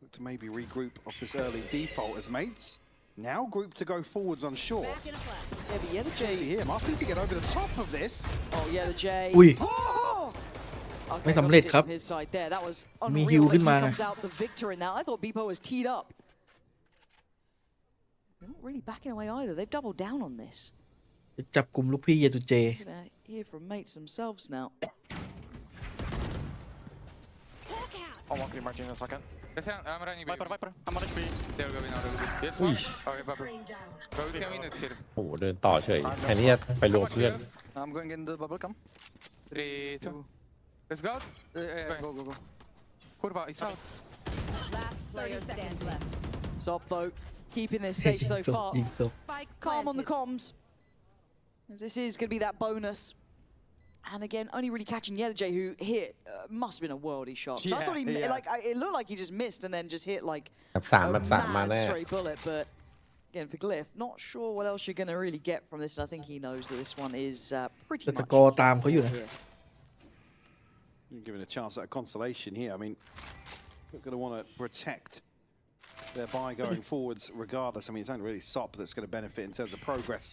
Look to maybe regroup off this early default as mates. Now group to go forwards on shore. Yeah, but yeah, the J. Here, Martin to get over the top of this. Oh, yeah, the J. อุ้ย Okay, ไม่สำเร็จครับ his side there. That was มีฮิว unreal ขึ้น that มา he นะ comes out the victor in that. I thought Beepo was teed up. They're not really backing away either. They've doubled down on this. จะจับกลุ่มลูกพี่เยตุเจ Gonna hear from mates themselves now. I'll walk through Martin in a second. I'm running. Viper. I'm on HP. There we go. Now there we go. Yes, Uy. one. Okay, Viper. Bro, we can win it here. โอ้โหเดินต่อเฉยแทนที่จะไปรวมเพื่อน I'm going in the bubble. Come. 3, 2. Let's go. Go. Kurva, he's out. Last player stands left. Sop though, keeping this safe so far. Spike Calm on the planted. comms. As this is going to be that bonus. And again, only really catching Yedajay, who hit must have been a worldy shot. So I thought he it looked like he just missed and then just hit like a 3 มา mad แน่ straight bullet. But again, for Glyph, not sure what else you're going to really get from this. I think he knows that this one is pretty แต่ส much กอร์ตามเขาอยู่นะ here. You're given a chance at a consolation here. I mean, they're going to want to protect their buy going forwards regardless. I mean, it's only really SOP that's going to benefit in terms of progress.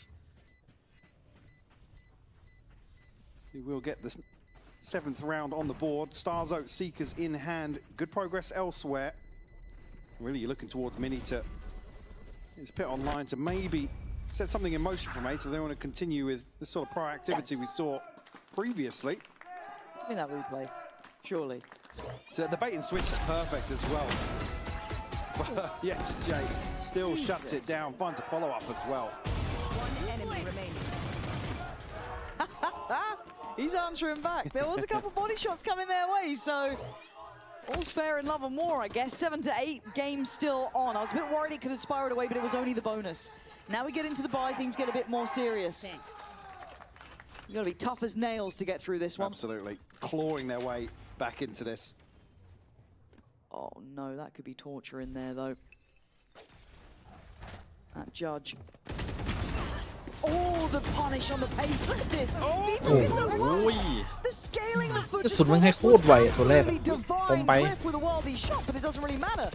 We will get the 7th round on the board. Stars Oak Seekers in hand. Good progress elsewhere. Really, you're looking towards Mini to his pit online to maybe set something in motion for mates if they want to continue with the sort of proactivity we saw previously. Give me that replay, surely. So the bait and switch is perfect as well. Yes, Jay still shuts it down. Finds a follow-up as well. One enemy remaining. He's answering back. There was a couple body shots coming their way, so all's fair in love and war, I guess. 7 to 8, game still on. I was a bit worried it could have spiraled away, but it was only the bonus. Now we get into the buy, things get a bit more serious. Thanks. You got to be tough as nails to get through this one. Absolutely. Clawing their way back into this. Oh no, that could be torture in there though. That judge. Oh, the punish on the pace. Look at this. People get so fast. The scaling of FUT กระสุนมันให้โคตรไวอะตัวแรก absolutely ตรง divine. ไป Cliff with a wildy shot, but it doesn't really matter.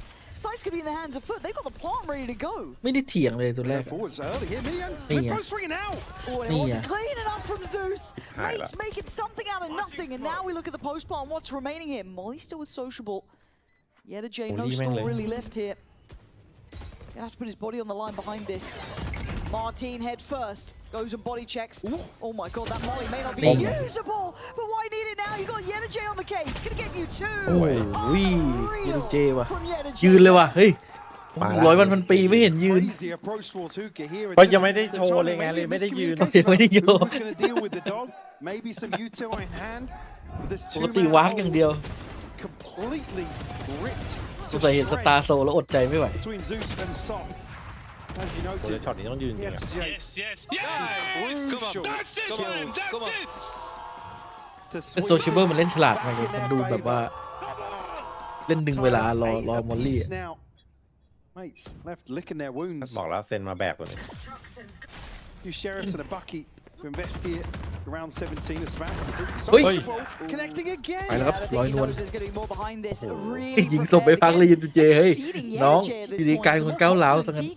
Sights could be in the hands of FUT. They've got the plant ready to go. ไม่ได้เถียงเลยตัวแรก Forwards early here. Minion. Yeah. Clip swinging out. Oh, and it wasn't clean enough from Zeus. Mates making something out of nothing, and now we look at the postbar and what's remaining here. Molly still with Sociable. Yeah, the J no stall really left here. Gonna have to put his body on the line behind this. Martin head first, goes and body checks. Oh my god, that Molly may not be usable, but why need it now? You got Yedajay on the case, gonna get you two. โอ้ยเยตุเจว่ะ from Yedajay. ยืนเลยว่ะเฮ้ย มา ร้อยวันพันปีไม่เห็นยืน Crazy approach towards Hookah here. ก็ยังไม่ได้โชว์เลยไงเลยไม่ได้ยืน ยังไม่ได้โยน Who's going to deal with the dog? Maybe some util in hand. But this ปกติวากอย่างเดียว completely ripped สงสัยเห็นสตาร์โซแล้วอดใจไม่ไหว between Zeus and Sop. As you โอ้ย noted, ช็อตนี้ต้องยืนจริง yes, อะ Yes, yes, yes! Come on, that's it, man, that's it! เป็นโซเชียลมันเล่นฉลาดมากเลยมันดูแบบว่า เล่นดึงเวลารอมอลลี่ now. Mates left licking their wounds. บอกแล้วเซ็นมาแบกตัวนี้ Few sheriffs and a bucky to invest here. Around 17 a smack. Sociable connecting again. ไปแล้วครับร้อยนวล There's going to be more behind this. ยิงศพไปพักเลยยินเจเฮ้ยน้องดีๆกลายเป็นคนก้าวร้าวซะงั้น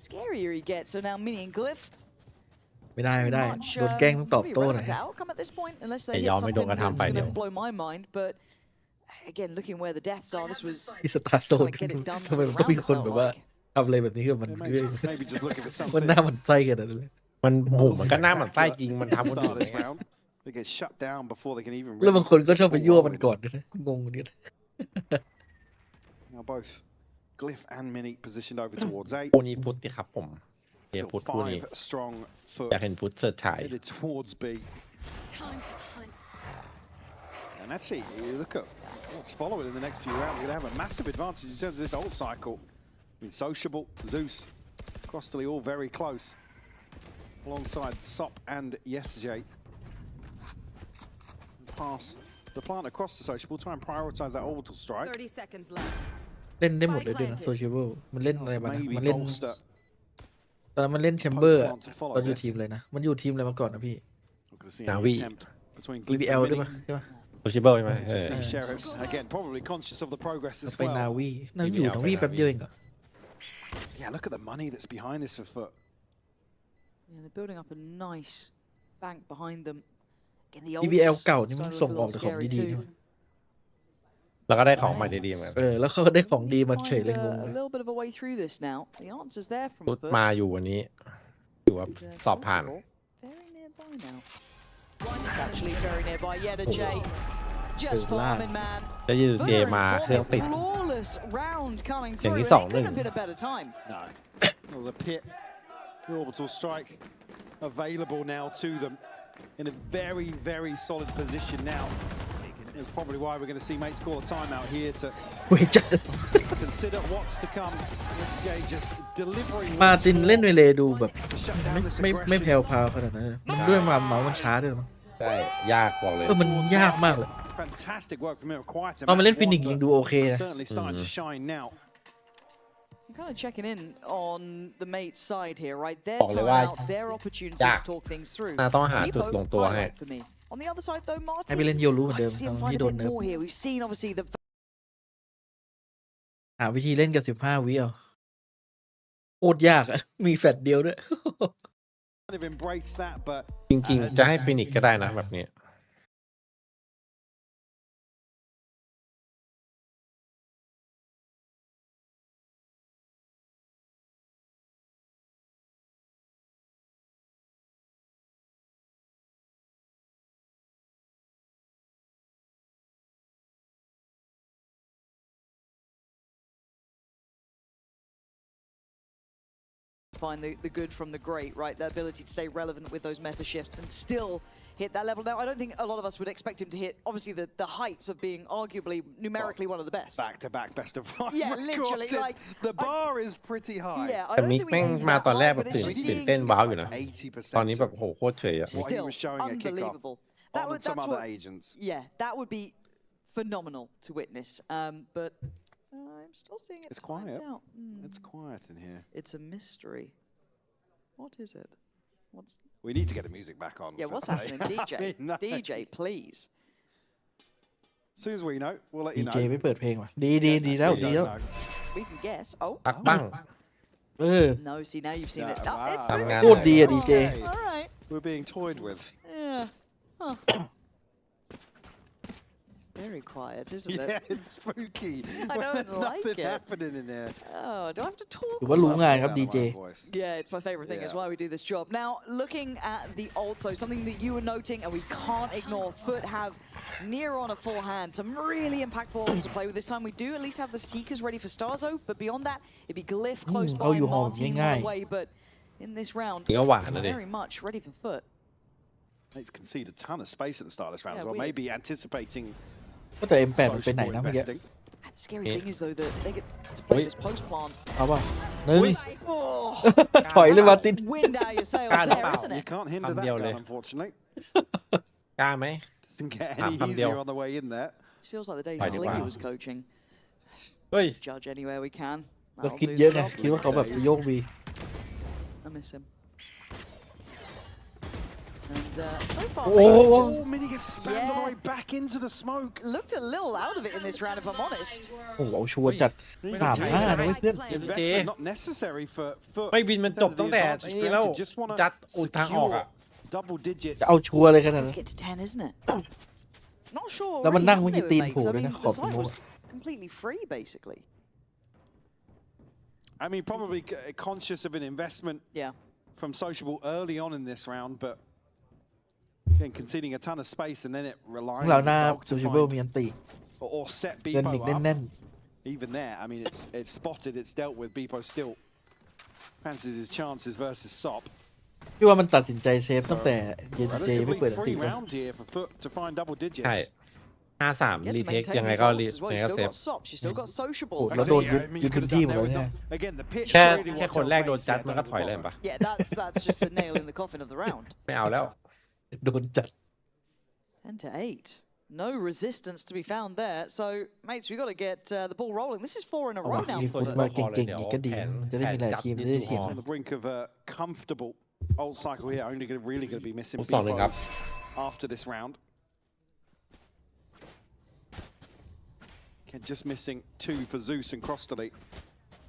Scarier he gets. So now Mini and Glyph. ไม่ได้โดนแกล้งต้องตอบโต้หน่อย Outcome at this point, unless they แต่ hit ยอมไม่โดน something กระ that's ทำไป going เดี๋ยว to blow my mind. But again, looking where the deaths are, this was ที่สตาร์โซนทำไมมันต้องมีคนแบบว่าทำอะไรแบบนี้กับมัน Maybe just looking for มัน something. หน้ามันไส้กันเลย มันโหมันก็หน้ามันใต้จริงมันทำคนอื่น Start ได้ this ไง round. They get shut down before they can even. แล้วบางคนก็ชอบไปยั่วมันก่อนด้วยนะงงนิด Now both Glyph and Mini positioned over towards A. คู่นี้พุทธที่ครับผมเอ Still พุทธคู่นี้ 5 strong อยาก foot เห็นพุทธเสิร์ชฉาย headed towards B. And that's it. You look at what's following in the next few rounds. We're going to have a massive advantage in terms of this ult cycle. I mean, Sociable, Zeus, Crossley all very close. Alongside Sop and YesJ. Pass the plant across to Sociable. Try and prioritize that orbital strike. 30 seconds left. เล่นได้หมดเลยด้วยนะโซเชียลมันเล่นอะไรบ้างนะ Maybe มันเล่น bolster. ตอนนั้นมันเล่นแชมเบอร์ตอนอยู่ทีมเลยนะมันอยู่ทีมอะไรมาก่อนนะพี่ Not going to see Navi. any attempt between Glyph BBL and ด้วย Mini. ปะใช่ปะ โซเชียลใช่ไหม Just these sheriffs again, probably conscious of the progress as ไปนา well. วีอยู่นาวีแป๊บเดียวเองเหรอ Yeah, look at the money that's behind this for FUT. Yeah, they're building up a nice bank behind them. Again, the BBL ults เก่านี่มัน starting ส่ง to อ look อก a แต่ little ของ scary ดีๆ too. ด้วย แล้วก็ได้ของใหม่ดีๆเหมือนกัน แล้วเขาได้ของดีมาเฉย Find เลยงง a little bit of a way through this now. The answer's there from พุทธ FUT. มาอยู่วันนี้ถือว่าสอบผ่าน Very nearby now. Actually, very nearby. Yeah, the J. Just farming, man. จะยืนเจมาเครื่องติด Flawless round coming อย่าง through. ที่ And สอง it หนึ่ง couldn't have been a better time. No. Well, the pit, the orbital strike available now to them in a very, very solid position now. That's probably why we're going to see mates call a timeout here to เว้ยจัด consider what's to come. SJ just delivering. มาจินเล่นเวเลดูแบบ to shut down this ไม่ aggression. แผ่วพราวขนาดนั้นมันด้วยเมาส์มันช้าด้วยมั้ง ใช่ยากบอกเลย มันยากมากเลย Fantastic work from him. Quite a ตอนมาเล่น map ฟินิก one, ยัง but ดูโอเคนะ certainly starting to shine now. I'm kind of checking in on the mate side here, right? Their บอกเลยว่า timeout, their opportunity ยาก to talk things through. น่าต้องหา Repo, จุดลงตัวให้ highlight for me. On the other side, though, Martin, ให้ไปเล่นโยรู้เหมือนเดิม I'd see ต him อน find ที่ a โดน bit เนิร์ฟ more here. We've seen, obviously, the หาวิธีเล่นกับ15 วิเอาโคตรยากอะมีแฟดเดียวด้วย Kind of embrace that, but จริงๆ จะให้ฟินิกซ์ก็ได้นะแบบนี้ find the good from the great, right? The ability to stay relevant with those meta shifts and still hit that level. Now, I don't think a lot of us would expect him to hit, obviously, the heights of being arguably numerically one of the best. Back-to-back best of 5. Yeah, literally. recorded. Like, the bar is pretty high. Yeah, I แต่ don't มิก think we แม่ง aim มา that ตอนแรก high, แบบ but it's ตื่น just ตื่น seeing เต้นว้าวอยู่นะ 80%. ตอนนี้แบบโหโคตรเฉยอะ What he still was showing at kickoff unbelievable. on some That's other what, agents. yeah, that would be phenomenal to witness. But I'm still seeing it. It's quiet. Out. It's quiet in here. It's a mystery. What is it? What's We need to get the music back on. yeah? for What's today. happening, DJ? I mean, no. DJ, please. As soon as we know, we'll let you ดี know. เจไม่เปิดเพลงว่ะดีแล้ว We ดี don't แล้ว know. We can guess. Oh, ปักปั้ง no. See, now you've seen it. Yeah, Oh, it's wow. really โคตรดีอะดีเจ Okay. all right. We're being toyed with. Yeah. Huh. Very quiet, isn't Yeah, it? it's spooky. I when don't there's like nothing it. happening in there. Oh, do I have to talk? ถือว่ารู้งานครับ DJ Yeah, it's my favorite thing. It's why we do this job. Now, looking at the ult, so something that you were noting and we can't ignore. FUT have near on a full hand. Some really impactful ults to play with this time. We do at least have the Seekers ready for Starzo, but beyond that, it'd be Glyph close by, Martin on the way. But in this round, very much ready for FUT. Mates concede a ton of space at the start of this round as well. Maybe anticipating. ก็แต่ M8 มันไปไหนนะเมื่อกี้ And the scary thing is though that they get to play this post plant. เอาป่ะหนึ่งถอยเลยมาติน Wind out your sails there, isn't You it? can't hinder that gun, unfortunately. กล้าไหม Doesn't get any easier on the way in there. It feels like the day Slingy was coaching. เฮ้ย Judge anywhere we can. เราคิดเยอะไงคิดว่าเขาแบบจะโยกบี I miss him. And so far, Mini gets spammed all the way back into the smoke. Looked a little out of it in this round, if I'm honest. โอ้โหเอาชัวร์จัด3-5นะเพื่อน Investment not necessary for ไม่บินมันจบตั้งแต่นี่แล้วจัดอุดทางออกอ่ะ double digits. จะเอาชัวร์เลยขนาดนั้น Let's get to 10, isn't it? Not sure. แล้วมันนั่งไม่กี่ตีน I ผู mean, เลยนะขอบ the ตรง site นู้น was completely free, basically. I mean, probably conscious of an investment from Sociable early on in this round, but again, conceding a ton of space and then it relying เรา on หน้า the dog ซู to ชิเบิล find มีอันติ or set เงิน Beepo อีก up. แน่น Even there, I mean, it's spotted, it's dealt with. Beepo still fancies his chances versus Sop. ๆพี่ว่ามันตัดสินใจเซฟตั้งแต่เจเจไม่ Relatively เปิดอันติ free เลย round here for FUT to find double ใช่ digits. 5-3 รีเทค Maintain ยังไง these ก็ ults as well. ยัง You ไงก็ still เซฟ got Sops, you still got โอ้ Sociables. แล้วโดนยึดพื้นที่หมดแล้วเนี่ย Again, the pitch แค่ really แค่ what คนแรก tells โดน Mates จัด there มันก็ from ถอยเลย the ปะ Yeah, that's just the nail in the coffin of the round. ไม่เอาแล้ว โดนจัด 10 to 8. No resistance to be found there. So, mates, we've got to get the ball rolling. This is 4 in a เอา row ว่ะ now มี for คน FUT. มาเก่งๆอีกก็ดีนะจะได้มีหลายทีมจะได้เถียง on the brink of a comfortable old cycle here. Only really going to be missing สองหนึ่งครับ Beepos after this round. Again, just missing 2 for Zeus and Crossley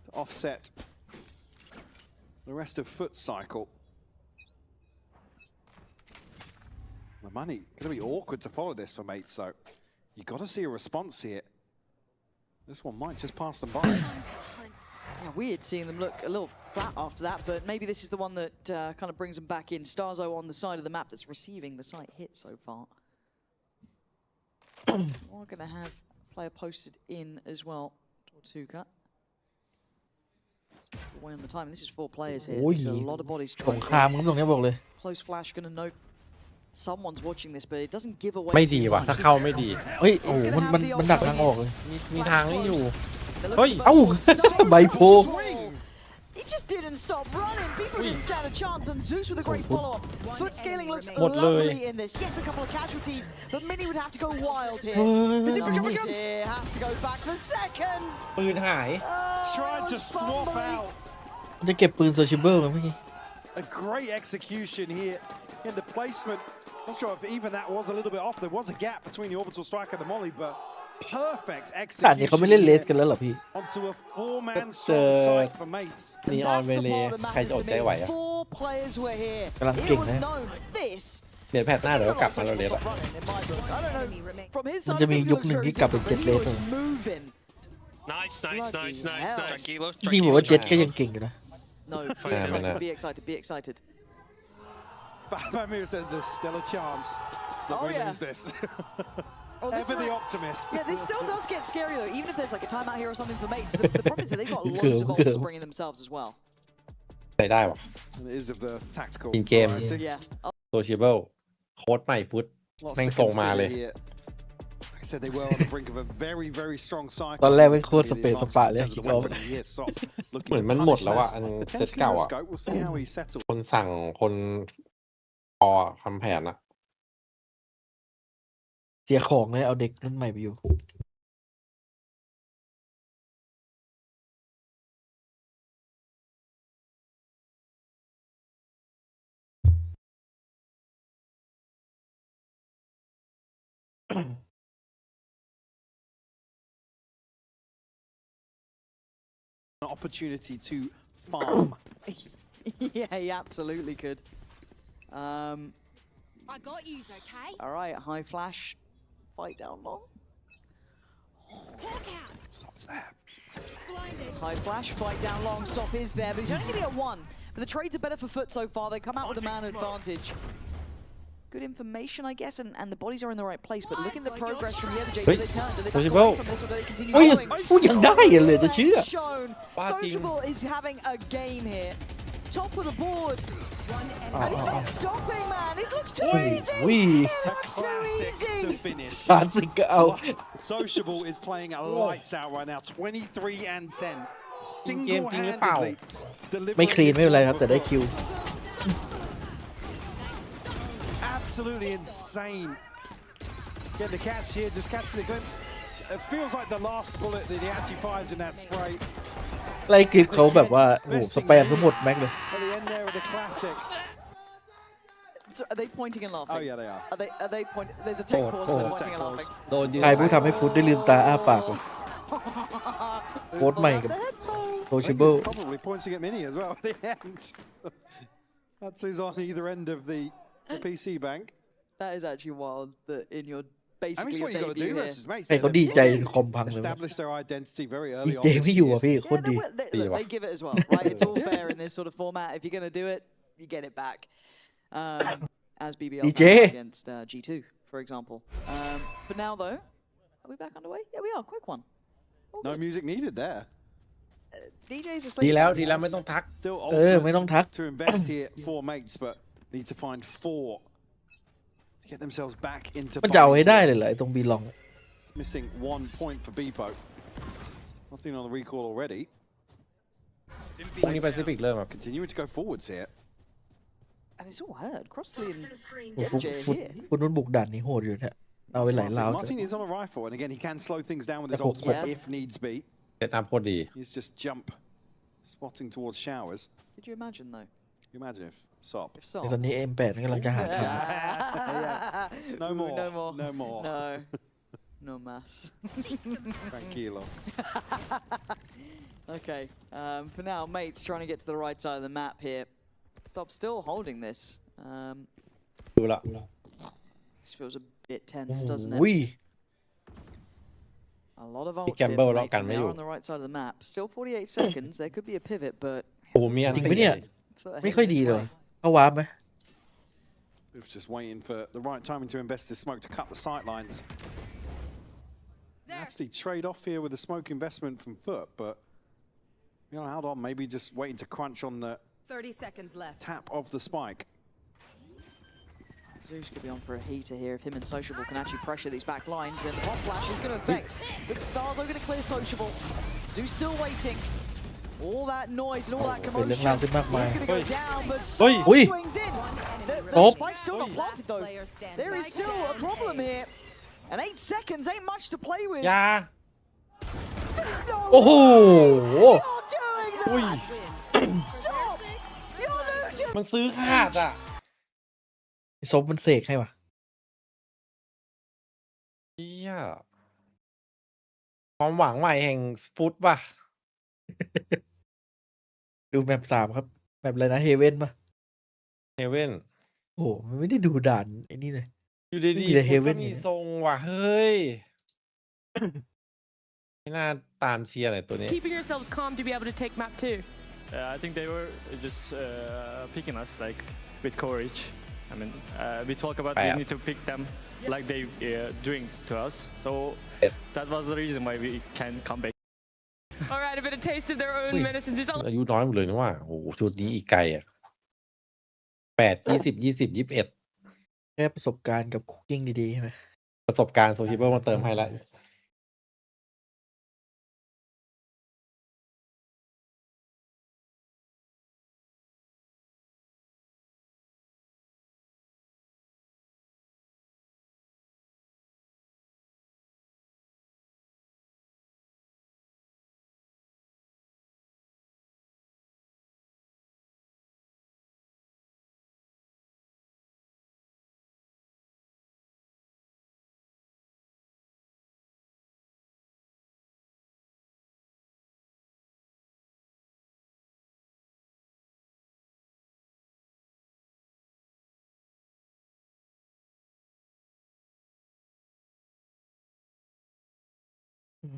to offset the rest of FUT's cycle. The money going to be awkward to follow this for Mates though. You got to see a response here. This one might just pass them by. Yeah, weird seeing them look a little flat after that, but maybe this is the one that kind of brings them back in. Starzo on the side of the map that's receiving the site hit so far. We're going to have a player posted in as well. Tortuga. Away on the time. This is 4 players here. โอ้ย There's a lot of bodies สงครามครับตรงนี้บอกเลย Close flash going to note someone's watching this, but it doesn't give away ไม่ดี too ว่ะ much. ถ้าเข้าไม่ดี เฮ้ยโอ้โหมันดักทางออกเลย มีทางให้อยู่ They're เฮ้ย looking เอ้า for ใบโพ He just didn't stop running. People didn't stand a chance, and Zeus with a great follow-up. FUT scaling looks lovely in this. Yes, a couple of casualties, but Mini would have to go wild here. Here has to go back for seconds. ปืนหาย Tried to swap out. มันจะเก็บปืนโซชิเบิลไหมเมื่อกี้ A great execution here in the placement. Not sure if even that was a little bit off. There was a gap between the orbital strike and the molly, but perfect ขนาดนี้เขาไม่เล่นเลส execution กันแล้วเหรอพี่ onto a 4-man strong site for Mates. นีออนเวเลใครจะอดใจไหวอ่ะ 4 players were here. กำลัง It เก่ง was นะ known this. เดี๋ยวแพทหน้าเดี๋ยวก็กลับมาแล้วเลย Stop running in my book. I don't know. From his มัน side จะ of มี things, ยุ it ค looks หนึ่ง very ที่กลับเป็น different, เจ็ด but เล he ส was moving. Nice, nice, nice, nice, nice. พี่บอกว่าเจ็ดก็ยังเก่งอยู่นะ No, be excited, be excited, be excited. Batman Mirror said there's still a chance that we lose this. Ever the optimist. Yeah, this still does get scary though. Even if there's like a timeout here or something for Mates, the problem is that they've got loads of ults to bring in themselves as well. ใช้ได้ว่ะ And it is of the tactical In-game. variety. Yeah. โซเชียเบิลโค้ดใหม่พุทธ Lots แม่ง to ส่งมา consider เลย here. Like I said, they were on the brink of a very, very strong cycle. ตอนแรกไม่โคตรสเปซสปะเลย In terms of คิด the เอา weapon here, Sop looking เหมือน to มันหมด punish แล้ว that. อ่ะอันเซต Potentially เก่า in the อ่ะ scope. We'll see how he settles. คนสั่งคนพอทำแผนอ่ะ เสียของเลยเอาเด็กรุ่นใหม่ไปอยู่ An opportunity to farm. Yeah, he absolutely could. I got yous, okay? All right, high flash, fight down long. Stops there. High flash, fight down long. Sop is there, but he's only going to get one. But the trades are better for FUT so far. They come out with a man advantage. Good information, I guess, and the bodies are in the right place. But look at the progress from the other J. Do they turn? Do they back away from this, or do they continue going? ยังได้เลยจะเชื่อ Shown. Sociable is having a game here. Top of the board. And he's not stopping, man. It looks too easy. Classic to finish. คลาสสิกก็เอา Sociable is playing a lights out right now. 23 and 10. เกมจริงหรือเปล่า Single-handedly ไม่คลีนไม่เป็นไรครับ แต่ได้คิว absolutely insane. Get the catch here, just catches a glimpse. It feels like the last bullet that he actually fires in that spray. ไล่คลิปเขาแบบว่าโอ้โหสแปมทั้งหมดแม็กเลย At the end there with the classic. So are they pointing and laughing? Oh yeah, they are. Are they pointing? There's a tech pause. They're pointing and laughing. โดนยืน ใครผู้ทำให้ฟุตได้ลืมตาอ้าปากวะโค้ดใหม่กับโซชิเบิล Probably pointing at Mini as well at the end. That's who's on either end of the PC bank. That is actually wild. That in your I mean, basically it's your what you got to debut do here. versus mates. ใครเขาดีใจคอมพังเลย Establish their identity very ดี early on เจ this ไม่อยู่ year. อ่ะพี่โคตรดี Look, they give it as well, right? It's all fair in this sort of format. If you're going to do it, you get it back. As BBL DJ. against G2, for example. But now, though, are we back underway? Yeah, we are. Quick one. No music needed there. DJ's ดี asleep. แล้วไม่ต้องทัก Still ไม่ต้องทัก ultimates to invest here for mates, but need to find 4 to get themselves back into มันจะเอาให้ bind ได้ here. เลยเหรอไอ้ตรงบีลอง Missing 1 point for Beepo. Not seen on the recall already. พรุ่งนี้แปซิฟิกเริ่มครับ Continuing to go forwards here. And it's all heard. Crossley and ฟุต DJ ฟุต here. ฟุตนู้นบุกด่านนี้โหดอยู่เนี่ยเอาไปหลายราว Martin is on a rifle, and again, he can slow things down with his Yeah. ultimate if needs be. เซตอัพโคตรดี He's just jump, spotting towards showers. Did you imagine, though? You imagine if Sop. If Sop. ในตอนนี้ M8 กำลังจะหาทาง No Ooh, more. No more. No more. No. No mass. Tranquilo. Okay. For now, mate's trying to get to the right side of the map here. Stop still holding this. ดูละ This feels a bit tense, doesn't อุ้ย it? A lot of ults here gamble for แล้ว mates, กัน and ไม่ they อยู่ are on the right side of the map. Still 48 seconds. There could be a pivot, but โอ้โหมีอัน จริง ตี ไหมเนี่ย FUT ahead ไม่ค่อย this ดีเลย way. เข้าวาร์ปไหม We're just waiting for the right timing to invest this smoke to cut the sight lines. Actually trade off here with the smoke investment from FUT, but you know, hold on, maybe just waiting to crunch on the 30 seconds left. tap of the spike. Zeus could be on for a heater here if him and Sociable can actually pressure these back lines, and Hot Flash is going to affect. But Stars are going to clear Sociable. Zeus still waiting. All that noise and all that เป็นเรื่อง commotion. ราวขึ้นมากมาย He's going to go down, but เฮ้ย Sop swings in. The Stop. spike's still not planted though. Player standing. There is still a problem here. And 8 seconds ain't much to play with. ยา There's no โอ้โห way you're doing อุ้ย that. Stop. You're losing. มันซื้อขาดอ่ะ ซบมันเสกให้วะ เฮียความหวังใหม่แห่งฟุตว่ะ ดูแมป3ครับแมปอะไรนะเฮเว่นปะ เฮเว่น โอ้โหมันไม่ได้ดูด่านไอ้นี่เลย อยู่ ไม่ ดี มีแต่ ๆ เฮ ฟุต เว่ ก็ น มีทรงว่ะ เฮ้ย ไม่น่าตามเชียร์เลยตัวนี้ Keeping yourselves calm to be able to take map 2. I think they were just picking us like with courage. I mean, we talk about we need to pick them like they doing to us. So that was the reason why we can come back. All right, a bit of taste of their own medicines. It's all อายุน้อยหมดเลยนะว่าโอ้โหชุดนี้อีกไกลอ่ะ8 20 20 21 แค่ประสบการณ์กับคุกกิ้งดีๆใช่ไหม ประสบการณ์โซชิเบิลมาเติมให้แล้ว พี่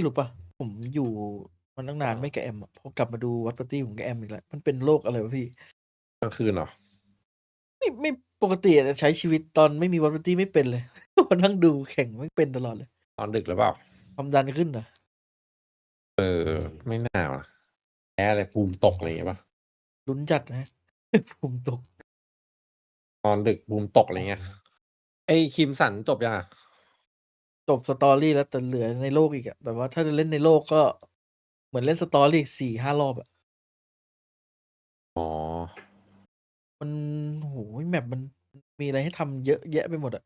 รู้ปะผมอยู่มันตั้งนานไม่กับแอมพอกลับมาดูวัดปาร์ตี้ผมกับแอมอีกแล้วมันเป็นโรคอะไรวะพี่ กลางคืนเหรอ ไม่ปกติใช้ชีวิตตอนไม่มีวัดปาร์ตี้ไม่เป็นเลย มานั่งดูแข่งไม่เป็นตลอดเลย ตอนดึกหรือเปล่า ความดันขึ้นเหรอ ไม่น่านะแพ้อะไรภูมิตกอะไรอย่างเงี้ยป่ะ ลุ้นจัดนะ ภูมิตก ตอนดึกภูมิตกอะไรเงี้ยไอ้คิมสันจบยังอ่ะ จบสตอรี่แล้วแต่เหลือในโลกอีกอะแบบว่าถ้าจะเล่นในโลกก็เหมือนเล่นสตอรี่4-5 รอบอะ อ๋อ มันโหแมปมันมีอะไรให้ทำเยอะแยะไปหมดอะ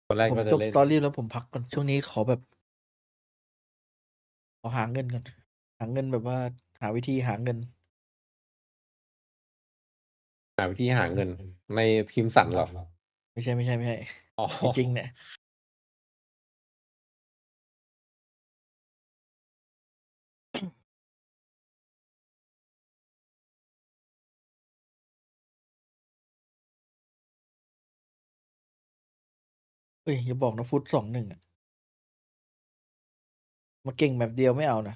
ตอนแรก ผม ก็จะ จบ เล่ ส น ตอรี่แล้วผมพักก่อนช่วงนี้ขอแบบ ขอหาเงินก่อนหาเงินแบบว่าหาวิธีหาเงิน หาวิธีหาเงิน ในคิมสันเหรอ ไม่ใช่ อ๋อ จริงๆเนี่ย เฮ้ยอย่าบอกนะฟุต2-1อะมาเก่งแบบเดียวไม่เอานะ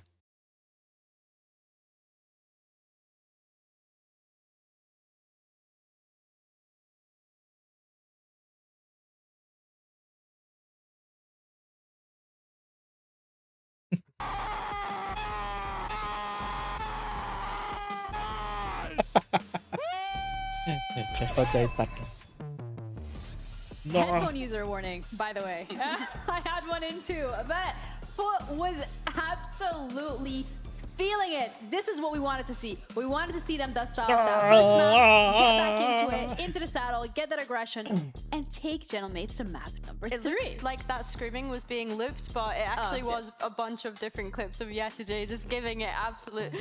แค่เข้าใจตัด Headphone user warning, by the way. I had one in too, but FUT was absolutely feeling it. This is what we wanted to see. We wanted to see them dust off that first map, get back into it, into the saddle, get that aggression, and take Gentle Mates to map number 3. It looked like that screaming was being looped, but it actually was a bunch of different clips of Yesterday just giving it absolute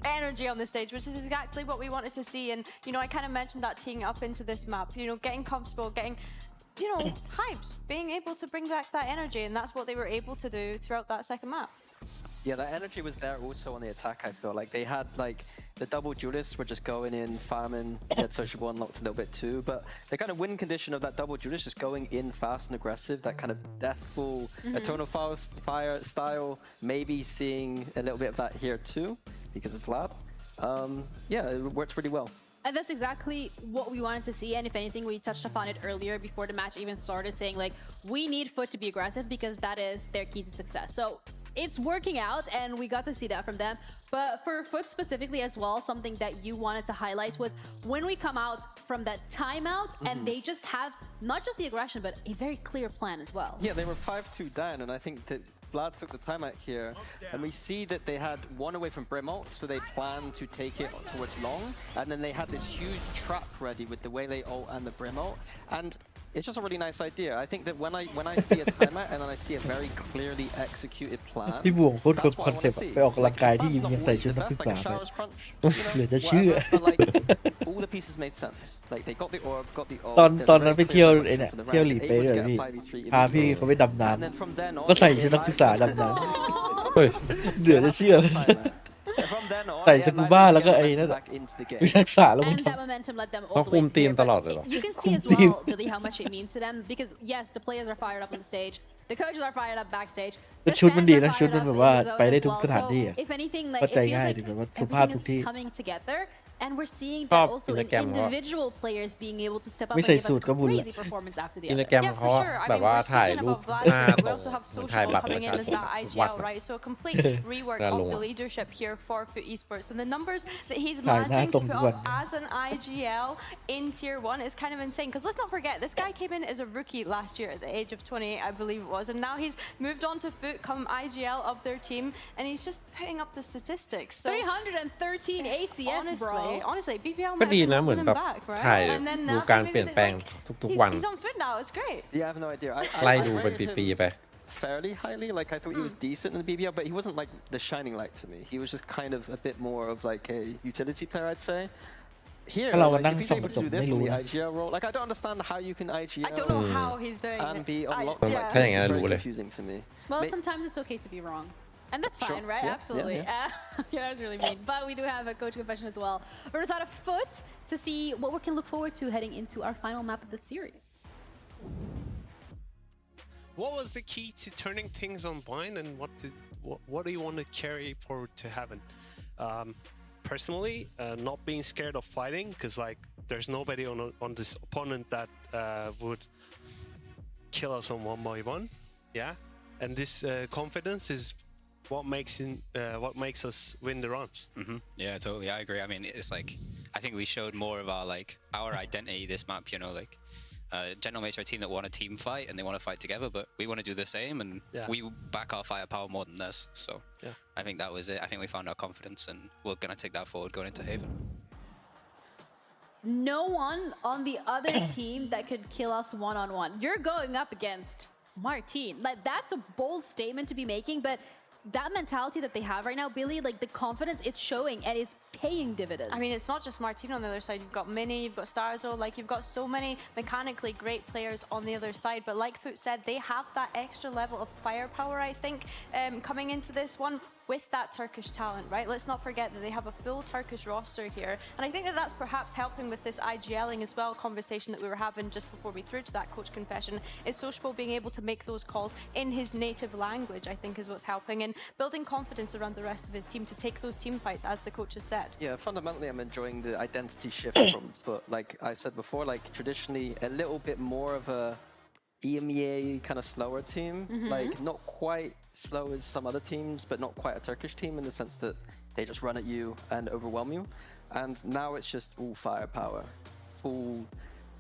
energy on the stage, which is exactly what we wanted to see. And, you know, I kind of mentioned that teeing up into this map, you know, getting comfortable, getting, you know, hyped, being able to bring back that energy. And that's what they were able to do throughout that second map. Yeah, that energy was there also on the attack, I feel like. They had, like, the double duelists were just going in, farming, they had sociable unlocked a little bit too, but the kind of win condition of that double duelist just going in fast and aggressive, that kind of deathful, eternal fire style, maybe seeing a little bit of that here too, because of Vlad. Yeah, it worked really well. And that's exactly what we wanted to see. And if anything, we touched upon it earlier before the match even started, saying like, we need FUT to be aggressive because that is their key to success. So it's working out and we got to see that from them. But for FUT specifically as well, something that you wanted to highlight was when we come out from that timeout and they just have not just the aggression, but a very clear plan as well. Yeah, they were 5-2 down, and I think that Vlad took the timeout here, and we see that they had one away from Brim ult, so they planned to take it towards long, and then they had this huge trap ready with the Waylay ult and the Brim ult, and it's just a really nice idea. I think that when I see a timeout and then I see a very clearly executed plan, พี่บวงโคตร that's ค what อน I เซ็ป want ต์ to see. ไปออกกำลังกายที่ยิม Vlad's ยัง not ใส่ always ชุด the นักศึ best, ก like ษา a ไป shower's crunch, เหลือจะ whatever, เชื่อ but like all the pieces made sense. Like they got the orb, got the ult. ตอน there's ตอน a นั้น very ไป clear เที่ยว direction ไอ้เนี่ย for the เที่ยว round. หลี They're เป๊ะ able เล to ย get พี่ a 5v3 พาพี่ immediately. เขาไปดำน้ And then from then on, ำก็ใส่ they ชุดนักศึกษา managed to ดำน้ำเฮ้ยเหลือจะเชื่อ timeout. from then on, ใส่ they ส had กู managed บ้า to แล้วก็ get ไอ้ momentum นั่น back into the game. วิทักษะแล้วมึง And ท that momentum led them เขา all the คุ way ม to ทีม here. ตลอ But ดเลยเหรอ you can see as คุมทีม well, really, how much it means to them because yes, the players are fired up on the stage. The coaches are fired up backstage. แต่ The ชุดมัน fans ดี are นะ ชุด fired มัน up แบบ in ว่า the zone ไปได้ as ทุก well. สถาน So ที่อะ if anything, like เข้า it ใจ feels ง่าย like ดีแบบว่าสุภาพทุก everything ที่ is coming together. And we're seeing ชอบ that also อิน in สตาแกรมเขา individual players being able to step up ไม่ and ใส่ give สู us ทก็บุญละ crazy performance after the อินส other. ตาแกรม Yeah, เขา for sure. I แบบ mean, ว่า we're ถ่าย speaking รูป about หน้า Vladimir. ต We รง also have เหมือนถ่าย social บัตรประ coming ชา in as ชน that วัด IGL, อะ right? So a complete rework การล of ง the อะ leadership here for FUT Esports. And the numbers that he's ถ่ายหน้า managing ตร to ง put ทุกวัน up as an IGL in Tier 1 is kind of insane. Because let's not forget, this guy came in as a rookie last year at the age of 28, I believe it was. And now he's moved on to FUT, come IGL of their team. And he's just putting up the statistics. So 313 ACS, bro. honestly, BPL ก็ might ดี have นะ been เหมือน holding แบ him บ back, right? ถ่าย And then ดู now การ maybe เปลี่ยน they- แปลง like, ทุกๆวัน he's on FUT now. It's great. Yeah, I have no idea. I ไล่ I ดูเป็น rated ปี him ๆไป fairly highly. Like I thought he was decent in the BBL, but he wasn't like the shining light to me. He was just kind of a bit more of like a utility player, I'd say. Here, ถ้าเรามา like, นั่ง if he's ส่องก able ระ to จก do this ไม่ in รู้ the นะ IGL role, like I don't understand how you can IGL I don't know how he's doing and it. be I- unlocked yeah. like ถ้า this. อย่างนั้น It's very รู้เลย confusing to me. Well, May- sometimes it's okay to be wrong. And that's Sure. fine, right? Yeah, Absolutely. yeah, Yeah, that's really mean. But we do have a coach confession as well. We're just out of FUT to see what we can look forward to heading into our final map of the series. What was the key to turning things on blind, and what do you want to carry forward to heaven? Personally, not being scared of fighting, because like there's nobody on this opponent that would kill us on 1v1. Yeah, and this confidence is what makes us win the rounds. Yeah, totally. I agree. I mean, it's like I think we showed more of our identity this map. You know, like General Mates are a team that want a team fight and they want to fight together, but we want to do the same, and we back our firepower more than this. So I think that was it. I think we found our confidence, and we're gonna take that forward going into Haven. No one on the other team that could kill us one-on-one. You're going up against Martine. Like, that's a bold statement to be making, but that mentality that they have right now, Billy, like the confidence, it's showing and it's paying dividends. I mean, it's not just Martine on the other side. You've got Mini, you've got Starzo, like you've got so many mechanically great players on the other side. But like FUT said, they have that extra level of firepower, I think, coming into this one with that Turkish talent, right? Let's not forget that they have a full Turkish roster here. And I think that that's perhaps helping with this IGLing as well conversation that we were having just before we threw to that coach confession, is Sociable being able to make those calls in his native language, I think is what's helping, and building confidence around the rest of his team to take those team fights, as the coach has said. Yeah, fundamentally, I'm enjoying the identity shift from FUT. Like I said before, like traditionally a little bit more of a EMEA kind of slower team. Like not quite slow as some other teams, but not quite a Turkish team in the sense that they just run at you and overwhelm you. And now it's just all firepower, full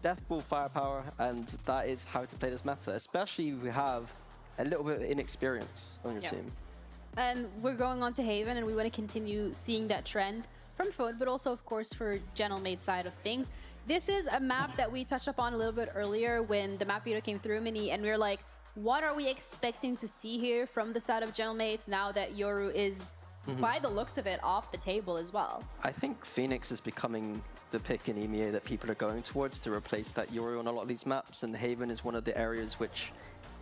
death ball firepower, and that is how to play this meta, especially if we have a little bit of inexperience on your team. And we're going on to Haven, and we want to continue seeing that trend from FUT, but also, of course, for General Mate's side of things. This is a map that we touched upon a little bit earlier when the map video came through, Mini, and we were like, what are we expecting to see here from the side of General Mates now that Yoru is, by the looks of it, off the table as well? I think Phoenix is becoming the pick in EMEA that people are going towards to replace that Yoru on a lot of these maps, and Haven is one of the areas which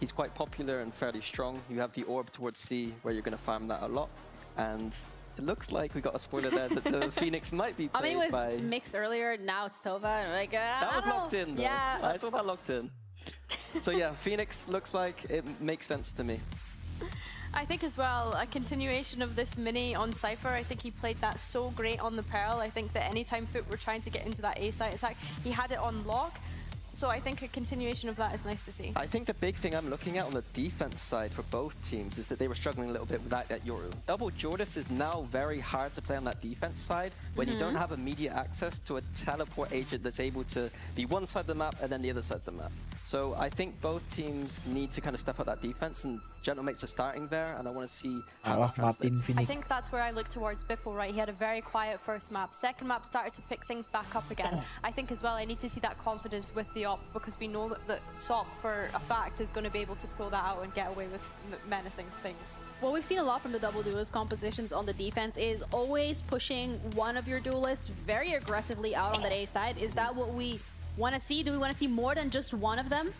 he's quite popular and fairly strong. You have the orb towards C where you're going to farm that a lot, and it looks like we got a spoiler there that the Phoenix might be played I mean, it was by... mixed earlier, now it's Tova. Like, That was locked in, though. Yeah. I saw that locked in. So yeah, Phoenix looks like it makes sense to me. I think as well, a continuation of this Mini on Cypher. I think he played that so great on the Pearl. I think that anytime FUT were trying to get into that A site attack, he had it on lock. So I think a continuation of that is nice to see. I think the big thing I'm looking at on the defense side for both teams is that they were struggling a little bit with that Yoru. Double Jordis is now very hard to play on that defense side when you don't have immediate access to a teleport agent that's able to be one side of the map and then the other side of the map. So I think both teams need to kind of step up that defense, and Gentle Mates are starting there, and I want to see how that translates. I think that's where I look towards Bipple, right? He had a very quiet first map. Second map started to pick things back up again. I think as well, I need to see that confidence with the op, because we know that SOP for a fact is going to be able to pull that out and get away with menacing things. What we've seen a lot from the double duelist compositions on the defense is always pushing one of your duelists very aggressively out on that A side. Is that what we want to see? Do we want to see more than just one of them?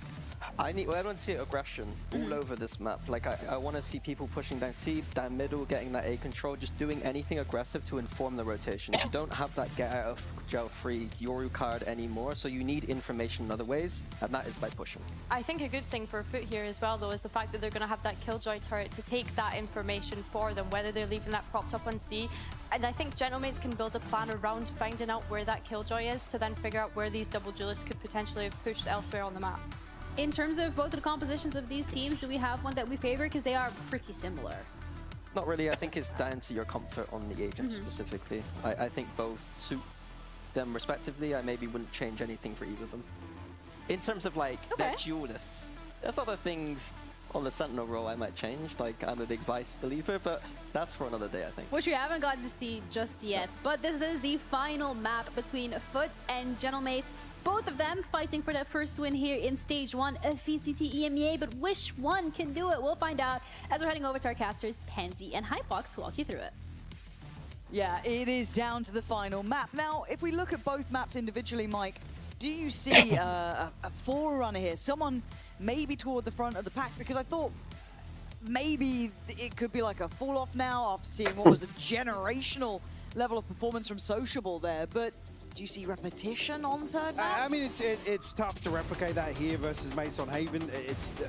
I want to see aggression all over this map. Like I want to see people pushing down C, down middle, getting that A control, just doing anything aggressive to inform the rotations. You don't have that get out of jail free Yoru card anymore, so you need information in other ways, and that is by pushing. I think a good thing for FUT here as well, though, is the fact that they're going to have that Killjoy turret to take that information for them, whether they're leaving that propped up on C. And I think Gentlemates can build a plan around finding out where that Killjoy is to then figure out where these double duelists could potentially have pushed elsewhere on the map. In terms of both of the compositions of these teams, do we have one that we favor? Because they are pretty similar. Not really. I think it's down to your comfort on the agents specifically. I think both suit them respectively. I maybe wouldn't change anything for either of them. In terms of like their duelists, there's other things on the Sentinel role I might change. Like I'm a big Vice believer, but that's for another day, I think. Which we haven't gotten to see just yet. But this is the final map between FUT and Gentlemates. Both of them fighting for that first win here in stage 1 of VCT EMEA, but which one can do it? We'll find out as we're heading over to our casters, Pansy and Hypox, to walk you through it. Yeah, it is down to the final map. Now, if we look at both maps individually, Mike, do you see a forerunner here? Someone maybe toward the front of the pack? Because I thought maybe it could be like a fall off now after seeing what was a generational level of performance from Sociable there, but do you see repetition on third map? I mean, it's tough to replicate that here versus mates on Haven. It's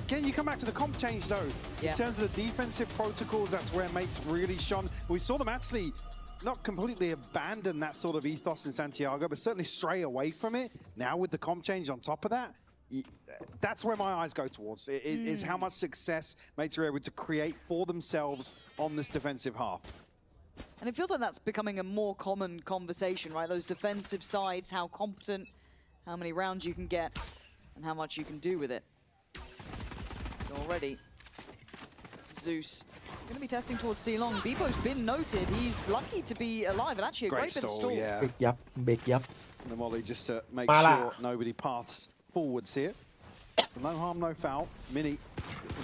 again, you come back to the comp change though. In terms of the defensive protocols, that's where mates really shone. We saw them actually not completely abandon that sort of ethos in Santiago, but certainly stray away from it. Now with the comp change on top of that, that's where my eyes go towards. Is how much success mates are able to create for themselves on this defensive half. And it feels like that's becoming a more common conversation, right? Those defensive sides, how competent, how many rounds you can get, and how much you can do with it. Already, Zeus going to be testing towards C-Long. Bebo's been noted. He's lucky to be alive, and actually a great bit of stall. Yeah. Big yup. And the Molly just to make sure nobody paths forwards here. No harm, no foul. Mini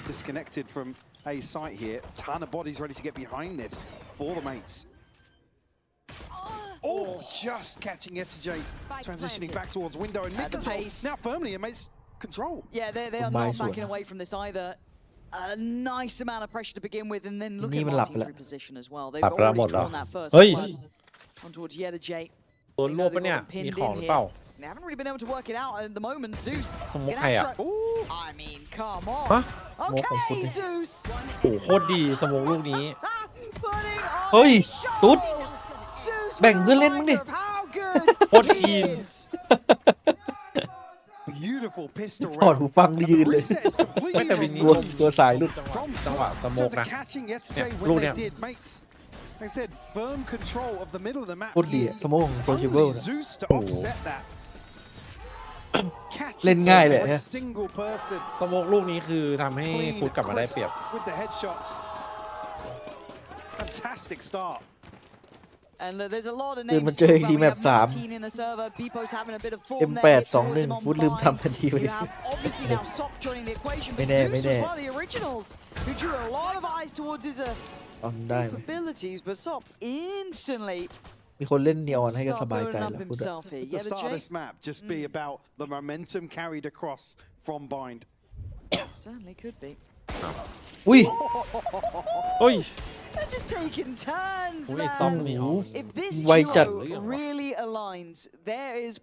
disconnected from A site here. Ton of bodies ready to get behind this for the mates. Oh, just catching Yetajay, transitioning back towards window and mid control. Now firmly in mates control. Yeah, they are not backing away from this either. A nice amount of pressure to begin with, and then look at Martin through position as well. They've already drawn that first blood on towards Yetajay. They haven't really been able to work it out at the moment. Zeus. I mean, come on. Okay, Zeus. โอ้โหโคตรดีสมองลูกนี้ เฮ้ยตุ๊ดแบ่งเพื่อนเล่นมั้งดิ โคตรทีม Beautiful pistol ถอดหูฟังยืนเลย ไม่แต่วินนี้ ตัวสายหลุด จังหวะสโมกนะ ลูกเนี้ย Like I said, firm control of the middle of the map. โคตรดีสโมกของโซจิเบิล Zeus to offset that. เล่นง่ายเลยฮะ Single person. สโมกลูกนี้คือทำให้ฟุตกลับมาได้เปรียบ With the headshots. Fantastic start. And there's a lot of names. มันเจอทีมแบบ3 in a server. Bepo's having a bit of form there. M8 2-1 ฟุตลืมทำทันทีไป You have obviously now Sok joining the equation, but Zeus was one of the originals who drew a lot of eyes towards his abilities, but Sok instantly มีคนเล่นเนียอนให้ก็สบายใจแล้วพูด The start of this map just be about the momentum carried across from Bind. Certainly could be. อุ้ย เฮ้ย They're just taking turns, อุ้ย man. ซ่อมนี่ If this ไวจัด duo really aligns, there is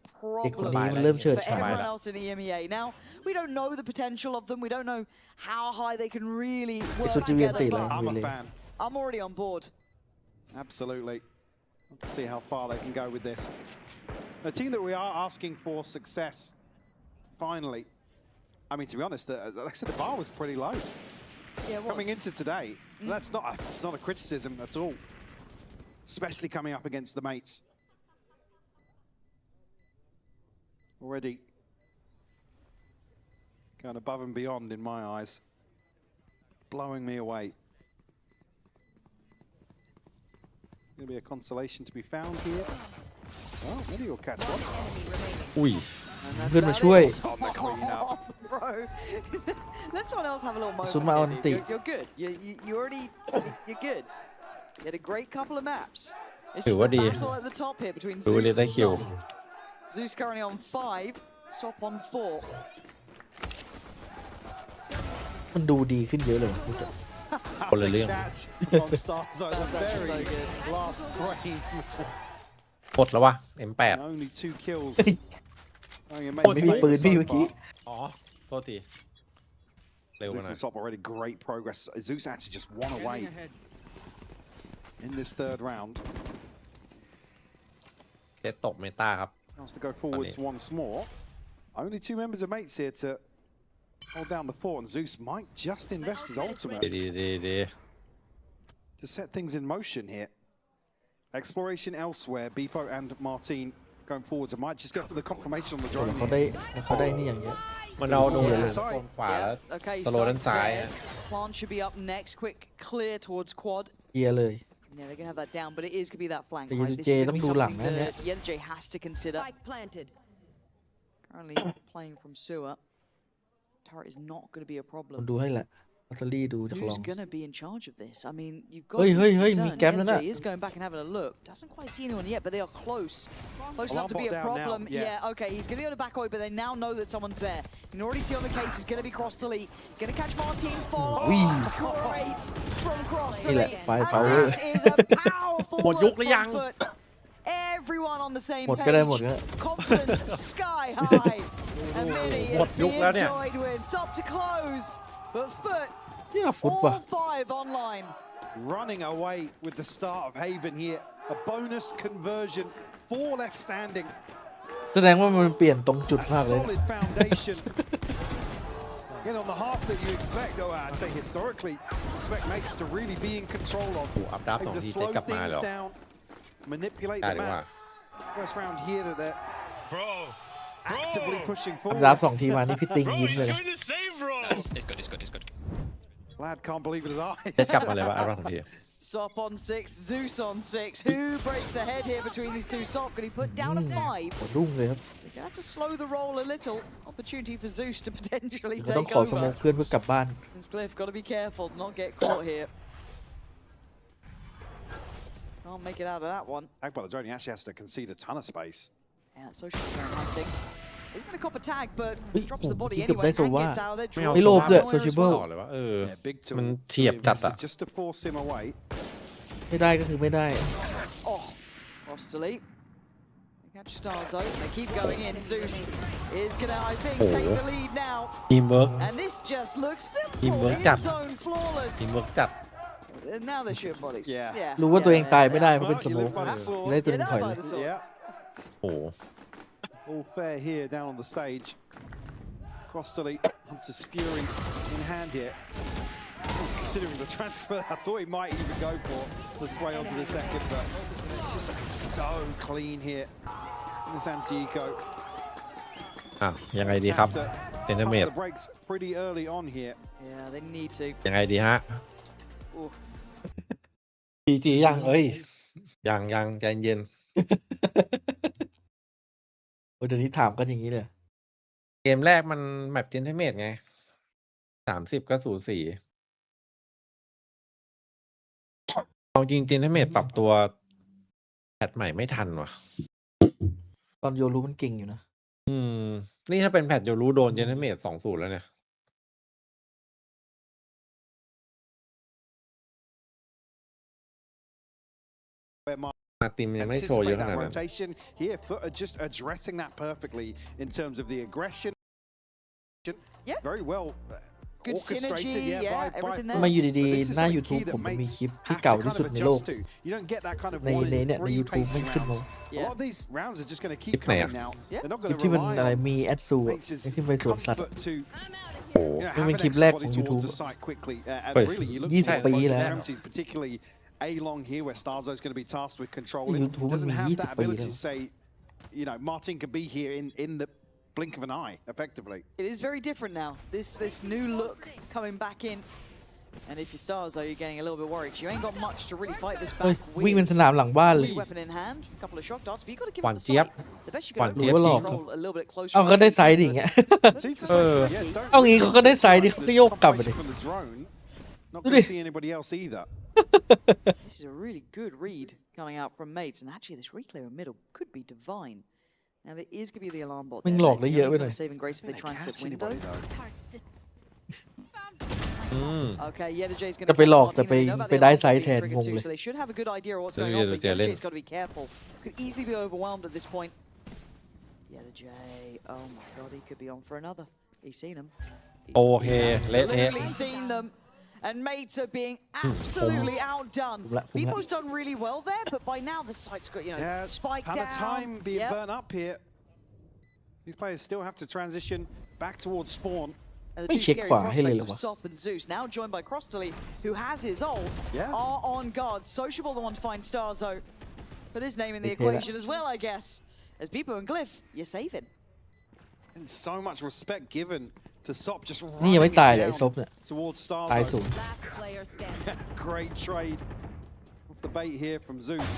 เด็กคน problems นี้มันเริ่มเฉิด for ฉาย everyone else in the EMEA. Now, we don't know the potential of them. We don't know how high they can really work together. But I'm a fan. I'm already on board. Absolutely. Let's see how far they can go with this. A team that we are asking for success, finally. I mean, to be honest, like I said, the bar was pretty low. Yeah, coming into today. It's not a criticism at all, especially coming up against the mates. Already going above and beyond in my eyes, blowing me away. Going to be a consolation to be found here. Well, maybe you'll catch one. อุ้ย ขึ้นมาช่วย On the clean up. Bro, let someone else have a little moment. ซุนมาออนติ You're good. You already, you're good. You had a great couple of maps. It's ถือ just ว่า a ดี battle at the top here between ดู Zeus เลยได้ and คิว Sok. Zeus currently on 5, Sop on 4. มันดูดีขึ้นเยอะเลยพูดอะ คนละเรื่อง Catch on Starzo, the very last frame. หมดแล้ววะ M8 Only 2 kills. ไม่มีปืนพี่เมื่อกี้ อ๋อโทษทีเร็ว Zeus มาหน่อย and Sop already great progress. Zeus actually just one away in this third round. เซตตกเมตาครับ Has to go forwards once more. Only 2 members of mates here to hold down the fort, and Zeus might just invest his ultimate ดี to set things in motion here. Exploration elsewhere. Bifo and Martin going forwards. I might just get the confirmation on the แต่ drone. เขาได้นี่อย่างเยอะ มันเอาโดนคนขวาแล้ว Okay, สโลว์ด้านซ้าย theirs. Plant should be up next. Quick clear towards quad. เคลียร์เลย Yeah, they're gonna have that down, but it is gonna be that flank. But Right? you This is gonna be don't do lang, something eh? that Yenj has to consider. Spike planted. Currently playing from sewer. Turret is not gonna be a คน problem. ดูให้แหละอัสลีดูจากลอ Who's ง gonna be in charge of this? I mean, you've got. Hey, to be hey, concerned.มีแก๊ปแล้วน่ะ NJ is going back and having a look. Doesn't quite see anyone yet, but they are close enough to be a down now, problem. yeah. Yeah, okay, he's gonna be able to back away, but they now know that someone's there. You can already see on the case he's gonna be cross delete. Gonna catch Martin. Follow. Great from cross นี่แหละ delete. ไฟ And เผาเวอร์ this is a powerful หมดยุค look หรือยัง from FUT. Everyone on the same หมดก็ได้หมด page. ก็ได้ Confidence sky high. And Mini หม is ดยุค being แล้วเนี่ย toyed with. Stop to close. But FUT เนี่ยฟุตว่ะ all 5 online. Running away with the start of Haven here. A bonus conversion. 4 left standing. แสดงว่ามันเปลี่ยนตรงจุด A มากเลย solid foundation. Again, on the half that you expect, I'd say historically, expect mates to really be in control of. อัพดับสอง Able to ทีเซต slow กลับมา things เหรอ down, manipulate ได้ the ดีกว่า map. First round here that they're Bro, actively pushing อั forward. นดับ2 ทีมานี่พี่ติงยิ้มเลย going to save, bro. It's good, it's good, it's good. Lad can't believe it his เซต eyes. กลับมาเลยว่าอัพดับสองที Sop on 6, Zeus on 6. Who breaks ahead here between these two? Sop, can he put down a 5? หัวรุ่งเลยครับ So you're gonna have to slow the roll a little. Opportunity for Zeus to potentially ต้อง take ขอสโมก over. เพื่อนเพื่อกลับบ้าน Cliff, gotta be careful, not get caught here. Can't make it out of that one. Tag by the drone, he actually has to concede a ton of space. Yeah, social turn hunting. He's gonna cop a tag, but Ui, drops the body เกือบ anyway ได้ and โซวา gets out of there. ไม่เอา ไม่โลภด้วย Draws โซชิเบิล ต่อเลยวะYeah, big tool. มันเฉียบจัดอะ Just to force him away. ไม่ได้ก็คือไม่ได้ Oh, cross delete. They catch Starzo. They keep going in. Zeus is gonna, I think, take the lead now. ทีมเวิร์ก And this just looks simple. Teamwork In จัด zone flawless. ทีมเวิร์กจัด And now they're shooting bodies. Yeah. รู้ว่าตัวเองตายไม่ได้เพราะ Well, เป็นส you โม live ก by the sword. ได้ตัวเอง Get ถอย out เล by ย the sword. Yeah. โอ้โห All fair here down on the stage. Cross delete. Hunter's Fury in hand here. I was considering the transfer. I thought he might even go for the sway onto the second, but it's just looking so clean here in this anti-eco. อ่ะยังไงดีครับเซนเตอร์เม Pump ต the brakes pretty early on here. Yeah, they need to. ยังไงดีฮะ Oof. จียังเอ้ยยังใจเย็น โอ้ยเดี๋ยวนี้ถามกันอย่างนี้เลย เกมแรกมันแมปเซนเตอร์เมตไง30ก็สูสีเอาจริงเซนเตอร์เมตปรับตัวแพทใหม่ไม่ทันว่ะ ตอนโยรู้มันเก่งอยู่นะ นี่ถ้าเป็นแพทโยรู้โดนเซนเตอร์เมต2-0แล้วเนี่ย มาติมยังไม่โชว์เย Anticipate อะขนา that ดนั้น rotation here. FUT are just addressing that perfectly in terms of the aggression. Yeah. Very well Good orchestrated. synergy, Yeah, yeah, by everything ทำ there. ไมอยู่ดี But this ๆ is หน้า something YouTube key that ผมมันมี mates คลิปที่ have to เก่าที่ kind สุด of ในโลก adjust to. You don't get that kind of ใน one ใน in เนี่ยใน three YouTube ไม่ pacing ขึ้นมา rounds. A lot of these rounds are just going to keep Clip này à? coming now. Yeah. They're not คลิ going ป to ที่มัน rely อะไร on มีแอดซูอะ mates' ที่ไปสวนสัตว์ comfort to โอ้โห have เป็น an คลิปแรก extra ของ body towards YouTube the site quickly. And Wait, really, you look 20 for ปี both แล้ว extremities, particularly A-Long here, where Starzo's going to be tasked with controlling. YouTube Doesn't มันมี have 20 that ปี ability แล้ว to say, you know, Martin could be here in the blink of an eye, effectively. It is very different now. This new look coming back in. And if you're Starzo, you're getting a little bit worried. 'Cause you ain't got much to really fight this เฮ้ย back วิ่ง with. เป็นสนามหลังบ้านเลย Weapon in hand, a couple of shock darts, but you got to give หวา up น the เจี๊ยบ sight. The best you หวาน can เจี๊ยบ do ห is ลอก control a little bit closer. เอาก็ได้ไซด์ดิอย่างเงี้ย See, to เออ yeah, don't เอางี้เขาก็ได้ไซด์ดิ There's เขาก็โยกกลับไปดิ confirmation from the drone. Not Do going to this. see anybody else either. This is a really good read coming out from mates, and actually this reclaim in middle could be divine. Now there is going to be the alarm bot. มึง there. หลอก It's ได้ the เยอะ only ไปหน่อย saving grace if they try and Catch slip window. anybody, though. Okay, yeah, the J's going จะไปหลอกจะไปได้ไซด์แทนงงเลย so they should have a good idea of what's going on, but yeah, the J's got to be careful. Could easily be overwhelmed at this point. Yeah, the J. Oh my God, he could be on for another. He's seen him. โอเคเละเทะ Absolutely seen them. And mates are being absolutely outdone. People's done really well there, but by now the site's got, spiked down. Ton of time being burnt up here. These players still have to transition back towards spawn. And the two scary prospects of Sop and Zeus, now joined by Crossley, who has his ult, are on guard. Sociable the one to find Starzo. Put his name in the equation as well, I guess. As Beepo and Glyph, you're saving. And so much respect given to Sop, just นี่ยังไม่ running ตาย it เลยไอ้ซบ down เนี่ย towards ตาย Starzo. สูง Great trade off the bait here from Zeus.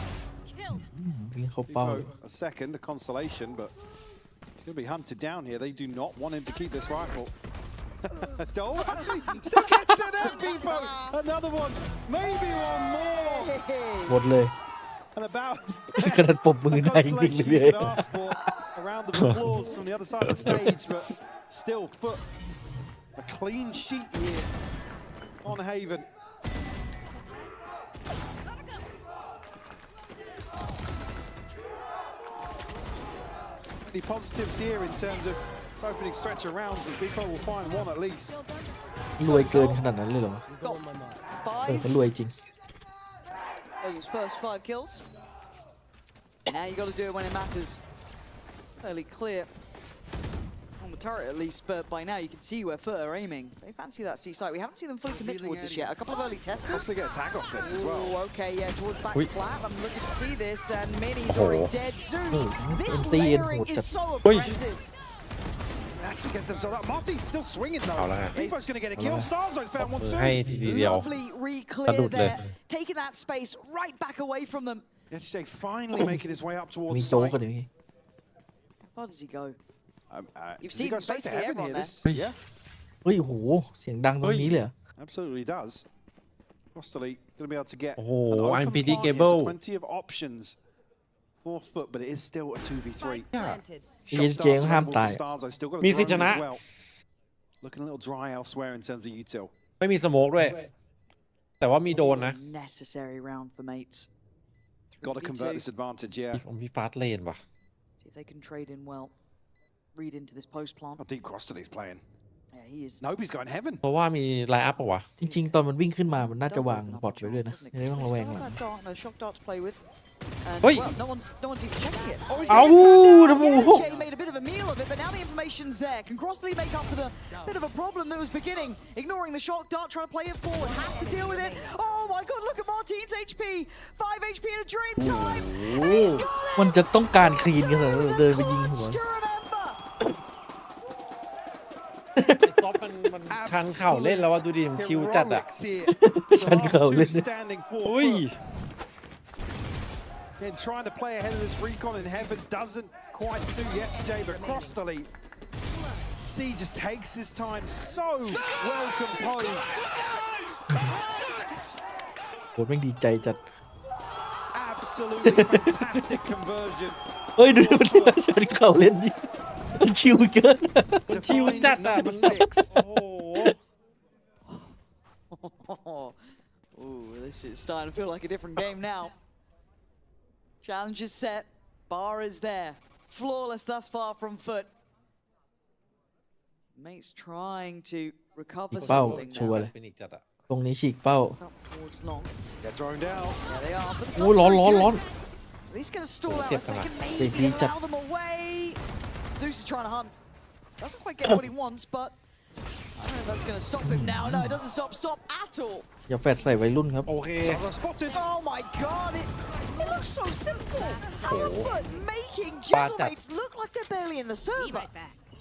วิ่งเข้าเป้า Beepo, a second, a consolation, but he's going to be hunted down here. They do not want him to keep this rifle. Oh, actually, still gets it there, Beepo. Another one, maybe one more. หมดเลย And about as ขนาดปรบมือได้จริงๆ consolation เล you ย could ask for. A round of applause from the other side of the stage, but still FUT a clean sheet here on Haven. Any positives here in terms of its opening stretch of rounds, but Beepo will find one at least. รวยเกินขนาดนั้นเลยเหรอเขารวยจริง Those first 5 kills. Now you got to do it when it matters. Fairly clear on the turret at least, but by now you can see where FUT are aiming. They fancy that C site. We haven't seen them fully commit towards this yet. A couple of early testers. Also get a tag off this as well. Ooh, okay, yeah, towards back flat. I'm looking to see this, and Mini's already dead. Zeus, this layering is so aggressive. Actually get themselves up. Marty's still swinging though. Beepo's going to get a kill. Starzo's found one too. ให้ทีเดียว Lovely re-clear there, taking that space right back away from them. Yesterday finally making his way up มี towards โจ๊ก site. กันนี่ How far does he go? You've Does he seen go straight to basically heaven here? everyone This, yeah, เฮ้ยโหเสียงดังตรงนี้เลย absolutely does. Crossley going to be able to get โอ้โห an open unpredictable part here, so plenty of options for FUT, but it is still a 2v3. มีเจงห้ามตาย Starzo still got a มีสิทธิ์ช drone นะ as well. Looking a little dry elsewhere in terms of util. ไม่มีสโมกด้วย แต่ว่ามีโดนนะ Necessary round for mates. Got to convert this advantage, yeah. ผมมีฟาสเลนว่ะ See if they can trade in well. Read into this post plant. I think Crossley's playing. Yeah, he is. Nobody's going heaven. เพราะว่ามีไลน์อัพปะวะ จริงๆ ตอนมันวิ่งขึ้นมามันน่าจะวางบอทไว้ด้วยนะไม่ได้ต้องระแวงหลัง That dart, no shock dart to play with. And Oi. well, no one's even checking it. Oh, Ow, the move. Jay made a bit of a meal of it, but now the information's there. Can Crossley make up for the bit of a problem that was beginning? Ignoring the shock dart, trying to play it forward. Has to deal with it. Oh my God, look at Martine's HP. 5 HP in a dream time. And he's got it. มันจะต้องการคลีนกันเหรอเดินไปยิงหัว To remember. ซอฟมันชันเข่าเล่นแล้วว่าดูดิมันคิวจัดอ่ะ Heroics here. ชันเข่า The เล่น last two standing for อุ้ย FUT. Again, trying to play ahead of this recon in heaven doesn't quite suit Yesterday, but Crossley. C just takes his time, so well composed. โหแม่งดีใจจัด Absolutely fantastic conversion. เฮ้ยดูมันชันเข่าเล่นดิมันชิวเกิน ชิวจัดอ่ะ Number 6. โอ้โห Ooh, this is starting to feel like a different game now. Challenge is set. Bar is there. Flawless thus far from FUT. Mate's trying to recover เป้า something ชัวร์ now. เลย เป็นอีกจัดอ่ะ ตรงนี้ฉีกเป้า Up towards long. Get droned out. There they are. But the โอ้ร้อนร้อนร้อน At least going to stall out a second. They Maybe beat allow them away. Zeus is trying to hunt. Doesn't quite get what he wants, but I don't know if that's going to stop him now. No, it doesn't stop at all. อย่าแฟดใส่วัยรุ่นครับ โอเค Starzo spotted. Oh my God! It looks so simple. How are FUT making gentlemates look like they're barely in the server?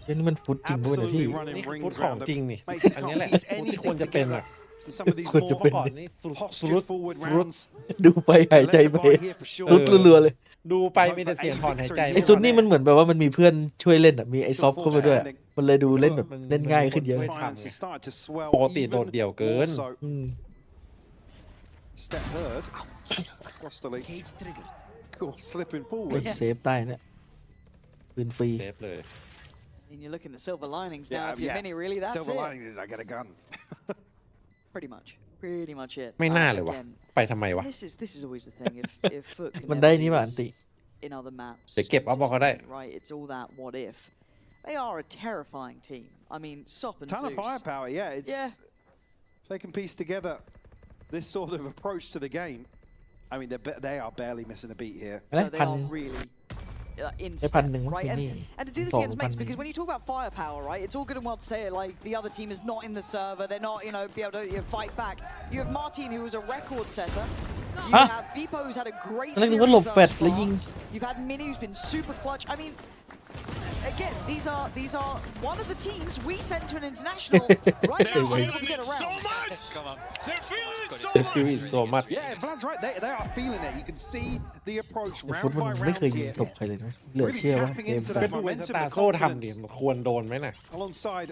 เฮ้ยนี่มันฟุตจริงด้วยนะพี่ Absolutely running นี่คือ rings ฟุตของ round จริง him. นี่ Mates อัน can't นี้แหละ piece ฟุตที่ anything ควรจะเป็น together. อ่ะ In some of these ควรจะ more เป็น เมื่อก่อนนี่สุ postured ด forward สุด rounds. ดูไปหายใจไป Lesser by here for sure. ลุกเรือๆเลย ดูไปมีแต่เสียงถอนหายใจ ไอ้ซุนนี่มันเหมือนแบบว่ามันมีเพื่อนช่วยเล่นอ่ะมีไอ้ซอฟเข้ามาด้วยอะมันเลยดูเล่นแบบเล่นง่ายขึ้นเยอะ Finances started to swell ปกติโดด even เดี่ยวเกิน more so. อืม Step third. Crossley. Cool, slipping เฮ้ย forward. เซฟได้เนี่ยปืนฟรี เซฟเลย And you're looking at silver linings now. Yeah, If you're yeah. Mini, really, that's Silver it. linings is I get a gun. Pretty much it. ไม่น่าเลยวะ Again, ไปทำไมวะ this is always the thing. If FUT can มันได้ never นี่ do ป่ะอัน this ติ in other maps, เดี๋ยวเก็บเอาบอกก็ได้ right? It's all that what if. They are a terrifying team. I mean, Sop and Ton of Zeus. firepower, yeah. It's if they can piece together this sort of approach to the game. I mean, they are barely missing a beat here. No, they are really in step, right? And to do this against mates, because when you talk about firepower, right, it's all good and well to say it like the other team is not in the server, they're not, be able to fight back. You have Martin, who was a record setter. You have Beepo, who's had a great series thus far. You've had Mini, who's been super clutch. I mean, again, these are one of the teams we sent to an international right now unable to get around. Come on. They're feeling it so much. Yeah, Vlad's right. They are feeling it. You can see the approach ฟุต round มัน by ไม่ round เคยยิง here. จบใครเลยนะเหลือเชื่อว่าเกม into ก็ that ดูเป็นส momentum ตา and ร์โซ่ทำดิ confidence ควรโดนไหมน่ะ alongside.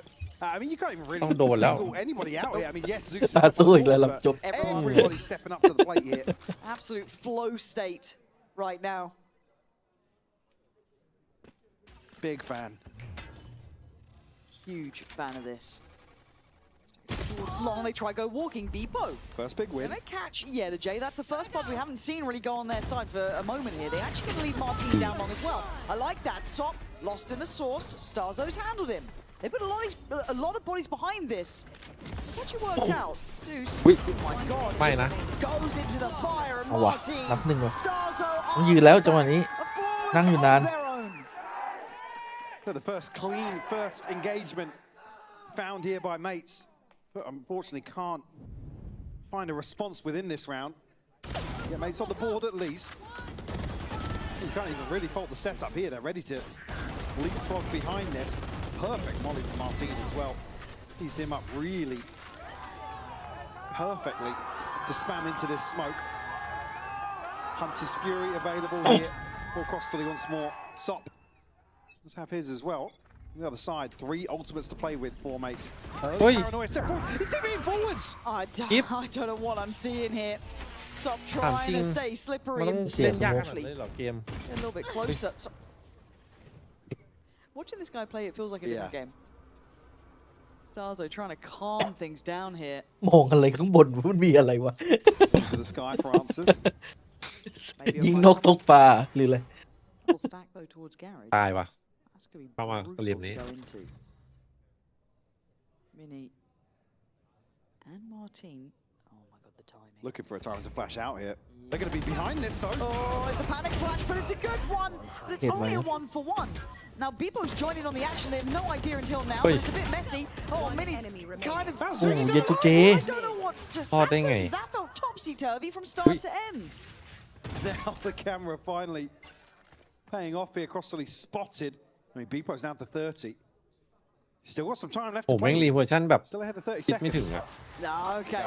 I mean, you can't even really ต้องโดนแล้ว single anybody out here. I mean, yes, Zeus is ตา up on สู้ the อีกแล้ว board, หลับ but จบ everybody stepping up to the plate here. Absolute flow state right now. Big fan. Huge fan of this. Towards long, they try go walking. Beepo. First big win. Can they catch? Yeah, the J. That's the first pod we haven't seen really go on their side for a moment here. They actually going to leave Martin down long as well. I like that. Sop lost in the source. Starzo's handled him. They put a lot of bodies behind this. It's actually worked out. Zeus. Oh my God. Just goes into the fire and เอาวะ Martin. นับหนึ่งวะ Starzo ต้องยืนแล้วจังหวะนี้นั่งอยู่นาน So the clean first engagement found here by mates, but unfortunately can't find a response within this round. Yeah, mates on the board at least. You can't even really fault the setup here. They're ready to leapfrog behind this. Perfect molly from Martin as well. He's him up really perfectly to spam into this smoke. Hunter's Fury available here. Paul Costoli once more. Sop. Let's have his as well. On the other side, 3 ultimates to play with, 4 mates. Paranoia step forward. He's stepping forwards. I don't know what I'm seeing here. Sop trying to stay slippery. มันต้องเล่นยากขนาดนี้เหรอเกม A little bit closer. Watching this guy play, it feels like a different game. Starzo trying to calm things down here. มองอะไรข้างบนมันมีอะไรวะ To the sky for answers. ยิงนกตกปลาหรืออะไร Double stack though towards Garage. ตายว่ะ That's going to be เข้ามาเหลี่ยม brutal นี้ to go into. Mini and Martin. Oh my God, the timing. Looking for a time to flash out here. They're going to be behind this though. Oh, it's a panic flash, but it's a good one. But it's only a 1-for-1. Now Beepo's joining on the action. They have no idea until now, but it's a bit messy. Oh, Mini's kind of. โอ้โหเย็ดตุ๊เจ I don't know what's just รอดได้ไง happened. That felt topsy-turvy from start to end. Now the camera finally paying off here. Crossly spotted. I mean, Beepo's down to 30. Still got some time left โอ้ to แม่ง play รี with. เวอร์ชันแบบ Still ahead of 30 คิดไม่ถึง seconds. อะ Okay.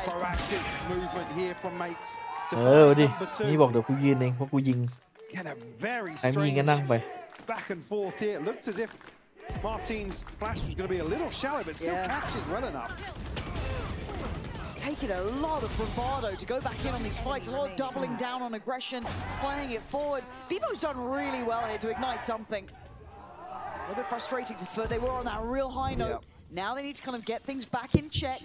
Proactive movement here from mates. เออดินี่บอกเดี๋ยวกูยืนเองเพราะกูยิง Again, a very ไอ้มีก็นั่ง strange ไป back and forth here. It looked as if Martin's flash was going to be a little shallow, but still catches well enough. It's taken a lot of bravado to go back in on these fights, a lot of doubling down on aggression, playing it forward. Beepo's done really well here to ignite something. A little bit frustrating for they were on that real high note. Now they need to kind of get things back in check,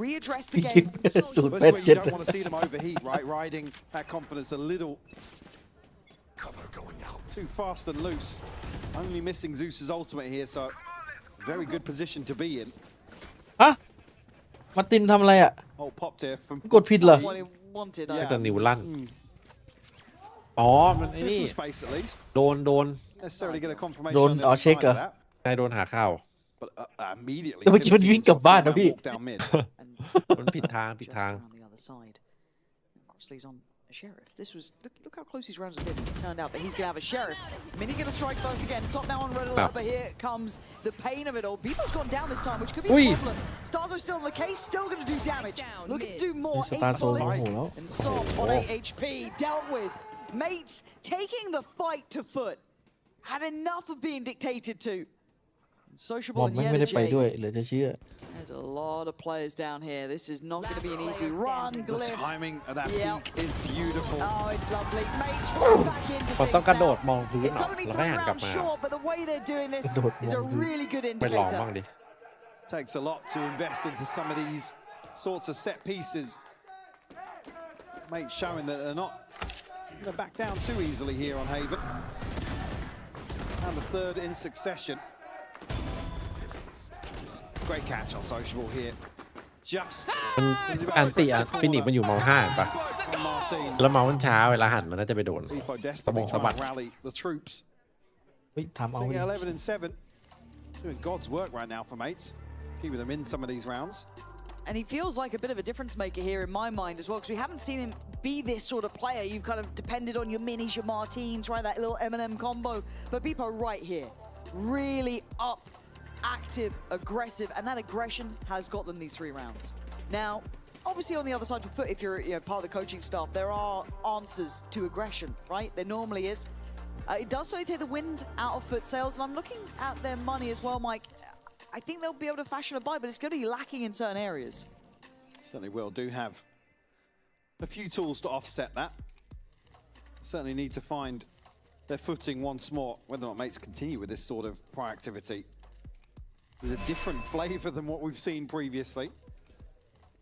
readdress the game. That's where you don't want to see them overheat, right? Riding that confidence a little too fast and loose. Only missing Zeus's ultimate here, so very good position to be in. ฮะมาร์ตินทำอะไรอ่ะ Oh, popped here from กดผิดเหรอ What he wanted. ไอ้ตัวนิวลั่นอ๋อมันไอ้ There's นี่ some space at least. โดน Necessarily get a confirmation โดน on the อ๋อ other เช็ค side เหรอ of that. นายโดนหาข่าว But immediately. แต่เมื่อกี้มันวิ่งกลับบ้านนะพี่ walk down mid. มันผิดทาง Just on the other side. Crossley's on a sheriff. This was look how close these rounds have been. It's turned out that he's gonna have a sheriff. Mini gonna strike first again. Top now on red alert, but here comes the pain of it all. Beepo's gone down this time, which could be a problem. Starzo's still in the case, still gonna do damage. Looking to do more. สตาร์โซน 8 โอ้ bullets โหแล้ว and Sop on 8 HP dealt with. Mates taking the fight to FUT. Had enough of being dictated to. บ Sociable อม and แม่งไม่ได้ไป energy. ด้วยเหลือจะเชื่อ There's a lot of players down here. This is not going to be an easy run. The Glyph. timing of that peak is beautiful. Oh, it's lovely. Mates right back into มันต้อง things กระโด now. ดมองพื้น It's หรอ only แล้วก็ 3 หันกลับ rounds มา short, but the way they're doing this Gonna do it is a more. really good ไปลอง indicator. บ้างดิ Takes a lot to invest into some of these sorts of set pieces. Mate showing that they're not going to back down too easily here on Haven. And the third in succession. Great catch on Sociable here. Just อันตี้ฟินิกมันอยู่เมาห้าปะ Martin. แล้วเมามันช้าเวลาหันมันน่าจะไปโดน Vivo สะบ desperately งสะ trying บัด to rally the troops. เฮ้ยทำเอา Sitting ดิ at 11 and 7. Doing God's work right now for mates. Keeping them in some of these rounds. And he feels like a bit of a difference maker here in my mind as well, because we haven't seen him be this sort of player. You've kind of depended on your minis, your Martins, right? That little Eminem combo. But Beepo right here, really up, active, aggressive, and that aggression has got them these 3 rounds. Now, obviously on the other side of FUT, if you're part of the coaching staff, there are answers to aggression, right? There normally is. It does certainly take the wind out of FUT sales, and I'm looking at their money as well, Mike. I think they'll be able to fashion a buy, but it's going to be lacking in certain areas. Certainly will. Do have a few tools to offset that. Certainly need to find their footing once more, whether or not mates continue with this sort of proactivity. There's a different flavour than what we've seen previously.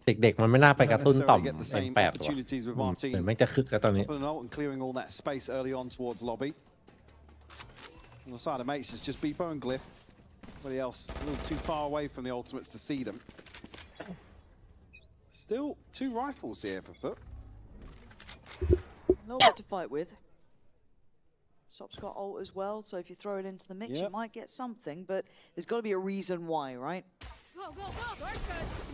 เด็กๆมันไม่น่าไปกระตุ้นต่อม Get the same M8 ว่ะ opportunities with เหมือน Martin. ไม่จะคึกแล้วตอนนี้ Putting an ult and clearing all that space early on towards lobby. On the side of mates, it's just Beepo and Glyph. Everybody else a little too far away from the ultimates to see them. Still 2 rifles here for FUT. A little bit to fight with. Sop's got ult as well, so if you throw it into the mix, you might get something, but there's got to be a reason why, right?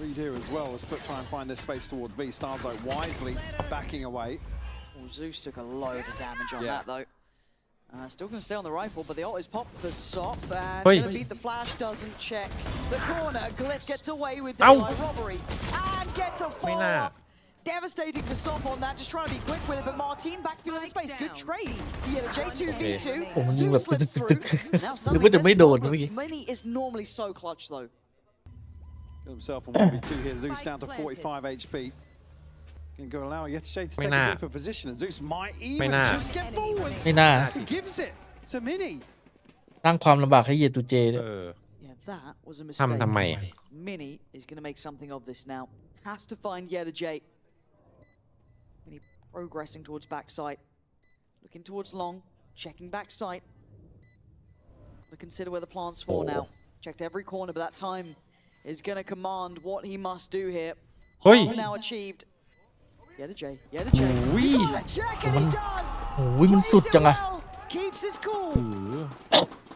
Read here as well as FUT try and find their space towards B. Starzo wisely backing away. Oh, Zeus took a load of damage on that though. Still going to stay on the rifle, but the ult is popped for Sop, and going to beat the flash, doesn't check the corner. Glyph gets away with the robbery, and gets a follow-up. Devastating for Sop on that, just trying to be quick with it, but Martin backfilling the space. Good trade. Yeah, the J2v2. Zeus slips through. Now suddenly there's Mini is normally so clutch though. Got himself a 1v2 here. Zeus down to 45 HP. Can go allow Yetche to take a deeper position, and Zeus might even just get forwards. ไม่น่า He gives it to Mini. สร้างความลำบากให้เยตูเจด้วย Yeah, that was a mistake. ทำไม Mini is going to make something of this now. Has to find Yetche. Mini progressing towards backside. Looking towards long. Checking backside. To consider where the plants fall now. Checked every corner, but that time is going to command what he must do here. Half now achieved. Yetche. Check, and he does. โอ้ยมันสุดจังอะ Keeps his cool.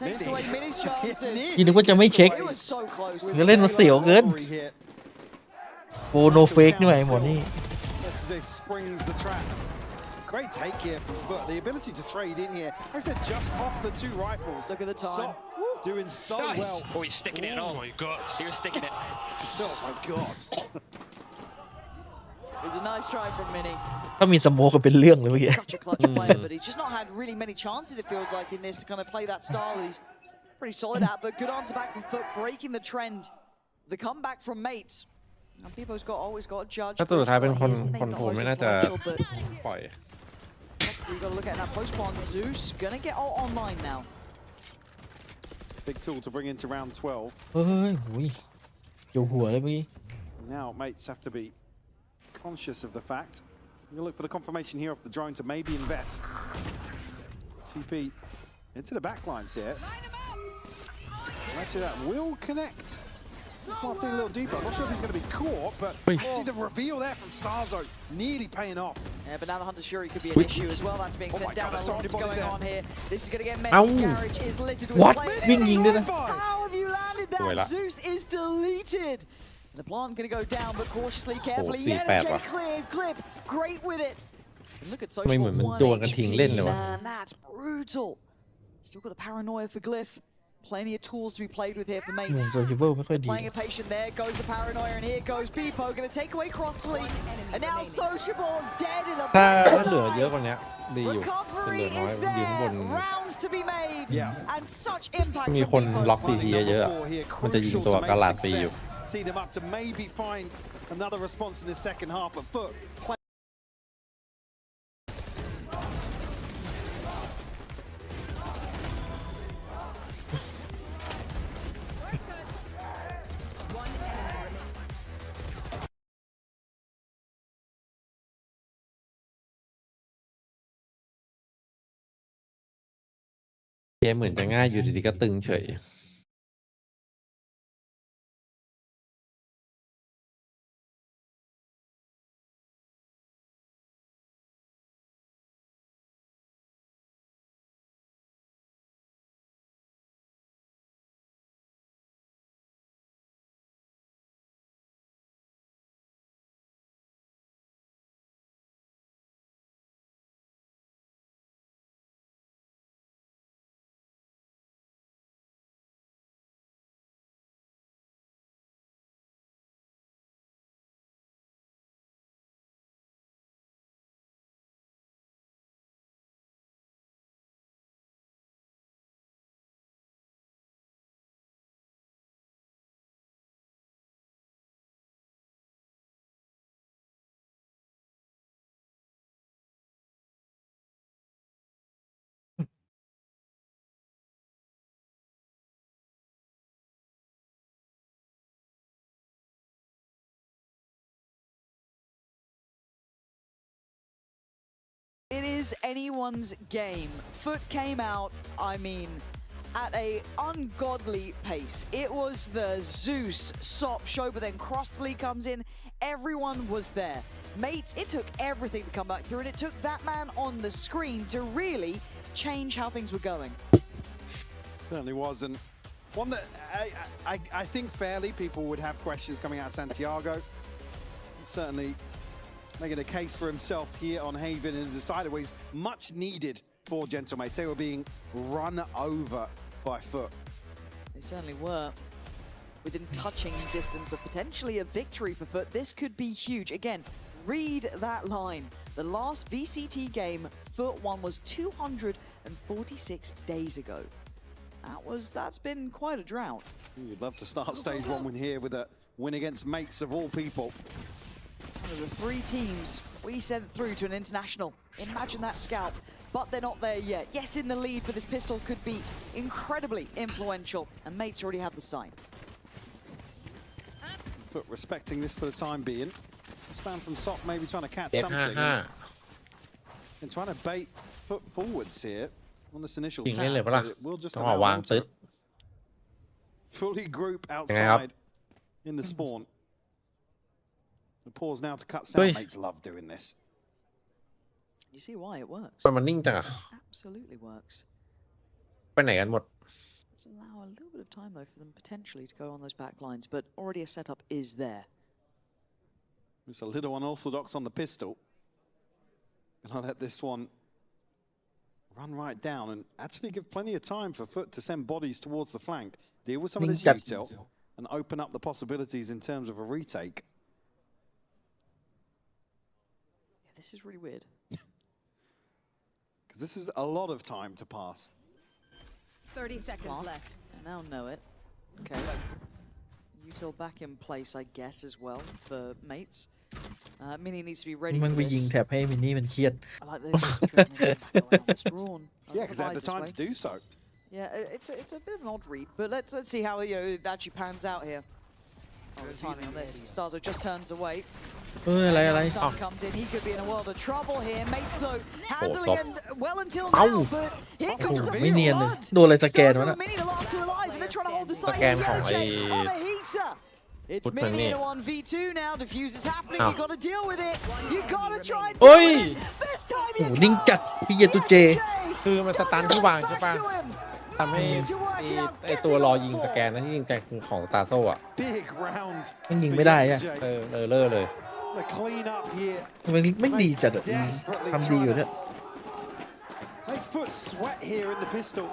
Takes away Mini's chances. ทีนึกว่าจะไม่เช็ค It was so close. ก็เล่นมาเสียวเกินโปโนเฟกนี่หว่าไอ้หมดนี่ Yetche springs the trap. Great take here from FUT. The ability to trade in here. I said just off the 2 rifles. Look at the time. Sop doing so well. Oh, he's sticking it. Oh my god. He was sticking it. Oh my god. It was a nice try from Mini. ถ้ามีสโมกก็เป็นเรื่องเลยเมื่อกี้ Such a clutch player, but he's just not had really many chances, it feels like, in this to kind of play that style he's pretty solid at. But good answer back from FUT, breaking the trend. The comeback from mates. And Beepo's always got a judge. ถ้าตัวสุดท้ายเป็นคน They've คน not โห always ไม่น่าจะ influential, but ปล่อย you got to look at that post spawn. Zeus gonna get all online now. Big tool to bring into round 12. เฮ้ยหุยเกี่ยวหัวเลยเมื่อกี้ Now mates have to be conscious of the fact. We're gonna look for the confirmation here of the drone to maybe invest. TP into the backlines here. Actually, that will connect. Martin a little deeper. I'm not sure if he's going to be caught, but see the reveal there from Starzo nearly paying off. Yeah, but now the Hunter's Fury could be an issue as well. That's being sent down. A lot's going on here. This is going to get messy. Garage is littered with players. How have you landed that? Zeus is deleted. The plant going to go down, but cautiously, carefully. Yetche cleared. Glyph, great with it. And look at Social 1 HP, man. That's brutal. Still got the paranoia for Glyph. Plenty of tools to be played with here for mates. Playing it patient, there goes the paranoia, and here goes Beepo, going to take away cross the lead. And now Sociable dead in the ถ้าเหลือเยอะกว่านี้ดีอยู่เหลื recovery อน้อย is ยืนบน there. Rounds to be made. And such impact มี from คน Beepo. ล็อกซีทีเยอะๆมันจะยิงตัวกระลาดตีอยู่ See them up to maybe find another response in the second half, but FUT เกมเหมือนจะง่ายอยู่ดีๆก็ตึงเฉย It is anyone's game. FUT came out, I mean, at a ungodly pace. It was the Zeus SOP show, but then Crossley comes in. Everyone was there. Mates, it took everything to come back through, and it took that man on the screen to really change how things were going. Certainly was, and one that I think fairly people would have questions coming out of Santiago. Certainly making a case for himself here on Haven in a decided way. He's much needed for Gentlemates. They were being run over by FUT. They certainly were. Within touching distance of potentially a victory for FUT, this could be huge. Again, read that line. The last VCT game FUT won was 246 days ago. That's been quite a drought. You'd love to start stage one win here with a win against Mates of all people. One of the 3 teams we sent through to an international. Imagine that scalp, but they're not there yet. Yes, in the lead, but this pistol could be incredibly influential, and Mates already have the sign. But respecting this for the time being. Spam from SOP maybe trying to catch something. And trying to bait FUT forwards here on this initial tap. But it will just allow them to fully group outside in the spawn. The pause now to cut sound. Mates love doing this. You see why it works. มันนิ่งจังอะ Absolutely works. ไปไหนกันหมด Let's allow a little bit of time though for them potentially to go on those back lines, but already a setup is there. It's a little unorthodox on the pistol. And I'll let this one run right down and actually give plenty of time for FUT to send bodies towards the flank, deal with some of this util, and open up the possibilities in terms of a retake. This is really weird. Because this is a lot of time to pass. 30 seconds left. I now know it. Okay. Util back in place, I guess, as well for Mates. Mini needs to be ready มัน for ไปยิง this. แถบให้มินนี่มันเครียด I like the back around. It's drawn. Yeah, because they had the time to do so. Yeah, it's a bit of an odd read, but let's see how it actually pans out here. Oh, the timing on this. Starzo just turns away. เอ้ยอะไร Star comes in. He could be in a world of trouble here. Mates though handling it well until now, but here comes the ไม่เนียนเลยโดนอะไรสแกนวะ Starzo น่ะ and Mini the last 2 alive, and they're trying to hold the ส side. แกนของไอ้ On a heater. It's Put Mini Mini. in a 1v2 now. Diffuse is happening. Oh. You got to deal with it. You got to try and โอ้ย deal with it. This time โอ้ you โหนิ่งจัดพี่เยตุเจ คือมันสตันที่วางใช่ป่ะ to him. ทำให้ไอตัวรอยิงสแกนนะที่ยิงแต่ของตาโซ่อะ Big round. มันยิงไม่ได้อะ เลอะเลย The clean up here. มันไม่ดีจัดอะทำดีอยู่เนี่ย Make FUT sweat here in the pistol.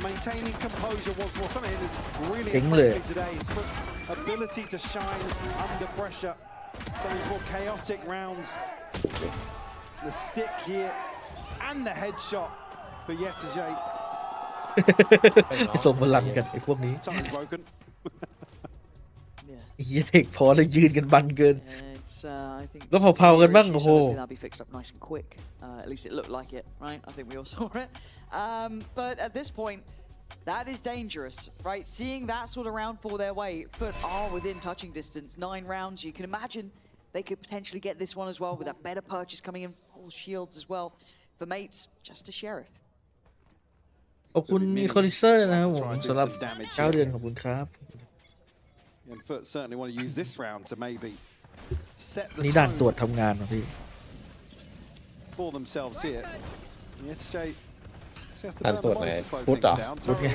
Maintaining composure was something that's really impressed me today. Is FUT's ability to shine under pressure. Some of these more chaotic rounds. The stick here and the headshot for Yetajay. ส่งพลังกันไอ้พวกนี้ Something's broken. เฮียเทคพอแล้วยืนกันบันเกิน I think แล้วเผาๆกันบ้างโอ้โห that'll be fixed up nice and quick. At least it looked like it, right? I think we all saw it. But at this point, that is dangerous, right? Seeing that sort of round fall their way, FUT are within touching distance. 9 rounds. You can imagine they could potentially get this one as well with a better purchase coming in, full shields as well. For Mates, just a sheriff. ขอบคุณอีคอลิเซอร์นะครับผมสำหรับ9 เดือนขอบคุณครับ And FUT certainly want to use this round to maybe set the นี่ด่านตรวจ tone ทำงานนะพี่ for themselves here. Yesterday, ด่านตรวจไหนฟุตเหรอ ฟุตไง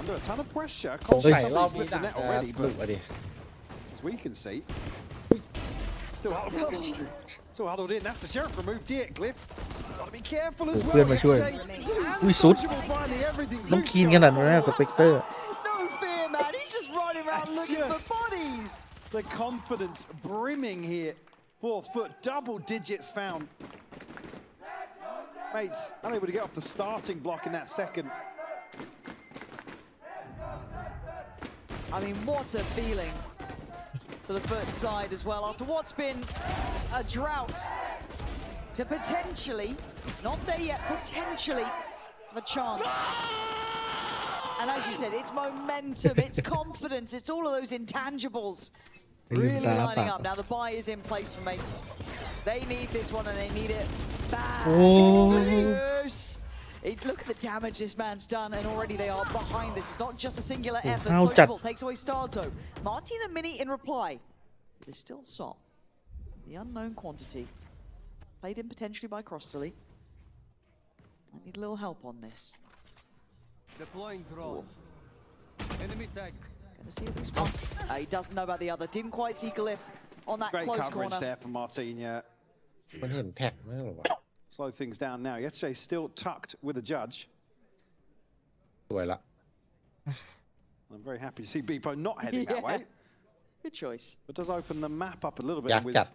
Under a ton of pressure. สงสัยรอบนี้ Slipped the ด่าน net already, หลุ but ดอะดิ as we can see, still huddled in. That's the sheriff removed here. Cliff, got to be careful as เพื่อน well. มาช่วย Yesterday, อุ้ยสุด untouchable finally, everything's ต้อง loose คีน now. ขนาดนั้นนะสเปกเตอร์ No fear, man. He's just running around That's looking for just- bodies. The confidence brimming here. 4th foot, double digits found. Mates, unable to get off the starting block in that second. I mean, what a feeling for the FUT side as well. After what's been a drought, to potentially, it's not there yet, potentially have a chance. And as you said, it's momentum, it's confidence, it's all of those intangibles really lining up. Now the buy is in place for Mates. They need this one and they need it bad. Yes. Look at the damage this man's done, and already they are behind this. It's not just a singular effort. Sociable takes away Starzo. Martin and Mini in reply. There's still Sop. The unknown quantity. Played in potentially by Crossley. I need a little help on this. Deploying drone. Enemy tag. Gonna see this one. He doesn't know about the other. Didn't quite see Glyph on that Great close coverage corner. there for Martin. Yeah. มันเห็นแท็กไหมหรอวะ Slow things down now. Yesterday still tucked with a judge. สวยละ I'm very happy to see Beepo not heading that way. Good choice. But does open the map up a little bit อยาก with จัด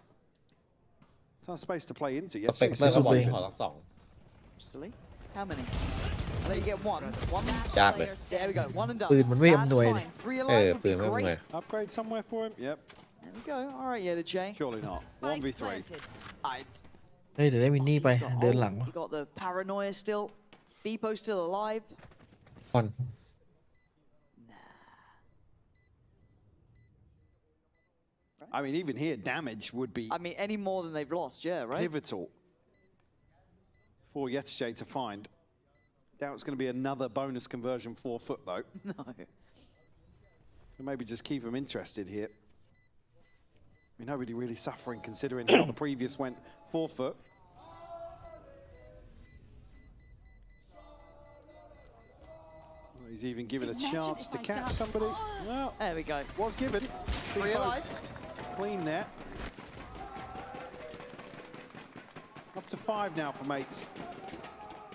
some space to play into. สเปก Yesterday เตอร์ก็ still บอก open. ขอสัก 2 Silly. How many? I'll let you get one. One. ยากเลย There we go. One and done. ปืนมันไม่อำนวย That's เลย fine. เออ Realign would ปื be นไม่เป็นไง great. Upgrade somewhere for him. Yep. There we go. All right, Yeda J. Surely not. 1v3. It's เฮ้ยเดี๋ยวได้มินนี่ไปเดินหลังวะ You got the paranoia still. Beepo still alive. คอน I mean, even here, damage would be I mean, any more than they've lost, yeah, right? pivotal for Yesterday to find. Doubt it's going to be another bonus conversion 4 foot though. No. So maybe just keep them interested here. I mean, nobody really suffering considering how the previous went 4 foot. Well, he's even given a chance to catch somebody. Well, there we go. Was given. Three alive. Clean there. Up to 5 now for Mates.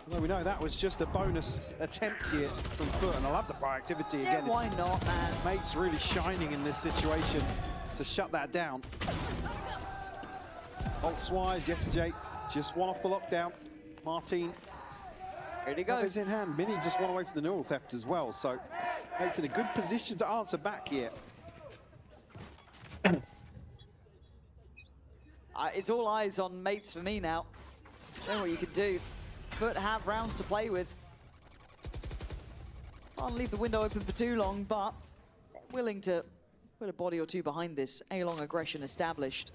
Although we know that was just a bonus attempt here from FUT, and I love the proactivity Yeah, again. why not, man? Mates really shining in this situation to shut that down. Ults-wise, Yesterday just one off the lockdown. Martin. Ready to go. Is in hand. Mini just one away from the neural theft as well, so Mates in a good position to answer back here. It's all eyes on Mates for me now. Know what you can do. FUT have rounds to play with. Can't leave the window open for too long, but willing to put a body or two behind this. A-long aggression established.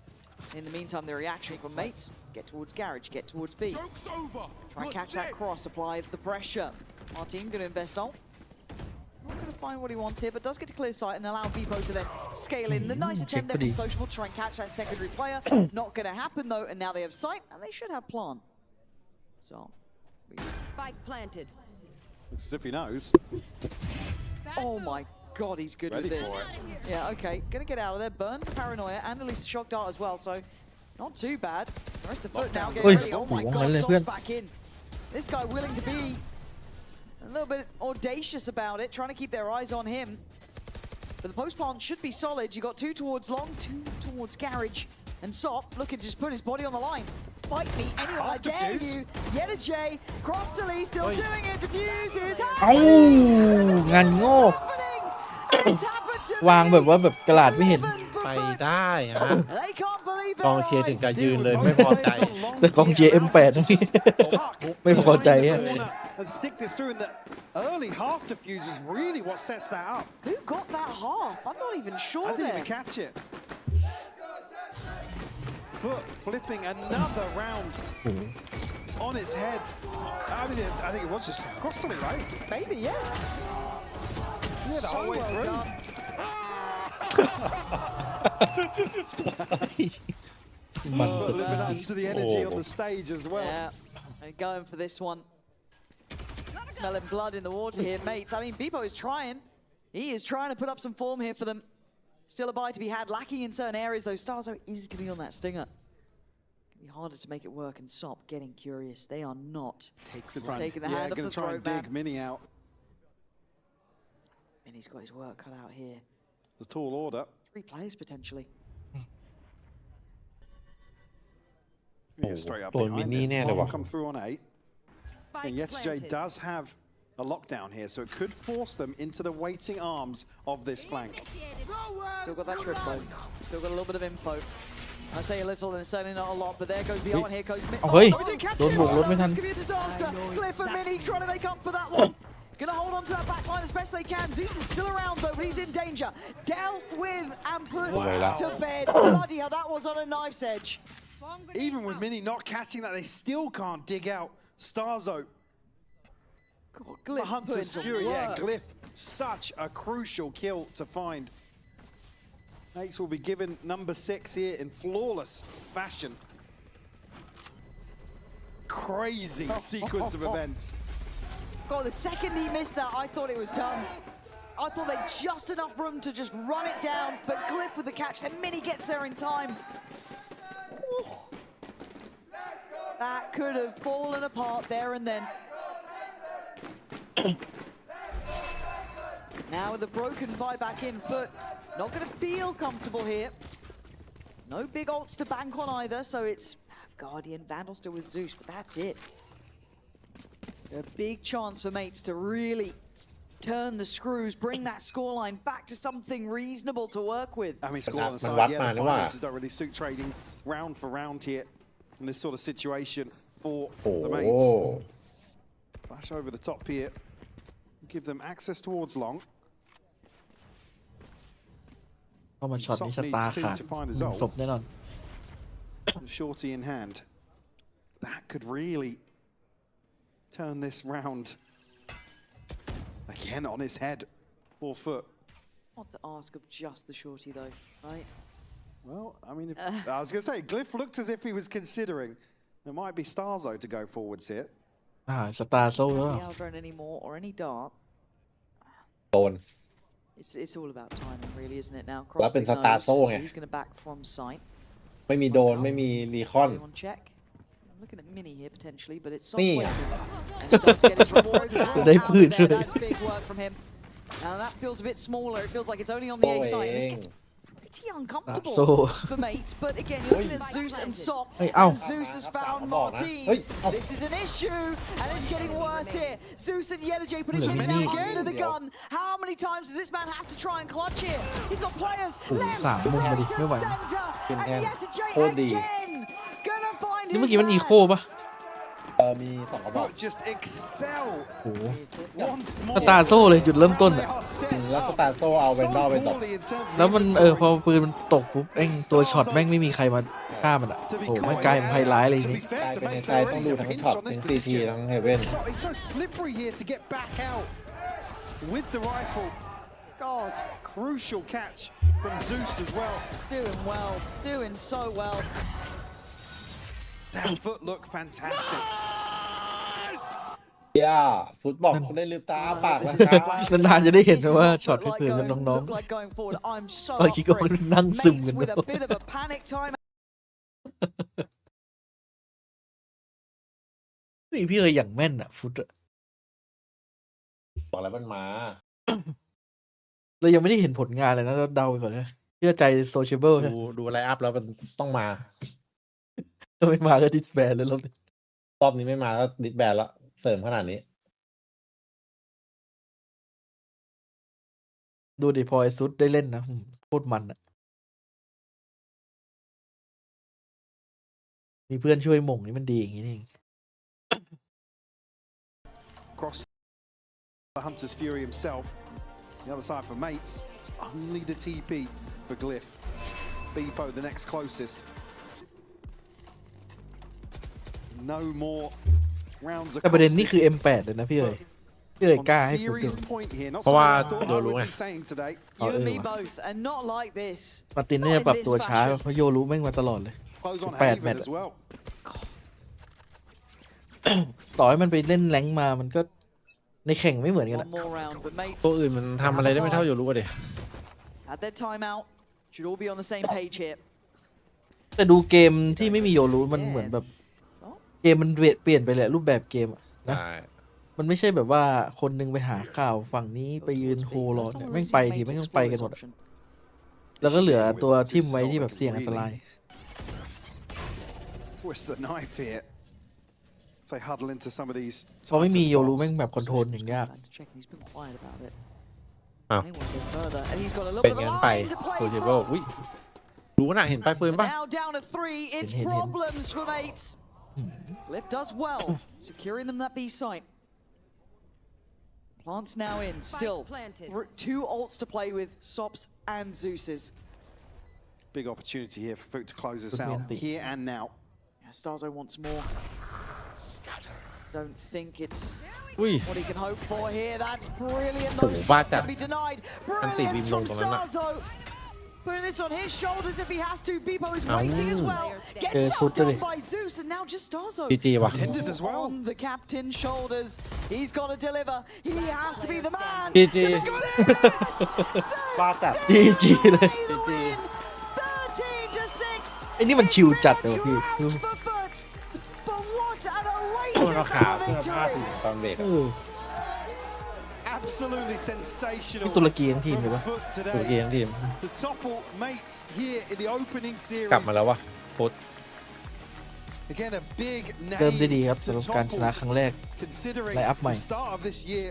In the meantime, the reaction from Mates. Get towards Garage, get towards B. Try and catch that cross, apply the pressure. Martin going to invest on. Not going to find what he wants here, but does get to clear sight and allow Beepo to then scale in. The nice attempt there from Sociable to try and catch that secondary player. Not going to happen though, and now they have sight, and they should have plan. So. Spike planted. Looks as if he knows. Oh my god, he's good Ready with this. for it. Yeah, okay. Gonna get out of there. Burns Paranoia and at least a shock dart as well, so not too bad. The rest of the FUT now getting ready. Oh my god, Soft's back in. This guy willing to be a little bit audacious about it, trying to keep their eyes on him. But the post plant should be solid. You got 2 towards Long, 2 towards Garage, and Sop looking to just put his body on the line. Fight me anyone, I dare you. Yeta J, cross to Lee, still doing it. Diffuses. เอ้างานโง่วางแบบว่าแบบกระดาษไม่เห็น ไปได้ฮะ They can't believe กองเชียร์ถึงจะยืนเลยไม่พอใจ แต่กองเชียร์ M8 นี่ ไม่พอใจอะ And stick this through in the early half diffuse is really what sets that up. Who got that half? I'm not even sure I didn't there. even catch it. FUT flipping another round on its head. I mean, I think it was just crossed on it, right? Maybe, yeah. Yeah, the whole way well through. done. But living up to the energy on the stage as well. Yeah, they're going for this one. Smelling blood in the water here, mates. I mean, Beepo is trying. He is trying to put up some form here for them. Still a buy to be had, lacking in certain areas, though. Starzo is going to be on that stinger. It'll be harder to make it work, and Sop getting curious. They are not taking the hand off the try and throat, dig Mini out. Mini's got his work cut out here. The tall order. 3 players potentially. Yeah, straight up โดนมิน behind นี่ this. แน่เลย Bomb ว่ะ come through on 8. And Yesterday does have a lockdown here, so it could force them into the waiting arms of this flank. Still got that trip though. Still got a little bit of info. I say a little, and it's certainly not a lot, but there goes the and here goes Mini. เฮ้ย he did catch โดน him. บุกรถไม่ทัน This could be a disaster. Glyph and Mini trying to make up for that one. Gonna hold on to that back line as best they can. Zeus is still around though, but he's in danger. Dealt with and put to bed. Bloody hell, that was on a knife's edge. Even with Mini not catching that, they still can't dig out Starzo. The Hunter's Fury, yeah, Glyph. Such a crucial kill to find. Nates will be given number 6 here in flawless fashion. Crazy sequence of events. God, the second he missed that, I thought it was done. I thought they had just enough room to just run it down, but Glyph with the catch, then Mini gets there in time. Ooh. That could have fallen apart there and then. Now with the broken buyback in foot, not going to feel comfortable here. No big ults to bank on either, so it's Guardian, Vandal still with Zeus, but that's it. So a big chance for mates to really turn the screws, bring that scoreline back to something reasonable to work with. I mean, score on the side, yeah, the finances don't really suit trading round for round here in this sort of situation for the mates. Flash over the top here. Give them access towards long. เข้ามาช็อตนี้สตาร์ขาดศพแน่นอน Shorty in hand. That could really turn this round again on his head. 4 foot. Not to ask of just the shorty though, right? Well, I mean, I was going to say, Glyph looked as if he was considering there might be Starzo to go forwards here. สตาร์โซ่แล้ว Any Aldrone anymore or any dart? โดน It's all about timing, really, isn't it? Now แล้ว cross เป็น the สตาร์ nose, โซ่ so ไง he's going to back from sight. ไม่มีโดนไม่มีรีคอน On check. I'm looking at Mini here potentially, but it's นี่ soft waiting. And he does get his reward out of there. That's big work from him. Now that feels a bit smaller. It feels like it's only on the A side. And this gets pretty uncomfortable for mates. But again, you're looking at Zeus and Sop. And Zeus has found Martin. This is an issue, and it's getting worse here. Zeus and Yetajay putting Mini now under the gun. How many times does this man have to try and clutch here? He's got players left, right, and center. And Yetajay again. Gonna find นี่ his เมื่อกี้มันอีโคป่ะ มี2กระบอก But just excel โอ้โห once ส more. ตาร์โซ่เลยจุดเริ่มต้น They อ่ะ are set แล้วส up ตาร์โซ่เอาเวนดอลไปตบ poorly in terms of แล้วมัน inventory. พอปืนมันตกปุ๊บตัวช็อตแม่งไม่มีใครมาฆ่ามันอ่ะโอ้ไม่กลายเป็นไฮไลท์เลย To นี่ be fair กลาย to เป็นใน mates, ใจ they're ต้อง already ดูทั้ง pinched ช็อต on ทั้ this งซีที position. ทั้งเฮเว่น It's so slippery here to get back out with the rifle. God, Crucial catch from Zeus as well. doing so well. That foot looked fantastic. ย่าฟุตบอกคุณได้ลืมตาอ้าปากแล้วครับ นานๆจะได้เห็นนะว่าช็อตก็คือกันน้อง Look like going forward. I'm so ๆเมื่อกี้ก็นั่งซึมกัน mates with a bit of a panic time. พี่เคยอย่างแม่นอ่ะฟุตอะ บอกแล้วมันมา เรายังไม่ได้เห็นผลงานเลยนะเราเดาไปก่อนนะเชื่อใจโซเชียลใช่ ดูไลน์อัพแล้วมันต้องมา ถ้าไม่มาก็ดิสแบนแล้วรอบนี้ไม่มาก็ดิสแบนแล้วเสริมขนาดนี้ ดูดิพอไอซุดได้เล่นนะโคตรมันอ่ะมีเพื่อนช่วยหม่งนี่มันดีอย่างนี้นี่เอง Cross the Hunter's Fury himself. The other side for mates. It's only the TP for Glyph. Beepo the next closest. no more rounds แต่ประเด็นนี่ accosted คือ M8 เลยนะพี่เอ๋ยกล้าให้ฟุต serious point here. Not เพราะว่า something I thought โย I รู้ would ไง be saying today. You and me both, and not like this. มาร์ตินเนี่ยปรับตัวช้าเพราะโยรู้แม่งมาตลอดเลย Close on 8 แม Haven ตช์ as well. ต่อให้มันไปเล่นแรงค์มามันก็ในแข่งไม่เหมือนกันอะ One more round, but mates ตัวอื่นมันทำอะไรได้ไม่เท่าโยรู้อะดิ at their timeout should all be on the same page here. แต่ดูเกมที่ไม่มีโยรู้มันเหมือนแบบเกมมันเปลี่ยนไปเลยรูปแบบเกมอะนะมันไม่ใช่แบบว่าคนนึงไปหาข่าวฝั่งนี้ไปยืนโฮรอเนี่ยแม่งไปทีแม่งต้องไปกันหมดอะแล้วก็เหลือตัวทิมไว้ที่แบบเสี่ยงอันตราย Twist the knife here. They huddle into some of these. เพราะไม่มี tighter โยรู้ spots. แม่งแบบคอนโทรลอย่างยาก He's been quiet about it. อ้าว They want to go further, and he's got a little เป็น bit of งั้ a นไป line to โค play เจเบิล from. อุ้ยรู้น่ะเห็นปลายปืน And ป่ะ now down to 3, it's Hit. problems for mates. Lip does well, securing them that B site. Plants now in, still. 2 ults to play with, Sops and Zeus's. Big opportunity here for FUT to close this Good out man. here and now. Yeah, Starzo wants more. Don't think it's อุ้ย what he can hope for here. That's brilliant. โอ้ No โหบ้า Sop จัด can be denied. อันติบีม Brilliance ลง from ตรงนั้นน่ะ Starzo. Putting this on his shoulders if he has to. Beepo is Ow. waiting as well. Gets suit outdone today. by Zeus, and now just Starzo. GG ว่ะ Ended as well. On the captain's shoulders. He's got to deliver. He has to be the man. GG To this- Yes! บ้าจัด ดีจีเลย Zeus the win. 13 to 6. ไอ้นี่มันชิวจัดเลยว่ะพี่ Round for FUT. But what an ตัว oasis เรา of ขาว a เสื้อผ้า victory. สีตอนเด็ก เออ Absolutely sensational. นี่ตุรกีทั้งทีมเลยปะ from FUT ตัวเก today. มทีม To topple mates here in the opening กลับ series. มาแล้ววะพุท Again, a big เริ่มได้ name ดีครับ to สำหรับการชนะ topple ครั้งแรก considering ไลน์อัพใหม่ the start of this year.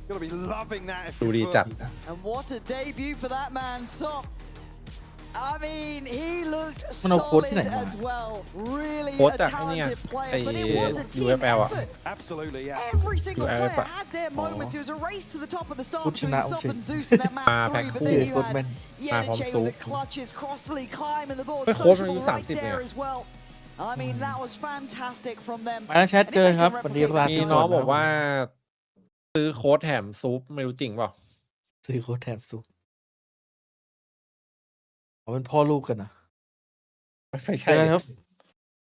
Gonna be loving that if ดู you're ดี FUT. จัด And what a debut for that man, Sop. I mean, he looked มันเอาโค้ดที่ไหน solid มา as well. Really โค้ช a จากไอ้เนี่ย talented ไอ้ player, but it was a team UFL อ่ะ effort. Absolutely, yeah. Every single UFL player อ่ะ had their moments. It was a race to the top of the start พุทธช between นะ Sop สิ and Zeus in that map แพ็ค 3, but คู่ then โค้ you ดแม่ had น มาพร้อม Yeniche ซุ with ป the clutches, Crossley climbing the board, เฮ้ยโค้ชมันอายุ Sociable right 30 เนี่ย there as well. I mean, that was fantastic from them. มาแล้วแชท And if เกิน they ครับ can วันนี้ replicate ร้าน that มี ที่ น้อง สด บอกว่า ซื้อโค้ดแถมซุปไม่รู้จริงเปล่า ซื้อโค้ดแถบสุเขาเป็นพ่อลูกกันนะ ไม่ใช่ เจอกันครับ